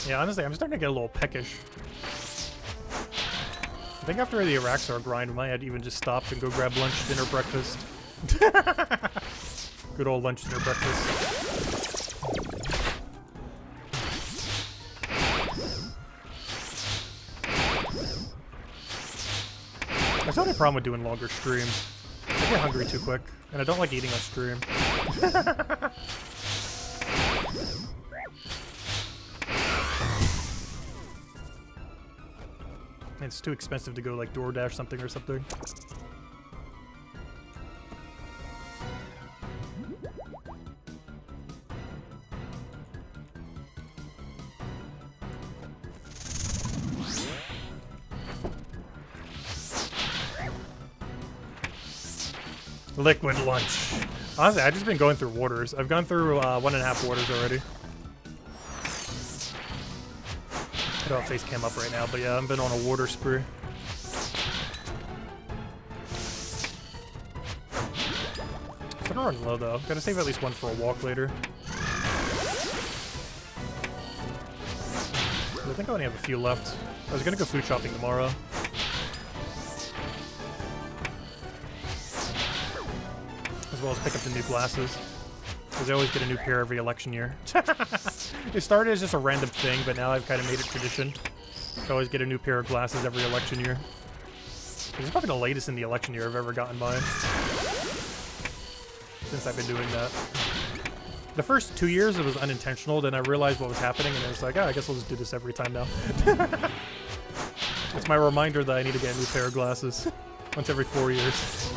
Yeah, honestly, I'm starting to get a little peckish. I think after the Araxor grind, we might have to even just stop and go grab lunch, dinner, breakfast. Good old lunch, dinner, breakfast. That's the only problem with doing longer streams. I get hungry too quick, and I don't like eating on stream. It's too expensive to go like DoorDash something or something. Liquid lunch. Honestly, I've just been going through waters. I've gone through 1.5 waters already. I don't have face cam up right now, but yeah, I've been on a water spree. I'm gonna run low though. Gotta save at least one for a walk later. I think I only have a few left. I was gonna go food shopping tomorrow. As well as pick up the new glasses. Because I always get a new pair every election year. It started as just a random thing, but now I've kind of made it tradition. I always get a new pair of glasses every election year. This is probably the latest in the election year I've ever gotten mine. Since I've been doing that. The first 2 years it was unintentional, then I realized what was happening and I was like, oh, I guess I'll just do this every time now. It's my reminder that I need to get a new pair of glasses. Once every 4 years.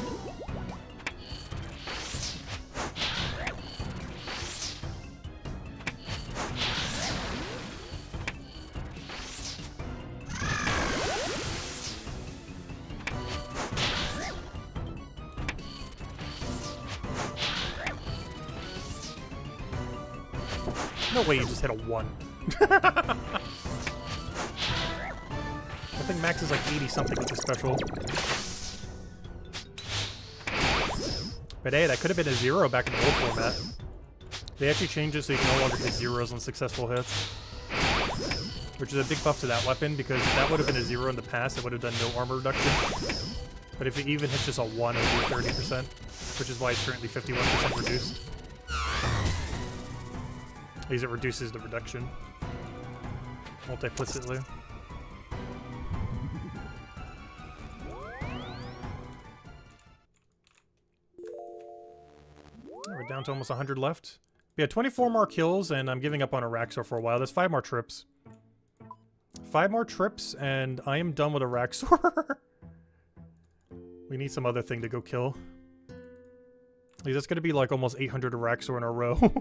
No way you just hit a 1. I think max is like 80 something with the special. But hey, that could have been a 0 back in the old format. They actually changed it so you can no longer hit 0s on successful hits. Which is a big buff to that weapon, because if that would have been a 0 in the past, it would have done no armor reduction. But if it even hits just a 1, it would be 30%, which is why it's currently 51% reduced. Because it reduces the reduction multiplicitly. We're down to almost 100 left. We had 24 more kills, and I'm giving up on Araxor for a while. There's 5 more trips. 5 more trips, and I am done with Araxor. We need some other thing to go kill. Like, that's gonna be like almost 800 Araxor in a row.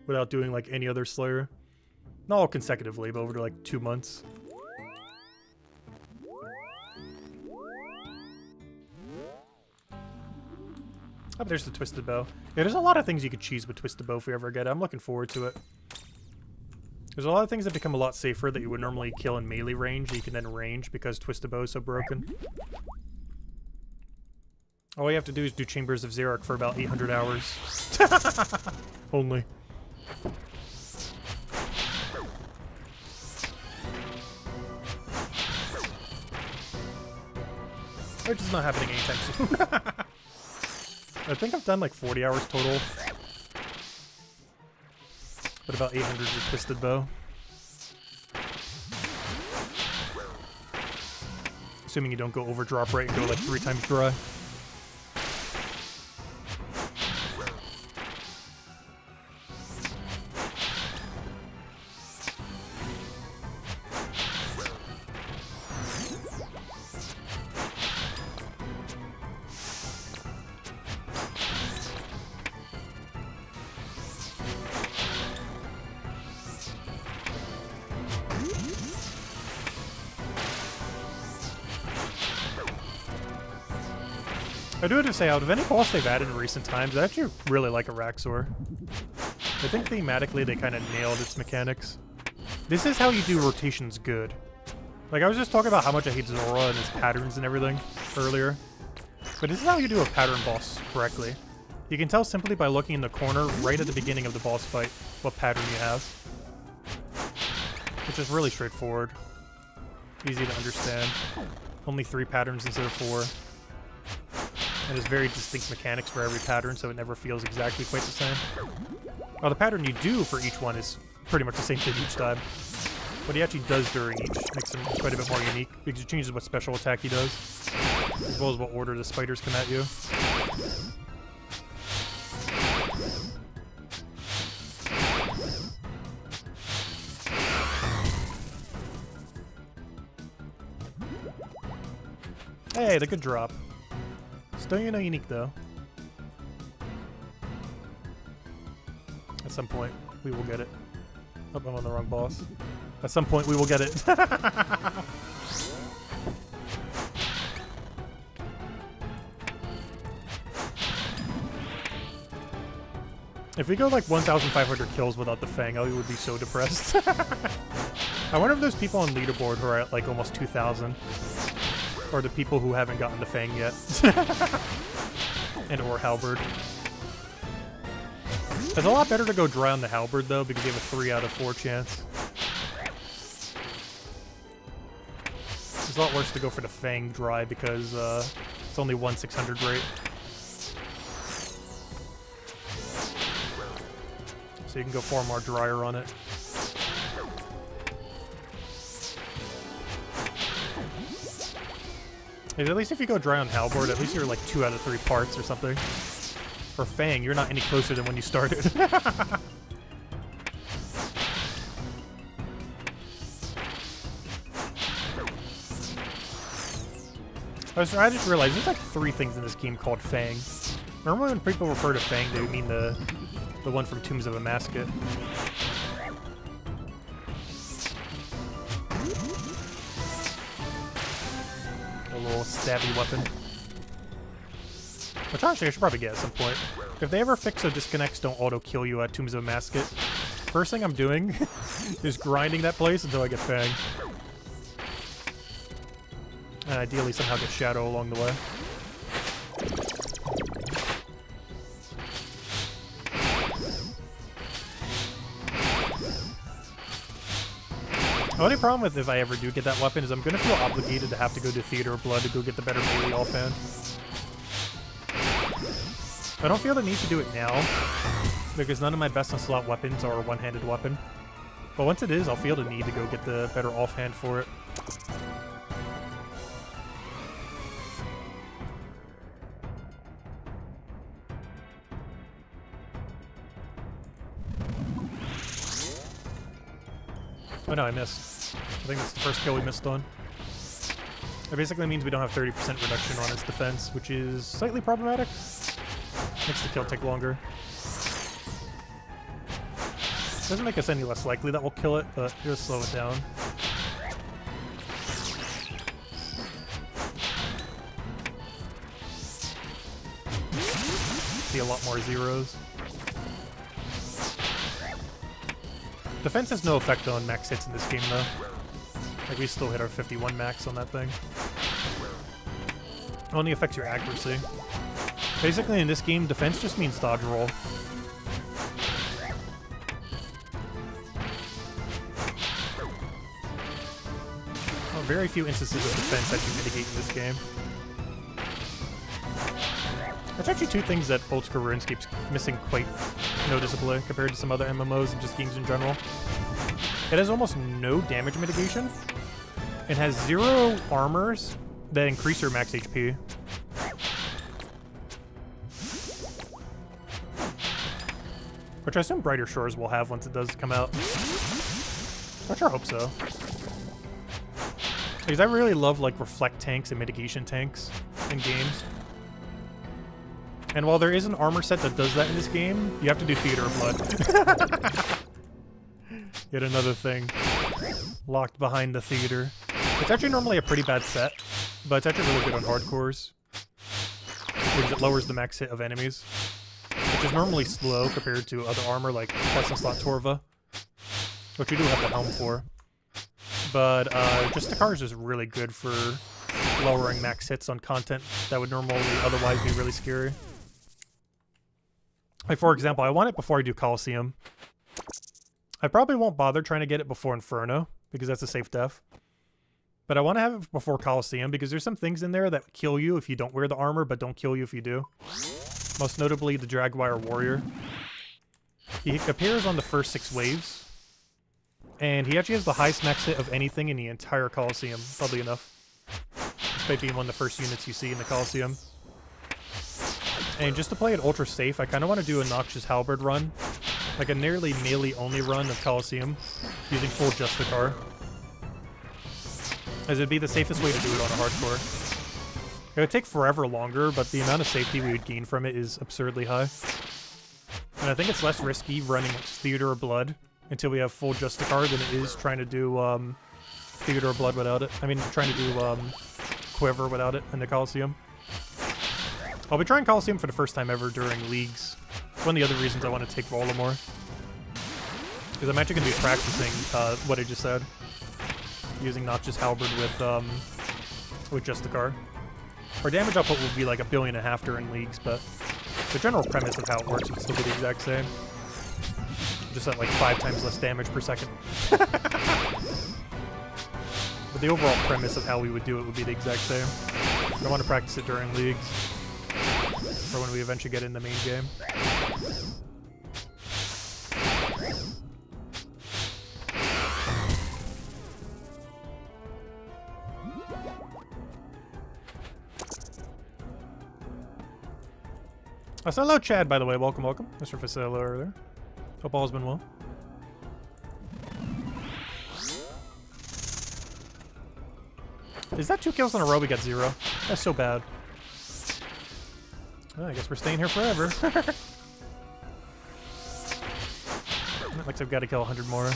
Without doing like any other Slayer. Not all consecutively, but over like 2 months. Oh, but there's the Twisted Bow. Yeah, there's a lot of things you could cheese with Twisted Bow if we ever get it. I'm looking forward to it. There's a lot of things that become a lot safer that you would normally kill in melee range, that you can then range because Twisted Bow is so broken. All you have to do is do Chambers of Xeric for about 800 hours. Only. Which is not happening anytime soon. I think I've done like 40 hours total. But about 800 with Twisted Bow. Assuming you don't go over drop rate and go like 3 times dry. I do have to say, out of any boss they've added in recent times, I actually really like Araxor. I think thematically they kind of nailed its mechanics. This is how you do rotations good. Like, I was just talking about how much I hate Zulrah and his patterns and everything earlier. But this is how you do a pattern boss correctly. You can tell simply by looking in the corner right at the beginning of the boss fight what pattern you have. Which is really straightforward. Easy to understand. Only 3 patterns instead of 4. And there's very distinct mechanics for every pattern, so it never feels exactly quite the same. Well, the pattern you do for each one is pretty much the same thing each time. What he actually does during each makes him quite a bit more unique, because it changes what special attack he does, as well as what order the spiders come at you. Hey, the good drop. Still unique though. At some point, we will get it. Oh, I'm on the wrong boss. At some point, we will get it. If we go like 1,500 kills without the Fang, I would be so depressed. I wonder if there's people on leaderboard who are at like almost 2,000. Or the people who haven't gotten the Fang yet. And or Halberd. It's a lot better to go dry on the halberd, though, because you have a 3 out of 4 chance. It's a lot worse to go for the Fang dry, because it's only 1/600 rate. So you can go far more drier on it. At least if you go dry on halberd, at least you're like 2 out of 3 parts or something. For Fang, you're not any closer than when you started. I just realized there's like 3 things in this game called Fang. Normally when people refer to Fang, they mean the one from Tombs of a Masket. A little stabby weapon. Which actually I should probably get at some point. If they ever fix so disconnects don't auto-kill you at Tombs of a Masket, first thing I'm doing is grinding that place until I get Fang. And ideally somehow get Shadow along the way. The only problem with if I ever do get that weapon is I'm going to feel obligated to have to go to Theater of Blood to go get the better melee offhand. I don't feel the need to do it now, because none of my best in slot weapons are a one-handed weapon. But once it is, I'll feel the need to go get the better offhand for it. Oh no, I missed. I think that's the first kill we missed on. It basically means we don't have 30% reduction on its defense, which is slightly problematic. Makes the kill take longer. Doesn't make us any less likely that we'll kill it, but it'll slow it down. See a lot more zeros. Defense has no effect on max hits in this game, though. Like, we still hit our 51 max on that thing. It only affects your accuracy. Basically, in this game, defense just means dodge roll. Well, very few instances of defense that you mitigate in this game. There's actually 2 things that Oldschool Runescape's missing quite noticeably compared to some other MMOs and just games in general. It has almost no damage mitigation. It has 0 armors that increase your max HP. Which I assume Brighter Shores will have once it does come out. I sure hope so. Because I really love like reflect tanks and mitigation tanks in games. And while there is an armor set that does that in this game, you have to do Theater of Blood. Yet another thing. Locked behind the theater. It's actually normally a pretty bad set, but it's actually really good on hardcores. Because it lowers the max hit of enemies. Which is normally slow compared to other armor like Best in Slot Torva. Which we do have the helm for. But just the cars is really good for lowering max hits on content that would normally otherwise be really scary. Like, for example, I want it before I do Coliseum. I probably won't bother trying to get it before Inferno, because that's a safe death. But I want to have it before Coliseum, because there's some things in there that kill you if you don't wear the armor, but don't kill you if you do. Most notably, the Dragwire Warrior. He appears on the first 6 waves, and he actually has the highest max hit of anything in the entire Coliseum, oddly enough. Despite being one of the first units you see in the Coliseum. And just to play it ultra safe, I kind of want to do a Noxious Halberd run. Like a nearly melee-only run of Coliseum, using full Justicar. As it'd be the safest way to do it on a hardcore. It would take forever longer, but the amount of safety we would gain from it is absurdly high. And I think it's less risky running Theater of Blood until we have full Justicar than it is trying to do Theater of Blood without it. I mean, trying to do Quiver without it in the Coliseum. I'll be trying Coliseum for the first time ever during Leagues. One of the other reasons I want to take Volamore. Because I'm actually going to be practicing what I just said. Using Noxious Halberd with Justicar. Our damage output will be like 1.5 billion during Leagues, but the general premise of how it works would still be the exact same. Just at like 5 times less damage per second. But the overall premise of how we would do it would be the exact same. I want to practice it during leagues. Or when we eventually get in the main game. Hello, Chad, by the way. Welcome, welcome. Mr. Facillo over there. Hope all has been well. Is that 2 kills in a row? We got 0. That's so bad. Well, I guess we're staying here forever. It looks like I've got to kill 100 more.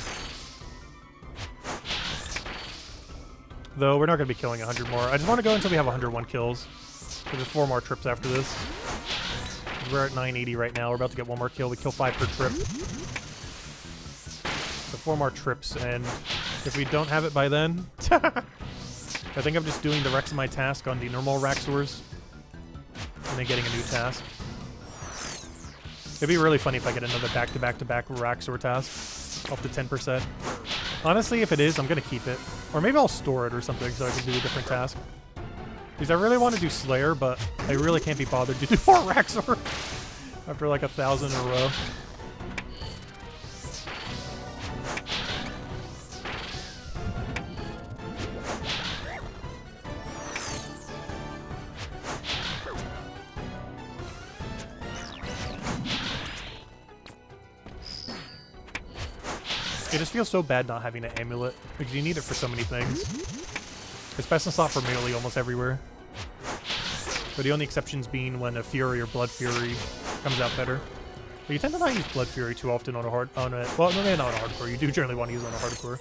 Though, we're not going to be killing 100 more. I just want to go until we have 101 kills. So there's 4 more trips after this. We're at 980 right now. We're about to get 1 more kill. We kill 5 per trip. So 4 more trips, and if we don't have it by then... I think I'm just doing the rest of my task on the normal Araxors. And then getting a new task. It'd be really funny if I get another back-to-back-to-back Araxor task. Up to 10%. Honestly, if it is, I'm going to keep it. Or maybe I'll store it or something so I can do a different task. Because I really want to do Slayer, but I really can't be bothered to do more Araxor after like 1,000 in a row. It just feels so bad not having an amulet, because you need it for so many things. It's best in slot for melee almost everywhere. But the only exceptions being when a Fury or Blood Fury comes out better. But you tend to not use Blood Fury too often on a well, no, maybe not on a hardcore. You do generally want to use it on a hardcore.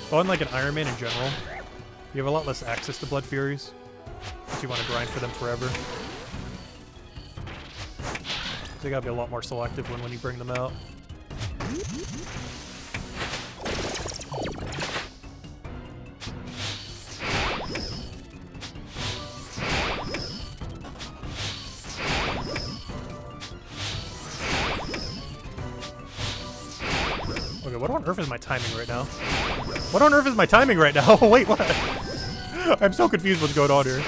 But on like an Ironman in general, you have a lot less access to Blood Furies. If you want to grind for them forever. So you gotta be a lot more selective when you bring them out. Okay, what on earth is my timing right now? What on earth is my timing right now? Wait, what? I'm so confused what's going on here.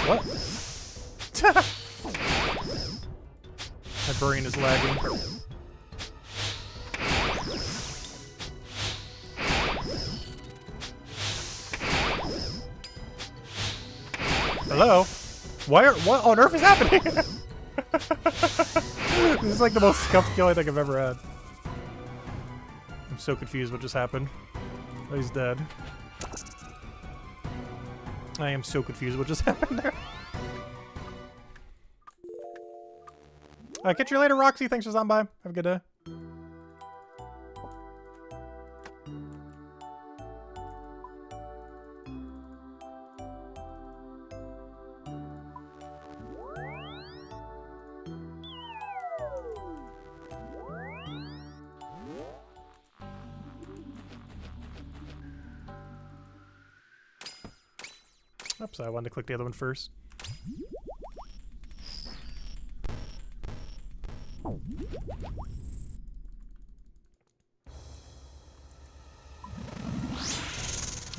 What? My brain is lagging. Hello? What on earth is happening? This is like the most scuffed kill I think I've ever had. I'm so confused what just happened. Oh, he's dead. I am so confused what just happened there. Catch you later, Roxy. Thanks for stopping by. Have a good day. Oops, I wanted to click the other one first.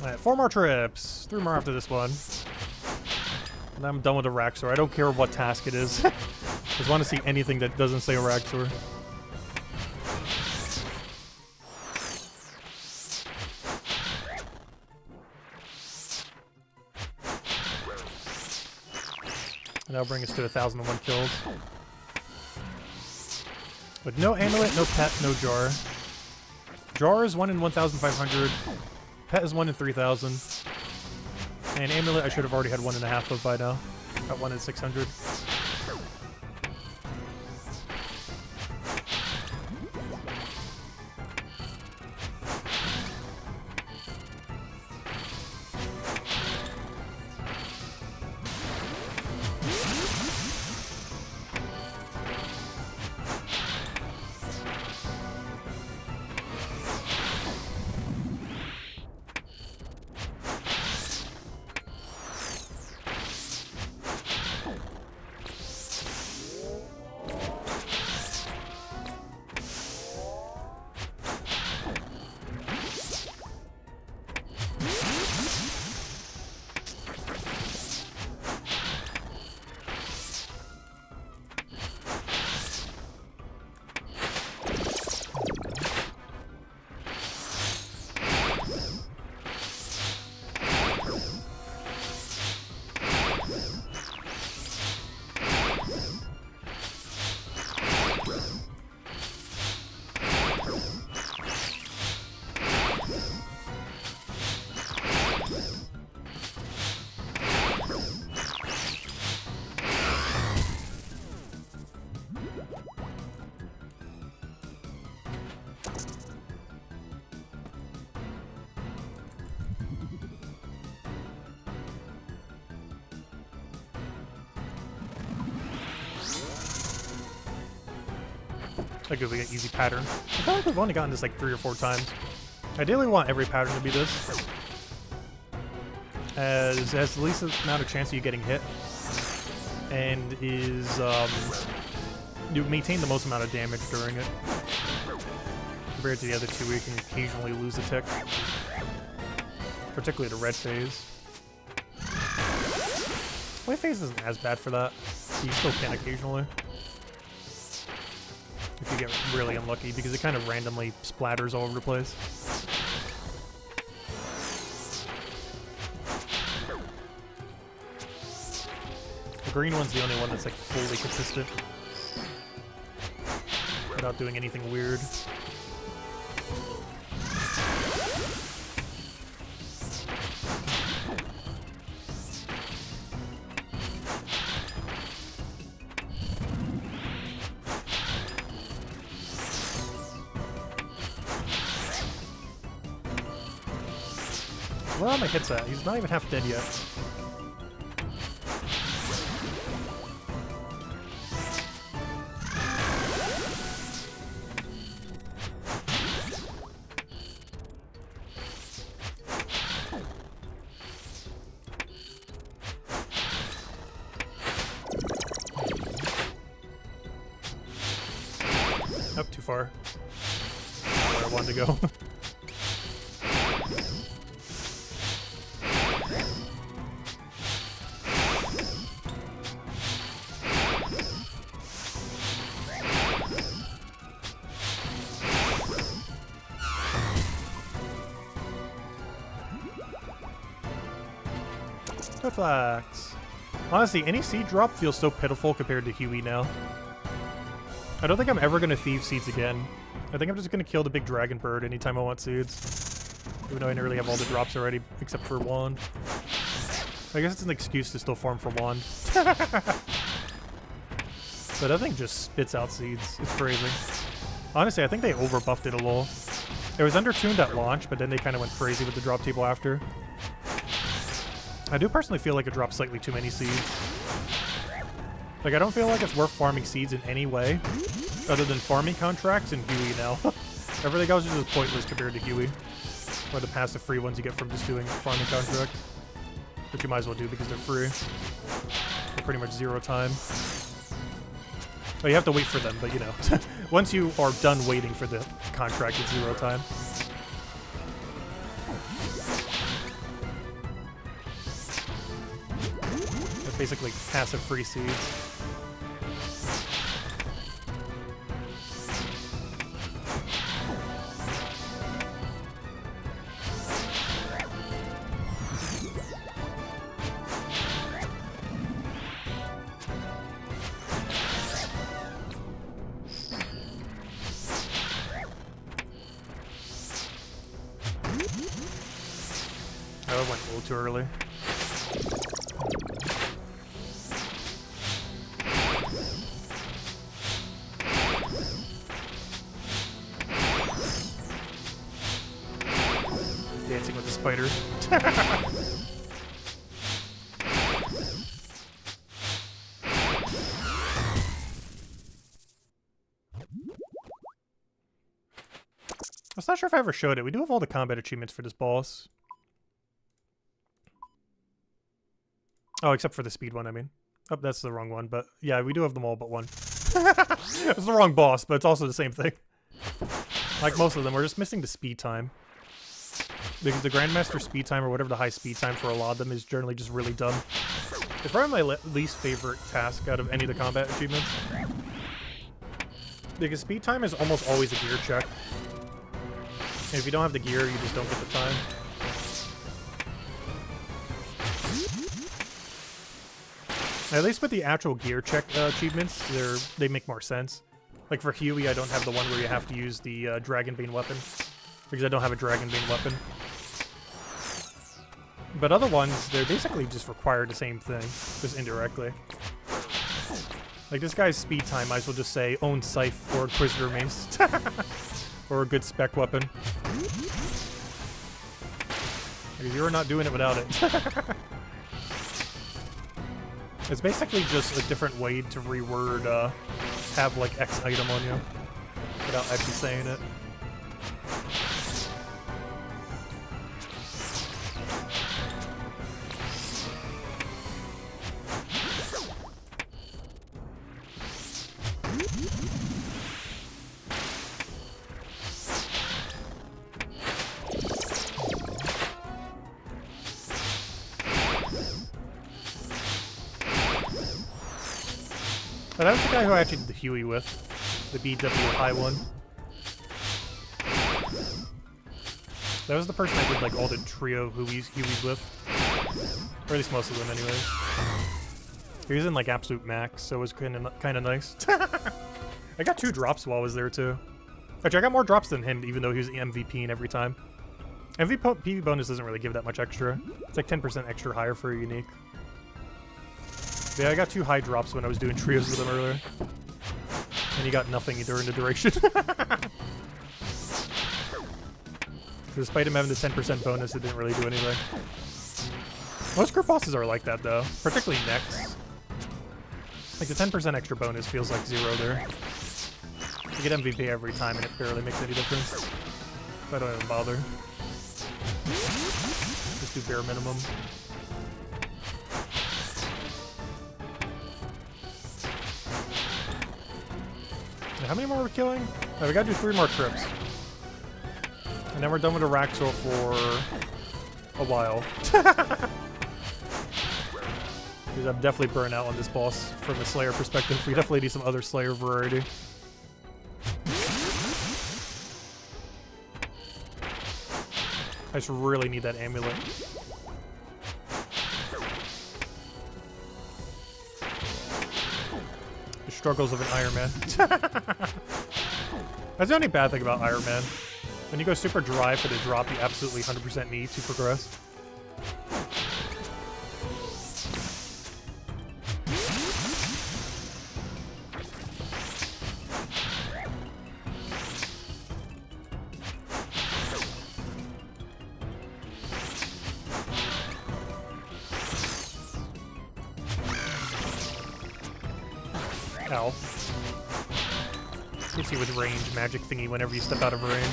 Alright, 4 more trips. 3 more after this one. And I'm done with Araxor. I don't care what task it is. Just want to see anything that doesn't say Araxor. And that'll bring us to 1,001 kills. With no amulet, no pet, no jar. Jar is 1 in 1,500. Pet is 1 in 3,000. And amulet I should have already had 1.5 of by now. At 1 in 600. Like if we get easy pattern. I feel like we've only gotten this like 3 or 4 times. Ideally, we want every pattern to be this, as it has the least amount of chance of you getting hit, and is you maintain the most amount of damage during it. Compared to the other two, where you can occasionally lose a tick, particularly the red phase. White phase isn't as bad for that. You still can occasionally. If you get really unlucky, because it kind of randomly splatters all over the place. The green one's the only one that's like fully consistent without doing anything weird. Where are my hits at? He's not even half dead yet. Up too far. Where I wanted to go. Flax. Honestly, any seed drop feels so pitiful compared to Huey now. I don't think I'm ever going to thieve seeds again. I think I'm just going to kill the big dragon bird anytime I want seeds. Even though I nearly have all the drops already, except for wand. I guess it's an excuse to still farm for wand. But that thing just spits out seeds. It's crazy. Honestly, I think they overbuffed it a little. It was undertuned at launch, but then they kind of went crazy with the drop table after. I do personally feel like it drops slightly too many seeds. Like, I don't feel like it's worth farming seeds in any way, other than farming contracts and Huey now. Everything else is just pointless compared to Huey. Or the passive free ones you get from just doing farming contract. Which you might as well do because they're free. They're pretty much 0 time. Well, you have to wait for them, but you know. Once you are done waiting for the contract, it's 0 time. Basically passive free seeds. Oh, I went a little too early. Dancing with the spider. I'm not sure if I ever showed it. We do have all the combat achievements for this boss. Oh, except for the speed one, I mean. Oh, that's the wrong one, but yeah, we do have them all but one. It's the wrong boss, but it's also the same thing. Like most of them, we're just missing the speed time. Because the Grandmaster speed time, or whatever the high speed time for a lot of them, is generally just really dumb. It's probably my least favorite task out of any of the combat achievements. Because speed time is almost always a gear check. And if you don't have the gear, you just don't get the time. At least with the actual gear check achievements, they make more sense. Like for Huey, I don't have the one where you have to use the Dragonbane weapon. Because I don't have a Dragonbane weapon. But other ones, they're basically just required the same thing, just indirectly. Like this guy's speed time, might as well just say own Scythe or Inquisitor Mace. Or a good spec weapon. Because you're not doing it without it. It's basically just a different way to reword have like X item on you. without actually saying it. But that was the guy who I actually did the Huey with. The BW high one. That was the person I did like all the trio Hueys with. Or at least most of them anyways. He was in like absolute max, so it was kinda nice. I got 2 drops while I was there too. Actually, I got more drops than him, even though he was MVPing every time. MVP bonus doesn't really give that much extra. It's like 10% extra higher for a unique. Yeah, I got 2 high drops when I was doing trios with him earlier. And he got nothing during the duration. Despite him having the 10% bonus, it didn't really do anything. Most group bosses are like that, though. Particularly Nex. Like, the 10% extra bonus feels like 0 there. You get MVP every time, and it barely makes any difference. So I don't even bother. Just do bare minimum. How many more are we killing? Oh, we gotta do 3 more trips. And then we're done with Araxor for a while. Because I'm definitely burnt out on this boss from a Slayer perspective. We definitely need some other Slayer variety. I just really need that amulet. The struggles of an Ironman. That's the only bad thing about Ironman. When you go super dry for the drop, you absolutely 100% need to progress. Ow. Hits you with range magic thingy whenever you step out of range.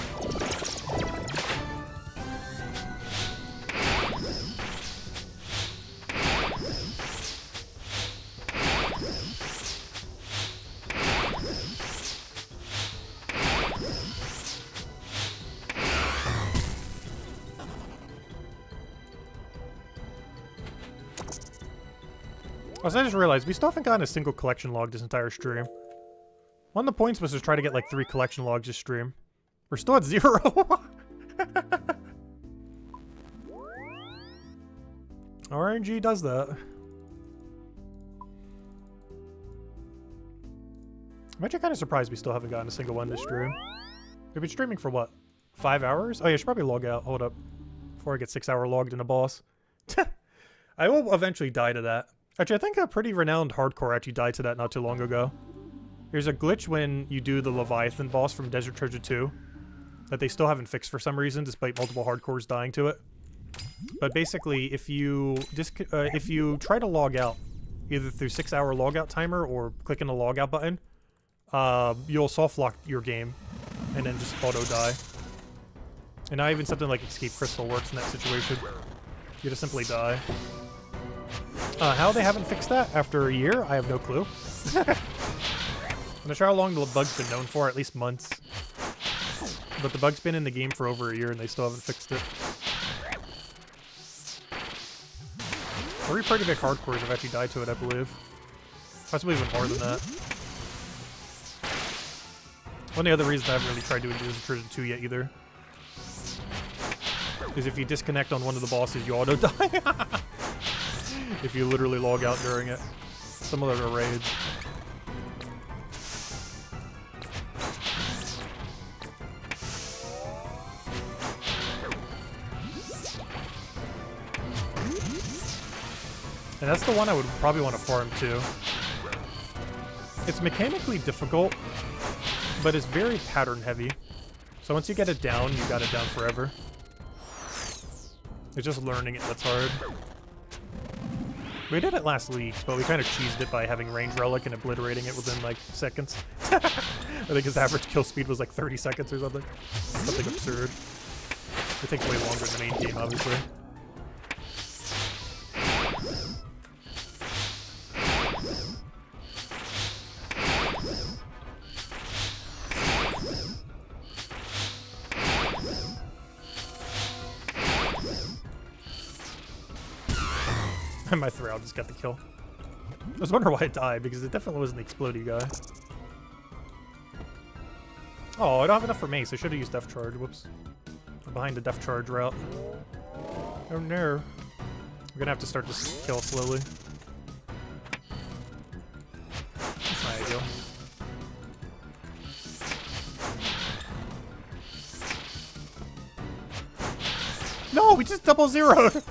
Also, I just realized we still haven't gotten a single collection log this entire stream. One of the points was to try to get like 3 collection logs this stream. We're still at 0. RNG does that. I'm actually kind of surprised we still haven't gotten a single one this stream. We've been streaming for what? 5 hours? Oh yeah, I should probably log out. Hold up. Before I get 6 hour logged in a boss. I will eventually die to that. Actually, I think a pretty renowned hardcore actually died to that not too long ago. There's a glitch when you do the Leviathan boss from Desert Treasure 2 that they still haven't fixed for some reason, despite multiple hardcores dying to it. But basically, if you try to log out, either through 6 hour logout timer or clicking the logout button, you'll soft lock your game and then just auto die. And not even something like Escape Crystal works in that situation. You just simply die. How they haven't fixed that after a year, I have no clue. I'm not sure how long the bug's been known for, at least months. But the bug's been in the game for over a year and they still haven't fixed it. 3 pretty big hardcores have actually died to it, I believe. Possibly even more than that. One of the other reasons I haven't really tried doing Desert Treasure 2 yet either is if you disconnect on one of the bosses, you auto die. If you literally log out during it. Similar to raids. And that's the one I would probably want to farm too. It's mechanically difficult, but it's very pattern heavy. So once you get it down, you got it down forever. It's just learning it that's hard. We did it last week, but we kind of cheesed it by having Range Relic and obliterating it within like seconds. I think his average kill speed was like 30 seconds or something. Something absurd. It takes way longer in the main game, obviously. And my Thrall just got the kill. I was wondering why it died, because it definitely wasn't the explodey guy. Oh, I don't have enough for mace. I should have used Death Charge. Whoops. I'm behind the Death Charge route. Oh no. I'm gonna have to start this kill slowly. That's not ideal. No, we just double zeroed!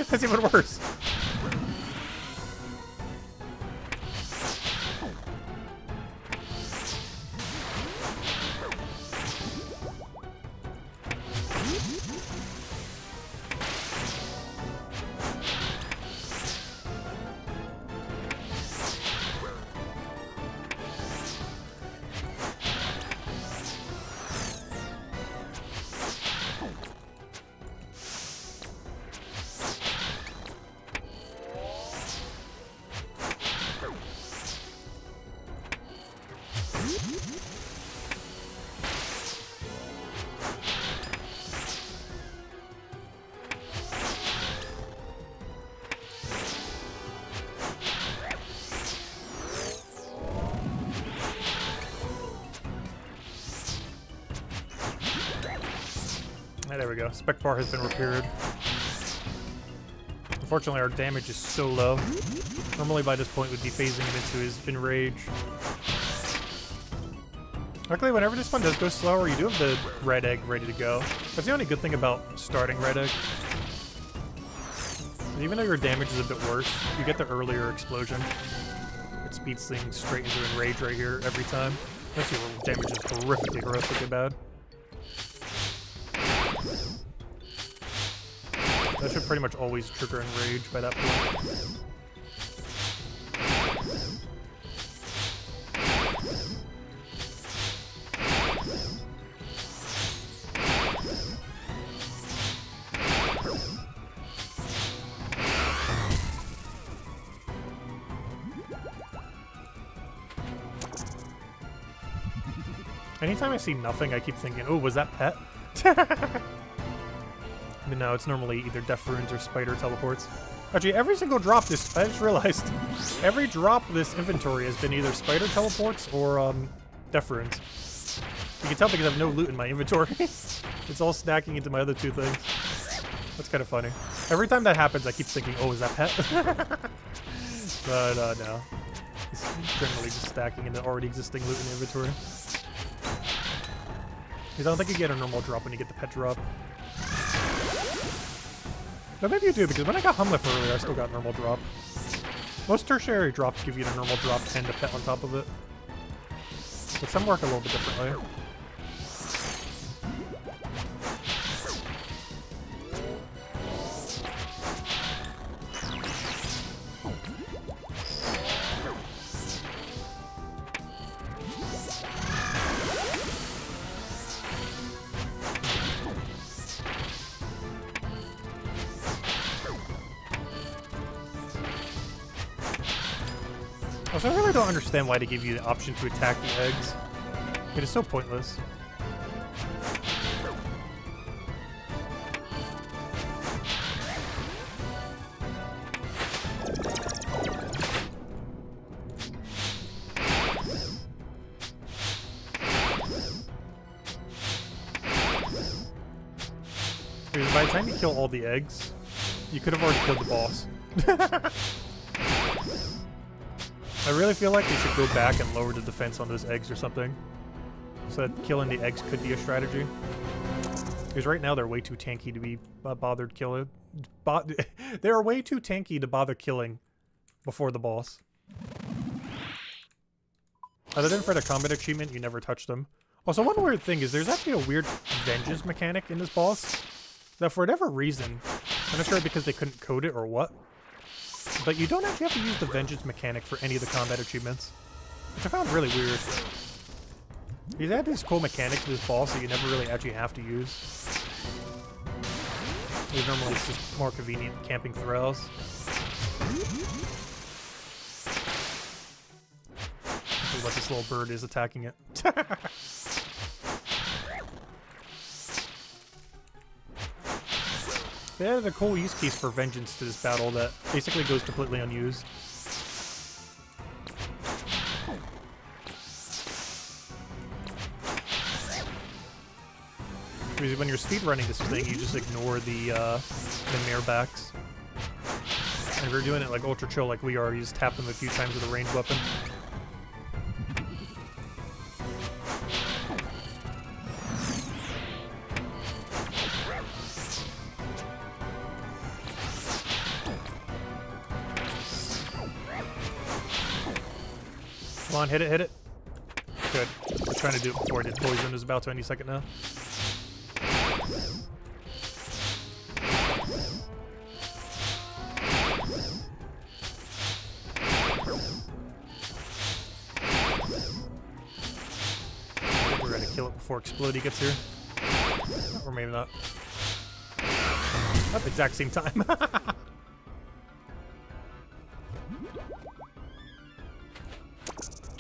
That's even worse. There we go. Spec bar has been repaired. Unfortunately, our damage is so low. Normally by this point we'd be phasing him into his enrage. Luckily, whenever this one does go slower, you do have the red egg ready to go. That's the only good thing about starting red egg. Even though your damage is a bit worse, you get the earlier explosion. It speeds things straight into enrage right here every time. Unless your damage is horrifically bad. That should pretty much always trigger enrage by that point. Anytime I see nothing, I keep thinking, oh, was that pet? But no, it's normally either Death Runes or Spider teleports. Actually, every single drop this... I just realized. Every drop this inventory has been either Spider teleports or Death Runes. You can tell because I have no loot in my inventory. It's all stacking into my other two things. That's kind of funny. Every time that happens, I keep thinking, oh, is that pet? But no. It's generally just stacking into already existing loot in the inventory. Because I don't think you get a normal drop when you get the pet drop. But maybe you do, because when I got Humliff earlier, I still got normal drop. Most tertiary drops give you the normal drop and a pet on top of it. But some work a little bit differently. Also, I really don't understand why they give you the option to attack the eggs. It is so pointless. Because by the time you kill all the eggs, you could have already killed the boss. I really feel like they should go back and lower the defense on those eggs or something. So that killing the eggs could be a strategy. Because right now they're way too tanky to be bothered killing. They are way too tanky to bother killing before the boss. Other than for the combat achievement, you never touch them. Also, one weird thing is there's actually a weird vengeance mechanic in this boss. That for whatever reason, I'm not sure because they couldn't code it or what, but you don't actually have to use the vengeance mechanic for any of the combat achievements, which I found really weird. He's had this cool mechanic to this boss that you never really actually have to use. Normally it's just more convenient camping throws. See what this little bird is attacking it. They added a cool use case for vengeance to this battle that basically goes completely unused. Because when you're speedrunning this thing, you just ignore the marebacks. And if you're doing it like ultra chill like we are, you just tap them a few times with a ranged weapon. Come on, hit it, hit it. Good. I was trying to do it before I did poison. Is about to any second now. We're gonna kill it before Explodey gets here. Or maybe not. At the exact same time.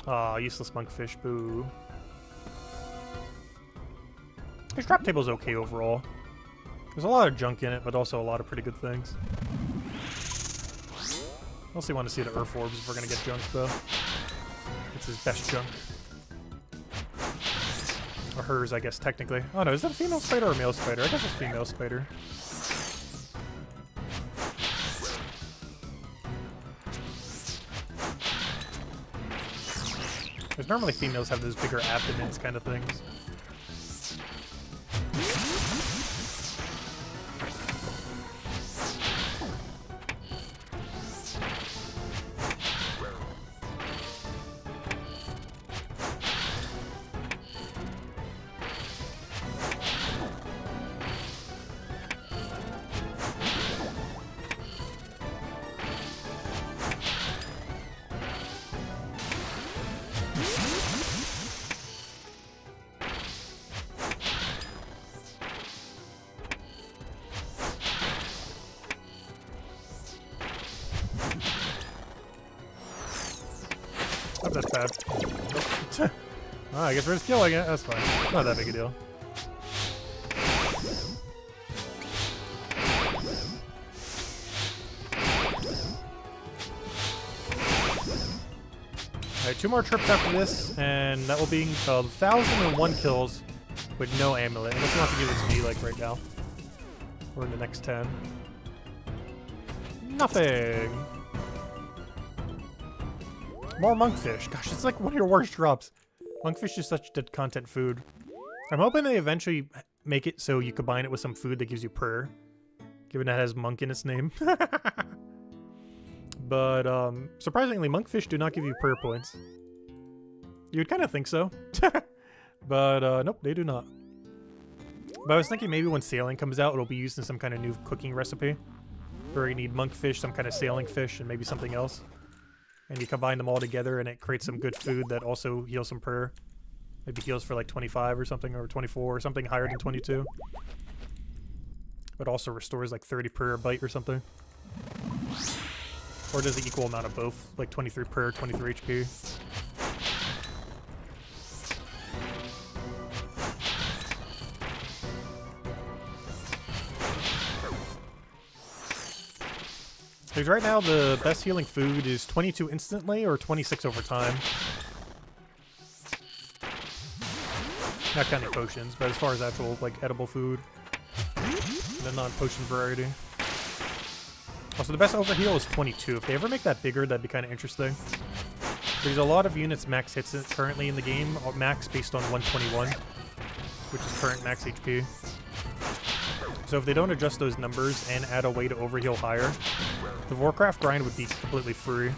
Aw, useless monkfish, boo. This drop table's okay overall. There's a lot of junk in it, but also a lot of pretty good things. Mostly want to see the Earth Orbs if we're gonna get junk, though. It's his best junk. Or hers, I guess, technically. Oh no, is that a female spider or a male spider? I guess it's a female spider. Because normally females have those bigger abdomens kind of things. Not that bad. Nope. Oh, I guess we're just killing it. That's fine. Not that big a deal. Alright, 2 more trips after this, and that will be 1,001 kills with no amulet. Unless you want to give it to me, like, right now. Or in the next 10. Nothing! More monkfish. Gosh, it's like one of your worst drops. Monkfish is such dead content food. I'm hoping they eventually make it so you combine it with some food that gives you prayer. Given that it has monk in its name. But, surprisingly, monkfish do not give you prayer points. You'd kind of think so. But, nope, they do not. But I was thinking maybe when sailing comes out, it'll be used in some kind of new cooking recipe. Where you need monkfish, some kind of sailing fish, and maybe something else. And you combine them all together and it creates some good food that also heals some prayer. Maybe heals for like 25 or something, or 24, or something higher than 22. But also restores like 30 prayer a bite or something. Or does the equal amount of both, like 23 prayer, 23 HP. Because right now the best healing food is 22 instantly or 26 over time. Not counting potions, but as far as actual like edible food. And the non-potion variety. Also the best overheal is 22. If they ever make that bigger, that'd be kind of interesting. There's a lot of units max hits currently in the game, max based on 121, which is current max HP. So if they don't adjust those numbers and add a way to overheal higher, the Warcraft grind would be completely free.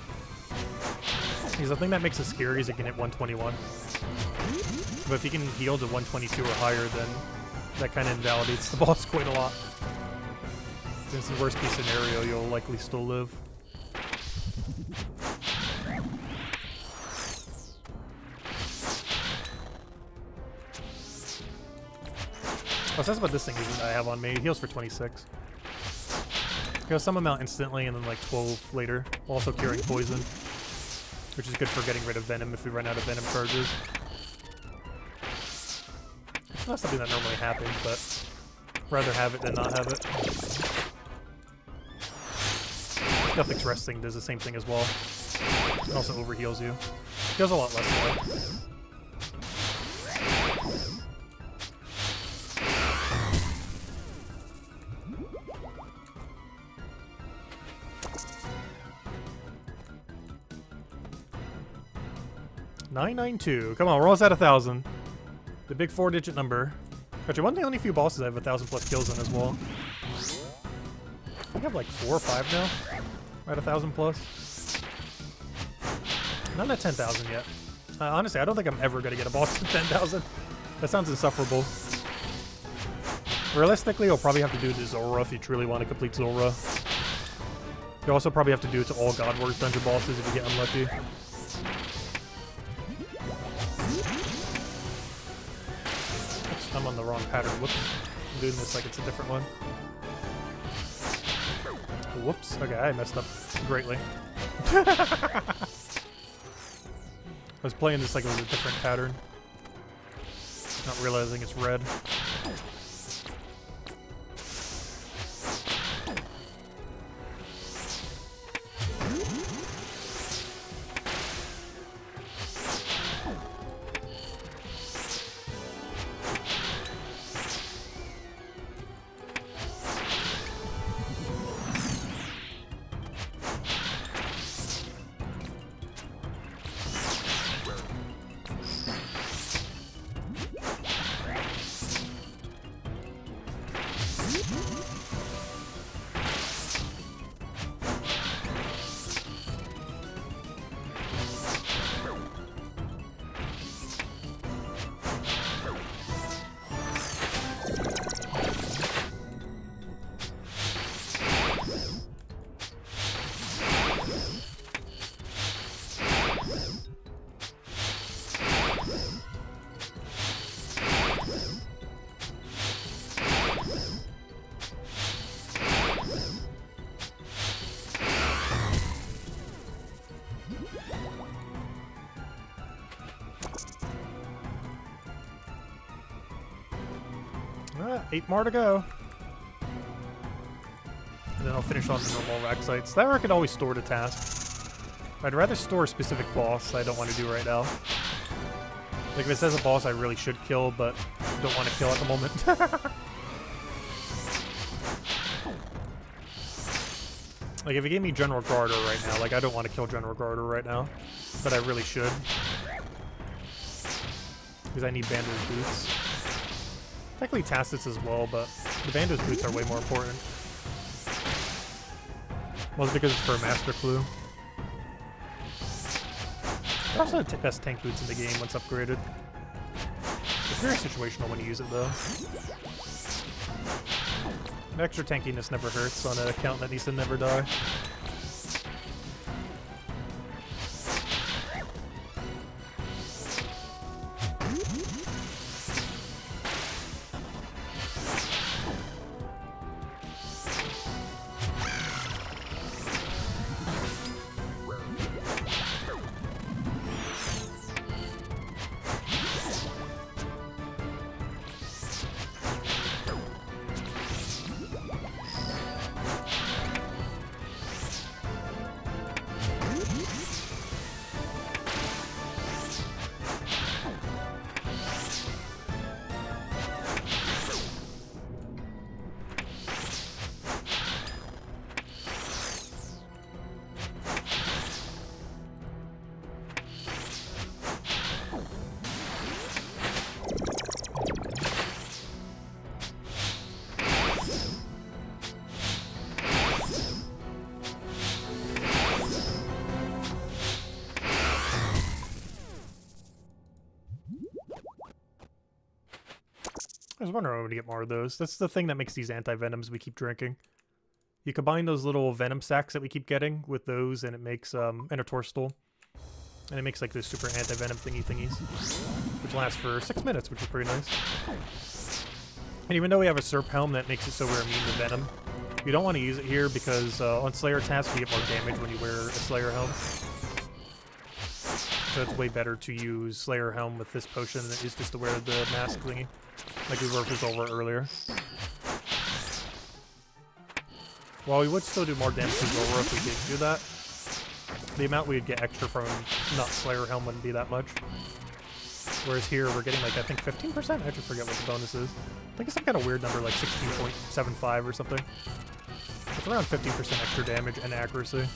Because the thing that makes it scary is it can hit 121. But if you can heal to 122 or higher, then that kind of invalidates the boss quite a lot. Since in the worst case scenario, you'll likely still live. Oh, so that's what this thing is that I have on me. It heals for 26. Heals some amount instantly and then like 12 later. Also curing poison, which is good for getting rid of venom if we run out of venom charges. It's not something that normally happens, but rather have it than not have it. Nothing's resting does the same thing as well. It also overheals you. Heals a lot less though. $992. Come on, we're almost at 1,000. The big 4-digit number. Actually, one of the only few bosses I have 1,000 plus kills in as well. I think I have like 4 or 5 now. We're at 1,000 plus. Not at 10,000 yet. Honestly, I don't think I'm ever gonna get a boss at 10,000. That sounds insufferable. Realistically, you'll probably have to do it to Zulrah if you truly want to complete Zulrah. You also probably have to do it to all God Wars dungeon bosses if you get unlucky. Oops, I'm on the wrong pattern. Whoops. I'm doing this like it's a different one. Whoops. Okay, I messed up greatly. I was playing this like it was a different pattern. Not realizing it's red. Alright, 8 more to go. And then I'll finish on the normal rack sites. That way I could always store the task. I'd rather store a specific boss I don't want to do right now. Like if it says a boss I really should kill, but don't want to kill at the moment. Like if it gave me General Garter right now, like I don't want to kill General Garter right now. But I really should. Because I need Bando's Boots. Technically Tacits as well, but the Bando's Boots are way more important. Mostly because it's for a Master Clue. They're also the best tank boots in the game once upgraded. It's very situational when you use it though. Extra tankiness never hurts on an account that needs to never die. I was wondering when to get more of those. That's the thing that makes these anti-venoms we keep drinking. You combine those little venom sacks that we keep getting with those, and it makes and a Torstol. And it makes like this super anti-venom thingies, which lasts for 6 minutes, which is pretty nice. And even though we have a Serp Helm that makes it so we're immune to Venom, you don't want to use it here because on Slayer tasks you get more damage when you wear a Slayer Helm. So it's way better to use Slayer Helm with this potion than it is just to wear the mask thingy, like we were for Zulrah earlier. While we would still do more damage to Zulrah if we didn't do that, the amount we'd get extra from not Slayer Helm wouldn't be that much. Whereas here we're getting like, I think 15%? I actually forget what the bonus is. I think it's some kind of weird number, like 16.75 or something. It's around 15% extra damage and accuracy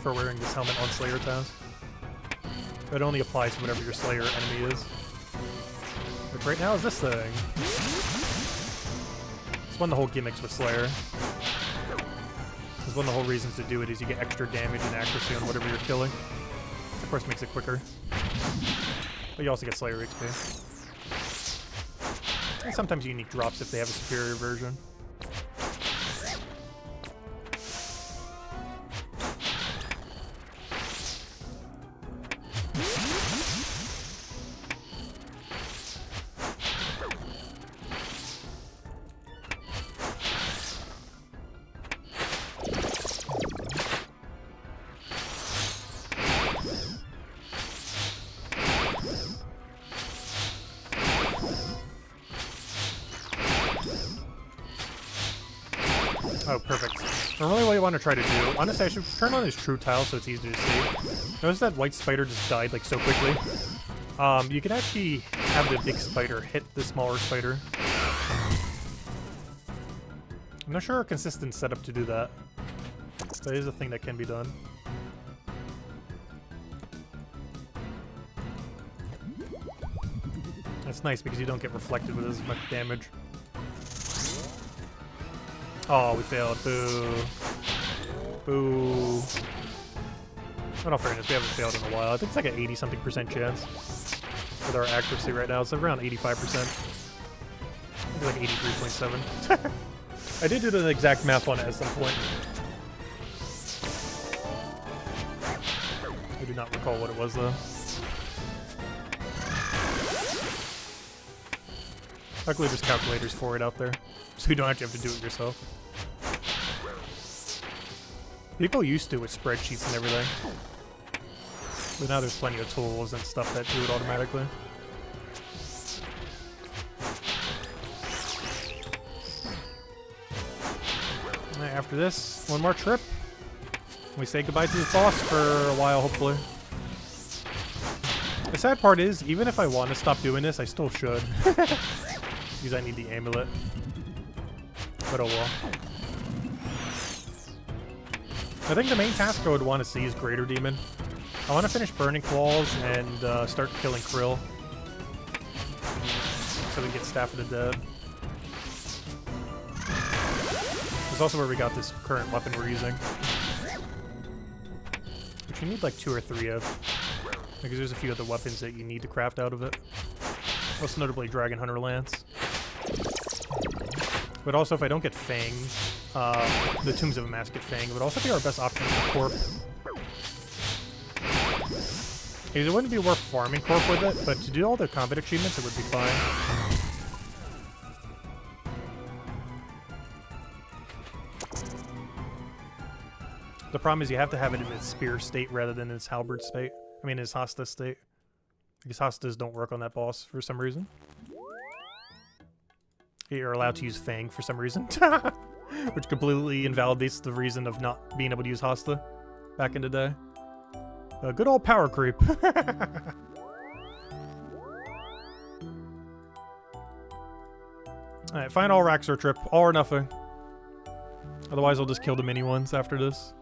for wearing this helmet on Slayer task. It only applies to whatever your Slayer enemy is. Which right now is this thing. It's one of the whole gimmicks with Slayer. Because one of the whole reasons to do it is you get extra damage and accuracy on whatever you're killing. Of course, makes it quicker. But you also get Slayer XP. And sometimes unique drops if they have a superior version. Oh, perfect. Normally what you want to try to do... Honestly, I should turn on his true tile so it's easier to see. Notice that white spider just died, like, so quickly. You can actually have the big spider hit the smaller spider. I'm not sure a consistent setup to do that. But it is a thing that can be done. That's nice because you don't get reflected with as much damage. Oh, we failed. Boo. Boo. In all fairness, we haven't failed in a while. I think it's like an 80-something% chance with our accuracy right now. It's around 85%. Maybe like 83.7. I did do the exact math on it at some point. I do not recall what it was, though. Luckily, there's calculators for it out there, so you don't actually have to do it yourself. People used to with spreadsheets and everything. But now there's plenty of tools and stuff that do it automatically. Alright, after this, one more trip. We say goodbye to this boss for a while, hopefully. The sad part is, even if I want to stop doing this, I still should. Because I need the amulet. But oh well. I think the main task I would want to see is Greater Demon. I want to finish Burning Claws and start killing Krill. So we can get Staff of the Dead. It's also where we got this current weapon we're using. Which you need like 2 or 3 of. Because there's a few other weapons that you need to craft out of it. Most notably Dragon Hunter Lance. But also, if I don't get Fang, the Tombs of a Mask get Fang, it would also be our best option for Corp. It wouldn't be worth farming Corp with it, but to do all the combat achievements, it would be fine. The problem is you have to have it in its Spear state rather than its Halberd state. I mean, its Hasta state. Because Hastas don't work on that boss for some reason. You're allowed to use Fang for some reason. Which completely invalidates the reason of not being able to use Hasta back in the day. Good old power creep. Alright, final Araxor trip. All or nothing. Otherwise, I'll just kill the mini ones after this.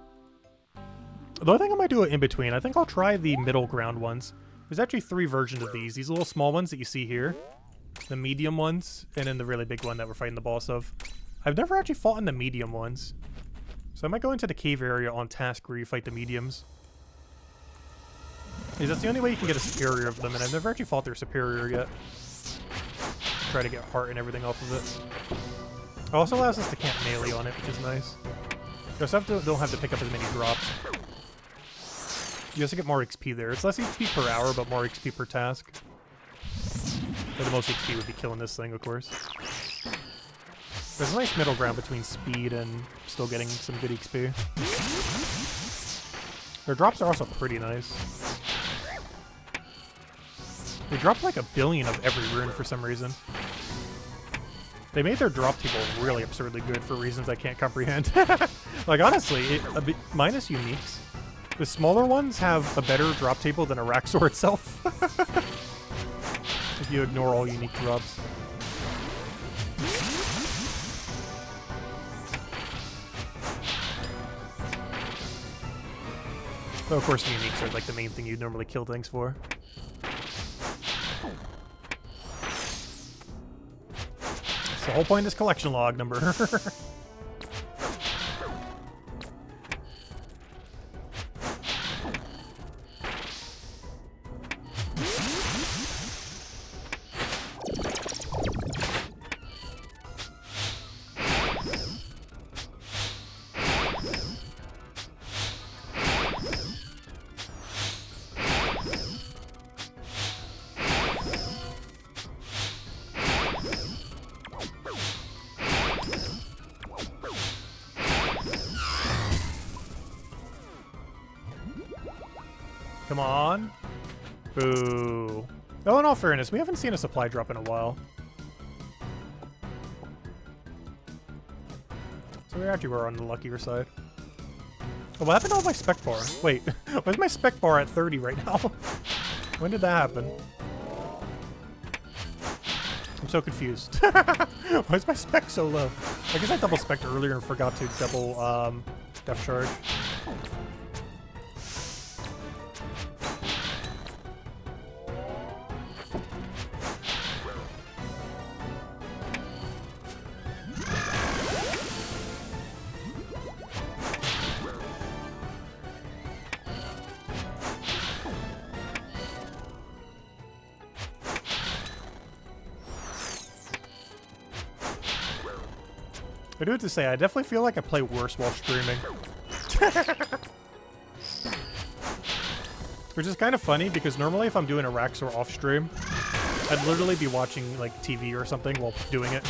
Though I think I might do it in between. I think I'll try the middle ground ones. There's actually 3 versions of these. These little small ones that you see here. The medium ones, and then the really big one that we're fighting the boss of. I've never actually fought in the medium ones. So I might go into the cave area on task where you fight the mediums. Because that's the only way you can get a superior of them, and I've never actually fought their superior yet. Try to get heart and everything off of it. It also allows us to camp melee on it, which is nice. You also don't have to pick up as many drops. You also get more XP there. It's less XP per hour, but more XP per task. But the most XP would be killing this thing, of course. There's a nice middle ground between speed and still getting some good XP. Their drops are also pretty nice. They drop like 1 billion of every rune for some reason. They made their drop table really absurdly good for reasons I can't comprehend. Like, honestly, minus uniques, the smaller ones have a better drop table than Araxor itself. If you ignore all unique drops. But of course, the uniques are like the main thing you'd normally kill things for. It's the whole point of this collection log number. Come on. Boo. Oh, in all fairness, we haven't seen a supply drop in a while. So we actually were on the luckier side. Oh, what happened to all my spec bar? Wait, why is my spec bar at 30 right now? When did that happen? I'm so confused. Why is my spec so low? I guess I double spec'd earlier and forgot to double depth charge. I do have to say, I definitely feel like I play worse while streaming. Which is kind of funny, because normally if I'm doing Araxor off stream, I'd literally be watching like TV or something while doing it.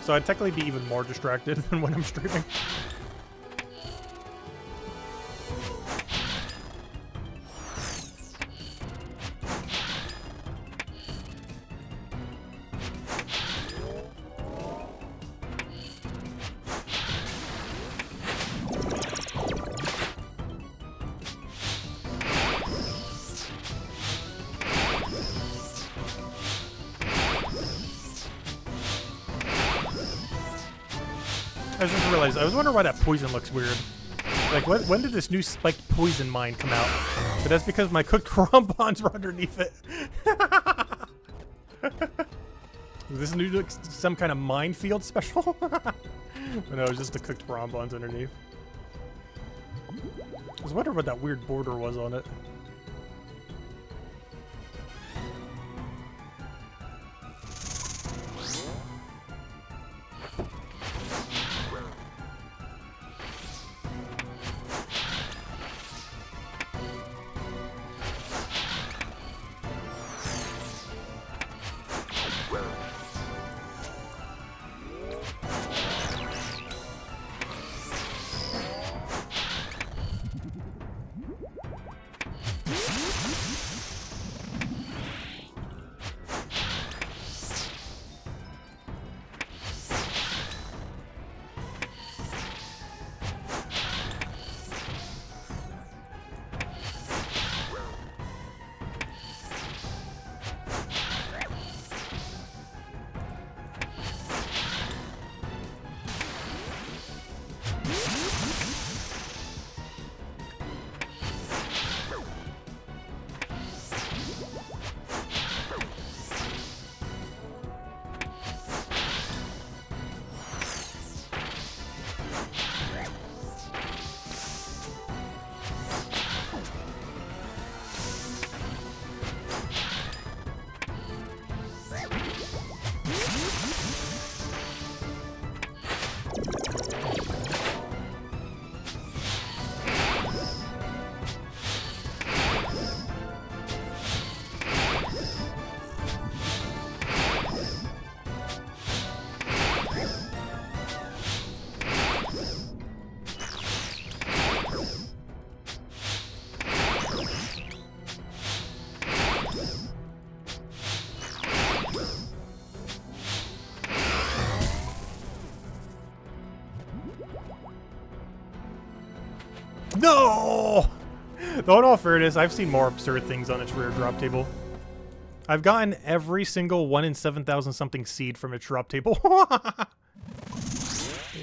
So I'd technically be even more distracted than when I'm streaming. I just realized, I was wondering why that poison looks weird. Like, when did this new spiked poison mine come out? But that's because my cooked bonbons were underneath it. Is this new, like, some kind of minefield special? But no, it was just the cooked bonbons underneath. I was wondering what that weird border was on it. No! Though in all fairness, I've seen more absurd things on its rare drop table. I've gotten every single 1 in 7,000 something seed from its drop table.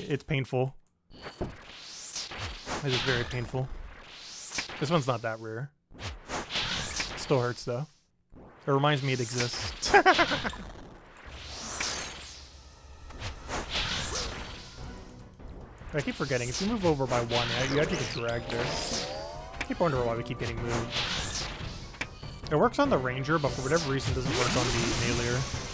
It's painful. It is very painful. This one's not that rare. Still hurts though. It reminds me it exists. I keep forgetting, if you move over by 1, you actually get dragged there. I keep wondering why we keep getting moved. It works on the Ranger, but for whatever reason doesn't work on the Meleer.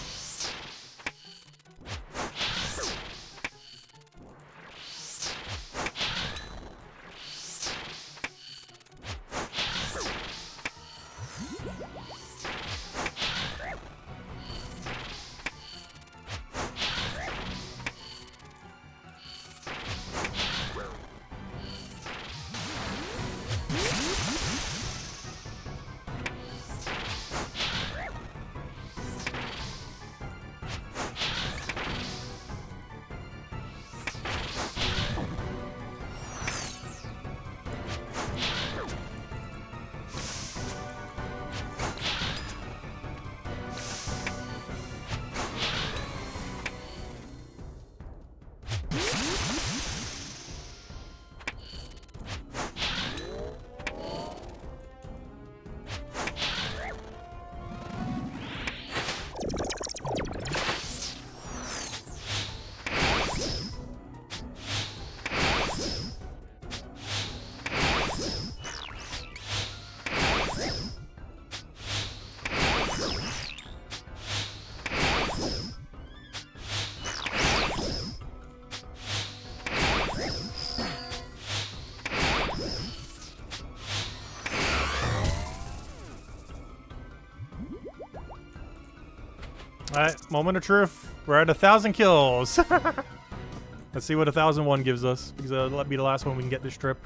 Alright, moment of truth. We're at 1,000 kills. Let's see what 1,001 gives us, because that'll be the last one we can get this trip.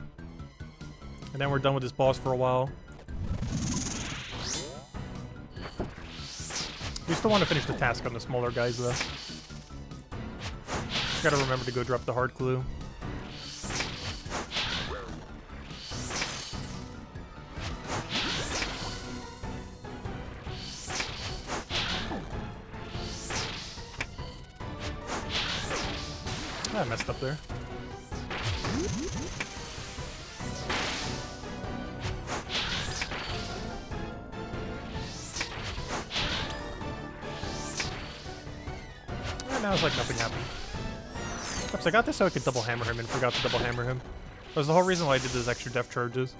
And then we're done with this boss for a while. We still want to finish the task on the smaller guys, though. Gotta remember to go drop the hard clue. I messed up there. And now it's like nothing happened. Oops, I got this so I could double hammer him and forgot to double hammer him. That was the whole reason why I did those extra def charges.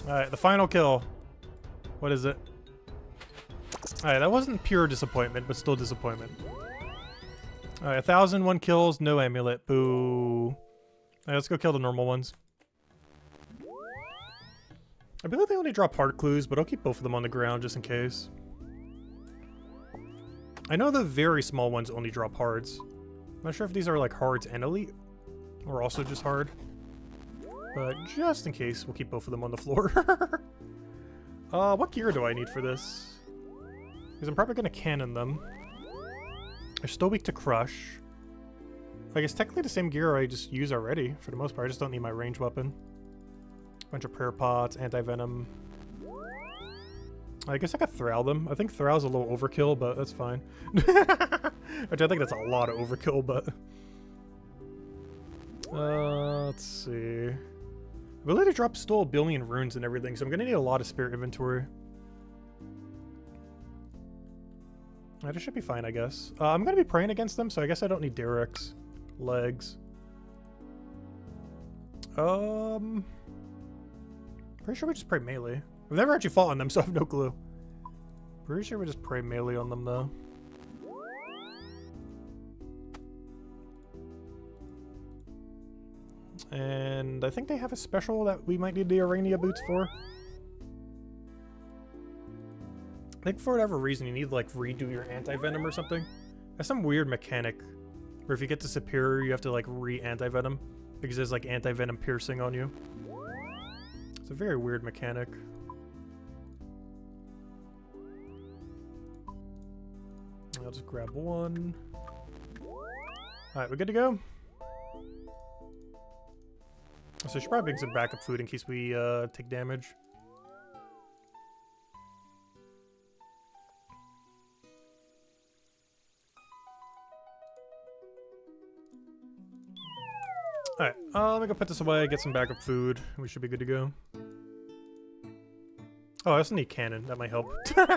Alright, the final kill. What is it? Alright, that wasn't pure disappointment, but still disappointment. Alright, 1,001 kills, no amulet. Boo. Alright, let's go kill the normal ones. I believe they only drop hard clues, but I'll keep both of them on the ground just in case. I know the very small ones only drop hards. I'm not sure if these are like hards and elite, or also just hard. But just in case, we'll keep both of them on the floor. What gear do I need for this? Because I'm probably going to cannon them. They're still weak to crush. I guess technically the same gear I just use already, for the most part. I just don't need my range weapon. Bunch of prayer pots, anti-venom. I guess I could Thrall them. I think Thrall's a little overkill, but that's fine. Which I think that's a lot of overkill, but... let's see... Ability to drop still a billion runes and everything, so I'm gonna need a lot of spirit inventory. That should be fine, I guess. I'm gonna be praying against them, so I guess I don't need Derek's legs. Pretty sure we just pray melee. I've never actually fought on them, so I have no clue. Pretty sure we just pray melee on them, though. And I think they have a special that we might need the Arania boots for. I think for whatever reason you need to like redo your anti-venom or something. That's some weird mechanic where if you get to Superior you have to like re-anti-venom because there's like anti-venom piercing on you. It's a very weird mechanic. I'll just grab one. Alright, we're good to go? So I should probably bring some backup food in case we take damage. Alright, let me go put this away, get some backup food. We should be good to go. Oh, I also need cannon. That might help. Kind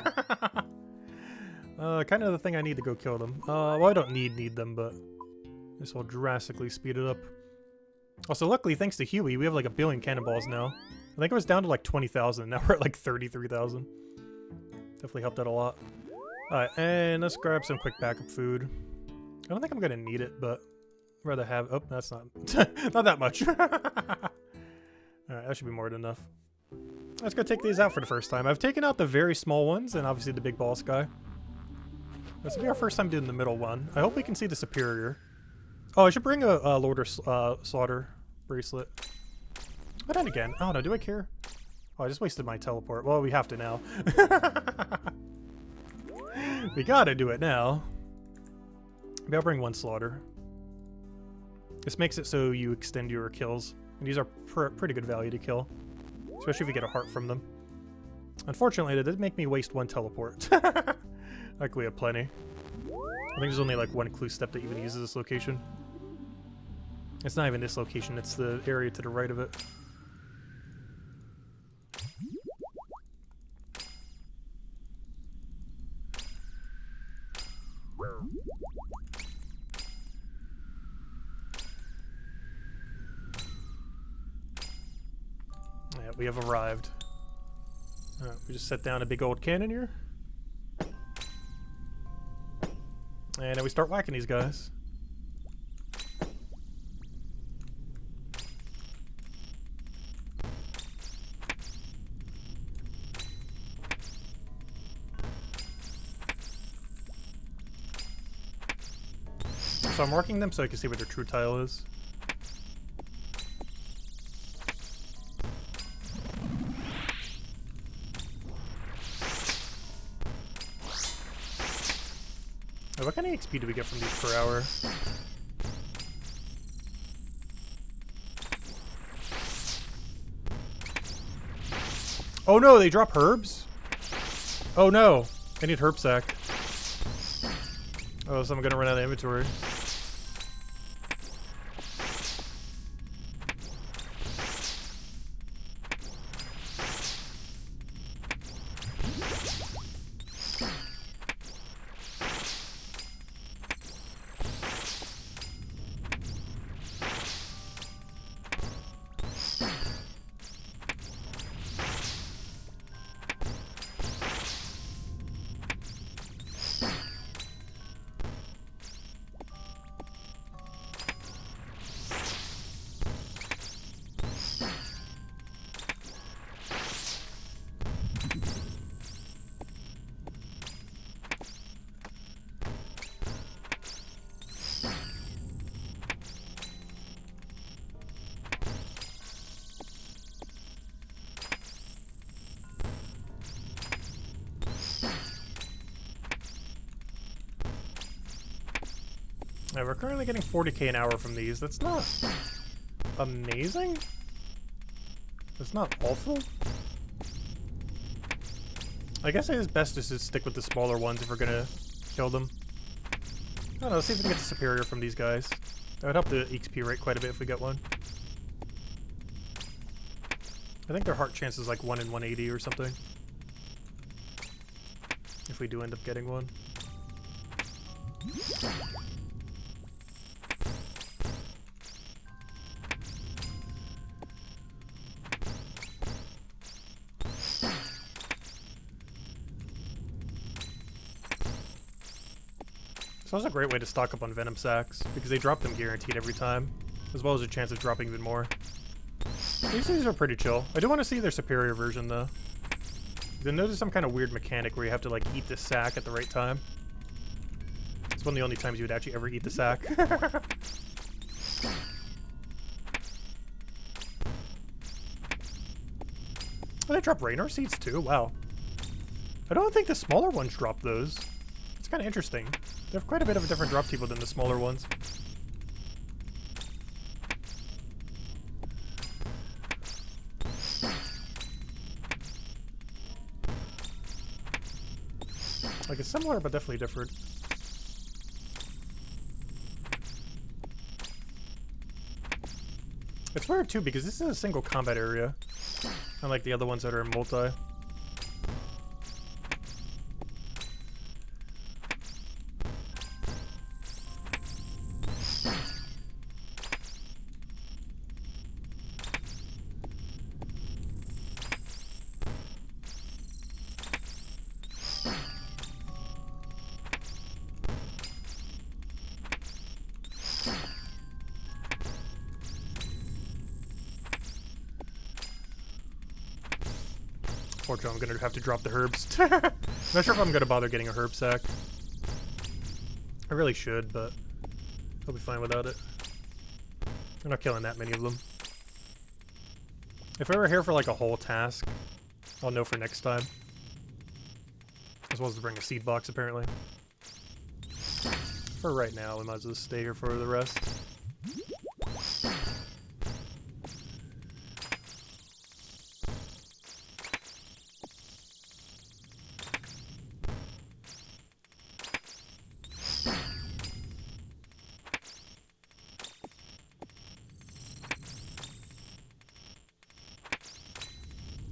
of the thing I need to go kill them. Well, I don't need them, but this will drastically speed it up. Also, luckily, thanks to Huey, we have like 1 billion cannonballs now. I think it was down to like 20,000. Now we're at like 33,000. Definitely helped out a lot. Alright, and let's grab some quick backup food. I don't think I'm gonna need it, but I'd rather have... Oh, that's not... not that much. Alright, that should be more than enough. Let's go take these out for the first time. I've taken out the very small ones and obviously the big boss guy. This will be our first time doing the middle one. I hope we can see the Superior. Oh, I should bring a Lord or Slaughter bracelet. But then again, I don't know, do I care? Oh, I just wasted my teleport. Well, we have to now. We gotta do it now. Maybe I'll bring 1 Slaughter. This makes it so you extend your kills. And these are pretty good value to kill. Especially if you get a heart from them. Unfortunately, it did make me waste 1 teleport. Like we have plenty. I think there's only like 1 clue step that even uses this location. It's not even this location, it's the area to the right of it. Yeah, we have arrived. We just set down a big old cannon here. And then we start whacking these guys. So I'm marking them so I can see what their true tile is. Oh, what kind of XP do we get from these per hour? Oh no, they drop herbs? Oh no, I need herb sack. Oh, so I'm gonna run out of inventory. Yeah, we're currently getting 40k an hour from these. That's not amazing. It's not awful. I guess it is best just to stick with the smaller ones if we're gonna kill them. I don't know, let's see if we can get the Superior from these guys. That would help the XP rate quite a bit if we get one. I think their heart chance is like 1 in 180 or something. If we do end up getting one. So that's a great way to stock up on Venom Sacks, because they drop them guaranteed every time, as well as a chance of dropping even more. These are pretty chill. I do want to see their superior version, though. You'll notice some kind of weird mechanic where you have to, like, eat the sack at the right time. It's one of the only times you would actually ever eat the sack. Oh, they drop Raynor seeds, too? Wow. I don't think the smaller ones drop those. It's kind of interesting. They have quite a bit of a different drop table than the smaller ones. Like, it's similar, but definitely different. It's weird, too, because this is a single combat area, unlike the other ones that are in multi. Fortunately, I'm gonna have to drop the herbs. Not sure if I'm gonna bother getting a herb sack. I really should, but I'll be fine without it. I'm not killing that many of them. If I were here for like a whole task, I'll know for next time. As well as to bring a seed box, apparently. For right now, we might as well stay here for the rest.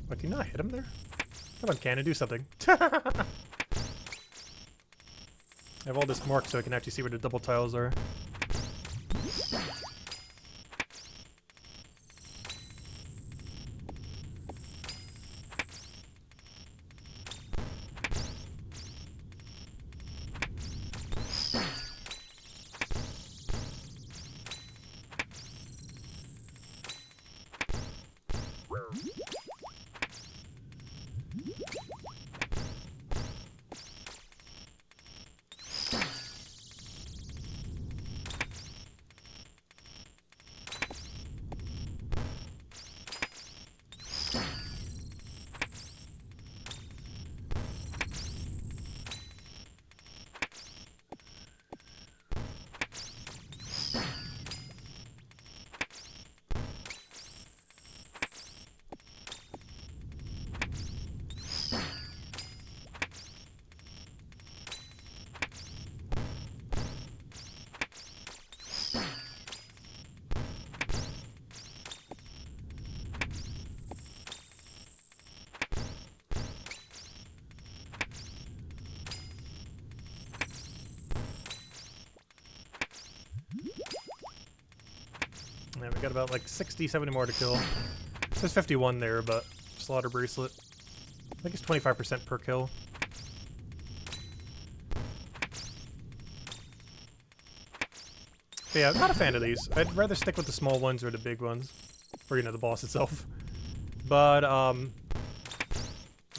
What, do you not hit him there? Come on, Cannon, do something. I have all this marked so I can actually see where the double tiles are. Yeah, we got about like 60, 70 more to kill. It says 51 there, but Slaughter Bracelet. I think it's 25% per kill. But yeah, I'm not a fan of these. I'd rather stick with the small ones or the big ones. Or, you know, the boss itself. But,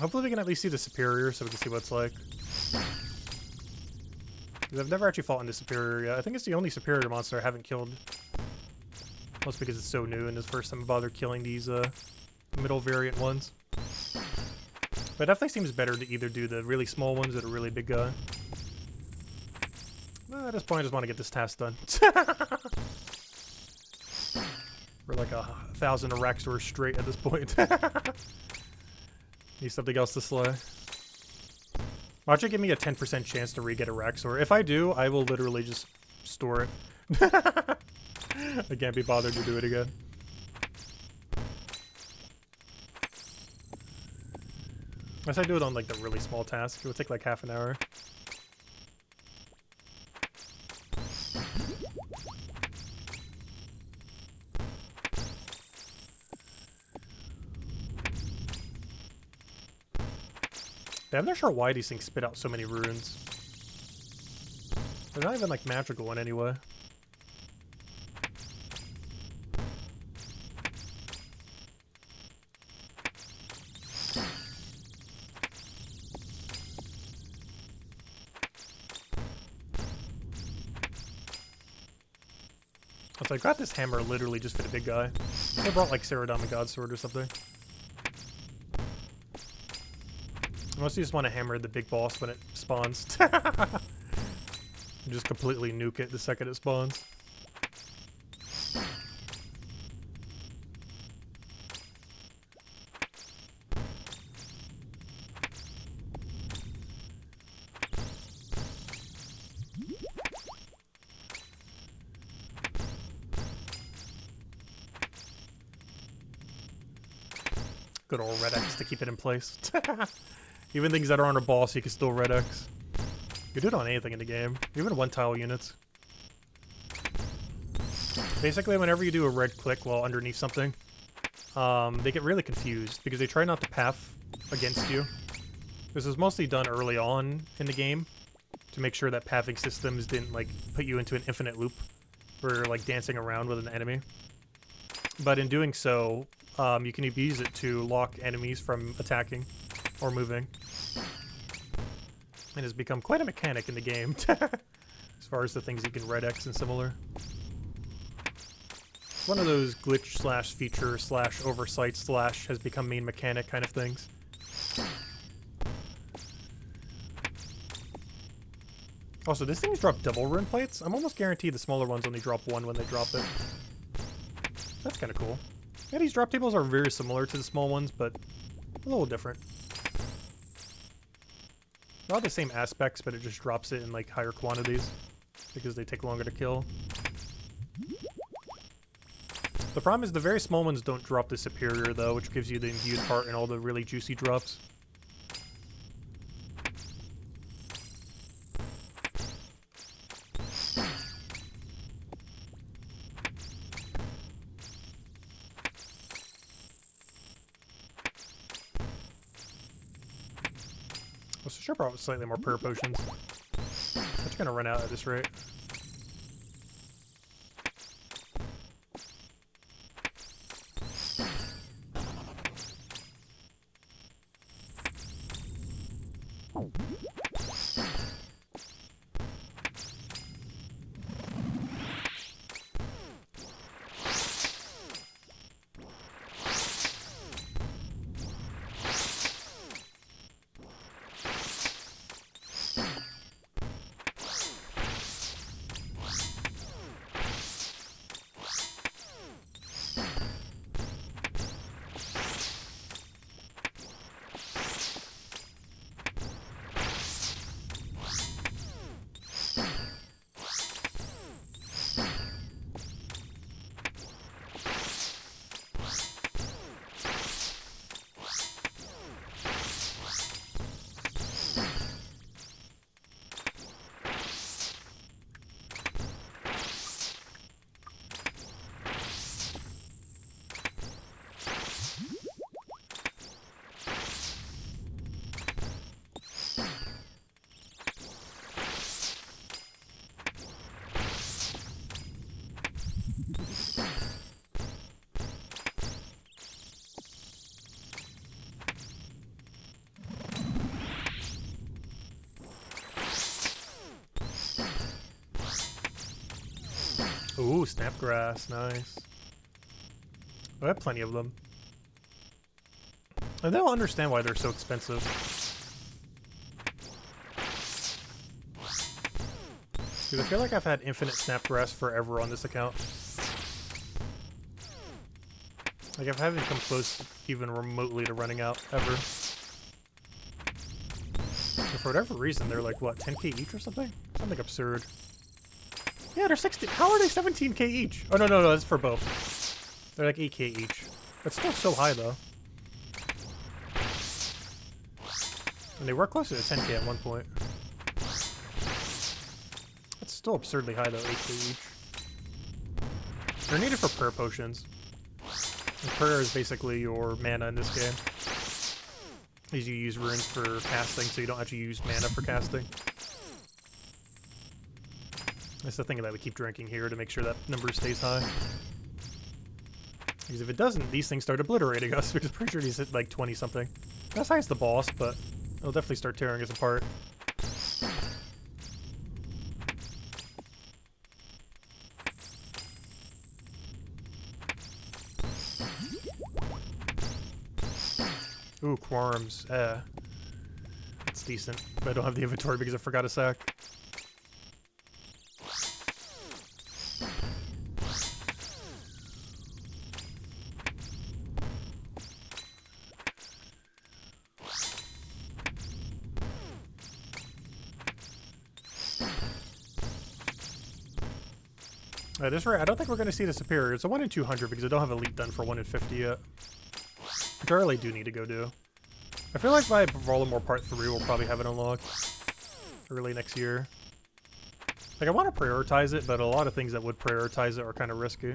hopefully we can at least see the Superior so we can see what it's like. Because I've never actually fought in the Superior yet. I think it's the only Superior monster I haven't killed. Mostly because it's so new and it's the first time I bother killing these, middle variant ones. But it definitely seems better to either do the really small ones or the really big guy. Well, at this point, I just want to get this task done. We're like 1,000 Araxor straight at this point. Need something else to slay. Watch it give me a 10% chance to re-get Araxor. If I do, I will literally just store it. I can't be bothered to do it again. Unless I do it on like the really small task, it would take like half an hour. I'm not sure why these things spit out so many runes. They're not even like magical in any way. So I got this hammer literally just for the big guy. I brought like Ceradon God's Sword or something. Unless you just want to hammer the big boss when it spawns. Just completely nuke it the second it spawns. Good old Red X to keep it in place. Even things that are on a boss, you can still Red X. You can do it on anything in the game, even one-tile units. Basically, whenever you do a red click while underneath something, they get really confused because they try not to path against you. This is mostly done early on in the game to make sure that pathing systems didn't like put you into an infinite loop where you're like dancing around with an enemy. But in doing so, you can abuse it to lock enemies from attacking or moving. It has become quite a mechanic in the game, as far as the things you can red X and similar. It's one of those glitch slash feature slash oversight slash has become main mechanic kind of things. Also, this thing's drop double rune plates. I'm almost guaranteed the smaller ones only drop one when they drop it. That's kind of cool. Yeah, these drop tables are very similar to the small ones, but a little different. They're all the same aspects, but it just drops it in like higher quantities because they take longer to kill. The problem is the very small ones don't drop the superior though, which gives you the imbued part and all the really juicy drops. I should probably slightly more prayer potions. I'm just gonna run out at this rate. Ooh, snapgrass, nice. I have plenty of them. And they don't understand why they're so expensive. Because I feel like I've had infinite snapgrass forever on this account. Like I haven't come close even remotely to running out, ever. And for whatever reason, they're like, what, 10k each or something? Something absurd. Yeah, they're 60. How are they 17k each? Oh, no, that's for both. They're like 8k each. That's still so high, though. And they were closer to 10k at one point. That's still absurdly high, though, 8k each. They're needed for prayer potions. And prayer is basically your mana in this game. is you use runes for casting, so you don't actually use mana for casting. That's the thing that we keep drinking here to make sure that number stays high. Because if it doesn't, these things start obliterating us, because I'm pretty sure these hit like 20 something. That's high as the boss, but it'll definitely start tearing us apart. Ooh, Quorums. It's decent, but I don't have the inventory because I forgot a sack. At this rate, I don't think we're going to see the Superior. It's a 1 in 200 because I don't have Elite done for 1 in 50 yet. Which I really do need to go do. I feel like by Voldemort Part 3 we'll probably have it unlocked early next year. Like, I want to prioritize it, but a lot of things that would prioritize it are kind of risky.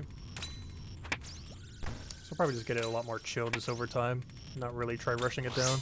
So I'll probably just get it a lot more chill just over time. Not really try rushing it down.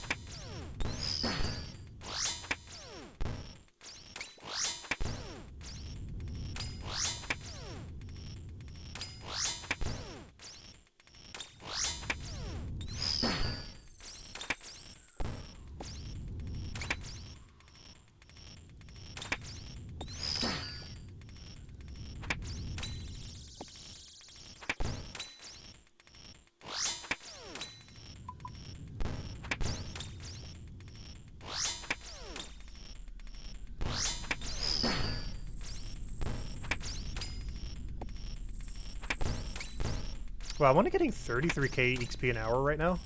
Wow, I'm only getting 33k XP an hour right now.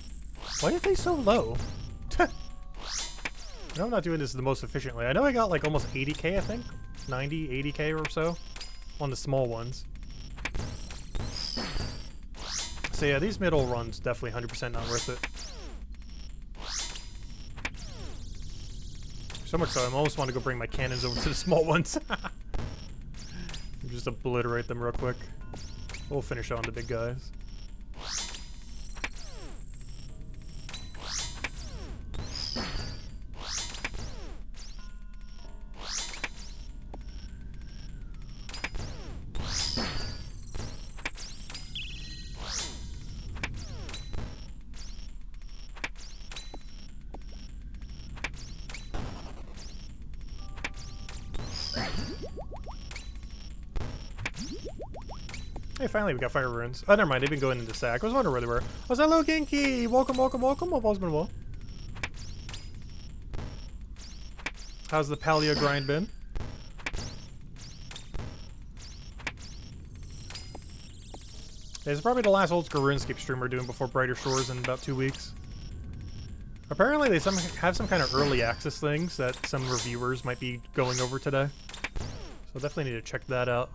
Why are they so low? I know I'm not doing this the most efficiently. I know I got like almost 80k, I think. 90, 80k or so on the small ones. So yeah, these middle runs definitely 100% not worth it. So much so, I almost want to go bring my cannons over to the small ones. Just obliterate them real quick. We'll finish on the big guys. Hey, finally we got fire runes. Oh, never mind, they've been going into sack. I was wondering where they were. Oh, hello, Genki! Welcome, welcome, welcome. Hope all's been well. How's the paleo grind been? This is probably the last Oldschool Runescape stream we're doing before Brighter Shores in about 2 weeks. Apparently they have some kind of early access things that some reviewers might be going over today. So definitely need to check that out.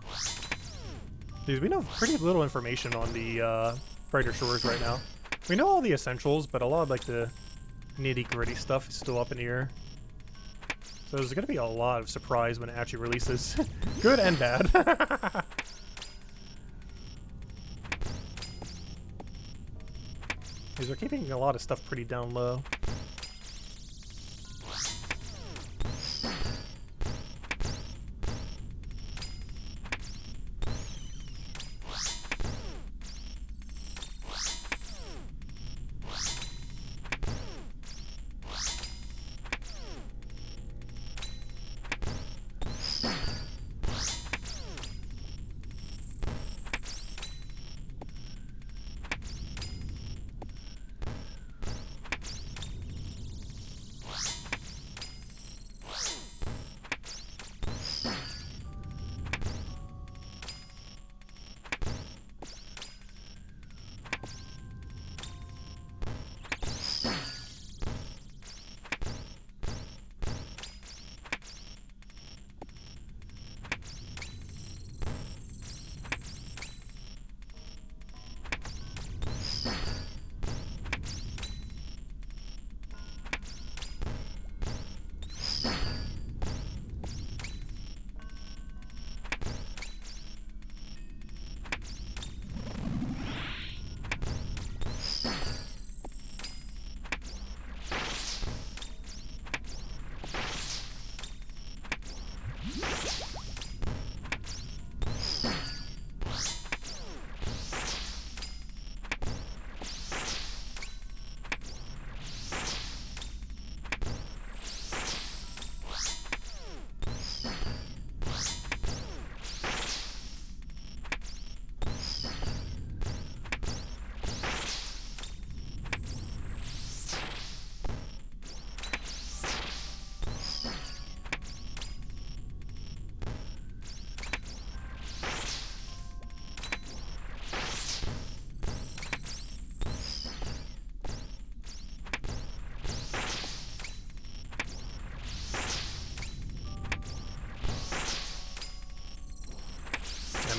Because we know pretty little information on the Brighter Shores right now. We know all the essentials, but a lot of like the nitty-gritty stuff is still up in the air. So there's going to be a lot of surprise when it actually releases. Good and bad. Because they're keeping a lot of stuff pretty down low.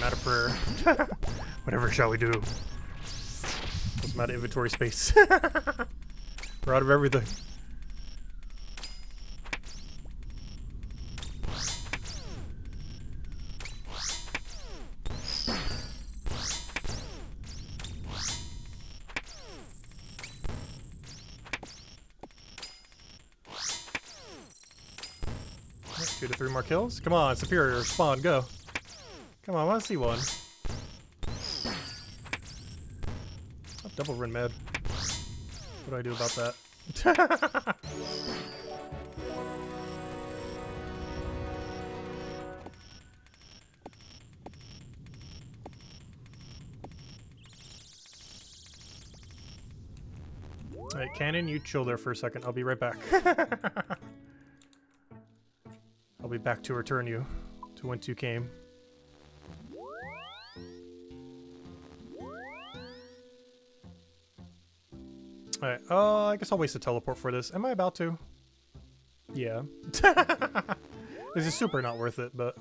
out of prayer. Whatever shall we do? I'm out of inventory space. We're out of everything. That's 2 to 3 more kills. Come on, Superior, spawn, go. Come on, I want to see one. Oh, double run med. What do I do about that? Alright, Cannon, you chill there for a second. I'll be right back. I'll be back to return you to whence you came. Alright, I guess I'll waste a teleport for this. Am I about to? Yeah. This is super not worth it, but...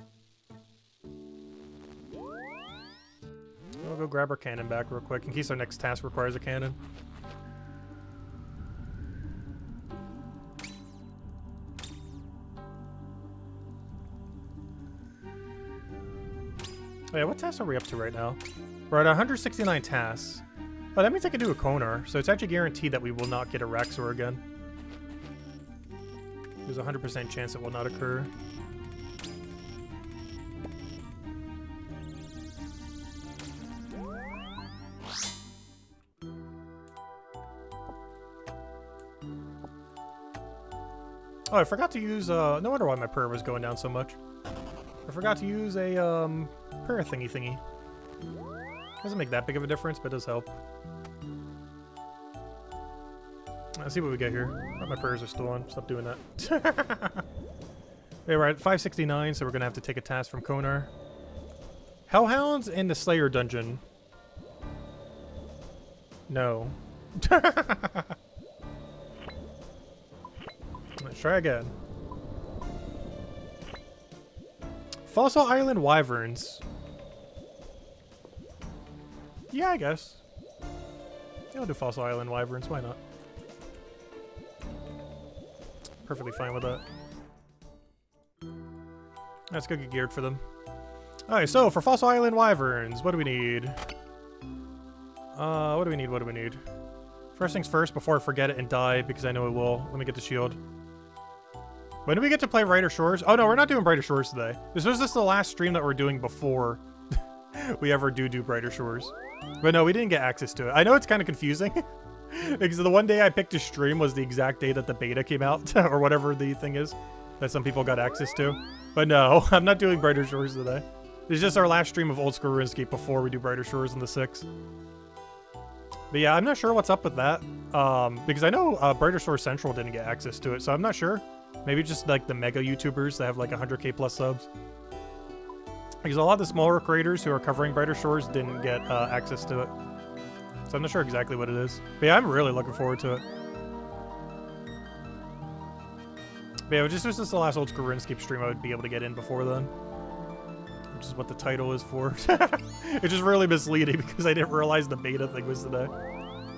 I'll go grab our cannon back real quick, in case our next task requires a cannon. Oh yeah, what tasks are we up to right now? We're at 169 tasks. Oh, that means I can do a Konar, so it's actually guaranteed that we will not get Araxor again. There's a 100% chance it will not occur. Oh, I forgot to use, no wonder why my prayer was going down so much. I forgot to use a, prayer thingy. Doesn't make that big of a difference, but it does help. Let's see what we get here. Oh, my prayers are still on. Stop doing that. Okay, we're at 569, so we're gonna have to take a task from Konar. Hellhounds in the Slayer dungeon. No. Let's try again. Fossil Island Wyverns. Yeah, I guess. Yeah, I'll do Fossil Island Wyverns. Why not? Perfectly fine with that. Let's go get geared for them. Alright, so for Fossil Island Wyverns, what do we need? What do we need? First things first, before I forget it and die, because I know it will. Let me get the shield. When do we get to play Brighter Shores? Oh no, we're not doing Brighter Shores today. This was just the last stream that we're doing before we ever do Brighter Shores. But no, we didn't get access to it. I know it's kind of confusing. Because the one day I picked to stream was the exact day that the beta came out, or whatever the thing is that some people got access to. But no, I'm not doing Brighter Shores today. It's just our last stream of Oldschool Runescape before we do Brighter Shores on the 6th. But yeah, I'm not sure what's up with that. Because I know Brighter Shores Central didn't get access to it, so I'm not sure. Maybe just like the mega YouTubers that have like 100k plus subs. Because a lot of the smaller creators who are covering Brighter Shores didn't get access to it. So I'm not sure exactly what it is. But yeah, I'm really looking forward to it. But yeah, this is the last Oldschool Runescape stream I would be able to get in before then. Which is what the title is for. It's just really misleading because I didn't realize the beta thing was today.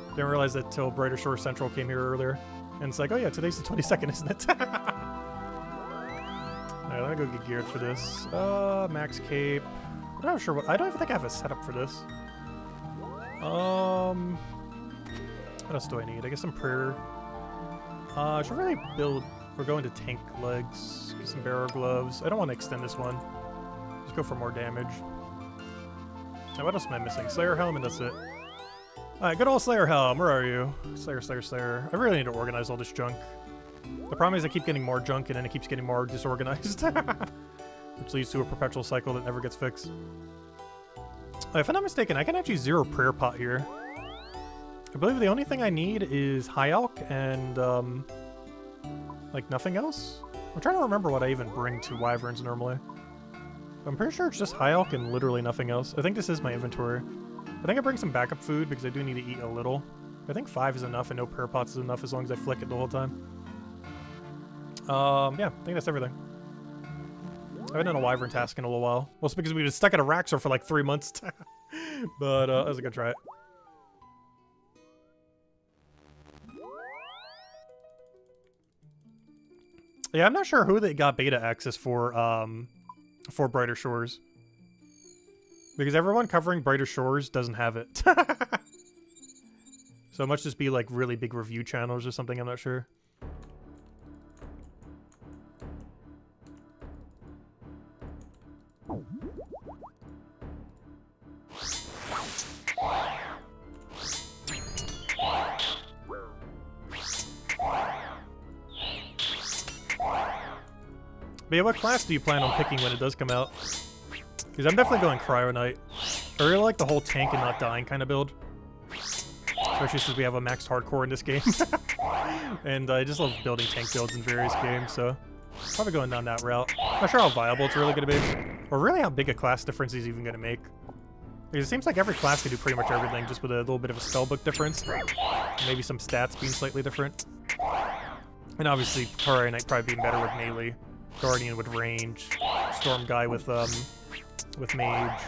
Didn't realize that till Brighter Shores Central came here earlier. And it's like, oh yeah, today's the 22nd, isn't it? Alright, let me go get geared for this. Max cape. I'm not sure what. I don't even think I have a setup for this. What else do I need? I guess some prayer. I should really build. We're going to tank legs. Get some barrel gloves. I don't want to extend this one. Just go for more damage. Now, what else am I missing? Slayer helm, and that's it. Alright, good old Slayer helm. Where are you? Slayer. I really need to organize all this junk. The problem is I keep getting more junk, and then it keeps getting more disorganized. Which leads to a perpetual cycle that never gets fixed. If I'm not mistaken, I can actually 0 prayer pot here. I believe the only thing I need is High Elk and, like nothing else? I'm trying to remember what I even bring to Wyverns normally. I'm pretty sure it's just High Elk and literally nothing else. I think this is my inventory. I think I bring some backup food because I do need to eat a little. I think 5 is enough and no prayer pots is enough as long as I flick it the whole time. Yeah, I think that's everything. I haven't done a Wyvern task in a little while. Well, it's because we been stuck at Araxor for like 3 months. But that was a good try. Yeah, I'm not sure who they got beta access for Brighter Shores. Because everyone covering Brighter Shores doesn't have it. So it must just be like really big review channels or something, I'm not sure. But yeah, what class do you plan on picking when it does come out? Because I'm definitely going Cryo Knight. I really like the whole tank and not dying kind of build. Especially since we have a maxed hardcore in this game. And I just love building tank builds in various games, so probably going down that route. Not sure how viable it's really going to be. Or really how big a class difference is even going to make. Because it seems like every class can do pretty much everything, just with a little bit of a spellbook difference. Maybe some stats being slightly different. And obviously, Cryo Knight probably being better with melee. Guardian with range, Storm Guy with mage.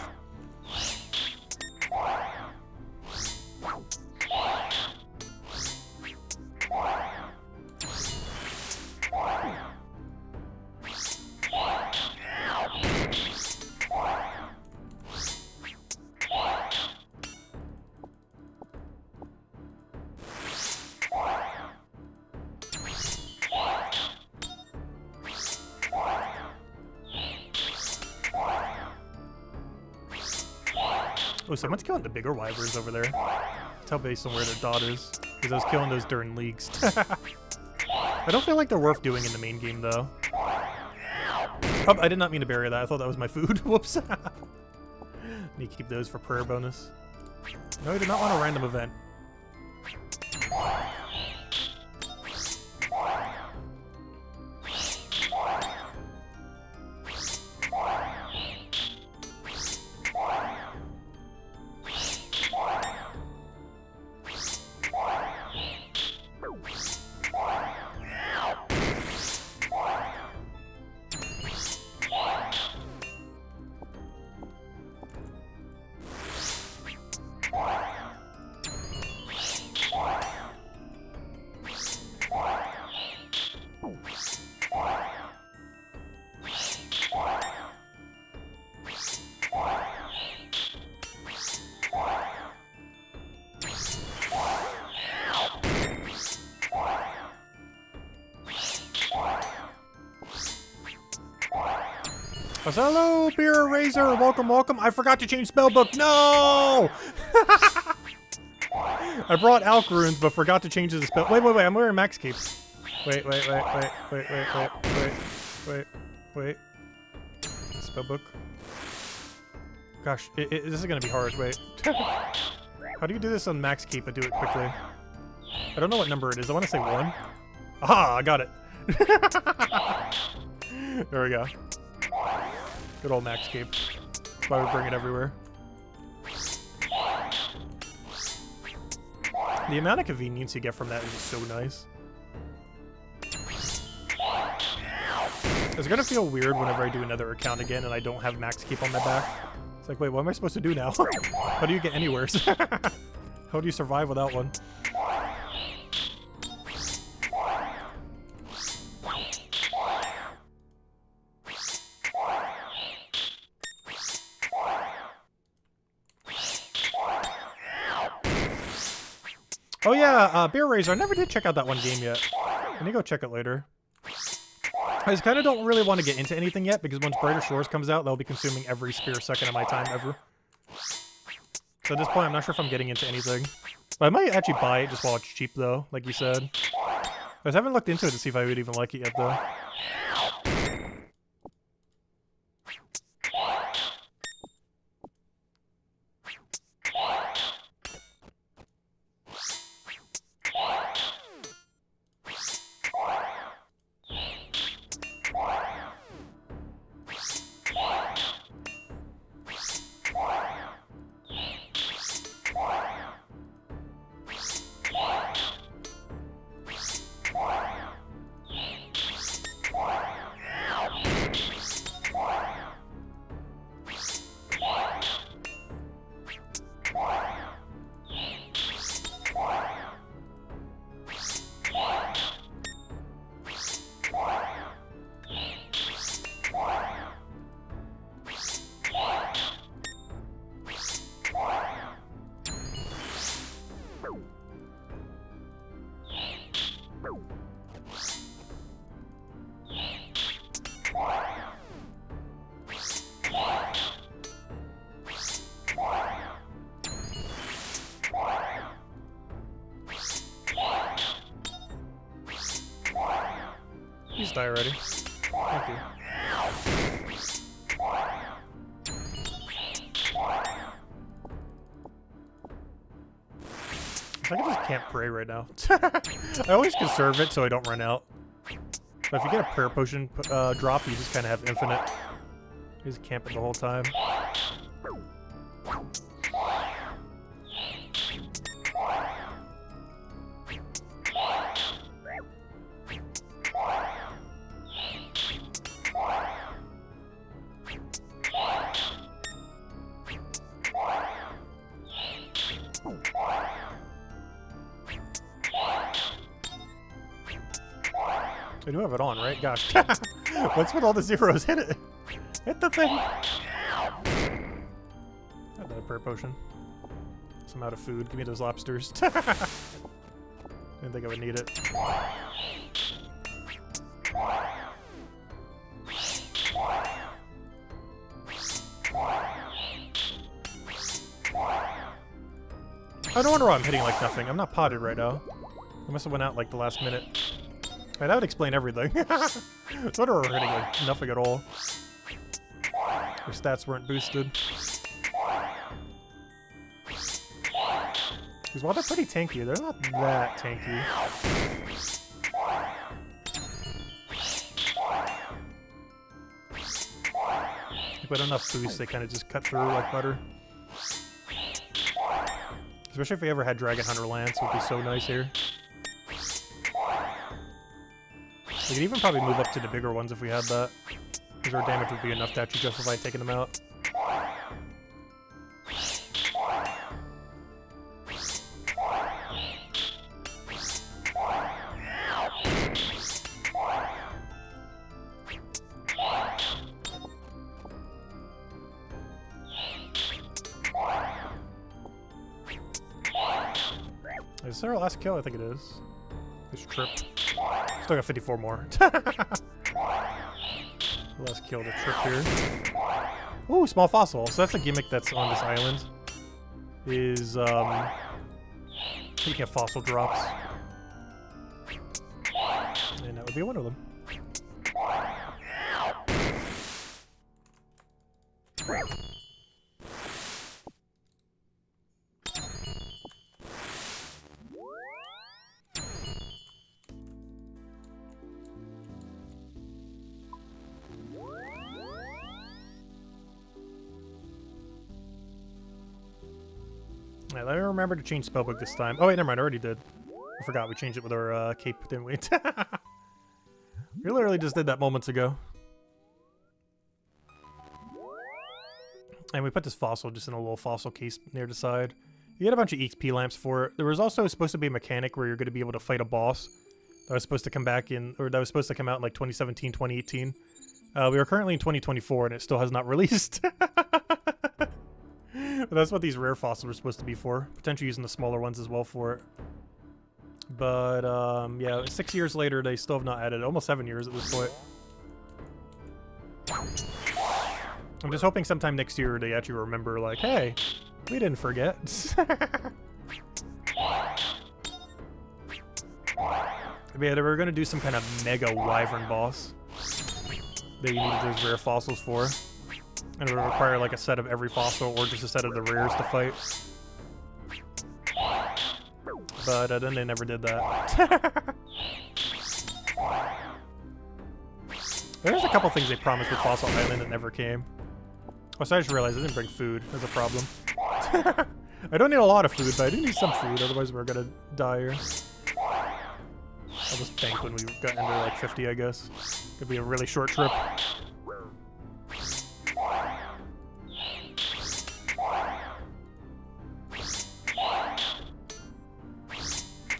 Oh, someone's killing the bigger wyverns over there. Tell based on where their dot is. Because I was killing those during leagues. I don't feel like they're worth doing in the main game, though. Oh, I did not mean to bury that. I thought that was my food. Whoops. Need to keep those for prayer bonus. No, I did not want a random event. Hello, Beer Razor. Welcome, welcome. I forgot to change spellbook. No! I brought Alk runes, but forgot to change the spell. Wait. I'm wearing max cape. Wait. Spellbook. Gosh, this is gonna be hard. Wait. How do you do this on max keep and do it quickly? I don't know what number it is. I want to say 1. Aha! I got it. There we go. Good old max cape. That's why we bring it everywhere. The amount of convenience you get from that is just so nice. It's gonna feel weird whenever I do another account again and I don't have max keep on my back. It's like, wait, what am I supposed to do now? How do you get anywhere? How do you survive without one? Oh yeah, Beer Razor. I never did check out that one game yet. I need to go check it later. I just kind of don't really want to get into anything yet, because once Brighter Shores comes out, they'll be consuming every spare second of my time ever. So at this point, I'm not sure if I'm getting into anything. But I might actually buy it just while it's cheap, though, like you said. I just haven't looked into it to see if I would even like it yet, though. Please die already. Thank you. I just can't pray right now. I always conserve it so I don't run out. But if you get a prayer potion drop, you just kind of have infinite. You just camp it the whole time. I do have it on, right? Gosh. What's with all the zeros? Hit it. Hit the thing. Got that prayer potion. I'm out of food. Give me those lobsters. Didn't think I would need it. I don't wonder why I'm hitting like nothing. I'm not potted right now. I must have went out like the last minute. Right, that would explain everything. I wonder we're hitting like nothing at all. Their stats weren't boosted. Because while they're pretty tanky, they're not that tanky. With enough boost, they kind of just cut through like butter. Especially if we ever had Dragon Hunter Lance, it would be so nice here. We could even probably move up to the bigger ones if we had that. Because our damage would be enough to actually justify taking them out. Is there a last kill? I think it is. This trip. Still got 54 more. Last kill to trip here. Ooh, small fossil. So that's a gimmick that's on this island. Is you get fossil drops. And that would be one of them. Alright, let me remember to change spellbook this time. Oh wait, never mind, I already did. I forgot we changed it with our cape, didn't we? We literally just did that moments ago. And we put this fossil just in a little fossil case near the side. You get a bunch of XP lamps for it. There was also supposed to be a mechanic where you're going to be able to fight a boss that was supposed to come back in, or that was supposed to come out in like 2017, 2018. We are currently in 2024 and it still has not released. But that's what these rare fossils are supposed to be for. Potentially using the smaller ones as well for it. But, yeah, 6 years later, they still have not added it. Almost 7 years at this point. I'm just hoping sometime next year they actually remember, like, hey, we didn't forget. Yeah, they were going to do some kind of mega wyvern boss that you needed those rare fossils for. And it would require like a set of every fossil or just a set of the rares to fight. But then they never did that. There's a couple things they promised with Fossil Island that never came. Oh, so I just realized I didn't bring food. That's a problem. I don't need a lot of food, but I do need some food, otherwise we're gonna die here. I'll just bank when we got into like 50, I guess. Could be a really short trip.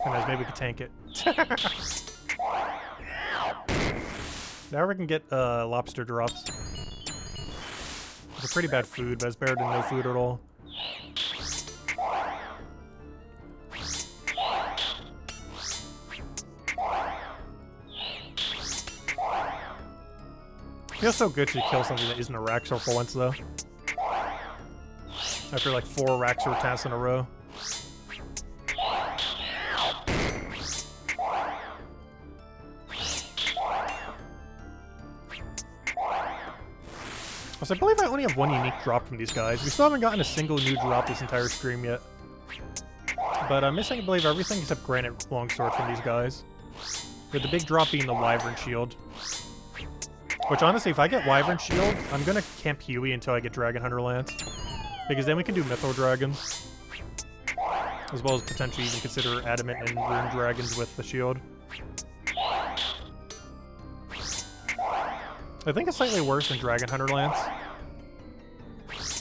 Anyways, maybe we could tank it. Now we can get lobster drops. It's a pretty bad food, but it's better than no food at all. Feels so good to kill something that isn't a Araxor for once, though. After like 4 Araxor tasks in a row. Also, I believe I only have one unique drop from these guys. We still haven't gotten a single new drop this entire stream yet. But I'm missing, I believe, everything except Granite Longsword from these guys. With the big drop being the Wyvern Shield. Which, honestly, if I get Wyvern Shield, I'm gonna camp Huey until I get Dragon Hunter Lance. Because then we can do Mytho Dragons. As well as potentially even consider Adamant and Rune Dragons with the shield. I think it's slightly worse than Dragon Hunter Lance.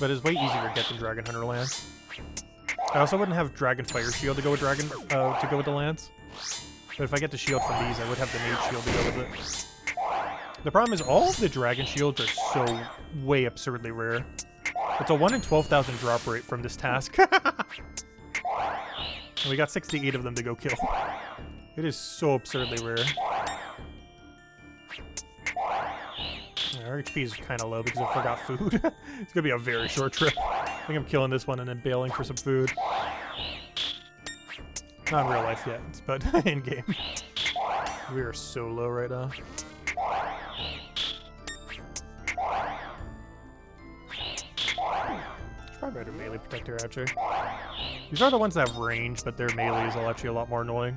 But it's way easier to get than Dragon Hunter Lance. I also wouldn't have Dragon Fire Shield to go with the Lance. But if I get the shield from these, I would have the Mage Shield to go with it. The problem is all of the Dragon Shields are so way absurdly rare. It's a 1 in 12,000 drop rate from this task. And we got 68 of them to go kill. It is so absurdly rare. Our HP is kind of low because I forgot food. It's gonna be a very short trip. I think I'm killing this one and then bailing for some food. Not in real life yet, but in game. We are so low right now. Should probably better melee protector actually. These are the ones that have range, but their melee is actually a lot more annoying.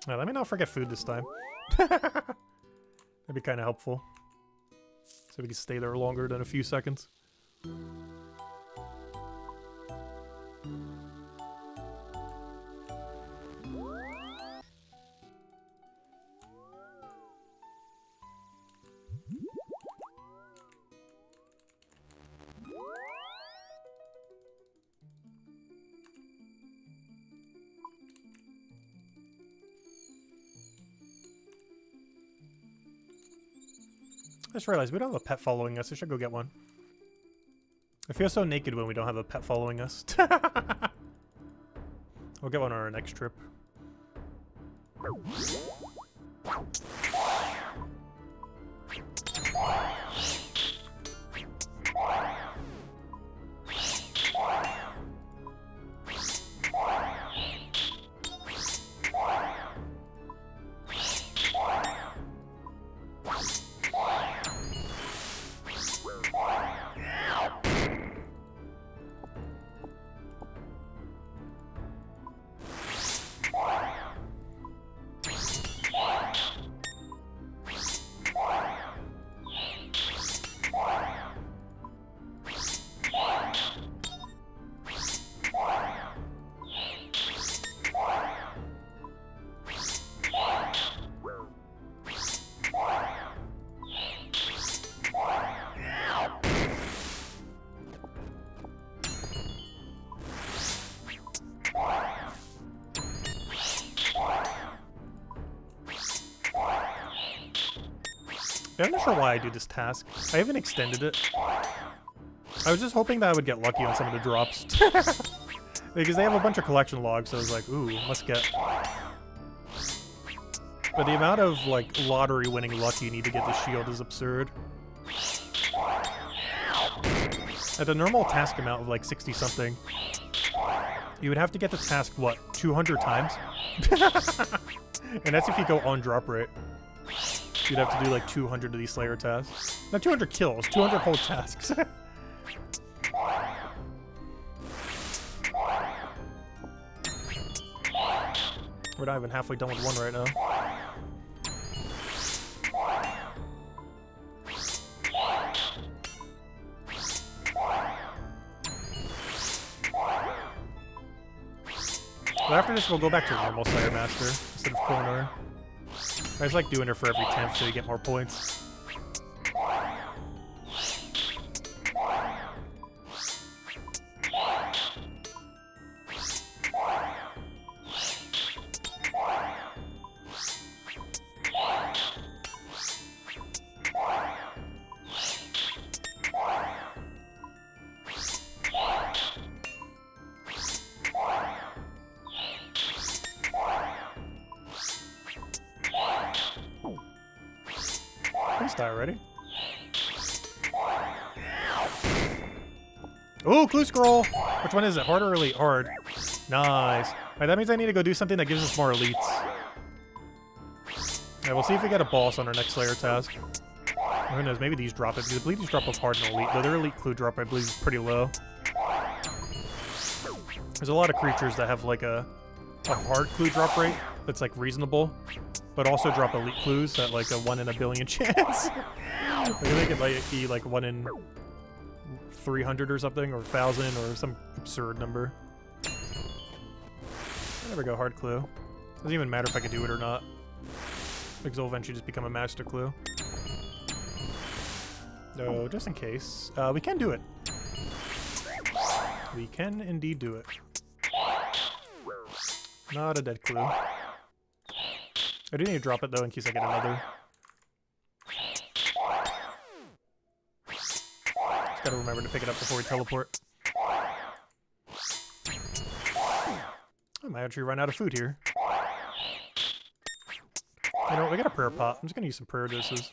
Yeah, let me not forget food this time. That'd be kind of helpful. So we can stay there longer than a few seconds. I just realized we don't have a pet following us. I should go get one. I feel so naked when we don't have a pet following us. We'll get one on our next trip. I'm not sure why I do this task. I haven't extended it. I was just hoping that I would get lucky on some of the drops. Because they have a bunch of collection logs, so I was like, ooh, must get. But the amount of, like, lottery winning luck you need to get the shield is absurd. At the normal task amount of, like, 60-something, you would have to get the task, what, 200 times? And that's if you go on drop rate. You'd have to do like 200 of these Slayer tasks. Not 200 kills, 200 whole tasks. We're not even halfway done with one right now. But after this, we'll go back to normal Slayer Master instead of Konar. I just like doing her for every 10th so you get more points. Please die already. Oh, clue scroll! Which one is it? Hard or really hard? Nice. Alright, that means I need to go do something that gives us more elites. Alright, we'll see if we get a boss on our next Slayer task. Who knows, maybe these drop it, because I believe these drop off hard and elite, though their elite clue drop, I believe, is pretty low. There's a lot of creatures that have, like, a hard clue drop rate that's, like, reasonable, but also drop elite clues at, like, a 1 in a billion chance. I think it might be, like, 1 in 300 or something, or 1,000, or some absurd number. There we go, hard clue. Doesn't even matter if I can do it or not, because it'll eventually just become a master clue. No, just in case. We can do it. We can indeed do it. Not a dead clue. I do need to drop it, though, in case I get another. Just gotta remember to pick it up before we teleport. I might actually run out of food here. You know, we got a prayer pot. I'm just gonna use some prayer doses.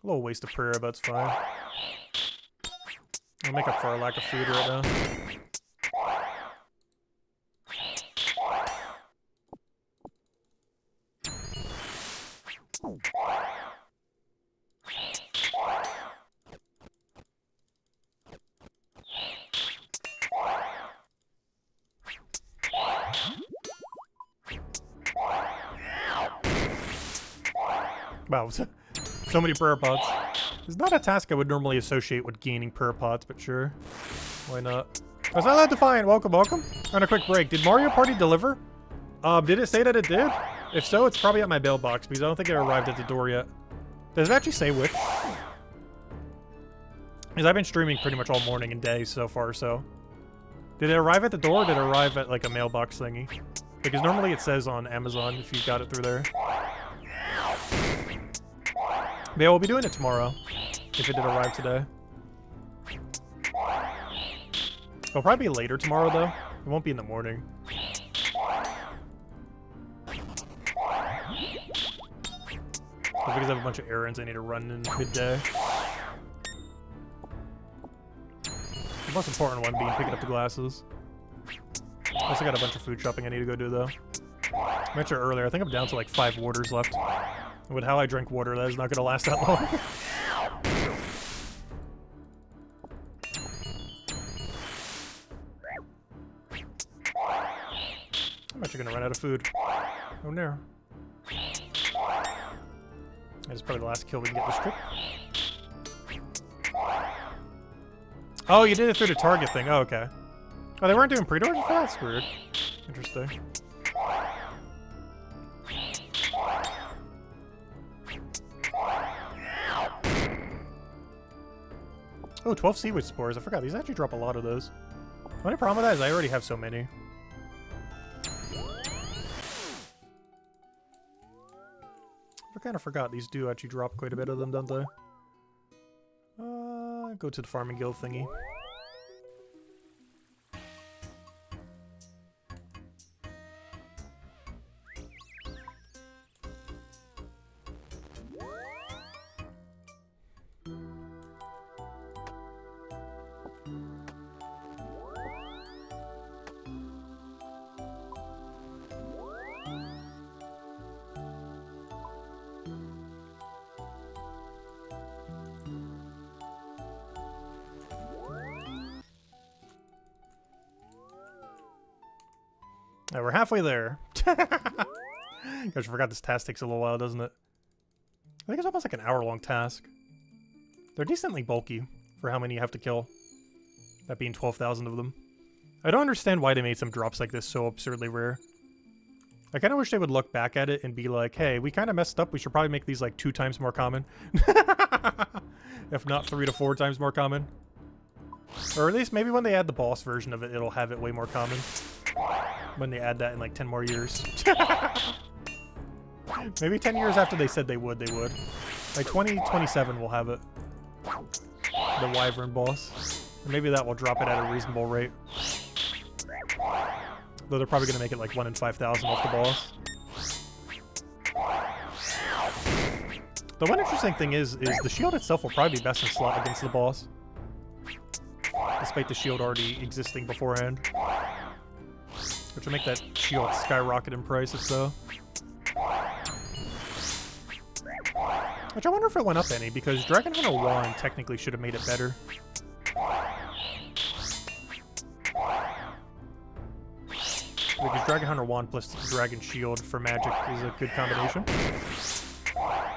A little waste of prayer, but it's fine. I'll make up for our lack of food right now. Wow, so many prayer pots. It's not a task I would normally associate with gaining prayer pots, but sure. Why not? Was I allowed to find? Welcome, welcome. On a quick break. Did Mario Party deliver? Did it say that it did? If so, it's probably at my mailbox, because I don't think it arrived at the door yet. Does it actually say which? Because I've been streaming pretty much all morning and day so far, so. Did it arrive at the door, or did it arrive at, like, a mailbox thingy? Because normally it says on Amazon if you got it through there. Yeah, we'll be doing it tomorrow, if it did arrive today. It'll probably be later tomorrow, though. It won't be in the morning. Because I have a bunch of errands I need to run in midday. The most important one being picking up the glasses. Also got a bunch of food shopping I need to go do, though. I mentioned earlier, I think I'm down to like 5 waters left. And with how I drink water, that is not going to last that long. I'm actually going to run out of food. Oh no. That's probably the last kill we can get this trip. Oh, you did it through the target thing. Oh, okay. Oh, they weren't doing pre-doors? That's weird. Interesting. Oh, 12 seaweed spores. I forgot. These actually drop a lot of those. The only problem with that is I already have so many. I kind of forgot. These do actually drop quite a bit of them, don't they? Go to the farming guild thingy. Alright, we're halfway there. Gosh, I forgot this task takes a little while, doesn't it? I think it's almost like an hour-long task. They're decently bulky for how many you have to kill. That being 12,000 of them. I don't understand why they made some drops like this so absurdly rare. I kind of wish they would look back at it and be like, hey, we kind of messed up. We should probably make these like 2 times more common. If not 3 to 4 times more common. Or at least maybe when they add the boss version of it, it'll have it way more common. When they add that in like 10 more years. Maybe 10 years after they said they would, they would. Like 2027 we'll have it. The Wyvern boss. Or maybe that will drop it at a reasonable rate. Though they're probably going to make it like 1 in 5,000 off the boss. The one interesting thing is the shield itself will probably be best in slot against the boss. Despite the shield already existing beforehand. Which will make that shield skyrocket in price if so. Which I wonder if it went up any, because Dragon Hunter 1 technically should have made it better. Because Dragon Hunter 1 plus Dragon Shield for magic is a good combination.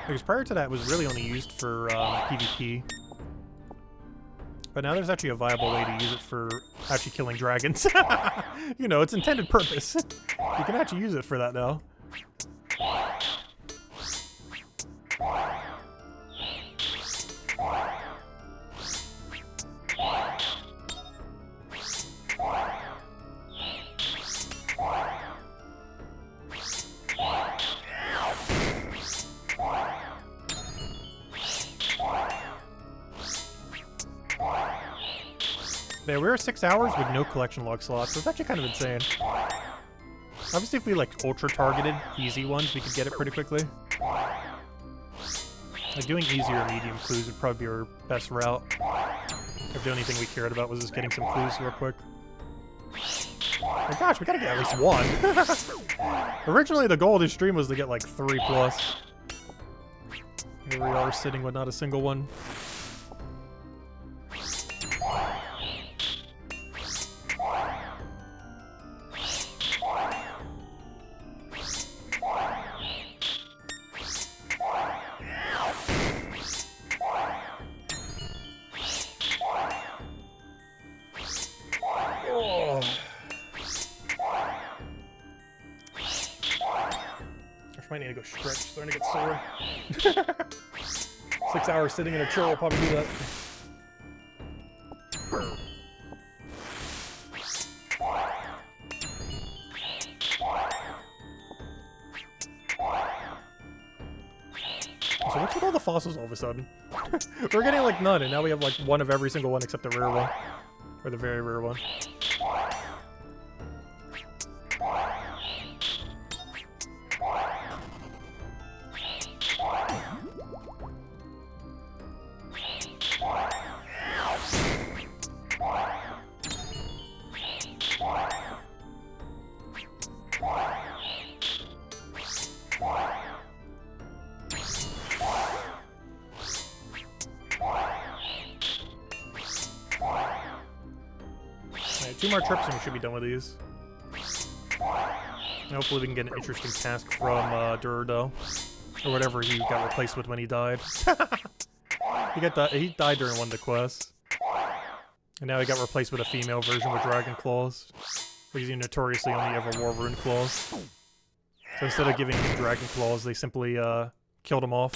Because prior to that, it was really only used for PvP. But now there's actually a viable way to use it for actually killing dragons. You know, its intended purpose. You can actually use it for that now. Yeah, we were 6 hours with no collection log slots, so it's actually kind of insane. Obviously, if we like ultra targeted easy ones, we could get it pretty quickly. Like doing easier medium clues would probably be our best route. If the only thing we cared about was just getting some clues real quick. Oh gosh, we gotta get at least one. Originally, the goal of this stream was to get like 3+. Here we are sitting with not a single one. Might need to go stretch, starting to get sore. 6 hours sitting in a chair will probably do that. So what's with all the fossils all of a sudden? We're getting like none, and now we have like one of every single one except the rare one. Or the very rare one. Alright, 2 more trips and we should be done with these. And hopefully we can get an interesting task from Durdo. Or whatever he got replaced with when he died. He died during one of the quests. And now he got replaced with a female version with Dragon Claws. Because he notoriously only ever wore Rune Claws. So instead of giving him Dragon Claws, they simply killed him off.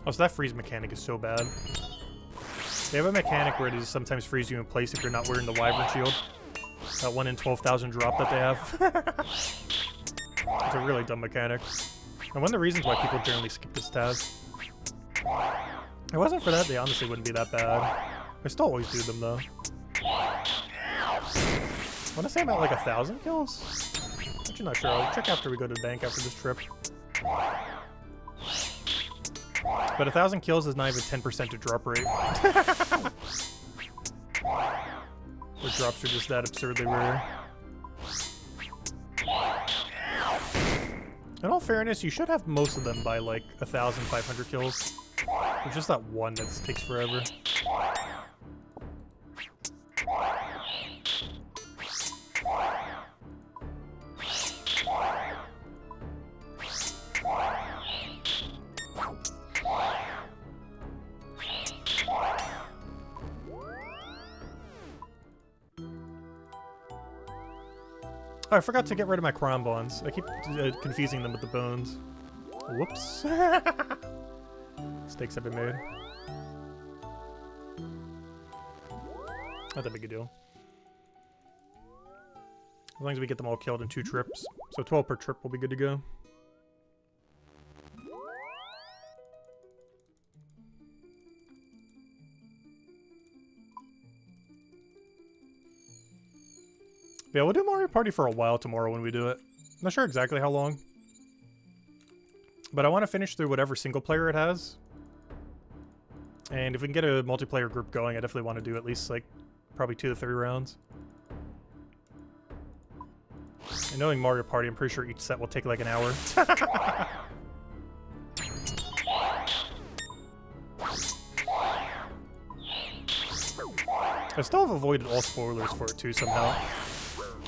Oh, so that freeze mechanic is so bad. They have a mechanic where it is sometimes freeze you in place if you're not wearing the Wyvern Shield. That 1 in 12,000 drop that they have. It's a really dumb mechanic. And one of the reasons why people generally skip this task. If it wasn't for that, they honestly wouldn't be that bad. I still always do them, though. I want to say I'm at like 1,000 kills? Actually not sure. I'll check after we go to the bank after this trip. But 1,000 kills is not even 10% to drop rate. The drops are just that absurdly rare. In all fairness, you should have most of them by like 1,500 kills. There's just that one that takes forever. Oh, I forgot to get rid of my crown bonds. I keep confusing them with the bones. Whoops. Mistakes have been made. Not that big a deal. As long as we get them all killed in 2 trips. So 12 per trip will be good to go. Yeah, we'll do Mario Party for a while tomorrow when we do it. I'm not sure exactly how long. But I want to finish through whatever single player it has. And if we can get a multiplayer group going, I definitely want to do at least, like, probably 2 to 3 rounds. And knowing Mario Party, I'm pretty sure each set will take like an hour. I still have avoided all spoilers for it too somehow.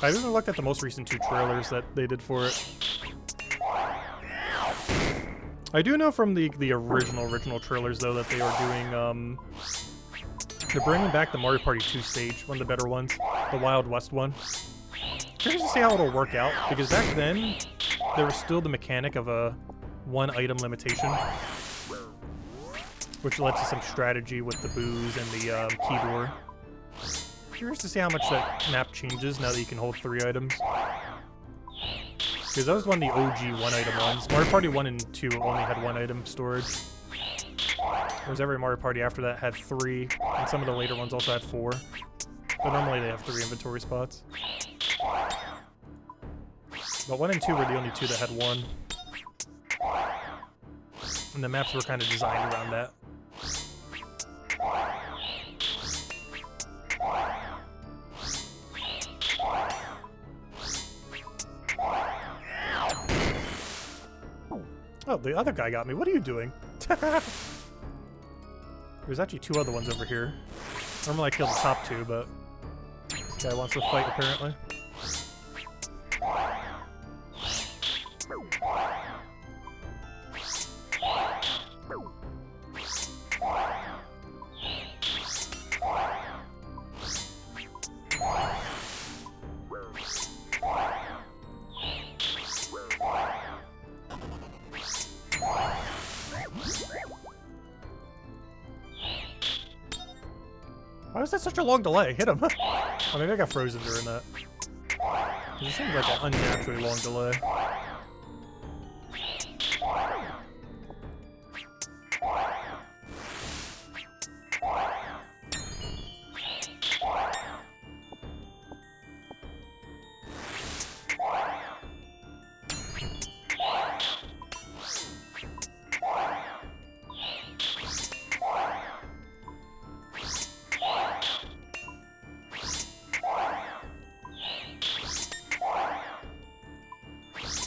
I even looked at the most recent 2 trailers that they did for it. I do know from the original trailers though that they are doing they're bringing back the Mario Party 2 stage, one of the better ones, the Wild West one. Curious to see how it'll work out, because back then there was still the mechanic of a 1-item limitation, which led to some strategy with the booze and the keyboard. Curious to see how much that map changes now that you can hold 3 items. Because that was one of the OG 1-item ones. Mario Party 1 and 2 only had 1-item storage. Whereas every Mario Party after that had 3, and some of the later ones also had 4. But normally they have 3 inventory spots. But 1 and 2 were the only 2 that had 1. And the maps were kind of designed around that. Oh, the other guy got me. What are you doing? There's actually 2 other ones over here. Normally I kill the top 2, but this guy wants to fight apparently. Why was that such a long delay? Hit him. Oh, maybe I got frozen during that. It seems like an unnaturally long delay.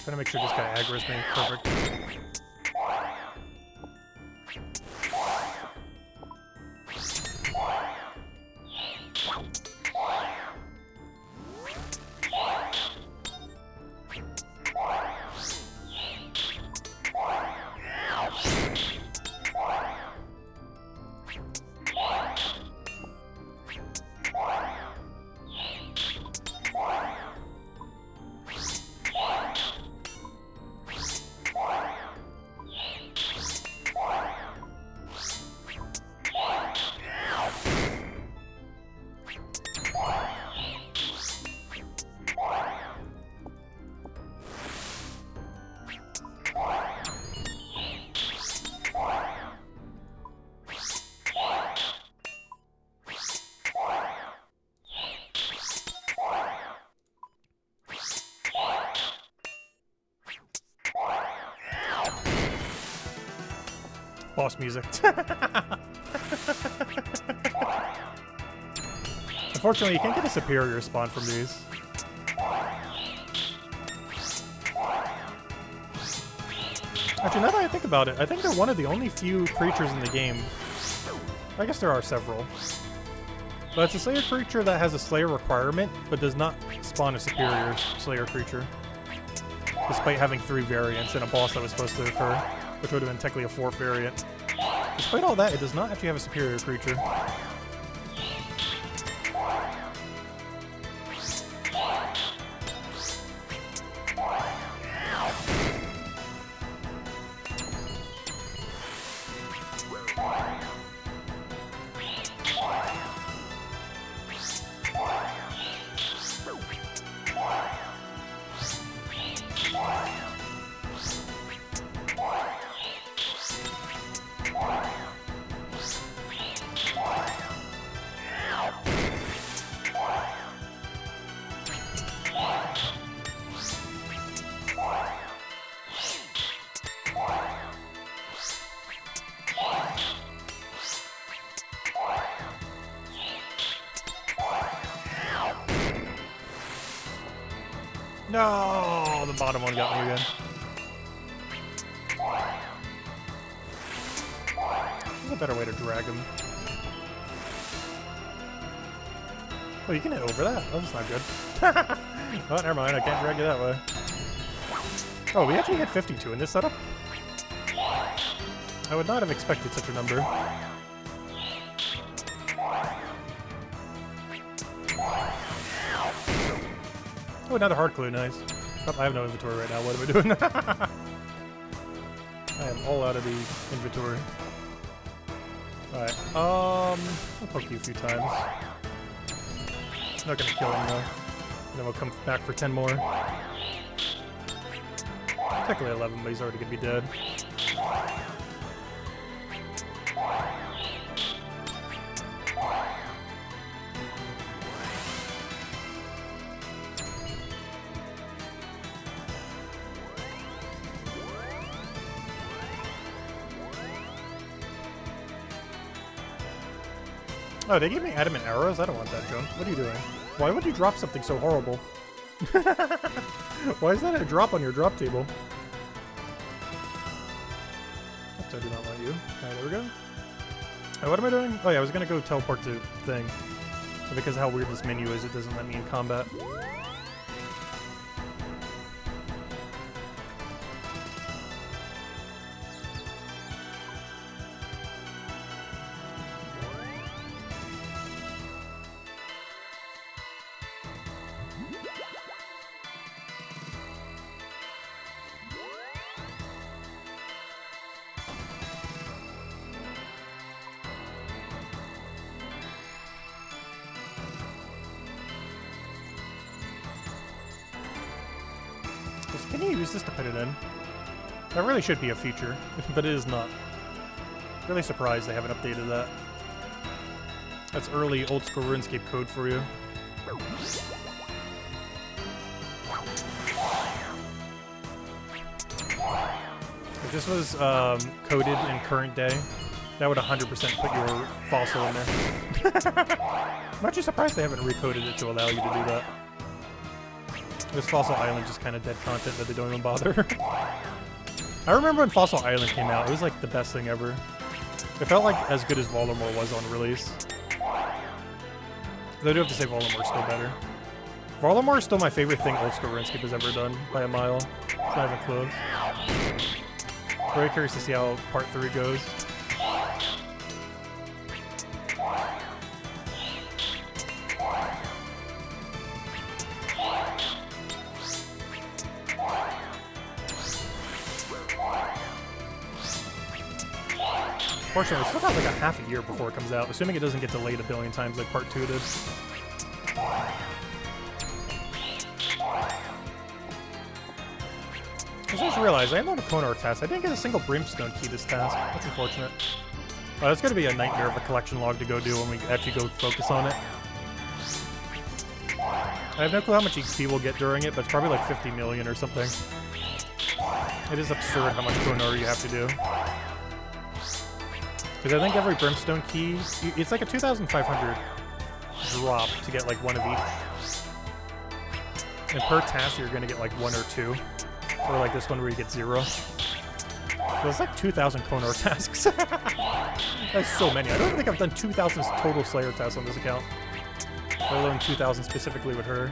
Trying to make sure this guy aggro's me. Perfect. Boss music. Unfortunately, you can't get a superior spawn from these. Actually, now that I think about it, I think they're one of the only few creatures in the game. I guess there are several. But it's a Slayer creature that has a Slayer requirement, but does not spawn a superior Slayer creature. Despite having 3 variants and a boss that was supposed to occur, which would have been technically a 4th variant. Despite all that, it does not actually have a superior creature. No, the bottom one got me again. There's a better way to drag him. Oh, you can hit over that. Oh, that's not good. Oh, never mind. I can't drag you that way. Oh, we actually hit 52 in this setup? I would not have expected such a number. Oh, another hard clue. Nice. Oh, I have no inventory right now. What am I doing? I am all out of the inventory. Alright, I'll poke you a few times. Not gonna kill him though. And then we'll come back for 10 more. Technically 11, but he's already gonna be dead. Oh, they gave me adamant arrows? I don't want that junk. What are you doing? Why would you drop something so horrible? Why is that a drop on your drop table? Oops, I do not want you. Alright, there we go. Oh, what am I doing? Oh yeah, I was gonna go teleport to thing. But because of how weird this menu is, it doesn't let me in combat. Can you use this to put it in? That really should be a feature, but it is not. Really surprised they haven't updated that. That's early old school RuneScape code for you. If this was coded in current day, that would 100% put your fossil in there. I'm actually surprised they haven't recoded it to allow you to do that. This Fossil Island just kind of dead content that they don't even bother. I remember when Fossil Island came out, it was like the best thing ever. It felt like as good as Voldemort was on release. Though I do have to say Voldemort's still better. Voldemort is still my favorite thing Old School RuneScape has ever done, by a mile. It's not even close. Very curious to see how Part 3 goes. Fortunately, we still got like a half a year before it comes out, assuming it doesn't get delayed a billion times like Part 2 did. I just realized I am on a Konar task. I didn't get a single Brimstone key this task. That's unfortunate. That's going to be a nightmare of a collection log to go do when we actually go focus on it. I have no clue how much XP we'll get during it, but it's probably like 50 million or something. It is absurd how much Konar you have to do. Because I think every Brimstone key, it's like a 2,500 drop to get like one of each. And per task, you're going to get like 1 or 2. Or like this one where you get 0. So it's like 2,000 Konar tasks. That's so many. I don't even think I've done 2,000 total Slayer tasks on this account. Let alone 2,000 specifically with her.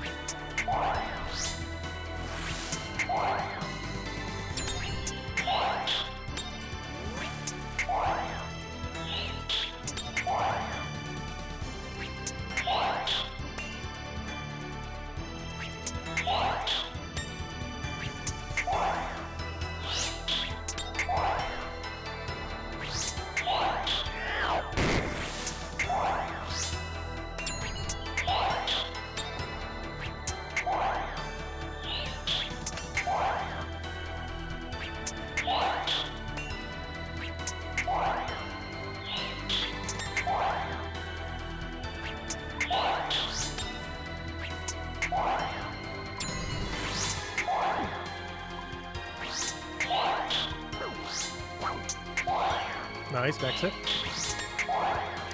Nice, max hit.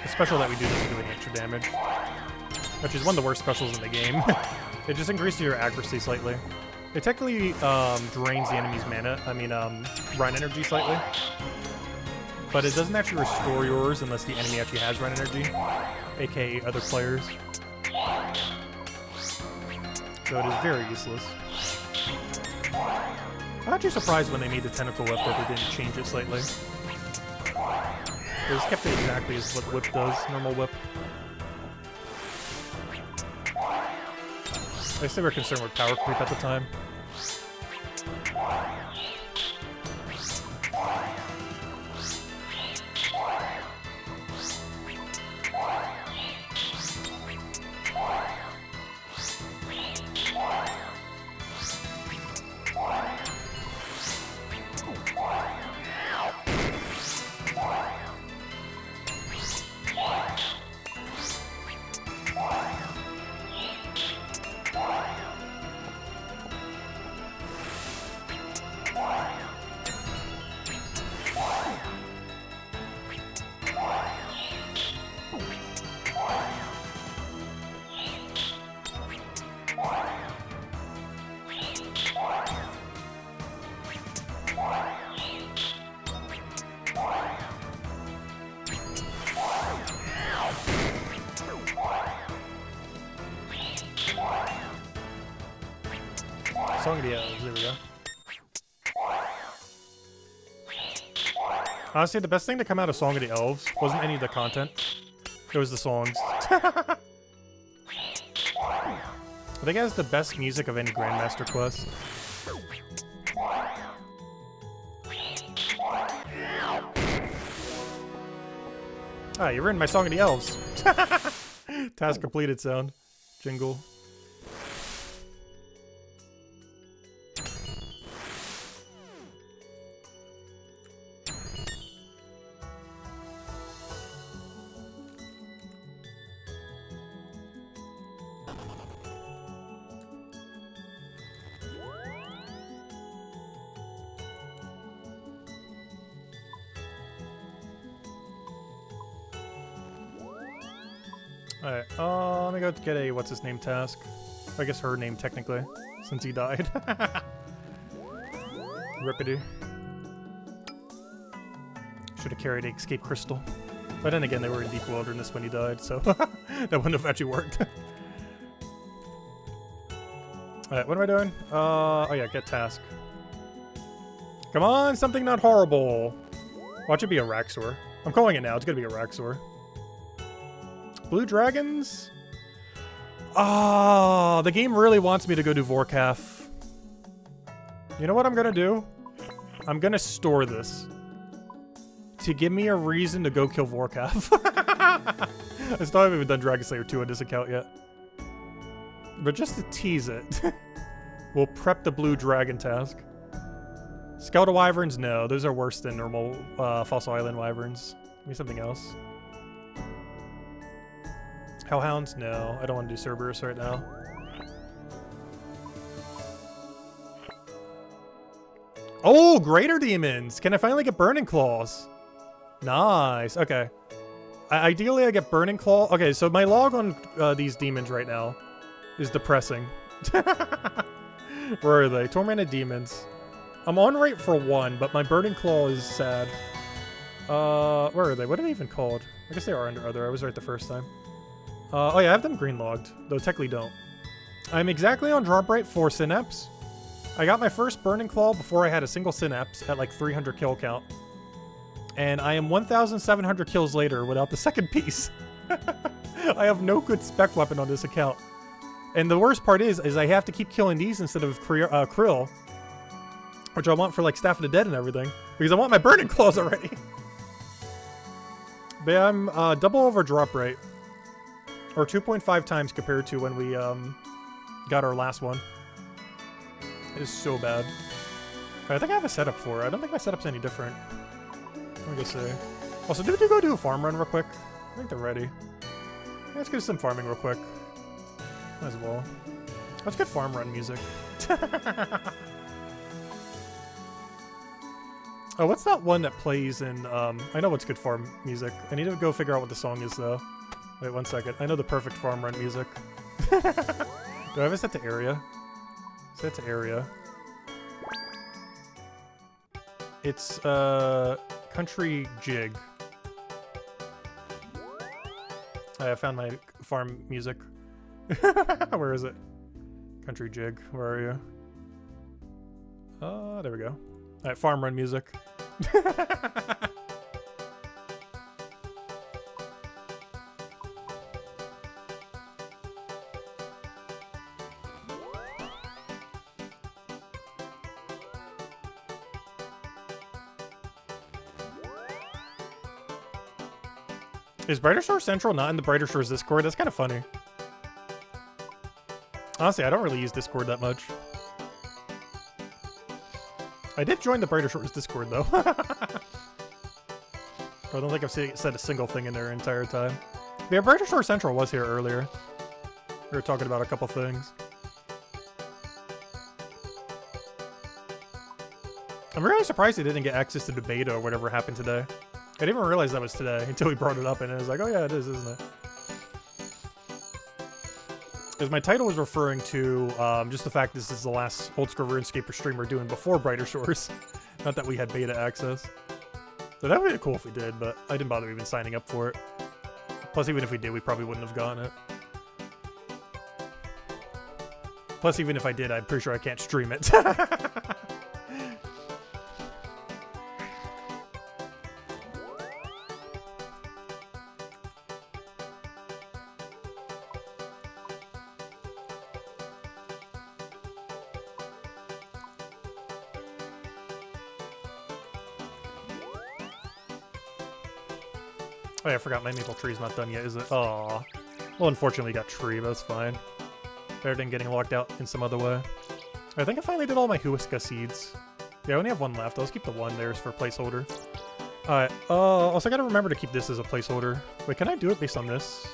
The special that we do doesn't do any extra damage, which is one of the worst specials in the game. It just increases your accuracy slightly. It technically drains the enemy's mana, run energy slightly. But it doesn't actually restore yours unless the enemy actually has run energy, aka other players. So it is very useless. I'm actually surprised when they made the tentacle whip that they didn't change it slightly. They just kept it exactly as what whip does, normal whip. I guess they were concerned with power creep at the time. Song of the Elves, there we go. Honestly, the best thing to come out of Song of the Elves wasn't any of the content. It was the songs. I think it has the best music of any Grandmaster quest. Ah, you ruined my Song of the Elves. Task completed sound. Jingle. Alright, let me go get a what's-his-name task. I guess her name, technically, since he died. Rippity. Should have carried an escape crystal. But then again, they were in deep wilderness when he died, so that wouldn't have actually worked. Alright, what am I doing? Oh yeah, get task. Come on, something not horrible! Watch it be a Araxor. I'm calling it now, it's gonna be a Araxor. Blue dragons? Ah, the game really wants me to go do Vorkath. You know what I'm gonna do? I'm gonna store this to give me a reason to go kill Vorkath. I still haven't even done Dragon Slayer 2 on this account yet. But just to tease it, we'll prep the blue dragon task. Skeletal wyverns? No, those are worse than normal Fossil Island wyverns. Give me something else. Hellhounds? No, I don't want to do Cerberus right now. Oh, Greater Demons! Can I finally get Burning Claws? Nice, okay. Ideally, I get Burning Claw. Okay, so my log on these demons right now is depressing. Where are they? Tormented Demons. I'm on rate for 1, but my Burning Claw is sad. Where are they? What are they even called? I guess they are under other. I was right the first time. Oh yeah, I have them green logged, though technically don't. I'm exactly on drop rate for Synapse. I got my first Burning Claw before I had a single Synapse at like 300 kill count. And I am 1,700 kills later without the second piece. I have no good spec weapon on this account. And the worst part is I have to keep killing these instead of Krill. Which I want for like Staff of the Dead and everything. Because I want my Burning Claws already. But yeah, I'm double over drop rate. Or 2.5 times compared to when we got our last one. It is so bad. I think I have a setup for it. I don't think my setup's any different. Let me go see. Also, did we go do a farm run real quick? I think they're ready. Let's get some farming real quick. Might as well. Let's get farm run music. Oh, what's that one that plays in, I know what's good farm music. I need to go figure out what the song is, though. Wait, 1 second. I know the perfect farm run music. Do I have it set to area? So that's area. It's country jig. I found my farm music. Where is it? Country jig. Where are you? There we go. Alright, farm run music. Is Brighter Shore Central not in the Brighter Shores Discord? That's kind of funny. Honestly, I don't really use Discord that much. I did join the Brighter Shores Discord, though. I don't think I've said a single thing in there the entire time. But yeah, Brighter Shore Central was here earlier. We were talking about a couple things. I'm really surprised they didn't get access to the beta or whatever happened today. I didn't even realize that was today until we brought it up, and it was like, oh yeah, it is, isn't it? Because my title was referring to just the fact this is the last Oldschool Runescape stream we're doing before Brighter Shores. Not that we had beta access. So that would be cool if we did, but I didn't bother even signing up for it. Plus, even if we did, we probably wouldn't have gotten it. Plus, even if I did, I'm pretty sure I can't stream it. Oh yeah, I forgot my maple tree's not done yet, is it? Aw. Well, unfortunately, got tree, but that's fine. Better than getting locked out in some other way. I think I finally did all my Huiska seeds. Yeah, I only have one left. I'll just keep the one there for placeholder. Alright, also I gotta remember to keep this as a placeholder. Wait, can I do it based on this?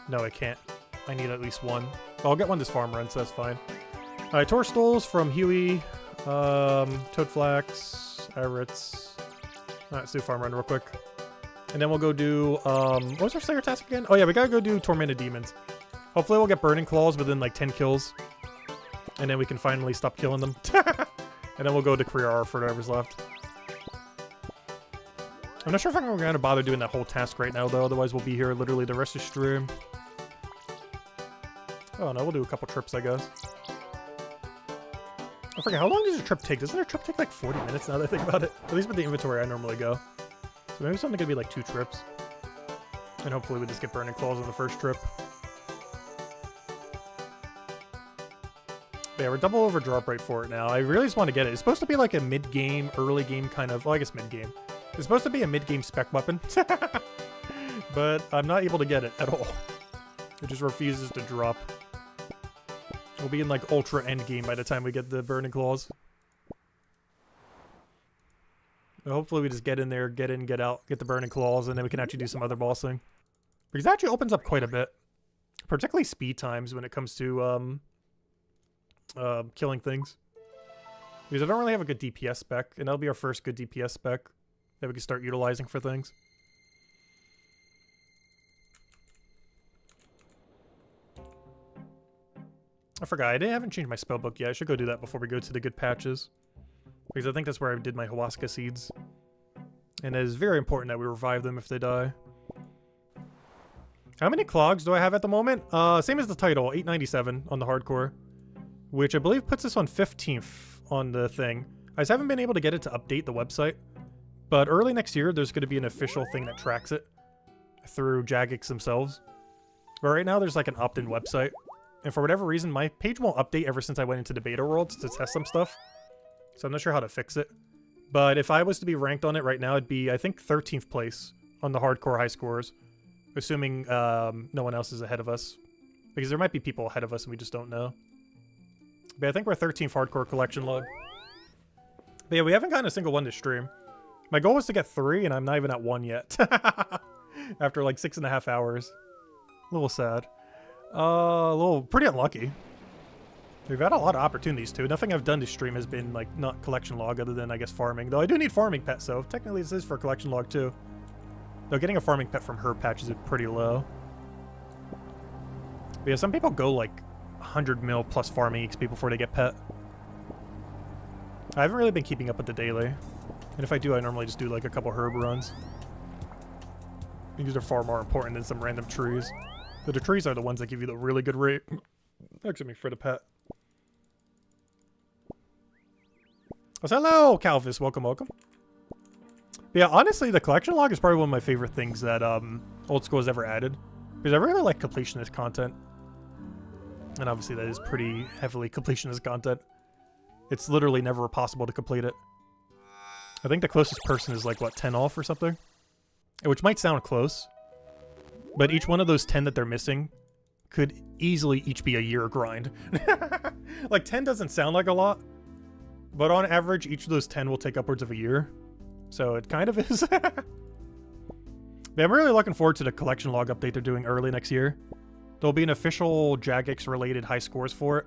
No, I can't. I need at least one. I'll get one this farm run, so that's fine. Alright, Torstols from Huey, Toadflax, Iritz. Alright, let's do farm run real quick. And then we'll go do, what was our Slayer task again? Oh yeah, we gotta go do Tormented Demons. Hopefully we'll get Burning Claws within like 10 kills. And then we can finally stop killing them. And then we'll go to Career R for whatever's left. I'm not sure if I'm gonna bother doing that whole task right now though, otherwise we'll be here literally the rest of the stream. Oh no, we'll do a couple trips I guess. I forget, how long does a trip take? Doesn't a trip take like 40 minutes now that I think about it? At least with the inventory I normally go. So maybe it's only gonna be like 2 trips. And hopefully we just get Burning Claws on the first trip. But yeah, we're double over drop rate for it now. I really just want to get it. It's supposed to be like a mid-game, early game kind of, well I guess mid-game. It's supposed to be a mid-game spec weapon. But I'm not able to get it at all. It just refuses to drop. We'll be in like ultra end game by the time we get the Burning Claws. Hopefully we just get in there, get in, get out, get the Burning Claws, and then we can actually do some other bossing. Because it actually opens up quite a bit. Particularly speed times when it comes to killing things. Because I don't really have a good DPS spec, and that'll be our first good DPS spec that we can start utilizing for things. I forgot, I haven't changed my spellbook yet. I should go do that before we go to the good patches. Because I think that's where I did my Huasca seeds. And it is very important that we revive them if they die. How many clogs do I have at the moment? Same as the title, 897 on the hardcore. Which I believe puts us on 15th on the thing. I just haven't been able to get it to update the website. But early next year, there's going to be an official thing that tracks it. Through Jagex themselves. But right now, there's like an opt-in website. And for whatever reason, my page won't update ever since I went into the beta worlds to test some stuff. So I'm not sure how to fix it. But if I was to be ranked on it right now, it'd be, I think, 13th place on the hardcore high scores. Assuming no one else is ahead of us. Because there might be people ahead of us and we just don't know. But I think we're 13th hardcore collection log. But yeah, we haven't gotten a single one to stream. My goal was to get 3 and I'm not even at 1 yet. After like 6.5 hours. A little sad. A little pretty unlucky. We've had a lot of opportunities too. Nothing I've done to stream has been like not collection log other than I guess farming. Though I do need farming pet, so technically this is for collection log too. Though getting a farming pet from herb patches is pretty low. But yeah, some people go like 100 mil plus farming XP before they get pet. I haven't really been keeping up with the daily. And if I do, I normally just do like a couple herb runs. These are far more important than some random trees. But the trees are the ones that give you the really good rate. Actually, for the pet. Oh, hello, Calvis. Welcome, welcome. But yeah, honestly, the collection log is probably one of my favorite things that Old School has ever added. Because I really like completionist content. And obviously that is pretty heavily completionist content. It's literally never possible to complete it. I think the closest person is like, what, 10 off or something? Which might sound close. But each one of those 10 that they're missing could easily each be a year grind. Like, 10 doesn't sound like a lot. But on average, each of those 10 will take upwards of a year. So it kind of is. But I'm really looking forward to the collection log update they're doing early next year. There'll be an official Jagex-related high scores for it,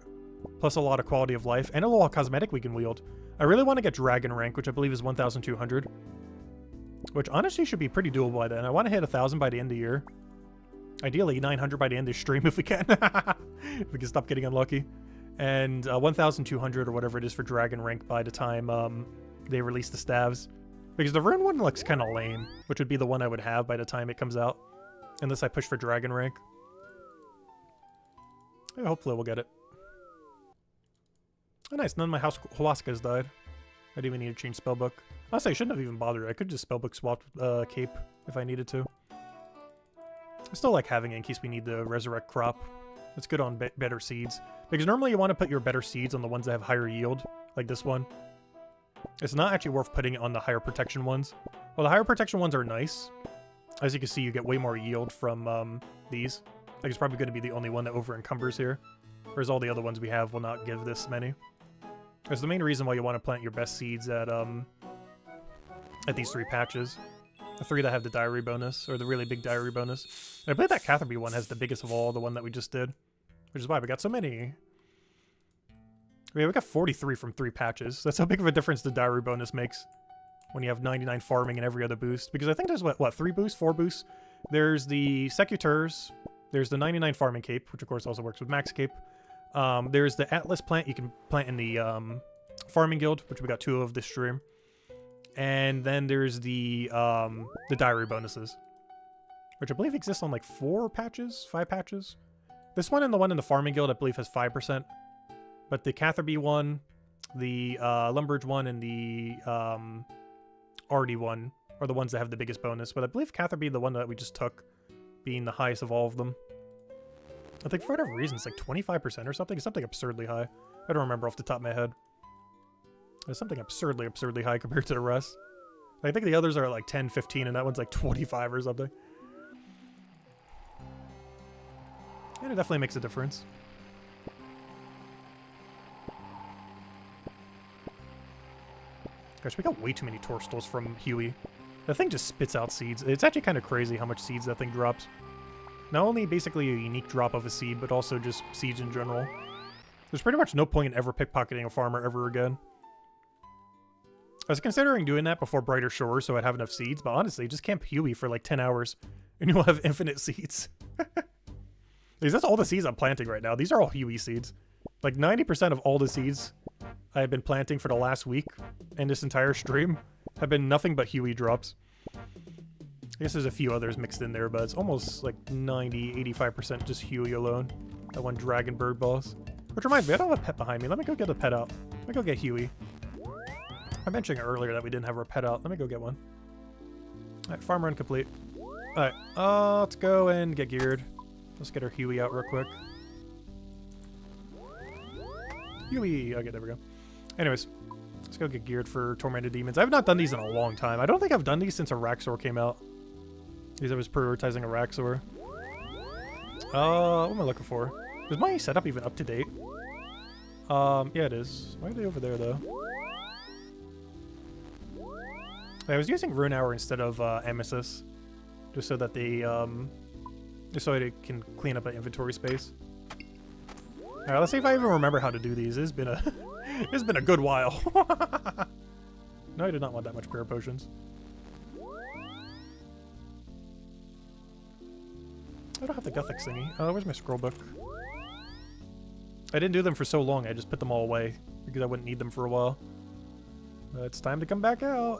plus a lot of quality of life, and a little cosmetic we can wield. I really want to get Dragon rank, which I believe is 1,200. Which honestly should be pretty doable by then. I want to hit 1,000 by the end of the year. Ideally, 900 by the end of the stream if we can. If we can stop getting unlucky. And 1,200 or whatever it is for Dragon rank by the time they release the staves. Because the rune one looks kind of lame, which would be the one I would have by the time it comes out. Unless I push for Dragon rank. Yeah, hopefully we'll get it. Oh nice, none of my house Huascas died. I didn't even need to change spellbook. Honestly, I shouldn't have even bothered. I could just spellbook swap cape if I needed to. I still like having it in case we need the resurrect crop. It's good on better seeds. Because normally you want to put your better seeds on the ones that have higher yield, like this one. It's not actually worth putting it on the higher protection ones. Well, the higher protection ones are nice. As you can see, you get way more yield from these. Like, it's probably going to be the only one that over encumbers here. Whereas all the other ones we have will not give this many. That's the main reason why you want to plant your best seeds at these 3 patches. The 3 that have the diary bonus, or the really big diary bonus. And I believe that Catherby one has the biggest of all, the one that we just did. Which is why we got so many. I mean, we got 43 from 3 patches. That's how big of a difference the diary bonus makes. When you have 99 farming in every other boost. Because I think there's, what 3 boosts? 4 boosts? There's the Secutors. There's the 99 farming cape, which of course also works with max cape. There's the Atlas plant you can plant in the farming guild, which we got 2 of this stream. And then there's the diary bonuses, which I believe exists on like 4 patches, 5 patches. This one and the one in the farming guild I believe has 5%. But the Catherby one, the Lumbridge one, and the Artie one are the ones that have the biggest bonus. But I believe Catherby, the one that we just took, being the highest of all of them. I think for whatever reason it's like 25% or something. It's something absurdly high. I don't remember off the top of my head. It's something absurdly high compared to the rest. I think the others are like 10, 15, and that one's like 25 or something. And it definitely makes a difference. Gosh, we got way too many Torstals from Huey. That thing just spits out seeds. It's actually kind of crazy how much seeds that thing drops. Not only basically a unique drop of a seed, but also just seeds in general. There's pretty much no point in ever pickpocketing a farmer ever again. I was considering doing that before Brighter Shores so I'd have enough seeds, but honestly, just camp Huey for like 10 hours and you'll have infinite seeds. Because that's all the seeds I'm planting right now. These are all Huey seeds. Like 90% of all the seeds I've been planting for the last week and this entire stream have been nothing but Huey drops. I guess there's a few others mixed in there, but it's almost like 90-85% just Huey alone. That one Dragon Bird boss. Which reminds me, I don't have a pet behind me. Let me go get a pet out. Let me go get Huey. I mentioned earlier that we didn't have our pet out. Let me go get one. Alright, farm run complete. Alright, let's go and get geared. Let's get our Huey out real quick. Huey! Okay, there we go. Anyways, let's go get geared for Tormented Demons. I've not done these in a long time. I don't think I've done these since Araxor came out. Because I was prioritizing Araxor. What am I looking for? Is my setup even up to date? Yeah, it is. Why are they over there, though? I was using Rune Hour instead of Emesis. Just so that they, just so I can clean up an inventory space. Alright, let's see if I even remember how to do these. It's been a it's been a good while. No, I did not want that much prayer potions. I don't have the Gothic thingy. Where's my scroll book? I didn't do them for so long, I just put them all away because I wouldn't need them for a while. It's time to come back out.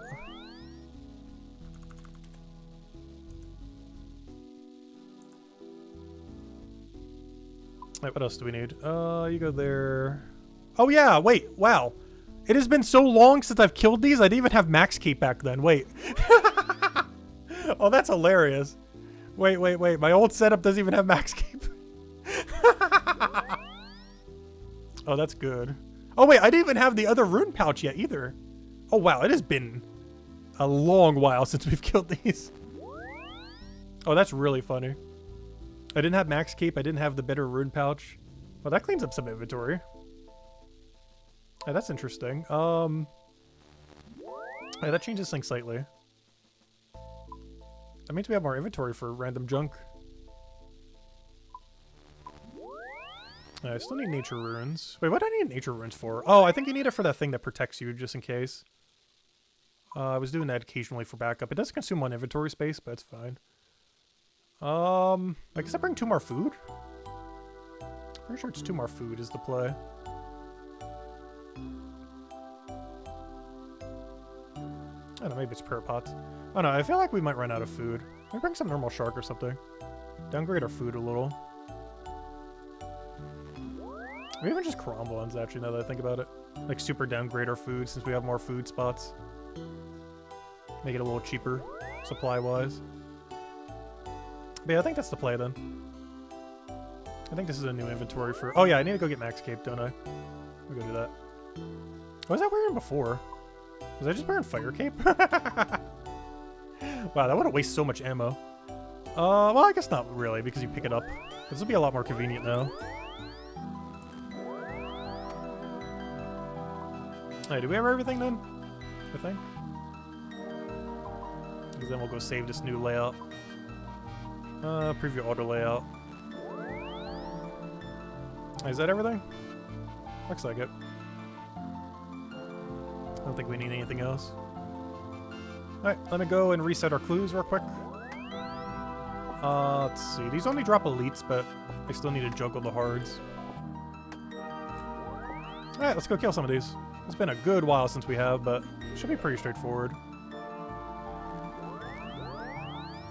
Wait, what else do we need? You go there. Oh yeah, wait, wow. It has been so long since I've killed these, I didn't even have max keep back then. Wait. Oh, that's hilarious. Wait. My old setup doesn't even have max keep. Oh, that's good. Oh wait, I didn't even have the other rune pouch yet either. Oh wow, it has been a long while since we've killed these. Oh, that's really funny. I didn't have max keep. I didn't have the better rune pouch. Well, that cleans up some inventory. Yeah, that's interesting. Yeah, that changes things slightly. That means we have more inventory for random junk. I still need nature runes. Wait, what do I need nature runes for? Oh, I think you need it for that thing that protects you, just in case. I was doing that occasionally for backup. It does consume one inventory space, but it's fine. I guess I bring 2 more food? Pretty sure it's 2 more food is the play. I don't know, maybe it's prayer pots. Oh no, I feel like we might run out of food. Maybe bring some normal shark or something. Downgrade our food a little. Maybe even just crombolins, actually, now that I think about it. Like, super downgrade our food since we have more food spots. Make it a little cheaper, supply-wise. But yeah, I think that's the play, then. I think this is a new inventory for... Oh yeah, I need to go get max cape, don't I? We'll go do that. What was I wearing before? Was I just wearing fire cape? Wow, that would have wasted so much ammo. Well, I guess not really, because you pick it up. This will be a lot more convenient now. Alright, do we have everything then? I think. Because then we'll go save this new layout. Preview auto layout. Is that everything? Looks like it. I don't think we need anything else. Alright, let me go and reset our clues real quick. Let's see. These only drop elites, but I still need to juggle the hards. Alright, let's go kill some of these. It's been a good while since we have, but it should be pretty straightforward.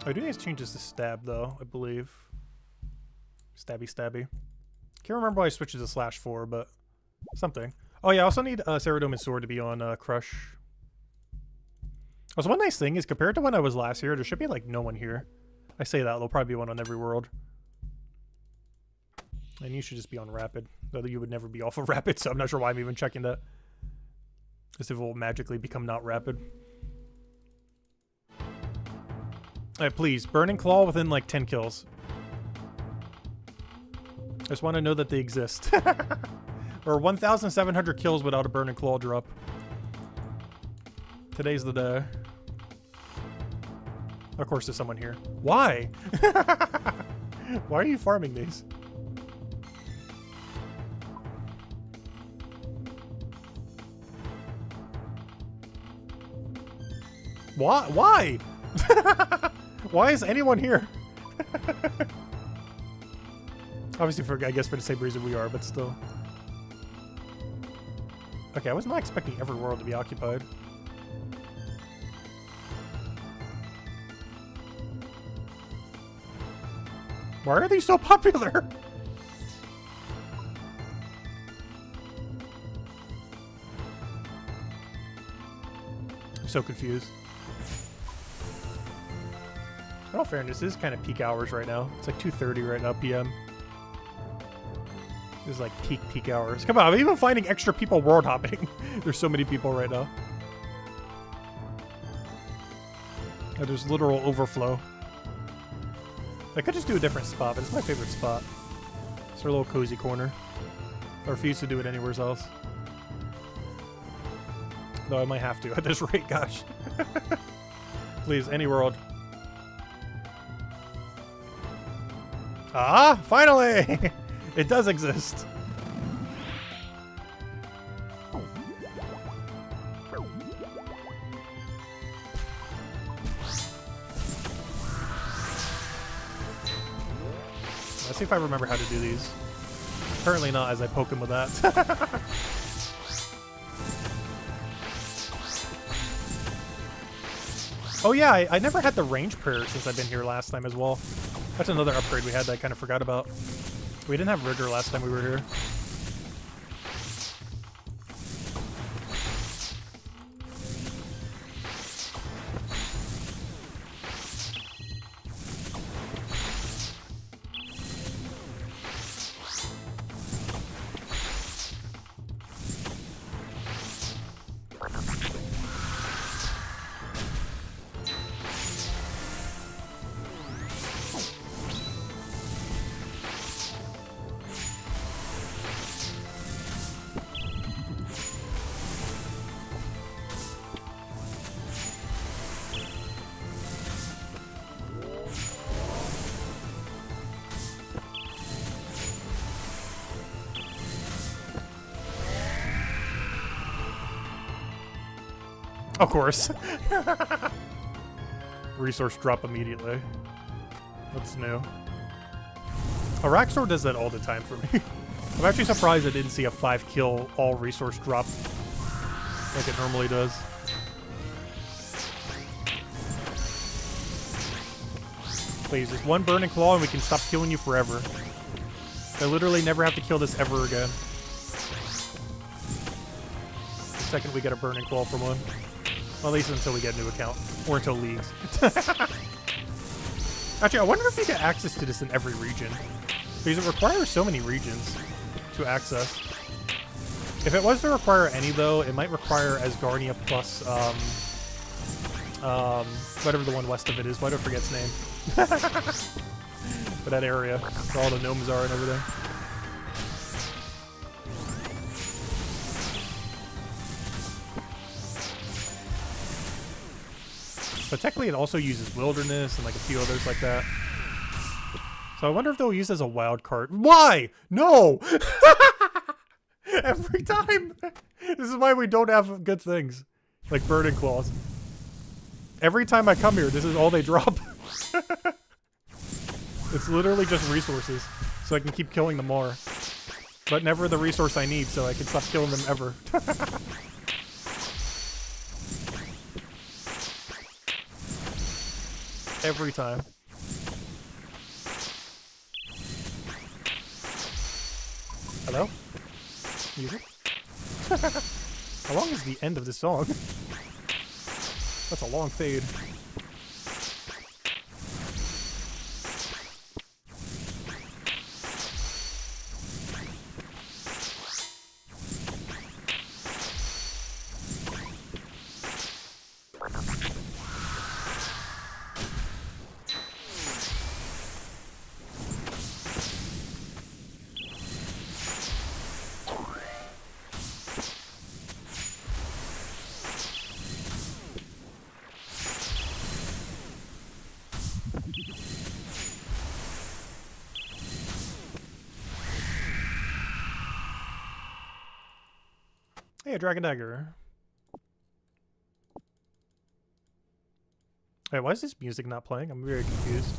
I do need to change this to stab, though, I believe. Stabby, stabby. Can't remember why I switched it to /4, but something. Oh yeah, I also need Ceridome and Sword to be on Crush. Also, one nice thing is, compared to when I was last here, there should be, like, no one here. I say that, there'll probably be one on every world. And you should just be on Rapid. Though you would never be off of Rapid, so I'm not sure why I'm even checking that. As if it will magically become not Rapid. Alright, please, Burning Claw within, like, 10 kills. I just want to know that they exist. Or 1,700 kills without a Burning Claw drop. Today's the day. Of course, there's someone here. Why? Why are you farming these? Why? Why? Why is anyone here? Obviously, I guess for the same reason we are, but still. Okay, I was not expecting every world to be occupied. Why are they so popular? I'm so confused. In all fairness, this is kind of peak hours right now. It's like 2:30 right now, PM. This is like peak hours. Come on, I'm even finding extra people world hopping. There's so many people right now. Oh, there's literal overflow. I could just do a different spot, but it's my favorite spot. It's our little cozy corner. I refuse to do it anywhere else. Though I might have to at this rate, gosh. Please, any world. Ah, finally! It does exist. Let's see if I remember how to do these. Apparently not, as I poke him with that. Oh yeah, I never had the range prayer since I've been here last time as well. That's another upgrade we had that I kind of forgot about. We didn't have rigor last time we were here. Of course. Resource drop immediately. What's new? Araxor does that all the time for me. I'm actually surprised I didn't see a 5-kill all resource drop like it normally does. Please, just one burning claw and we can stop killing you forever. I literally never have to kill this ever again. The second we get a burning claw from one. Well, at least until we get a new account. Or until leagues. Actually, I wonder if you get access to this in every region. Because it requires so many regions to access. If it was to require any, though, it might require Asgardia plus, whatever the one west of it is. Why do I forget its name? But that area, where all the gnomes are and everything. But technically it also uses Wilderness and like a few others like that. So I wonder if they'll use it as a wild card. Why? No! Every time! This is why we don't have good things. Like Burning Claws. Every time I come here, this is all they drop. It's literally just resources. So I can keep killing them more. But never the resource I need, so I can stop killing them ever. Every time. Hello? Music? How long is the end of this song? That's a long fade. Hey, a Dragon Dagger. Wait, why is this music not playing? I'm very confused.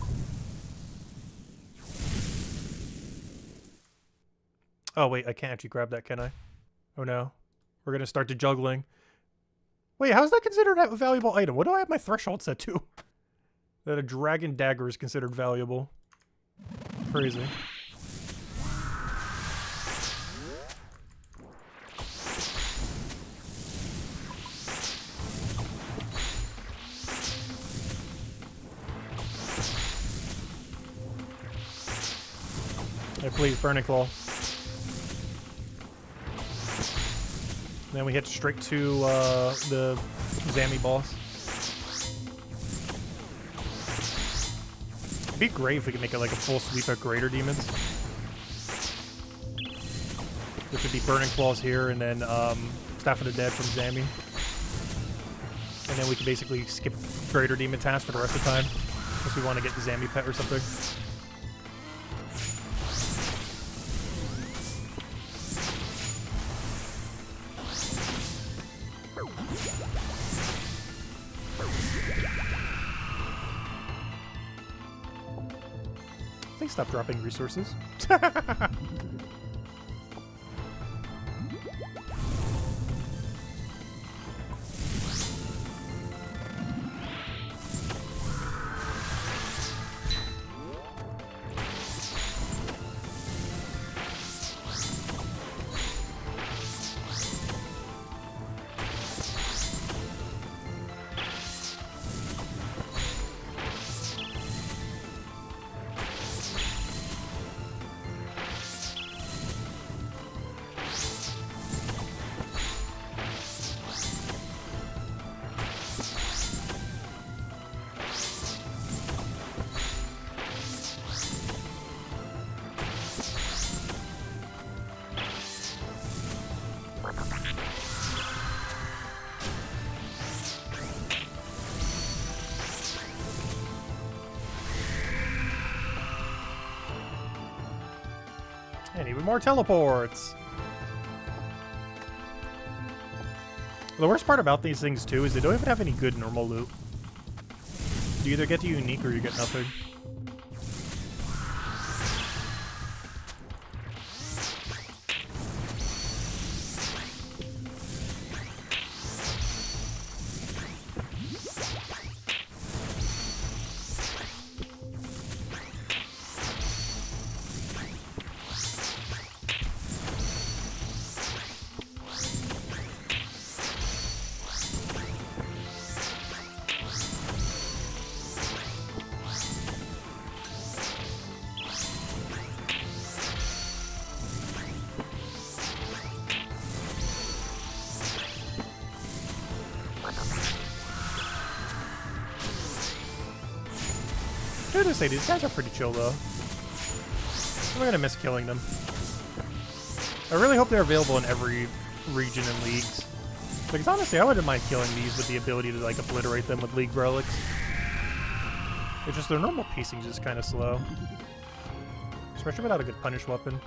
Oh, wait, I can't actually grab that, can I? Oh, no. We're gonna start to juggling. Wait, how is that considered a valuable item? What do I have my threshold set to? That a Dragon Dagger is considered valuable. Crazy. Hey, please, Burning Claw. Then we hit straight to the Zami boss. It'd be great if we could make it like a full sweep of Greater Demons. Which would be Burning Claws here, and then Staff of the Dead from Zami. And then we can basically skip Greater Demon tasks for the rest of the time. Unless we want to get the Zami pet or something. Please stop dropping resources. And even more teleports! The worst part about these things, too, is they don't even have any good normal loot. You either get the unique or you get nothing. I have to say, these guys are pretty chill, though. I'm gonna miss killing them. I really hope they're available in every region and leagues. Because honestly, I wouldn't mind killing these with the ability to, like, obliterate them with League relics. It's just their normal pacing is just kind of slow. Especially without a good punish weapon.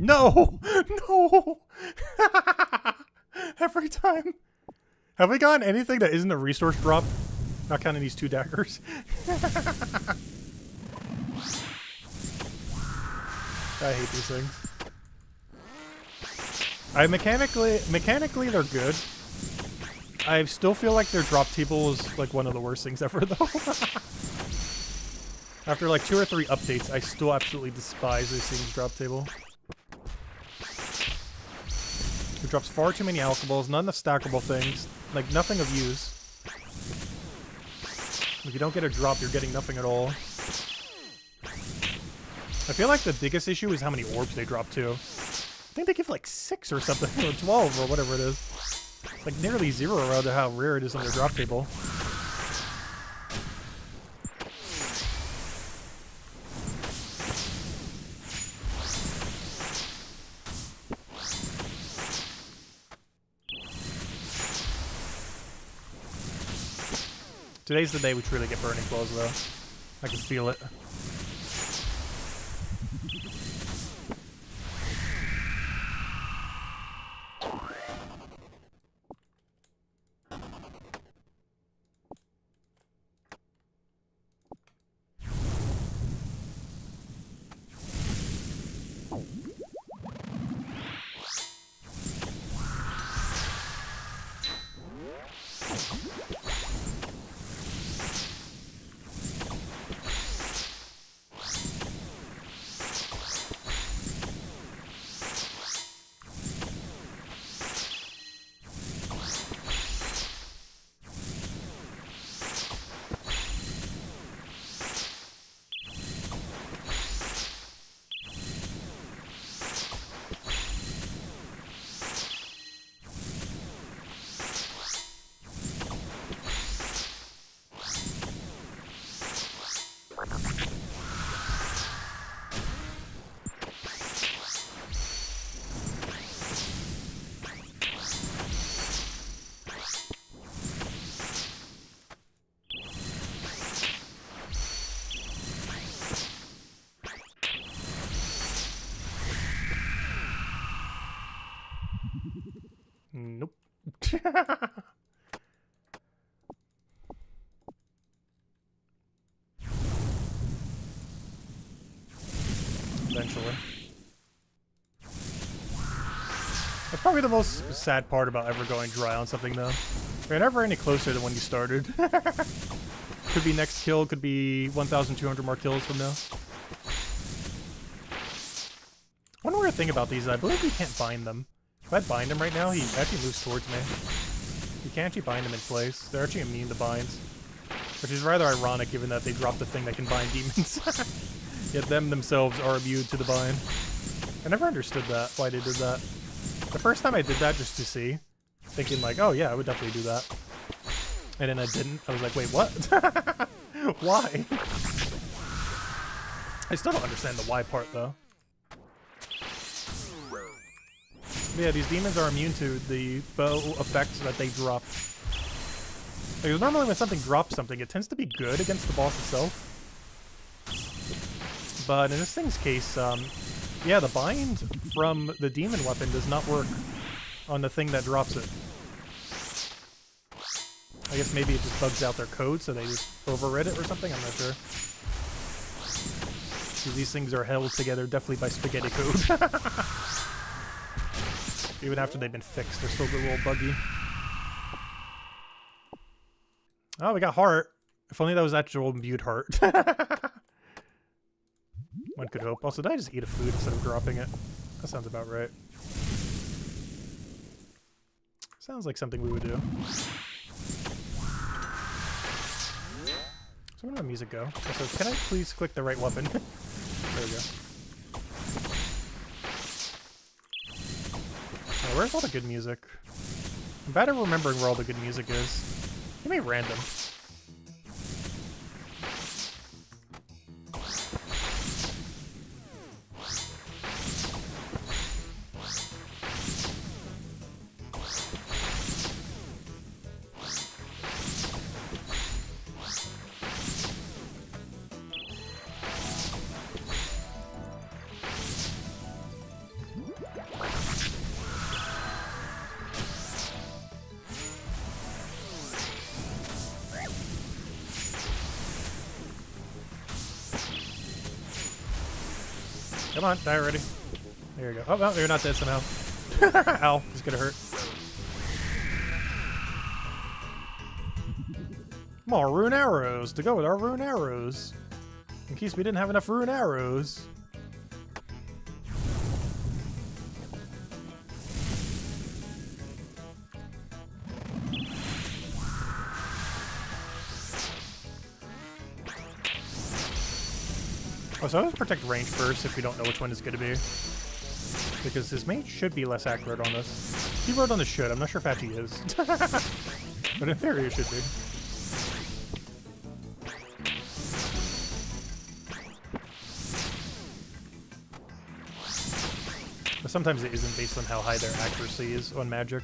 No! No! Every time. Have we gotten anything that isn't a resource drop? Not counting these 2 daggers. I hate these things. Mechanically they're good. I still feel like their drop table is like one of the worst things ever, though. After like 2 or 3 updates, I still absolutely despise this thing's drop table. It drops far too many alkaballs, none of stackable things, like nothing of use. If you don't get a drop, you're getting nothing at all. I feel like the biggest issue is how many orbs they drop too. I think they give like 6 or something, or 12 or whatever it is. It's like nearly 0 around to how rare it is on their drop table. Today's the day we truly get burning claws, though. I can feel it. Eventually. That's probably the most sad part about ever going dry on something, though. You're never any closer than when you started. Could be next kill, could be 1,200 more kills from now. One weird thing about these is I believe you can't bind them. If I bind him right now, he actually moves towards me. You can't actually bind him in place. They're actually immune to binds. Which is rather ironic given that they dropped the thing that can bind demons. Yet them themselves are immune to the bind. I never understood that, why they did that. The first time I did that just to see, thinking like, oh yeah, I would definitely do that. And then I didn't. I was like, wait, what? Why? I still don't understand the why part though. But yeah, these demons are immune to the bow effects that they drop. Because normally when something drops something, it tends to be good against the boss itself. But in this thing's case, yeah, the bind from the demon weapon does not work on the thing that drops it. I guess maybe it just bugs out their code, so they just overrid it or something, I'm not sure. Because these things are held together definitely by spaghetti code. Even after they've been fixed, they're still a little buggy. Oh, we got heart. If only that was actual imbued heart. One could hope. Also, did I just eat a food instead of dropping it? That sounds about right. Sounds like something we would do. So where did my music go? Also, can I please click the right weapon? There we go. Oh, where's all the good music? I'm bad at remembering where all the good music is. Give me random. Come on, die already. There you go. Oh, no, you're not dead somehow. Ow, this is gonna hurt. More rune arrows to go with our rune arrows. In case we didn't have enough rune arrows. Oh, so I always protect range first if we don't know which one it's going to be. Because his mage should be less accurate on this. He wrote on the should, I'm not sure if actually is. But in theory it should be. But sometimes it isn't based on how high their accuracy is on magic.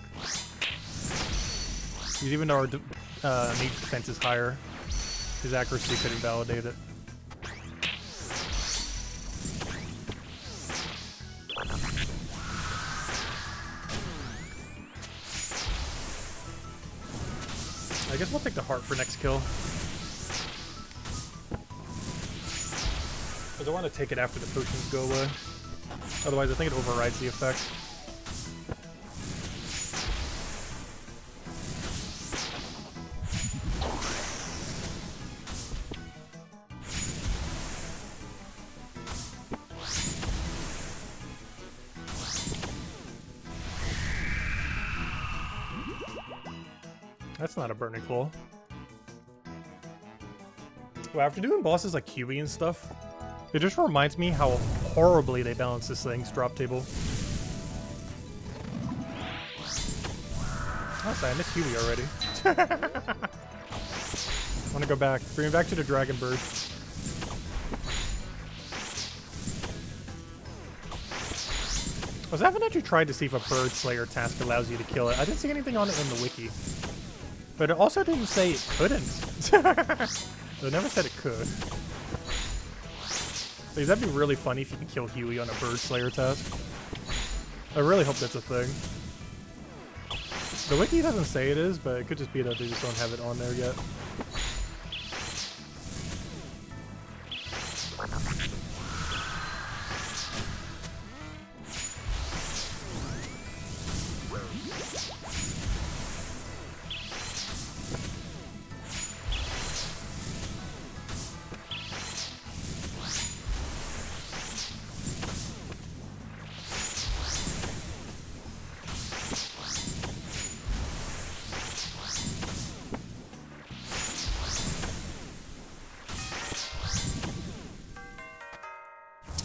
Because even though our mage defense is higher, his accuracy could invalidate it. I guess we'll take the heart for next kill. Because I want to take it after the potions go away. Otherwise I think it overrides the effect. That's not a burning claw. Well, after doing bosses like Huey and stuff, it just reminds me how horribly they balance this thing's drop table. Oh, sorry, I missed Huey already. I want to go back. Bring me back to the Dragon Bird. I haven't actually tried to see if a Bird Slayer task allows you to kill it. I didn't see anything on it in the wiki. But it also didn't say it couldn't. It never said it could. Because that'd be really funny if you can kill Huey on a Bird Slayer task. I really hope that's a thing. The wiki doesn't say it is, but it could just be that they just don't have it on there yet.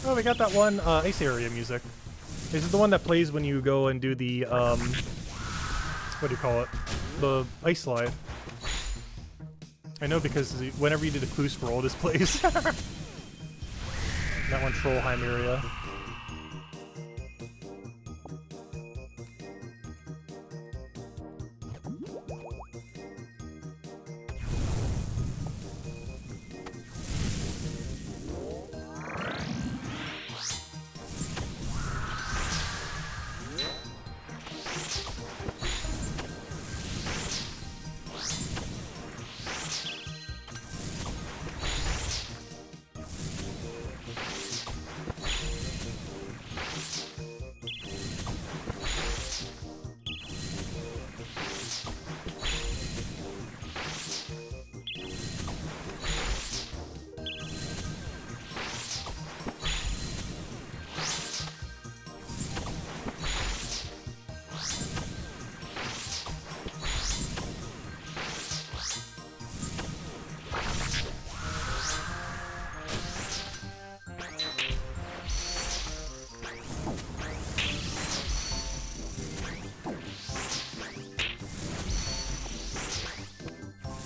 Oh, we got that one ice area music. This is the one that plays when you go and do the, what do you call it? The ice slide. I know because whenever you do the clue scroll, this plays. That one Trollheim area.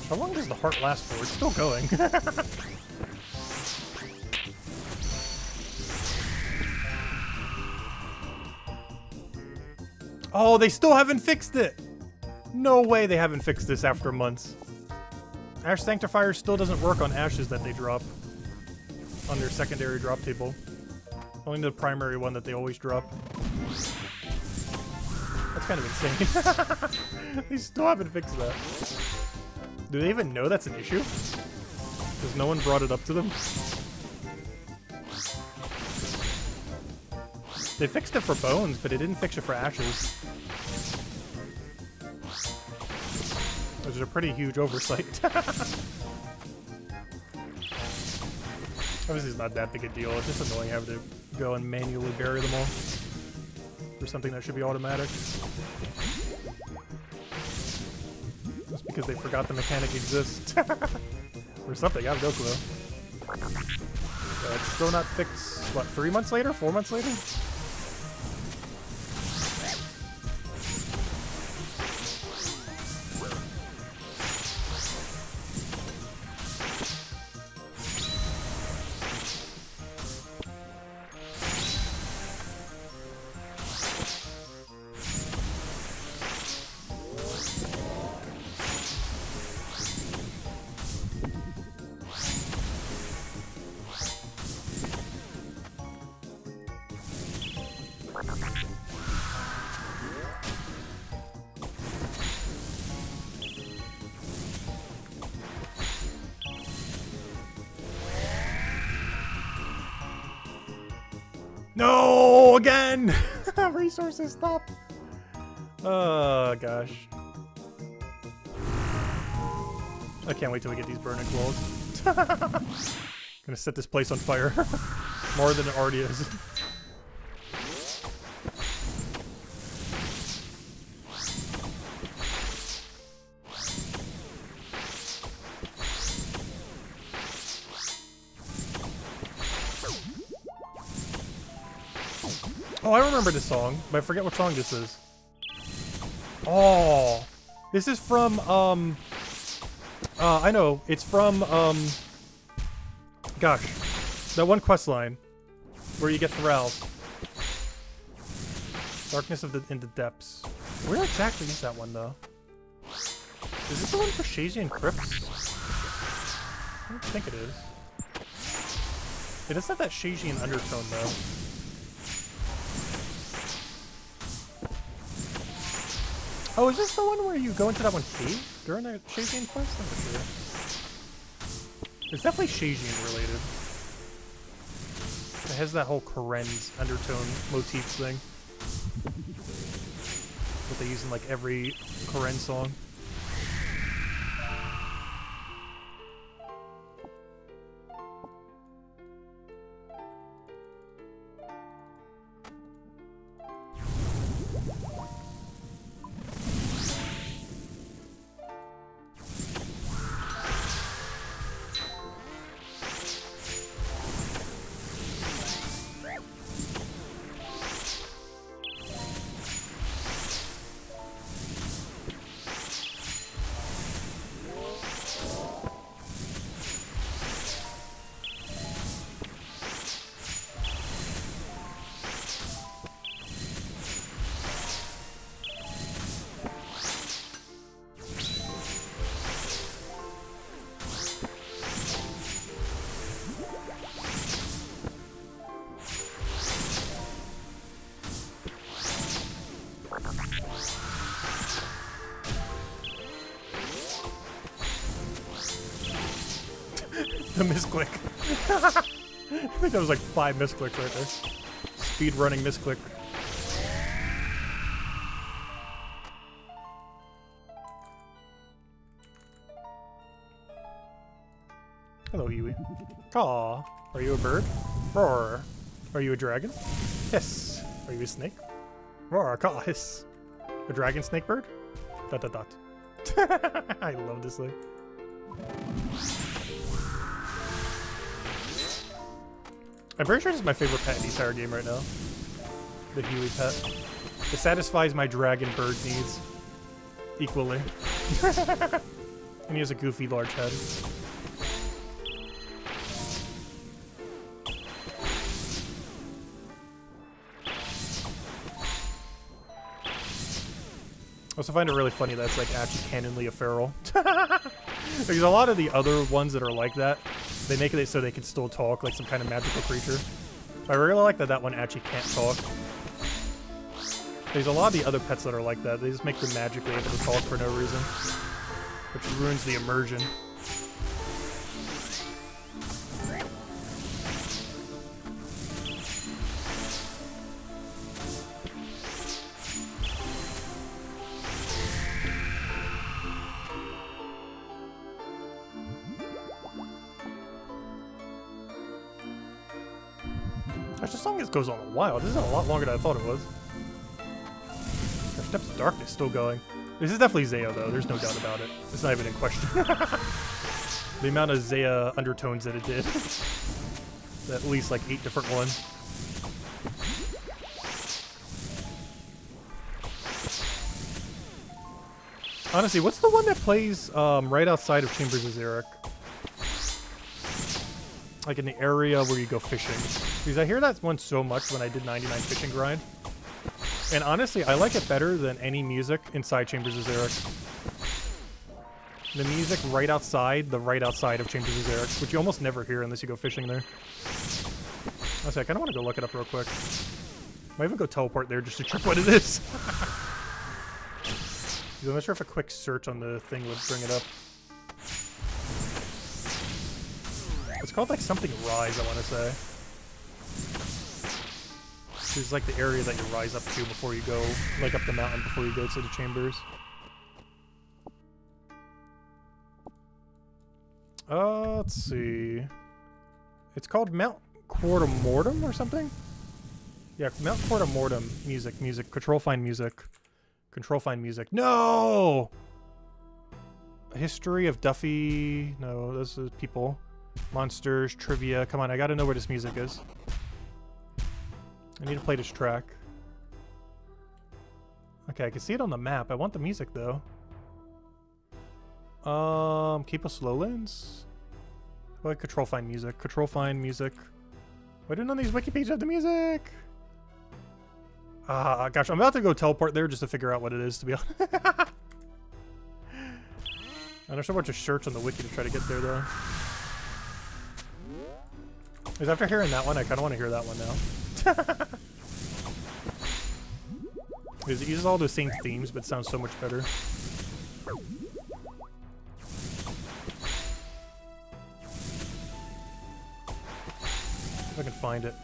How long does the heart last for? It's still going. Oh, they still haven't fixed it! No way they haven't fixed this after months. Ash Sanctifier still doesn't work on ashes that they drop on their secondary drop table. Only the primary one that they always drop. That's kind of insane. They still haven't fixed that. Do they even know that's an issue? Because no one brought it up to them? They fixed it for bones, but it didn't fix it for ashes. Which is a pretty huge oversight. Obviously it's not that big a deal, it's just annoying having to go and manually bury them all. For something that should be automatic. Just because they forgot the mechanic exists. Or something, I have no clue. It's still not fixed, what, 3 months later? 4 months later? No, again! Resources, stop! Oh, gosh. I can't wait till we get these burning clothes. Gonna set this place on fire. More than it already is. Oh, I remember this song, but I forget what song this is. Oh, this is from, I know, it's from, gosh, that one quest line where you get Thralls. Darkness of in the Depths. Where exactly is that one, though? Is this the one for Shazian Crypts? I don't think it is. It does have that Shazian undertone, though. Oh, is this the one where you go into that one cave during the Shazian quest? I'm not sure. It's definitely Shazian related. It has that whole Karen's undertone motif thing that they use in like every Karen song. The misclick. I think that was like 5 misclicks right there. Speed running misclick. Hello, Huey. Caw. Are you a bird? Roar. Are you a dragon? Hiss. Are you a snake? Roar. Caw. Hiss. A dragon snake bird? Dot dot dot. I love this thing. I'm pretty sure this is my favorite pet in the entire game right now. The Huey pet. It satisfies my dragon bird needs equally. And he has a goofy large head. I also find it really funny that it's like actually canonly a feral. Because a lot of the other ones that are like that, they make it so they can still talk like some kind of magical creature. I really like that that one actually can't talk. There's a lot of the other pets that are like that. They just make them magically able to talk for no reason, which ruins the immersion. Gosh, this song goes on a while. This is a lot longer than I thought it was. Gosh, Depths of Darkness still going. This is definitely Zaya, though. There's no doubt about it. It's not even in question. The amount of Zaya undertones that it did. At least like 8 different ones. Honestly, what's the one that plays right outside of Chambers of Xeric? Like in the area where you go fishing. Because I hear that one so much when I did 99 fishing grind. And honestly, I like it better than any music inside Chambers of Xeric. The music right outside of Chambers of Xeric, which you almost never hear unless you go fishing there. Honestly, I kind of want to go look it up real quick. Might even go teleport there just to check what it is. I'm not sure if a quick search on the thing would bring it up. It's called like something Rise, I want to say. It's like the area that you rise up to before you go, like up the mountain before you go to the chambers. Let's see. It's called Mount Quartamortem or something? Yeah, Mount Quartamortem music. Control find music. Control find music. No! History of Duffy. No, this is people. Monsters, trivia. Come on, I gotta know where this music is. I need to play this track. Okay, I can see it on the map. I want the music though. Keep a Slowlands? How about control find music? Control find music. Why do none of these wiki pages have the music? Gosh, I'm about to go teleport there just to figure out what it is, to be honest. I'm not sure what to search on the wiki to try to get there though. Because after hearing that one, I kind of want to hear that one now. Because it uses all those same themes, but sounds so much better. If I can find it.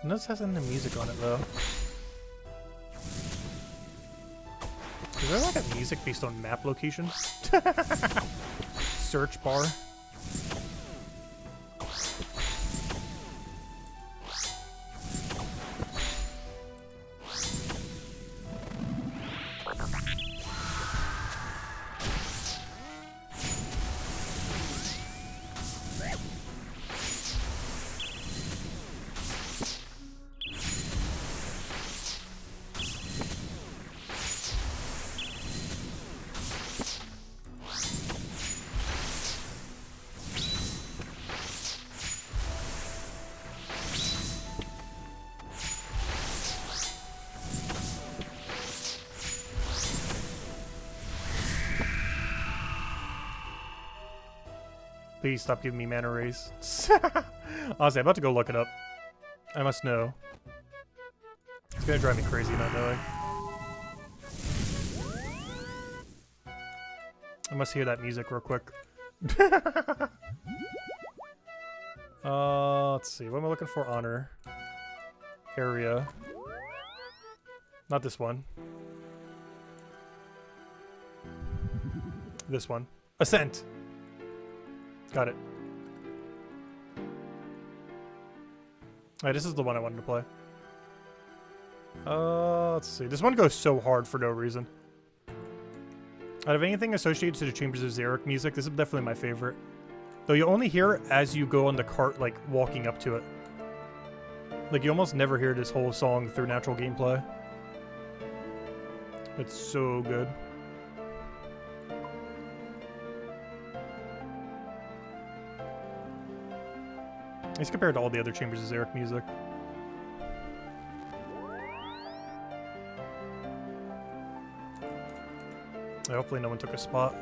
Notice it has any music on it though. Is there like a music based on map location? Search bar. Please stop giving me mana rays. Honestly, I'm about to go look it up. I must know. It's gonna drive me crazy not knowing. I must hear that music real quick. Let's see. What am I looking for? Honor. Area. Not this one. This one. Ascent! Got it. Alright, this is the one I wanted to play. Let's see. This one goes so hard for no reason. Out of anything associated to the Chambers of Xeric music, this is definitely my favorite. Though you only hear it as you go on the cart, like, walking up to it. Like, you almost never hear this whole song through natural gameplay. It's so good. At least compared to all the other Chambers of Xeric music. Yeah, hopefully no one took a spot.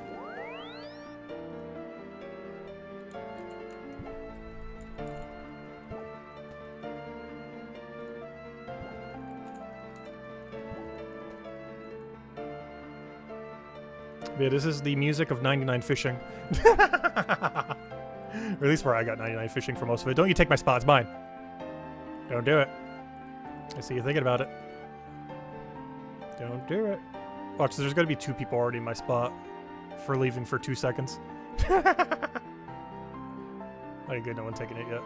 Yeah, this is the music of 99 fishing. Or at least where I got 99 fishing for most of it. Don't you take my spot, it's mine. Don't do it. I see you thinking about it. Don't do it. Watch, so there's gonna be 2 people already in my spot for leaving for 2 seconds. Okay, good, no one taking it yet.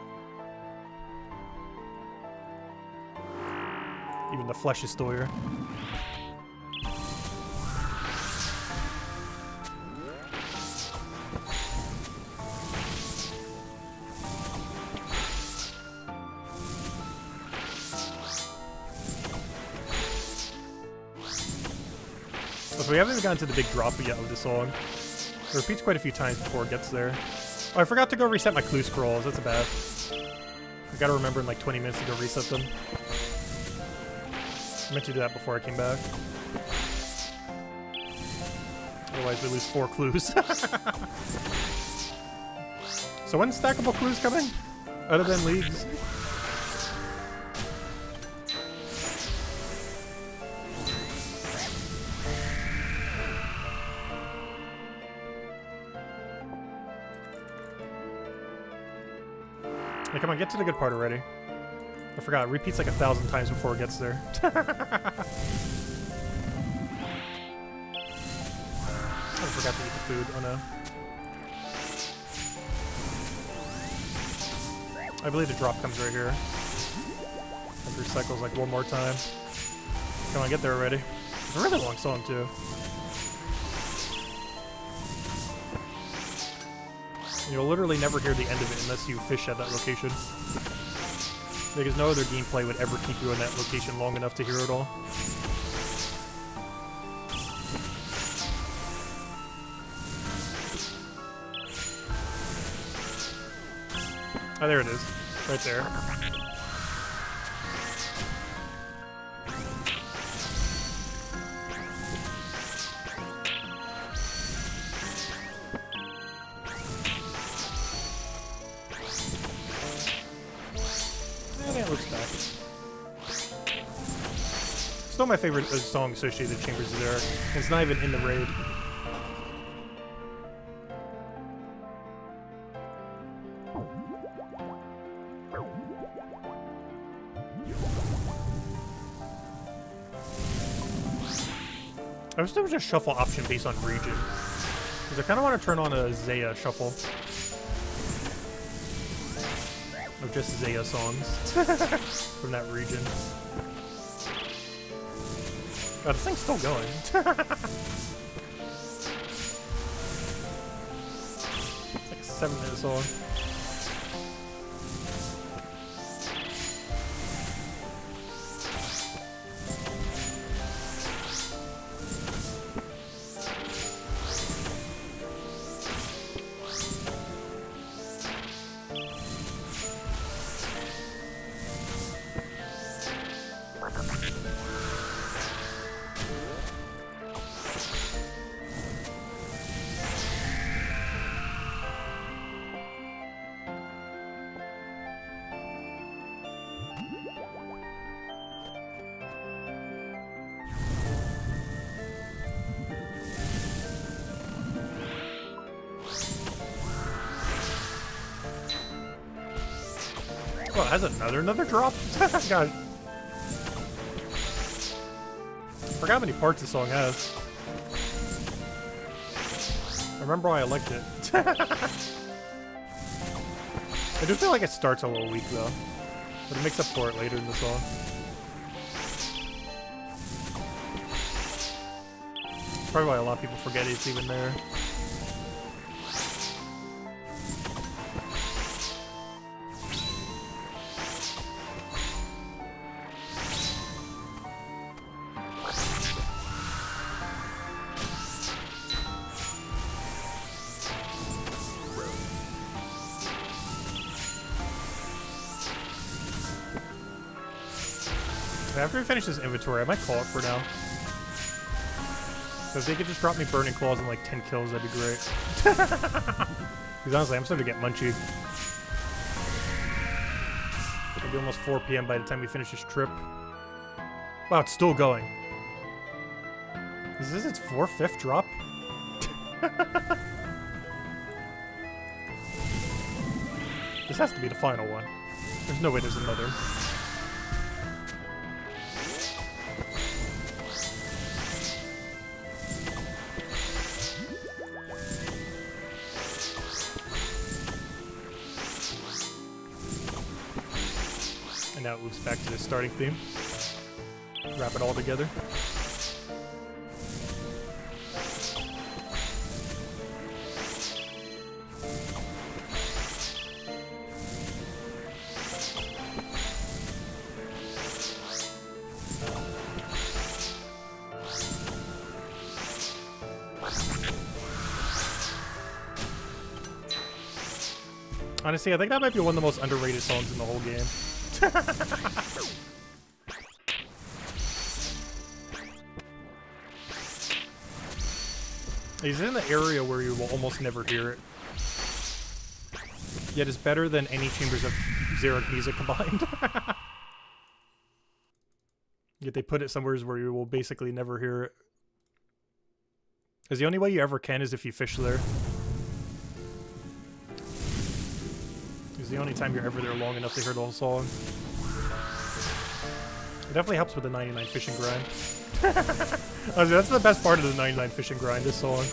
Even the flesh is still here. So we haven't even gotten to the big drop yet of the song. It repeats quite a few times before it gets there. Oh, I forgot to go reset my clue scrolls. That's bad. I gotta remember in like 20 minutes to go reset them. I meant to do that before I came back. Otherwise we lose 4 clues. So when's stackable clues coming? Other than leagues? Hey, come on, get to the good part already. I forgot, it repeats like 1,000 times before it gets there. I forgot to eat the food, oh no. I believe the drop comes right here. It recycles like 1 more time. Come on, get there already. It's a really long song too. You'll literally never hear the end of it unless you fish at that location. Because no other gameplay would ever keep you in that location long enough to hear it all. Oh, there it is. Right there. still my favorite song associated with Chambers of Xeric. It's not even in the raid. I wish there was a shuffle option based on region. Because I kind of want to turn on a Zaya shuffle. Of just Zaya songs from that region. Oh, this thing's still going. It's like a 7-minute song. Oh, it has another drop? God. Forgot how many parts this song has. I remember why I liked it. I do feel like it starts a little weak though. But it makes up for it later in the song. Probably why a lot of people forget it's even there. After we finish this inventory, I might call it for now. So if they could just drop me Burning Claws and like 10 kills, that'd be great. Because honestly, I'm starting to get munchy. It'll be almost 4 PM by the time we finish this trip. Wow, it's still going. Is this its 4/5 drop? This has to be the final one. There's no way there's another. And now it moves back to the starting theme. Wrap it all together. Honestly, I think that might be one of the most underrated songs in the whole game. He's in the area where you will almost never hear it. Yet it's better than any Chambers of Xeric music combined. Yet they put it somewhere where you will basically never hear it. Because the only way you ever can is if you fish there. It's the only time you're ever there long enough to hear the whole song. It definitely helps with the 99 fishing grind. Honestly, that's the best part of the 99 fishing grind, this song.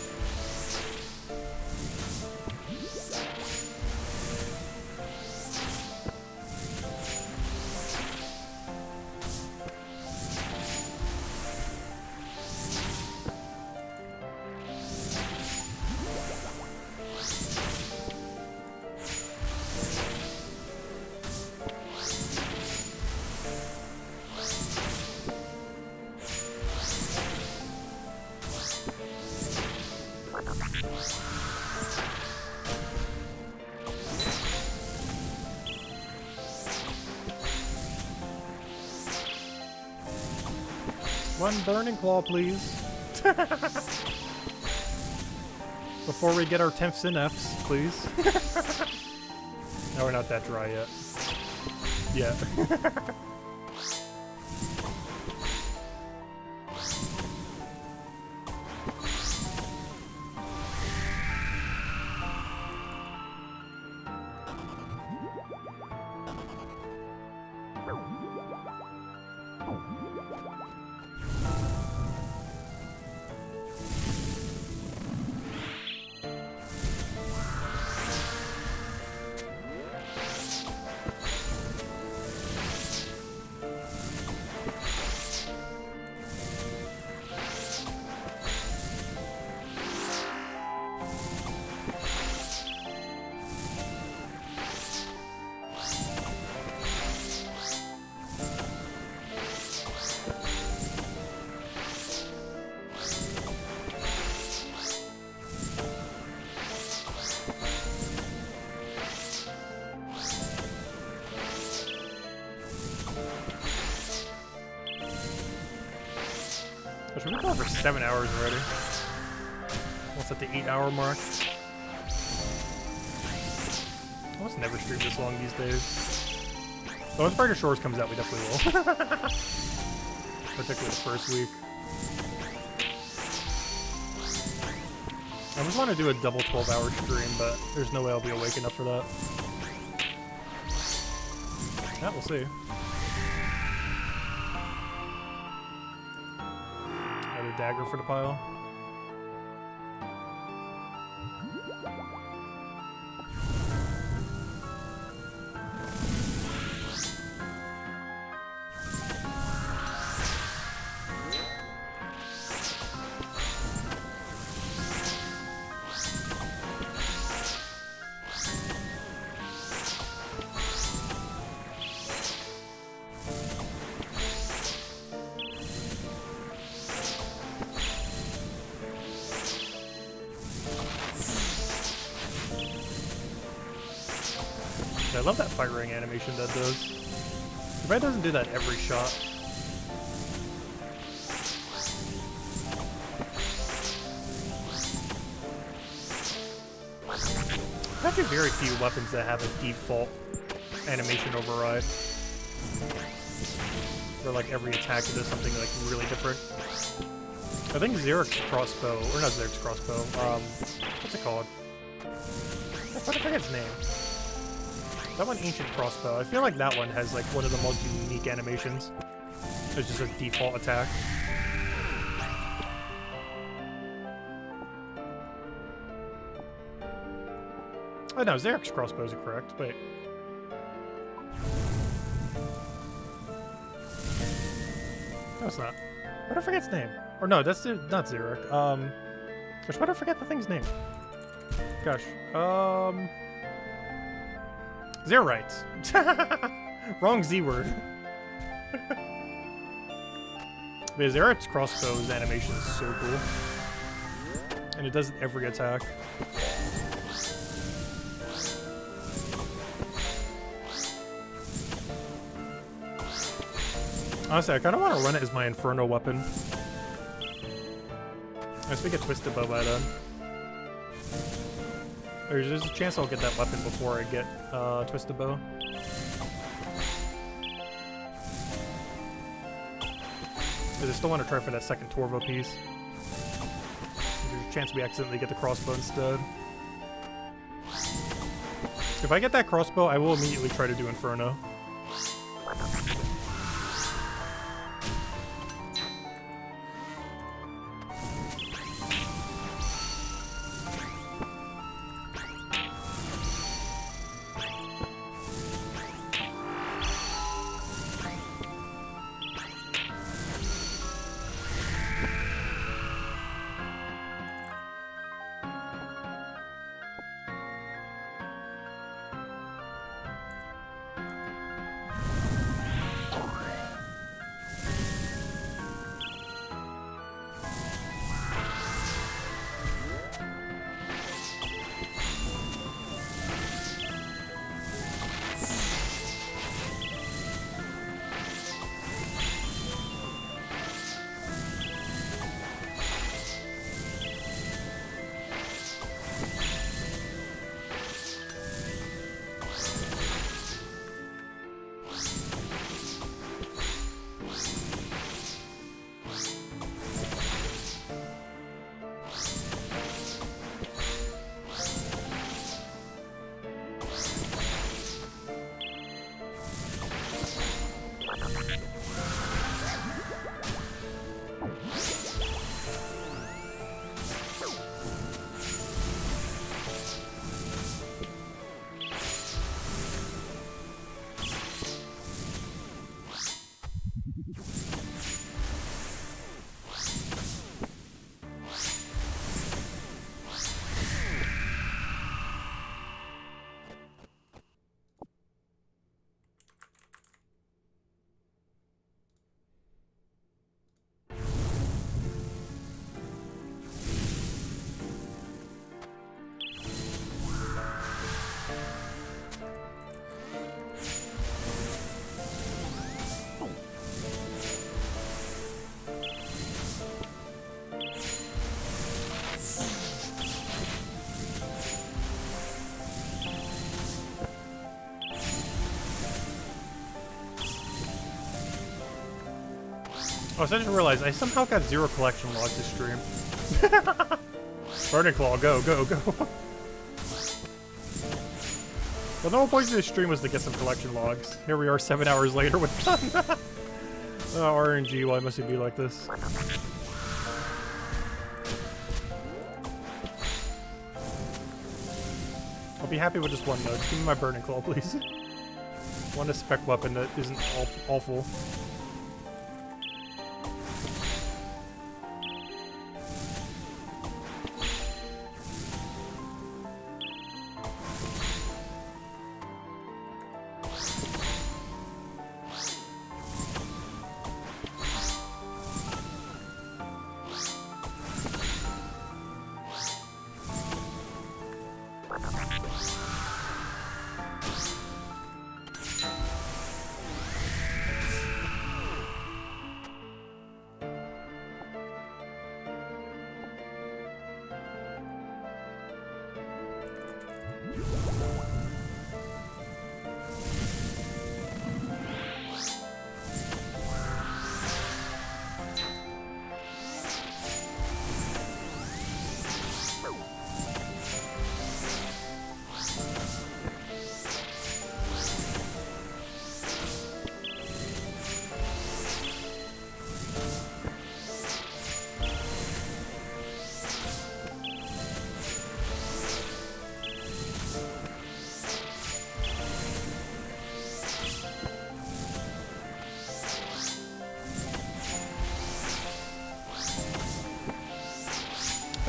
One Burning Claw, please. Before we get our 10th synapse, please. No, we're not that dry yet. Yeah. We've been going for 7 hours already. Almost at the 8-hour mark. I almost never stream this long these days. But once Brighter Shores comes out, we definitely will. Particularly the first week. I just want to do a double 12-hour stream, but there's no way I'll be awake enough for that. Yeah, we'll see. Another dagger for the pile. I love that fire ring animation that does. Too bad it doesn't do that every shot. There's actually very few weapons that have a default animation override. Where like every attack does something like really different. I think Xeric's crossbow, or not Xeric's crossbow, what's it called? I forget its name. That one, Ancient Crossbow. I feel like that one has like one of the most unique animations. It's just a default attack. Oh no, Xeric's crossbows are correct. Wait. No, it's not. Why do I forget its name? Or no, that's not Xeric. Gosh, why do I forget the thing's name? Gosh. Xerites. Wrong Z word. But Xeric's crossbow's animation is so cool. And it does every attack. Honestly, I kind of want to run it as my Inferno weapon. I guess we get Twisted Bow by then. There's a chance I'll get that weapon before I get Twisted Bow. Because I still want to try for that second Torvo piece. There's a chance we accidentally get the crossbow instead. If I get that crossbow, I will immediately try to do Inferno. Oh, so I just realized I somehow got 0 collection logs to stream. Burning Claw, go, go, go. Well, the whole point of this stream was to get some collection logs. Here we are 7 hours later with none. Oh, RNG, why must it be like this? I'll be happy with just one though. Just give me my Burning Claw, please. One spec weapon that isn't awful.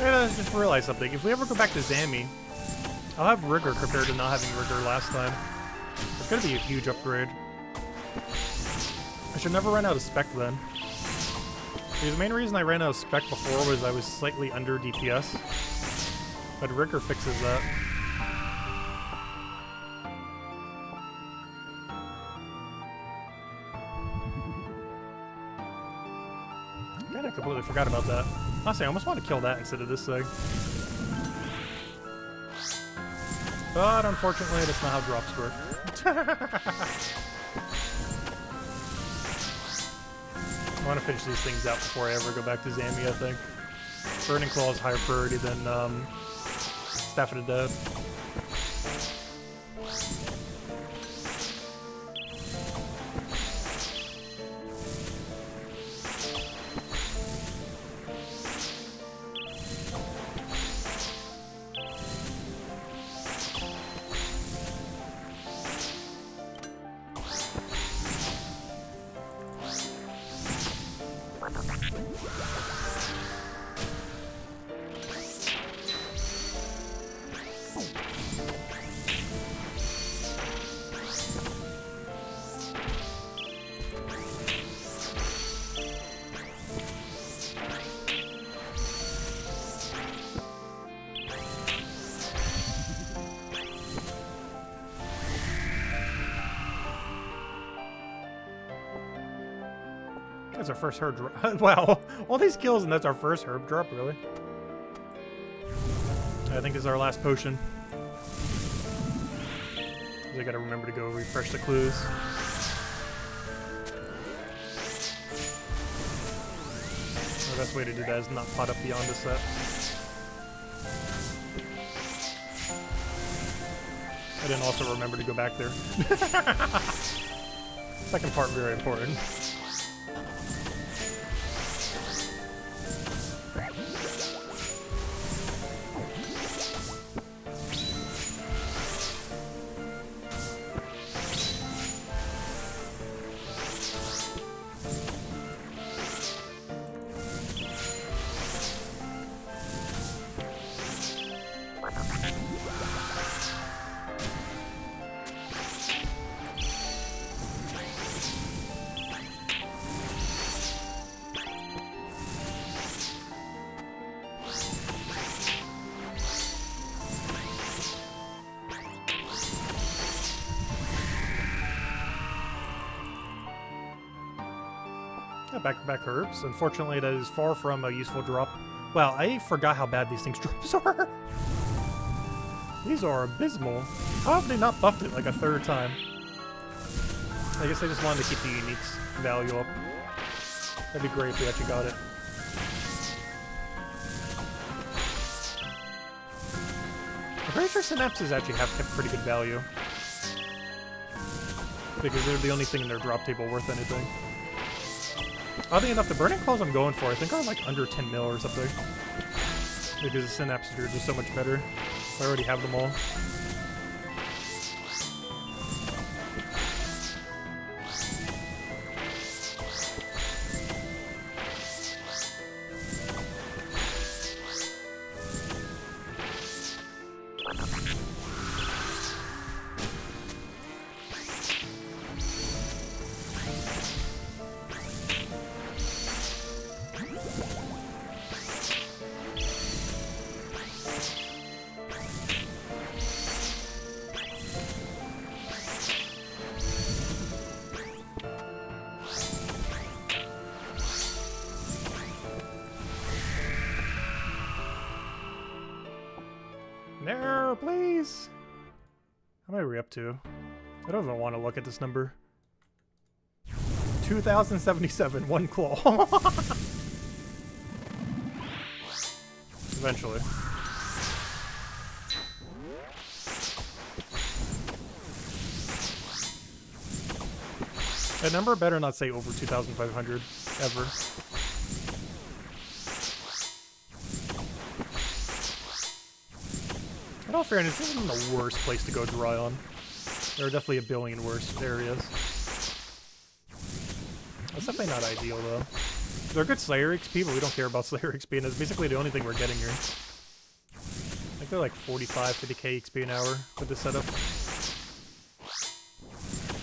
I just realized something. If we ever go back to Zammy, I'll have Rigor compared to not having Rigor last time. It's gonna be a huge upgrade. I should never run out of spec then. Because the main reason I ran out of spec before was I was slightly under DPS. But Rigor fixes that. Man, I completely forgot about that. Honestly, I almost want to kill that instead of this thing. But unfortunately, that's not how drops work. I want to finish these things out before I ever go back to Zammy, I think. Burning Claw is higher priority than Staff of the Dead. That's our first herb drop. Wow, all these kills and that's our first herb drop, really. I think this is our last potion. I gotta remember to go refresh the clues. The best way to do that is not pot up beyond the set. I didn't also remember to go back there. Second part, very important. Back-to-back herbs. Unfortunately, that is far from a useful drop. Wow, I forgot how bad these things drops are. These are abysmal. How have they not buffed it like a third time? I guess I just wanted to keep the uniques value up. That'd be great if we actually got it. I'm pretty sure synapses actually have kept pretty good value. Because they're the only thing in their drop table worth anything. Oddly enough, the burning claws I'm going for I think are like under 10 mil or something. Because the synapses are just so much better. I already have them all. No, please. How many are we up to? I don't even want to look at this number. 2,077, one claw. Eventually. That number better not say over 2,500 ever. In all fairness, this isn't the worst place to go dry on. There are definitely a billion worse areas. That's definitely not ideal, though. They're good Slayer XP, but we don't care about Slayer XP, and that's basically the only thing we're getting here. I think they're like 45, 50k XP an hour with this setup.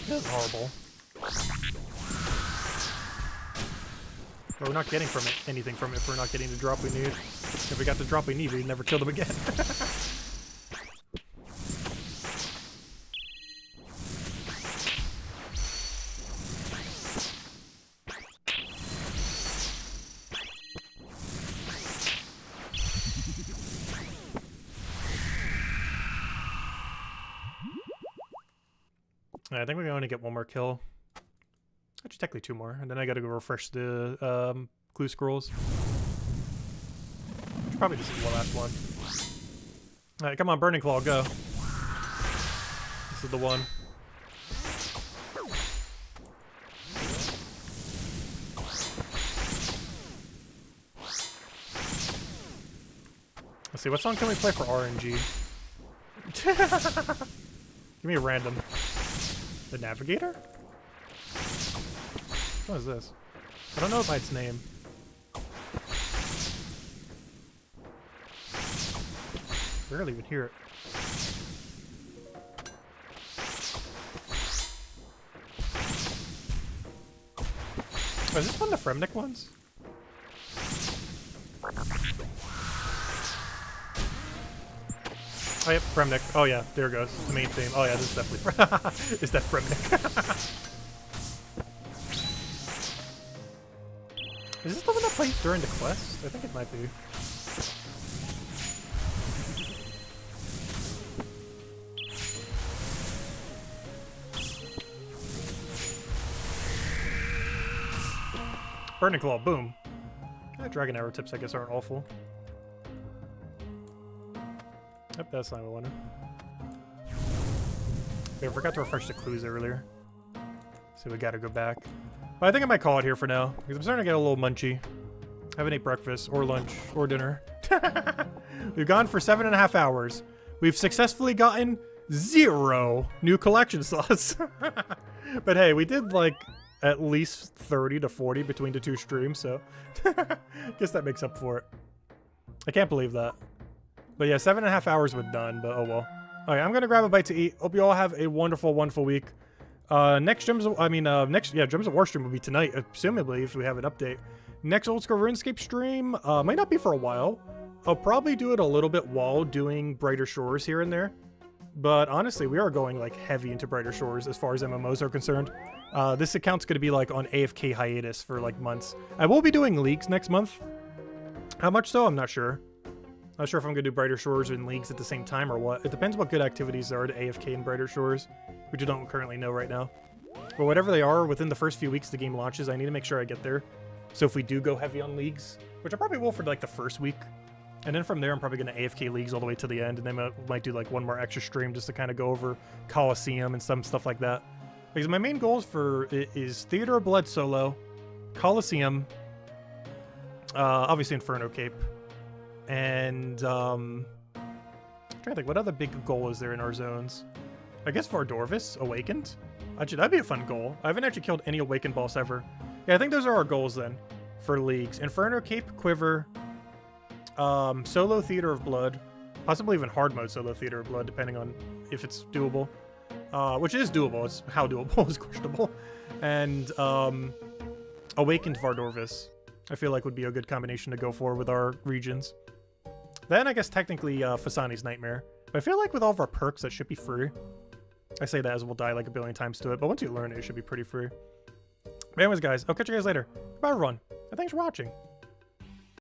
That's horrible. But we're not getting from it anything from it if we're not getting the drop we need. If we got the drop we need, we'd never kill them again. I think we're going to get one more kill. Actually, technically two more. And then I gotta go refresh the clue scrolls. Probably just the last one. Alright, come on, Burning Claw, go. This is the one. Let's see, what song can we play for RNG? Give me a random. The Navigator? What is this? I don't know by its name. Barely even hear it. Oh, is this one of the Fremnik ones? Oh, yep, Fremnik. Oh, yeah, there it goes. The main theme. Oh, yeah, this is definitely is that Fremnik. Is this the one that plays during the quest? I think it might be. Burning Claw, boom. Dragon Arrow tips, I guess, aren't awful. Yep, that's not what I wanted. Okay, I forgot to refresh the clues earlier. So we gotta go back. But I think I might call it here for now, because I'm starting to get a little munchy. I haven't ate breakfast, or lunch, or dinner. We've gone for 7.5 hours. We've successfully gotten 0 new collection slots. But hey, we did like at least 30 to 40 between the 2 streams, so guess that makes up for it. I can't believe that. But yeah, 7.5 hours with done, but oh well. Alright, I'm gonna grab a bite to eat. Hope you all have a wonderful, wonderful week. Next Gems of War stream will be tonight, assumably, if we have an update. Next Old School Runescape stream, might not be for a while. I'll probably do it a little bit while doing Brighter Shores here and there. But honestly, we are going like heavy into Brighter Shores as far as MMOs are concerned. This account's gonna be like on AFK hiatus for like months. I will be doing leagues next month. How much so? I'm not sure. Not sure if I'm gonna do Brighter Shores and leagues at the same time or what. It depends what good activities there are to AFK in Brighter Shores, which I don't currently know right now. But whatever they are, within the first few weeks the game launches, I need to make sure I get there. So if we do go heavy on leagues, which I probably will for like the first week, and then from there I'm probably going to AFK leagues all the way to the end, and then might do like one more extra stream just to kind of go over Coliseum and some stuff like that. Because my main goals is Theater of Blood solo, Coliseum, obviously Inferno Cape, and I'm trying to think what other big goal is there in our zones. I guess Vardorvis Awakened. Actually, that'd be a fun goal. I haven't actually killed any Awakened boss ever. Yeah, I think those are our goals then for leagues. Inferno Cape, Quiver, solo Theater of Blood, possibly even hard mode solo Theater of Blood, depending on if it's doable. Which is doable. It's how doable is questionable. And Awakened Vardorvis, I feel like would be a good combination to go for with our regions. Then I guess technically Fasani's Nightmare. But I feel like with all of our perks, that should be free. I say that as we'll die like a billion times to it, but once you learn it, it should be pretty free. But anyways, guys, I'll catch you guys later. Goodbye, everyone, and thanks for watching.